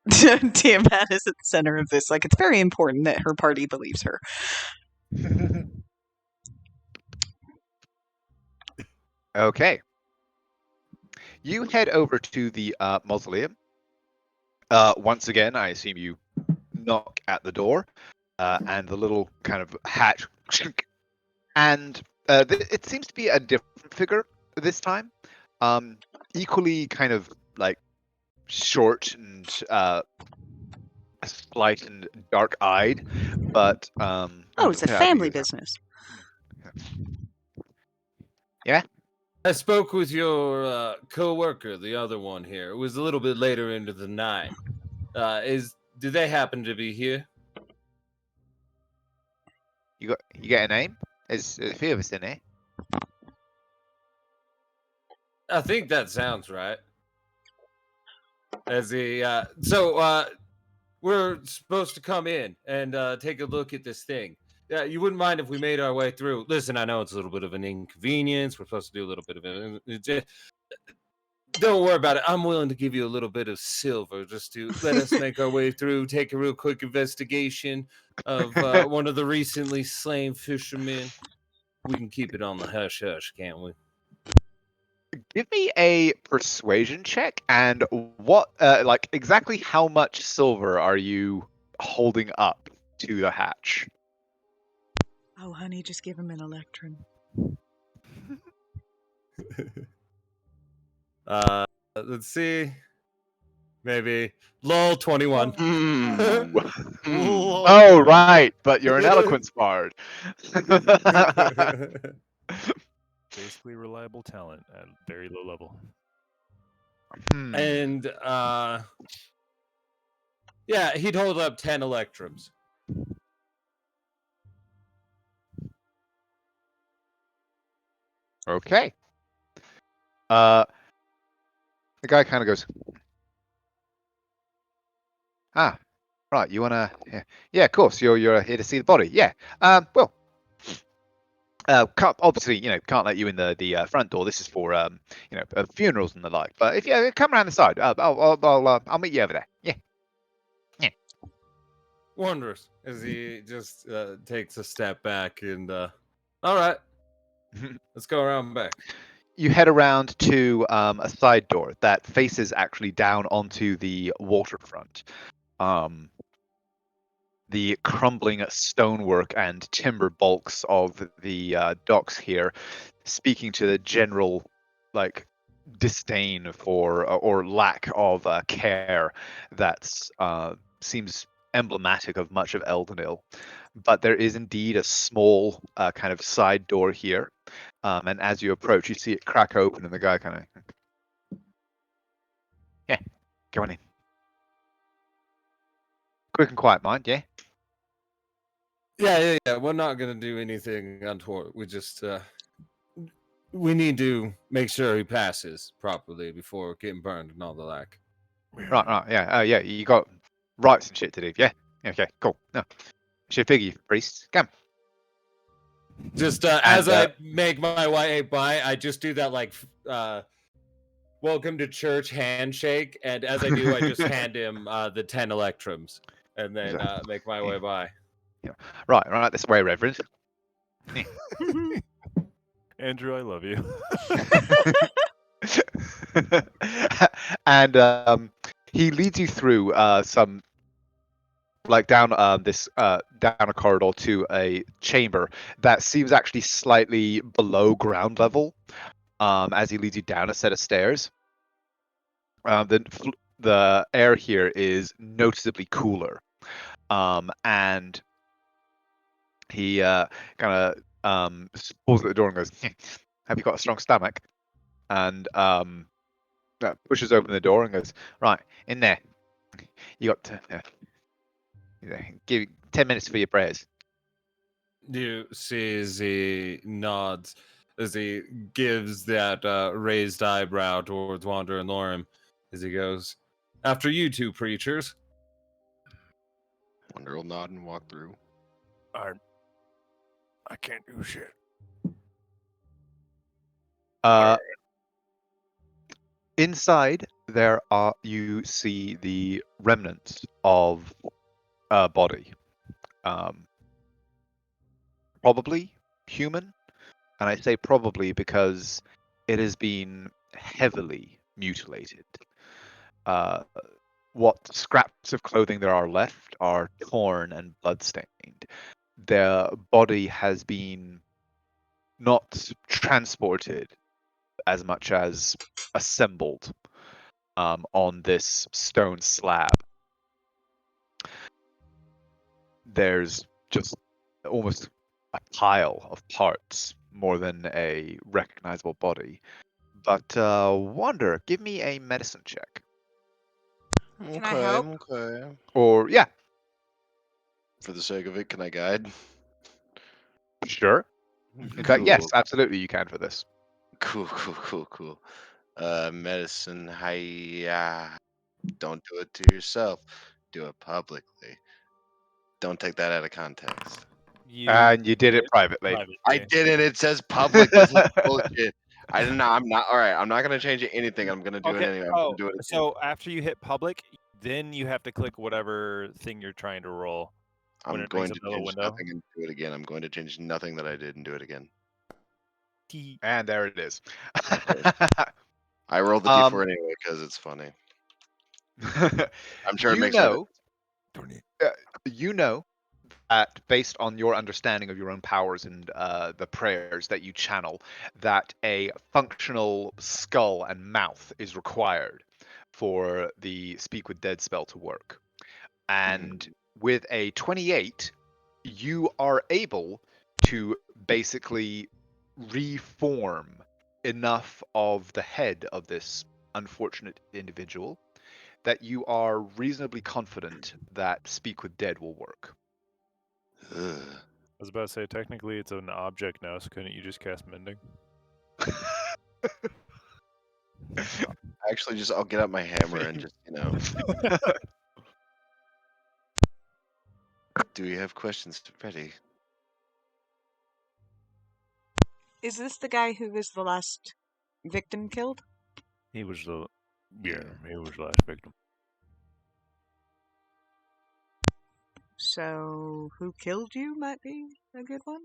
Tiamat is at the center of this. Like, it's very important that her party believes her. Okay. You head over to the mausoleum. Once again, I assume you knock at the door, and the little kind of hatch, and it seems to be a different figure this time. Equally kind of like short and slight and dark-eyed, but Oh, it's a family business. Yeah. I spoke with your co-worker, the other one here. It was a little bit later into the night. Do they happen to be here? You get a name? There's a few of us in here. I think that sounds right. We're supposed to come in and take a look at this thing. Yeah, you wouldn't mind if we made our way through. Listen, I know it's a little bit of an inconvenience. We're supposed to do a little bit of it. Don't worry about it. I'm willing to give you a little bit of silver just to let us make our way through, take a real quick investigation of one of the recently slain fishermen. We can keep it on the hush hush, can't we? Give me a persuasion check, and what, like, exactly how much silver are you holding up to the hatch? Oh, honey, just give him an electrum. Let's see. Maybe lol 21. Oh, right, but you're an eloquence bard. Basically reliable talent at very low level. And yeah, he'd hold up 10 electrums. Okay. The guy kind of goes, ah, right. You wanna? Yeah, of course. You're here to see the body. Yeah. Well, obviously, can't let you in the front door. This is for funerals and the like. But if you come around the side, I'll meet you over there. Yeah. Wondrous. As he just takes a step back and, all right, let's go around back. You head around to a side door that faces actually down onto the waterfront. The crumbling stonework and timber bulks of the docks here, speaking to the general disdain for or lack of care that's seems emblematic of much of Eldenil. But there is indeed a small kind of side door here, and as you approach, you see it crack open, and the guy kind of, yeah, go on in. Quick and quiet, mind, yeah. Yeah. We're not gonna do anything untoward. We just we need to make sure he passes properly before getting burned and all the like. Right, yeah, yeah. You got rights and shit to do, yeah. Okay, cool. No, should figure you, priest. Come. Just as I make my way by, I just do that welcome to church handshake, and as I do, I just hand him the 10 electrums, and then make my way by. Yeah. Right, this way, Reverend. Andrew, I love you. And he leads you through some down down a corridor to a chamber that seems actually slightly below ground level. As he leads you down a set of stairs, the air here is noticeably cooler, and he kind of pulls at the door and goes, "Have you got a strong stomach?" And pushes open the door and goes, "Right, in there. You got give 10 minutes for your prayers." You see as he nods, as he gives that raised eyebrow towards Wander and Lorem, as he goes, "After you two preachers." Wander will nod and walk through. I can't do shit. Inside you see the remnants of a body, probably human, and I say probably because it has been heavily mutilated. What scraps of clothing there are left are torn and bloodstained. Their body has been not transported as much as assembled on this stone slab. There's just almost a pile of parts more than a recognizable body. But Wander, give me a medicine check. Can I help? Okay. Or yeah, For the sake of it, can I guide? sure. In fact, yes, absolutely, you can for this. Cool. Medicine, hiya. Don't do it to yourself. Do it publicly. Don't take that out of context. And you did it privately. I didn't. It says public. This is bullshit. I'm not. All right. I'm not gonna change anything. I'm gonna do it anyway. I'm gonna do it again. So after you hit public, then you have to click whatever thing you're trying to roll. I'm going to change nothing and do it again. I'm going to change nothing that I did and do it again. And there it is. I rolled the D4 anyway because it's funny. I'm sure it makes sense. You know that based on your understanding of your own powers and the prayers that you channel, that a functional skull and mouth is required for the Speak with Dead spell to work. And with a 28, you are able to basically reform enough of the head of this unfortunate individual that you are reasonably confident that Speak with Dead will work. I was about to say, technically it's an object now, so couldn't you just cast Mending? Actually, I'll get out my hammer and just, Do we have questions ready? Is this the guy who was the last victim killed? He was the Yeah. he was the last victim. So, who killed you might be a good one?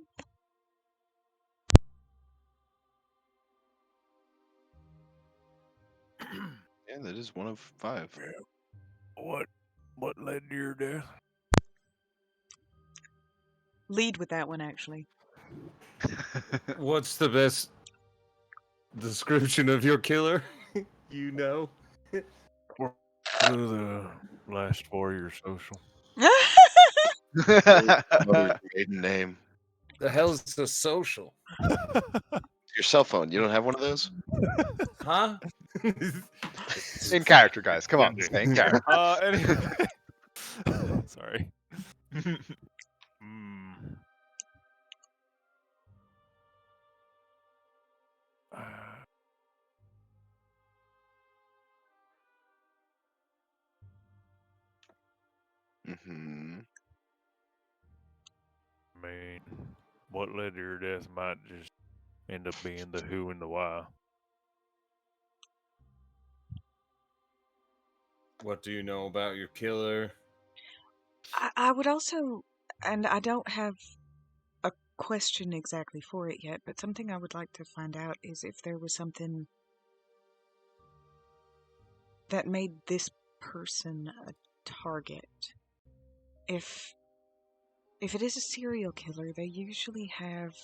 Yeah, that is one of 5. What led to your death? Lead with that one, actually. What's the best description of your killer? You know? Through the last 4 years social. Mother's maiden name. The hell's a social? Your cell phone. You don't have one of those? Huh? In character, guys. Come on, stay in character. Anyway. Sorry. Mm-hmm. I mean, what led to your death might just end up being the who and the why. What do you know about your killer? I would also, and I don't have a question exactly for it yet, but something I would like to find out is if there was something that made this person a target. If it is a serial killer, they usually have...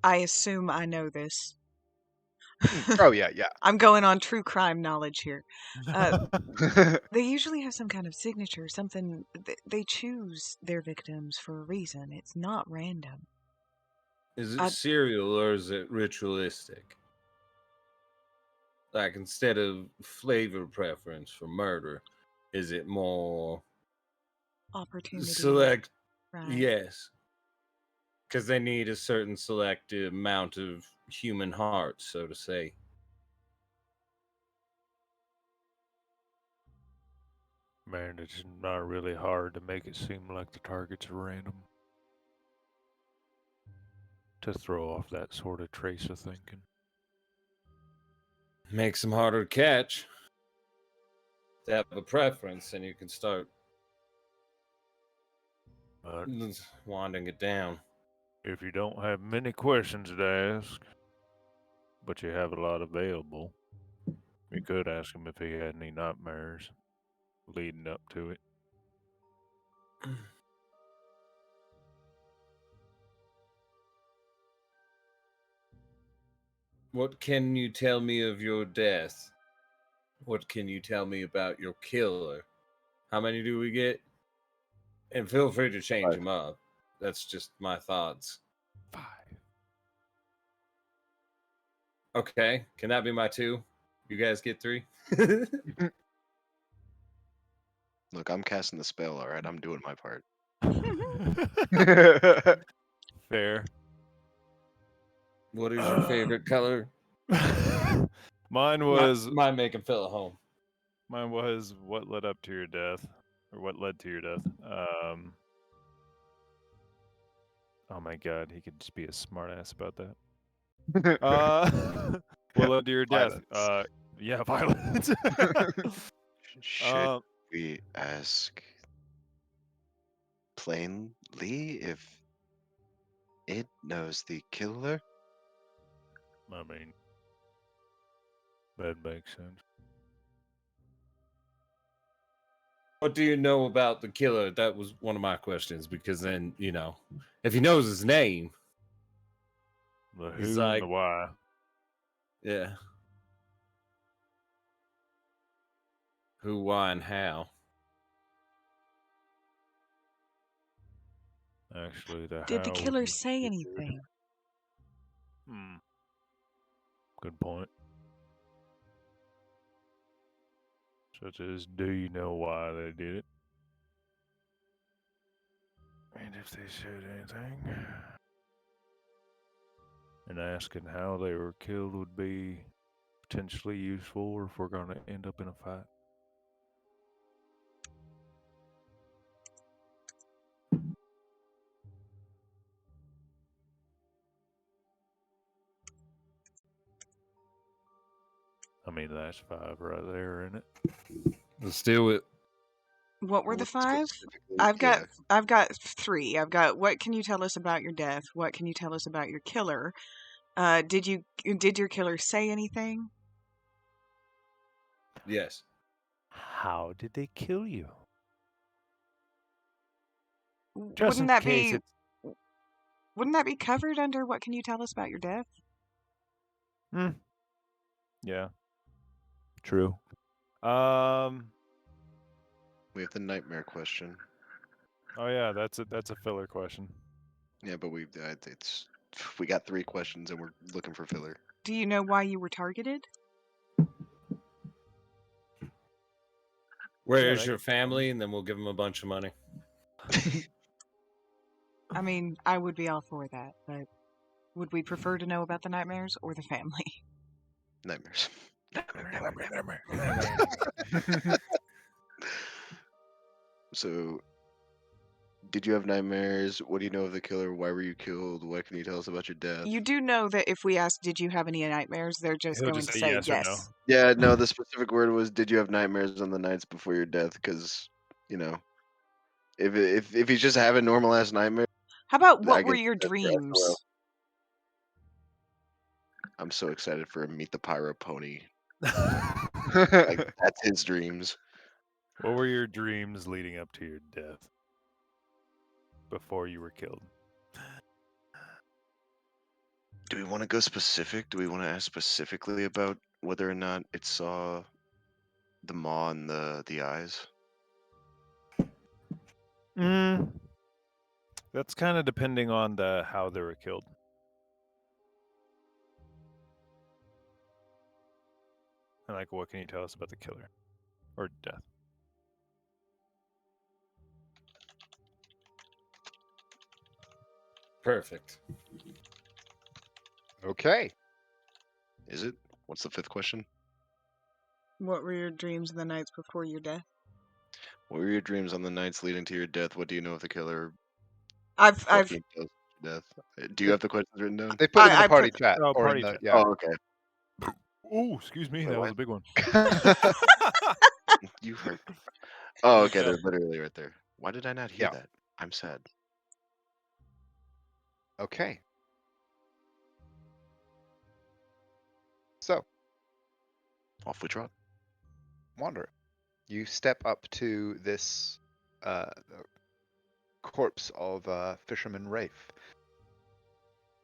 I assume I know this. Oh, yeah. I'm going on true crime knowledge here. They usually have some kind of signature, something. They choose their victims for a reason. It's not random. Is it serial or is it ritualistic? Like, instead of flavor preference for murder, is it more Opportunity. select? Right. Yes, because they need a certain selective amount of human heart, so to say. Man, it's not really hard to make it seem like the targets are random. To throw off that sort of trace of thinking. Makes them harder to catch. They have a preference, and you can start winding it down. If you don't have many questions to ask, but you have a lot available, you could ask him if he had any nightmares leading up to it. What can you tell me of your death? What can you tell me about your killer? How many do we get? And feel free to change them up. That's just my thoughts. 5. Okay, can that be my 2? You guys get 3? Look, I'm casting the spell, all right? I'm doing my part. Fair. What is your favorite color? Mine was... Mine make him feel at home. Mine was what led up to your death. Or what led to your death. Oh my god, he could just be a smartass about that. What led to your death? Yeah, violence. Should we ask plainly if it knows the killer? I mean, that makes sense. What do you know about the killer? That was one of my questions, because then, if he knows his name. The who and the why. Yeah. Who, why, and how. Actually, Did the killer say anything? Good point. Such as, do you know why they did it? And if they said anything. And asking how they were killed would be potentially useful, or if we're going to end up in a fight. I mean, that's 5 right there, isn't it? Let's do it. What were the What 5? specifically? I've got Yeah. 3. I've got what can you tell us about your death? What can you tell us about your killer? Did your killer say anything? Yes. How did they kill you? Wouldn't that be covered under what can you tell us about your death? Yeah. True. We have the nightmare question. Oh yeah, that's a filler question. Yeah, but we got 3 questions and we're looking for filler. Do you know why you were targeted? Where's your family? And then we'll give them a bunch of money. I mean, I would be all for that, but would we prefer to know about the nightmares or the family? Nightmares. So, did you have nightmares? What do you know of the killer? Why were you killed? What can you tell us about your death? You do know that if we ask, did you have any nightmares, they're just He'll going just to say say yes or no. Yeah, no, the specific word was, did you have nightmares on the nights before your death? Because, if he's just having normal ass nightmares, How about I what were guess your that's dreams? SOL. I'm so excited for Meet the Pyro Pony. Like, that's his dreams. What were your dreams leading up to your death? Before you were killed? Do we want to go specific? Do we want to ask specifically about whether or not it saw the maw and the eyes? That's kind of depending on how they were killed. And like, what can you tell us about the killer or death? Perfect. Okay. Is it? What's the 5th question? What were your dreams the nights before your death? What were your dreams on the nights leading to your death? What do you know of the killer? I've What can you tell us about your death? Do you have the questions written down? They put them in I the party put- chat. Oh, or party in the, chat. Yeah. Oh, okay. Oh, excuse me, Wait, that was what? a big one. You heard. Oh, okay, they're literally right there. Why did I not hear Yeah. that? I'm sad. Okay. So, Off we trot. Wanderer, you step up to this corpse of Fisherman Rafe,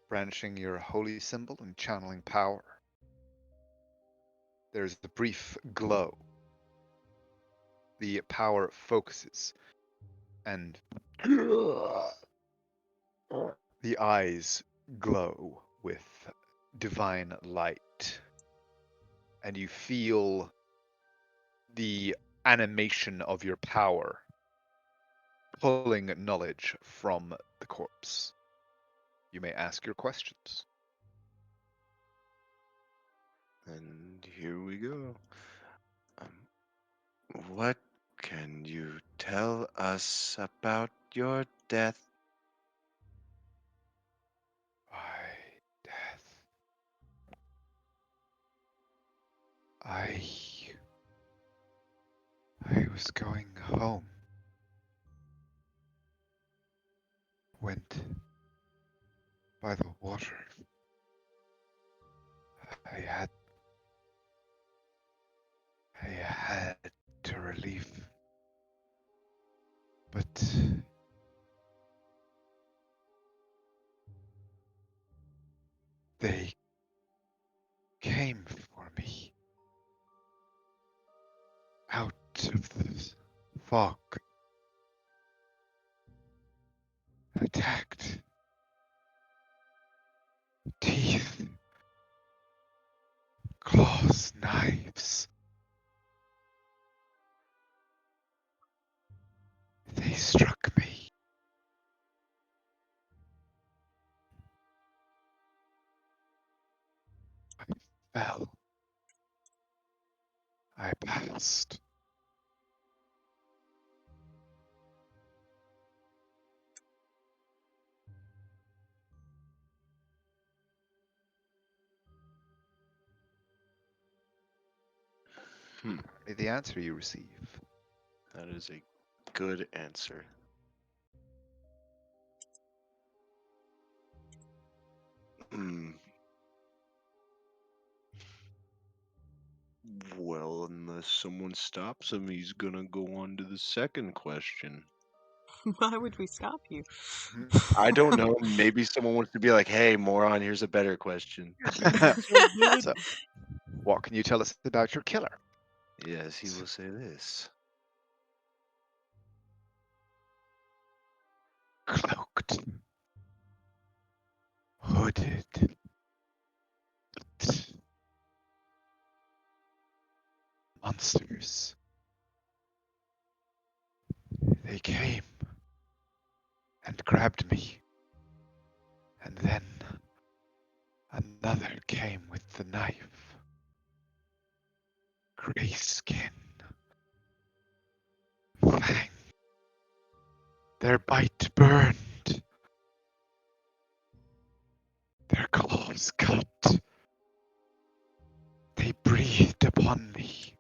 brandishing your holy symbol and channeling power. There's the brief glow. The power focuses, and the eyes glow with divine light. And you feel the animation of your power pulling knowledge from the corpse. You may ask your questions. And here we go. What can you tell us about your death? Death. I was going home. Went by the water. I had to relieve, but they came for me out of the fog, attacked, teeth, claws, knives. They struck me. I fell past. The answer you receive. That is a good answer. Well, unless someone stops him, he's gonna go on to the second question. Why would we stop you? I don't know. Maybe someone wants to be like, "Hey, moron, here's a better question." So, what can you tell us about your killer? Yes, he will say this. Cloaked, hooded, monsters. They came and grabbed me, and then another came with the knife. Gray skin, fang. Their bite burned, their claws cut. They breathed upon me,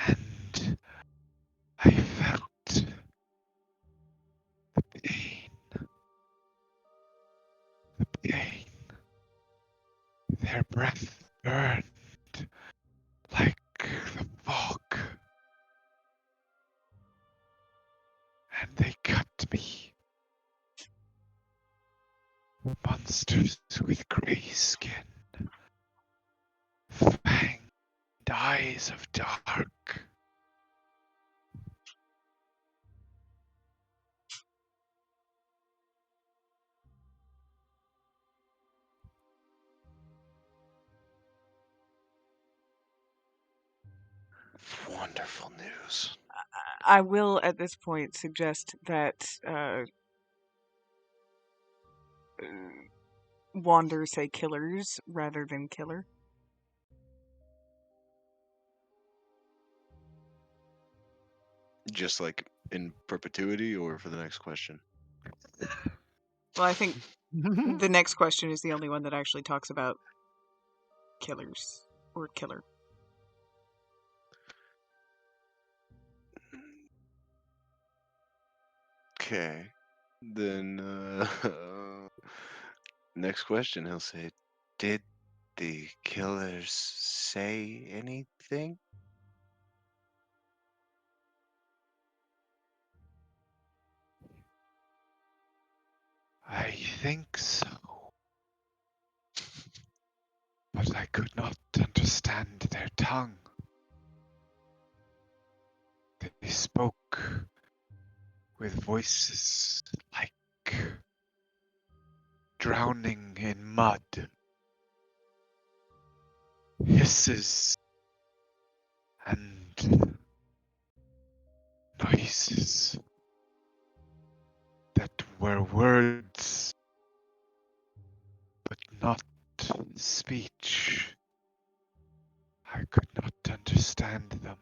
and I felt the pain. The pain. Their breath burned like the fog, and they cut me. Monsters with grey skin, fanged eyes of dark. Wonderful news. I will at this point suggest that Wander say killers rather than killer. Just like in perpetuity, or for the next question? Well, I think the next question is the only one that actually talks about killers or killer. Okay. Then, next question, he'll say, "Did the killers say anything?" I think so, but I could not understand their tongue. They spoke with voices like drowning in mud, hisses and noises that were words but not speech. I could not understand them.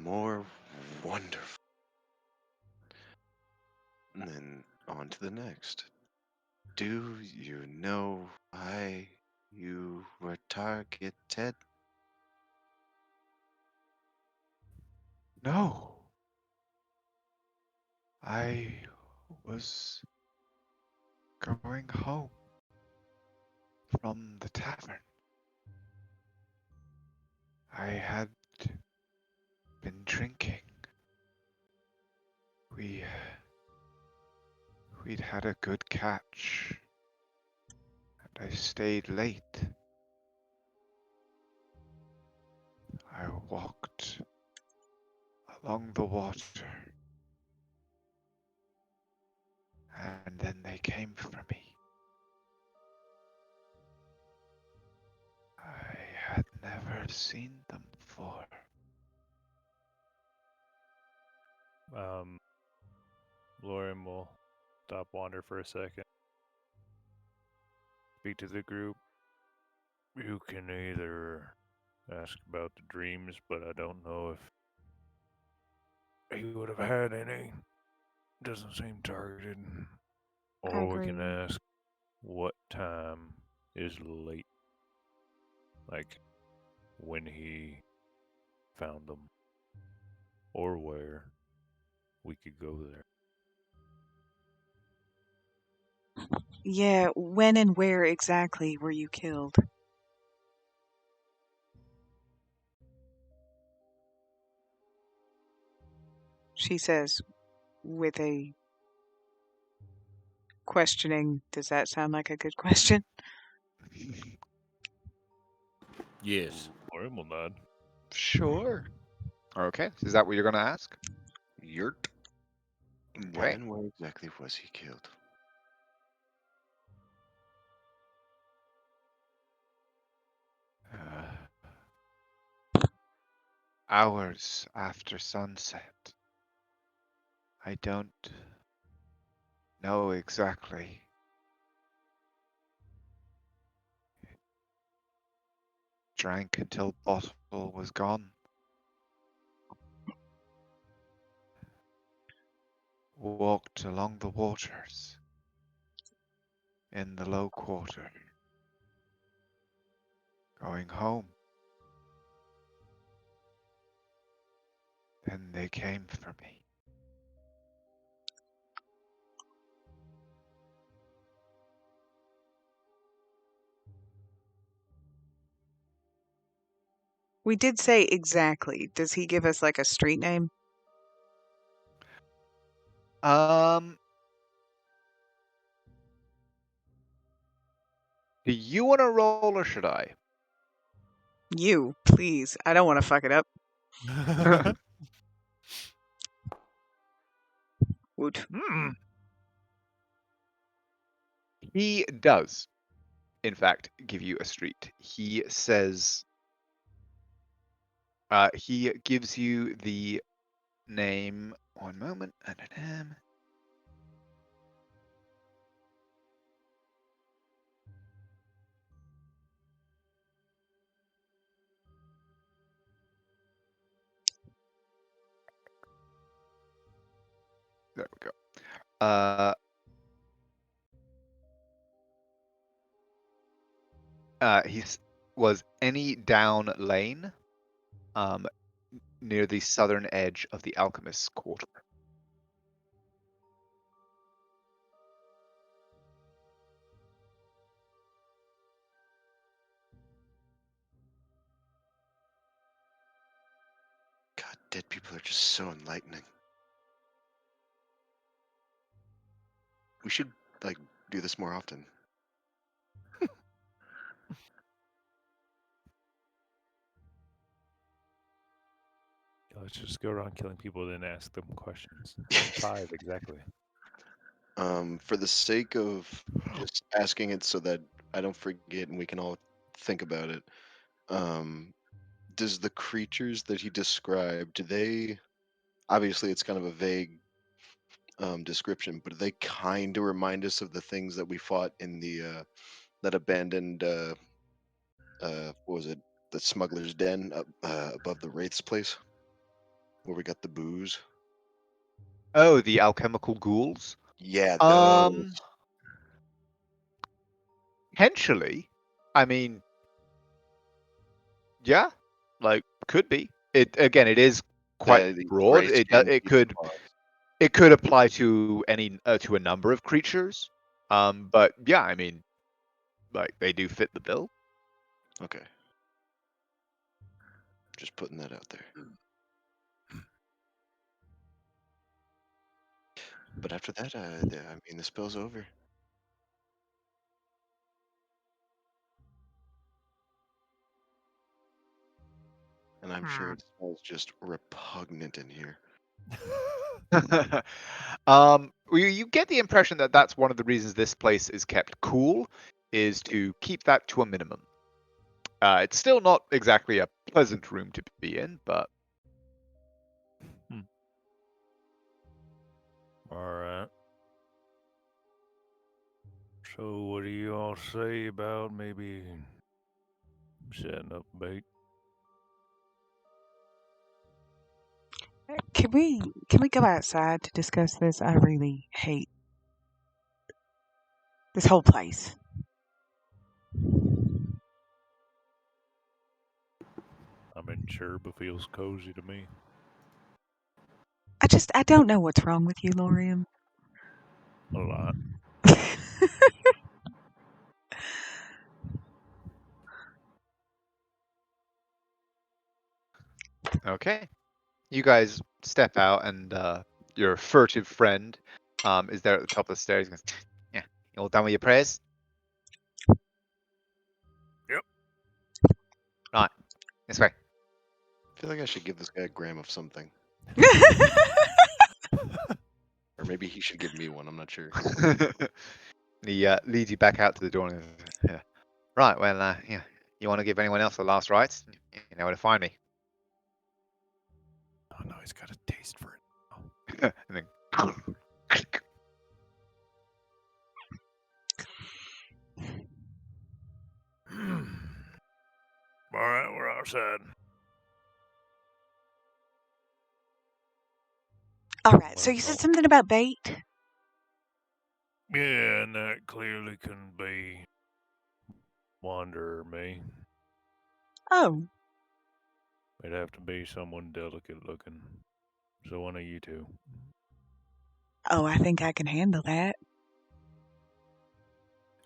More wonderful. And then on to the next. Do you know why you were targeted? No, I was going home from the tavern. I had been drinking. We'd had a good catch, and I stayed late. I walked along the water, and then they came for me. I had never seen them before. Lorian will stop wander for a second. Speak to the group. You can either ask about the dreams, but I don't know if he would have had any. Doesn't seem targeted. Or we can Agreed. ask what time is late. Like when he found them. Or where we could go there. Yeah, when and where exactly were you killed? She says with a questioning, does that sound like a good question? Yes. Lorian will nod. Sure. Okay, is that what you're going to ask? Yurt. When Okay. and where exactly was he killed? Hours after sunset. I don't know exactly. Drank until bottle was gone. Walked along the waters in the low quarter. Going home. Then they came for me. We did say exactly. Does he give us like a street name? Do you want to roll or should I? You, please. I don't want to fuck it up. Woot. He does, in fact, give you a street. He says, he gives you the name. One moment. There we go. He was any down lane, near the southern edge of the Alchemist's Quarter. God, dead people are just so enlightening. We should like do this more often. Let's just go around killing people, then ask them questions. 5 exactly. For the sake of just asking it so that I don't forget and we can all think about it. Does the creatures that he described, do they obviously it's kind of a vague description, but do they kind of remind us of the things that we fought in the that abandoned what was it, the smuggler's den up above the wraith's place where we got the booze? Oh, the alchemical ghouls? Yeah, those. Potentially. I mean, yeah, like could be. It again, it is quite The broad. wraiths It being it people could boss. it could apply to any to a number of creatures. But yeah, I mean, like they do fit the bill. Okay. Just putting that out there. But after that, I mean, the spell's over. And I'm sure it smells just repugnant in here. You get the impression that that's one of the reasons this place is kept cool, is to keep that to a minimum. It's still not exactly a pleasant room to be in, but Alright. So what do you all say about maybe setting up bait? Can we go outside to discuss this? I really hate this whole place. I mean, sure, but feels cozy to me. I don't know what's wrong with you, Lorium. A lot. Okay. You guys step out, and your furtive friend is there at the top of the stairs. He goes, yeah, you all done with your prayers? Yep. Right, this way. I feel like I should give this guy a gram of something. Or maybe he should give me one. I'm not sure. He leads you back out to the door. And goes, yeah. Right, well, yeah. You want to give anyone else the last rites? You know where to find me. Oh no, he's got a taste for it. And then, Alright, we're outside. All right. So you said something about bait? Yeah, and that clearly can be Wander or me. Oh. It'd have to be someone delicate looking. So one of you two. Oh, I think I can handle that.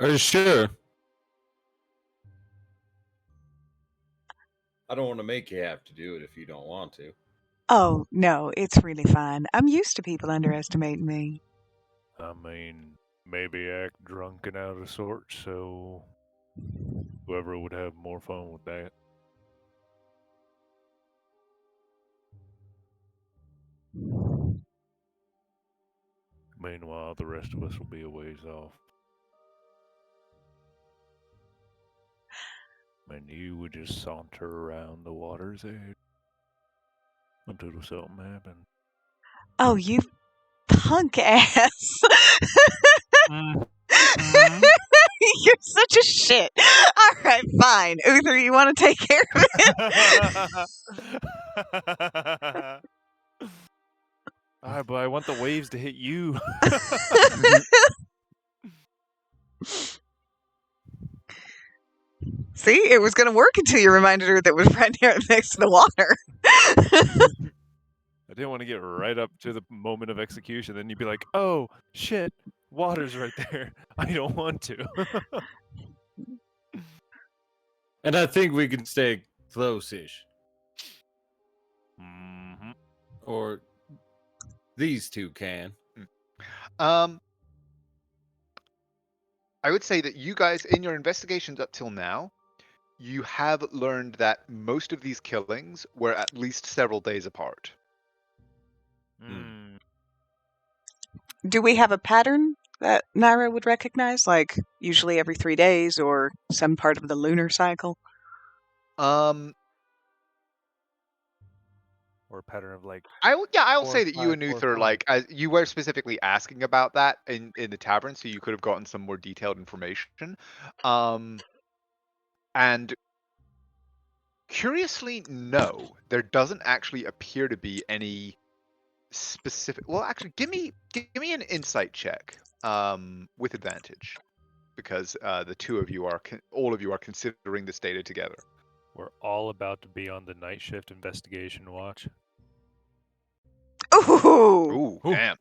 Are you sure? I don't want to make you have to do it if you don't want to. Oh, no, it's really fine. I'm used to people underestimating me. I mean, maybe act drunk and out of sorts, so whoever would have more fun with that. Meanwhile, the rest of us will be a ways off. And you would just saunter around the water's edge until something happened. Oh, you punk ass. You're such a shit. All right, fine. Uther, you want to take care of it? Alright, but I want the waves to hit you. See, it was going to work until you reminded her that it was right here next to the water. I didn't want to get right up to the moment of execution. Then you'd be like, oh, shit, water's right there. I don't want to. And I think we can stay close-ish. Mm-hmm. Or these two can. I would say that you guys, in your investigations up till now, you have learned that most of these killings were at least several days apart. Do we have a pattern that Naira would recognize? Like, usually every 3 days or some part of the lunar cycle? Or a pattern of like. I'll say that 4, you and 5, 4, Uther, 5. like, as you were specifically asking about that in the tavern, so you could have gotten some more detailed information. And curiously, no, there doesn't actually appear to be any specific. Well, actually, give me an insight check, with advantage, because the two of you are all of you are considering this data together. We're all about to be on the night shift investigation watch. Ooh! Ooh, damn.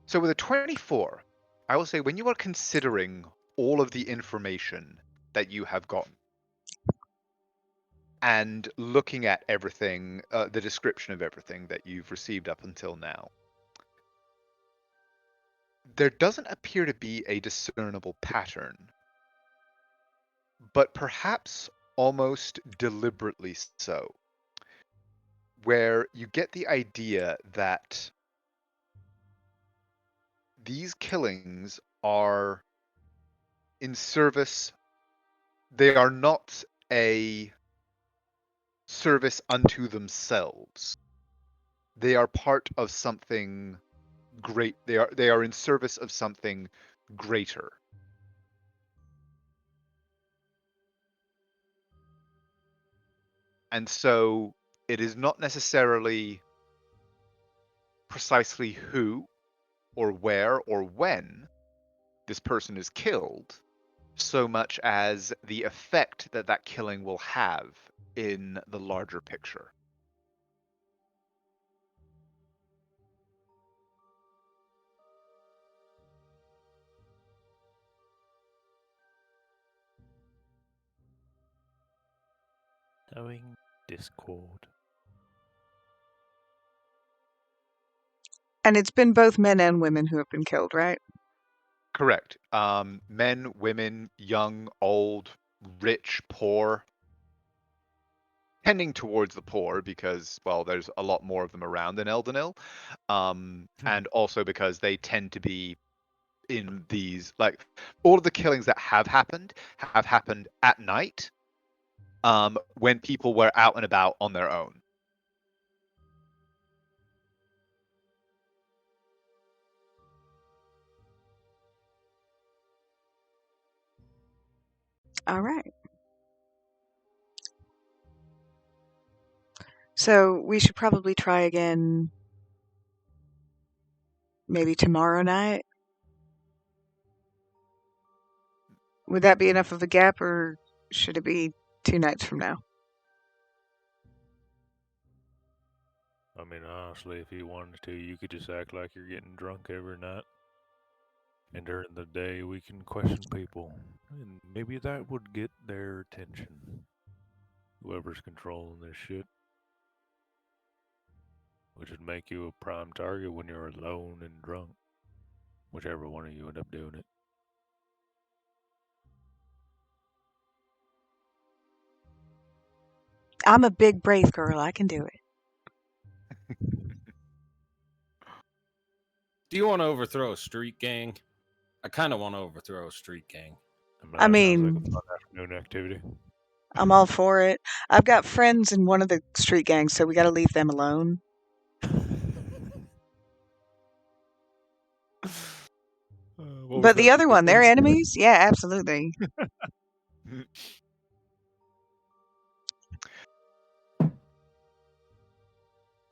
So with a 24, I will say when you are considering all of the information that you have gotten and looking at everything, the description of everything that you've received up until now, there doesn't appear to be a discernible pattern, but perhaps almost deliberately so, where you get the idea that these killings are in service. They are not a service unto themselves. They are part of something great. They are in service of something greater. And so it is not necessarily precisely who or where or when this person is killed, so much as the effect that that killing will have in the larger picture. Knowing discord. And it's been both men and women who have been killed, right? Correct. Men, women, young, old, rich, poor. Tending towards the poor because, well, there's a lot more of them around in Eldenil. And also because they tend to be in these, like, all of the killings that have happened at night, when people were out and about on their own. All right. So we should probably try again maybe tomorrow night. Would that be enough of a gap, or should it be 2 nights from now? I mean, honestly, if you wanted to, you could just act like you're getting drunk every night. And during the day, we can question people. And maybe that would get their attention. Whoever's controlling this shit. Which would make you a prime target when you're alone and drunk. Whichever one of you end up doing it. I'm a big brave girl. I can do it. Do you want to overthrow a street gang? I kind of want to overthrow a street gang. I mean, sounds like a fun afternoon activity. I'm all for it. I've got friends in one of the street gangs, so we got to leave them alone. But the other one, they're enemies? Yeah, absolutely. Let's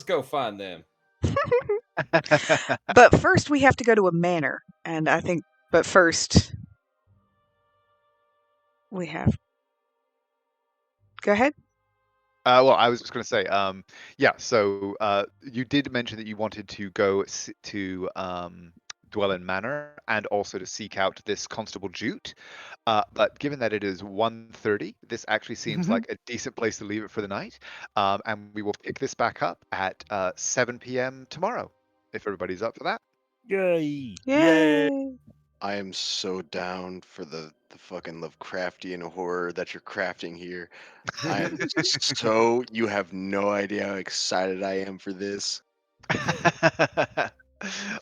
go find them. But first, we have to go to a manor. And I think, but first, we have. Go ahead. Well, I was just going to say, yeah. So you did mention that you wanted to go to Dwellin Manor and also to seek out this Constable Jute. But given that it is 1:30, this actually seems like a decent place to leave it for the night. And we will pick this back up at 7 p.m. tomorrow, if everybody's up for that. Yay! Yay! I am so down for the fucking Lovecraftian horror that you're crafting here. I am so, you have no idea how excited I am for this.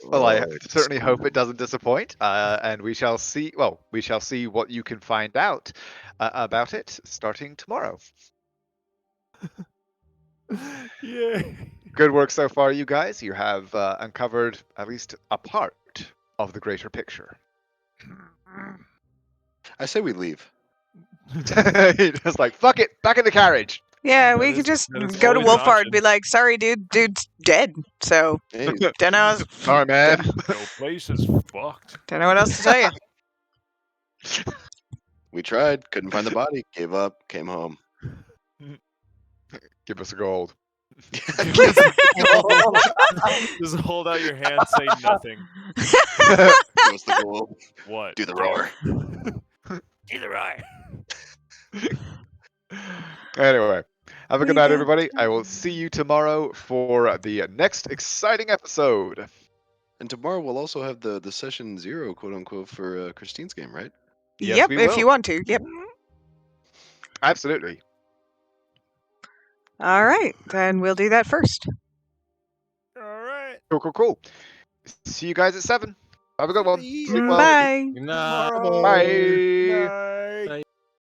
Well, I Oh, certainly hope it doesn't disappoint, and we shall see. Well, we shall see what you can find out about it starting tomorrow. Yay! Good work so far, you guys. You have uncovered at least a part of the greater picture. I say we leave. Just like, fuck it, back in the carriage. Yeah, we could just go to Wolfhard and be like, sorry, dude's dead. So, Hey, don't know, Sorry, man. No place is fucked. don't know what else to tell you. we tried, couldn't find the body, gave up, came home. Give us a gold. Just hold out your hand, say nothing. Give us the gold. What? Do the roar. Do the roar. Anyway, have a good We night, did everybody. I will see you tomorrow for the next exciting episode. And tomorrow we'll also have the session 0, quote unquote, for Christine's game, right? Yes, Yep, we if will. you want to. Yep. Absolutely. All right, then we'll do that first. All right. Cool. See you guys at 7. Have a good one. Sleep well. Bye. Good night. Bye. Night.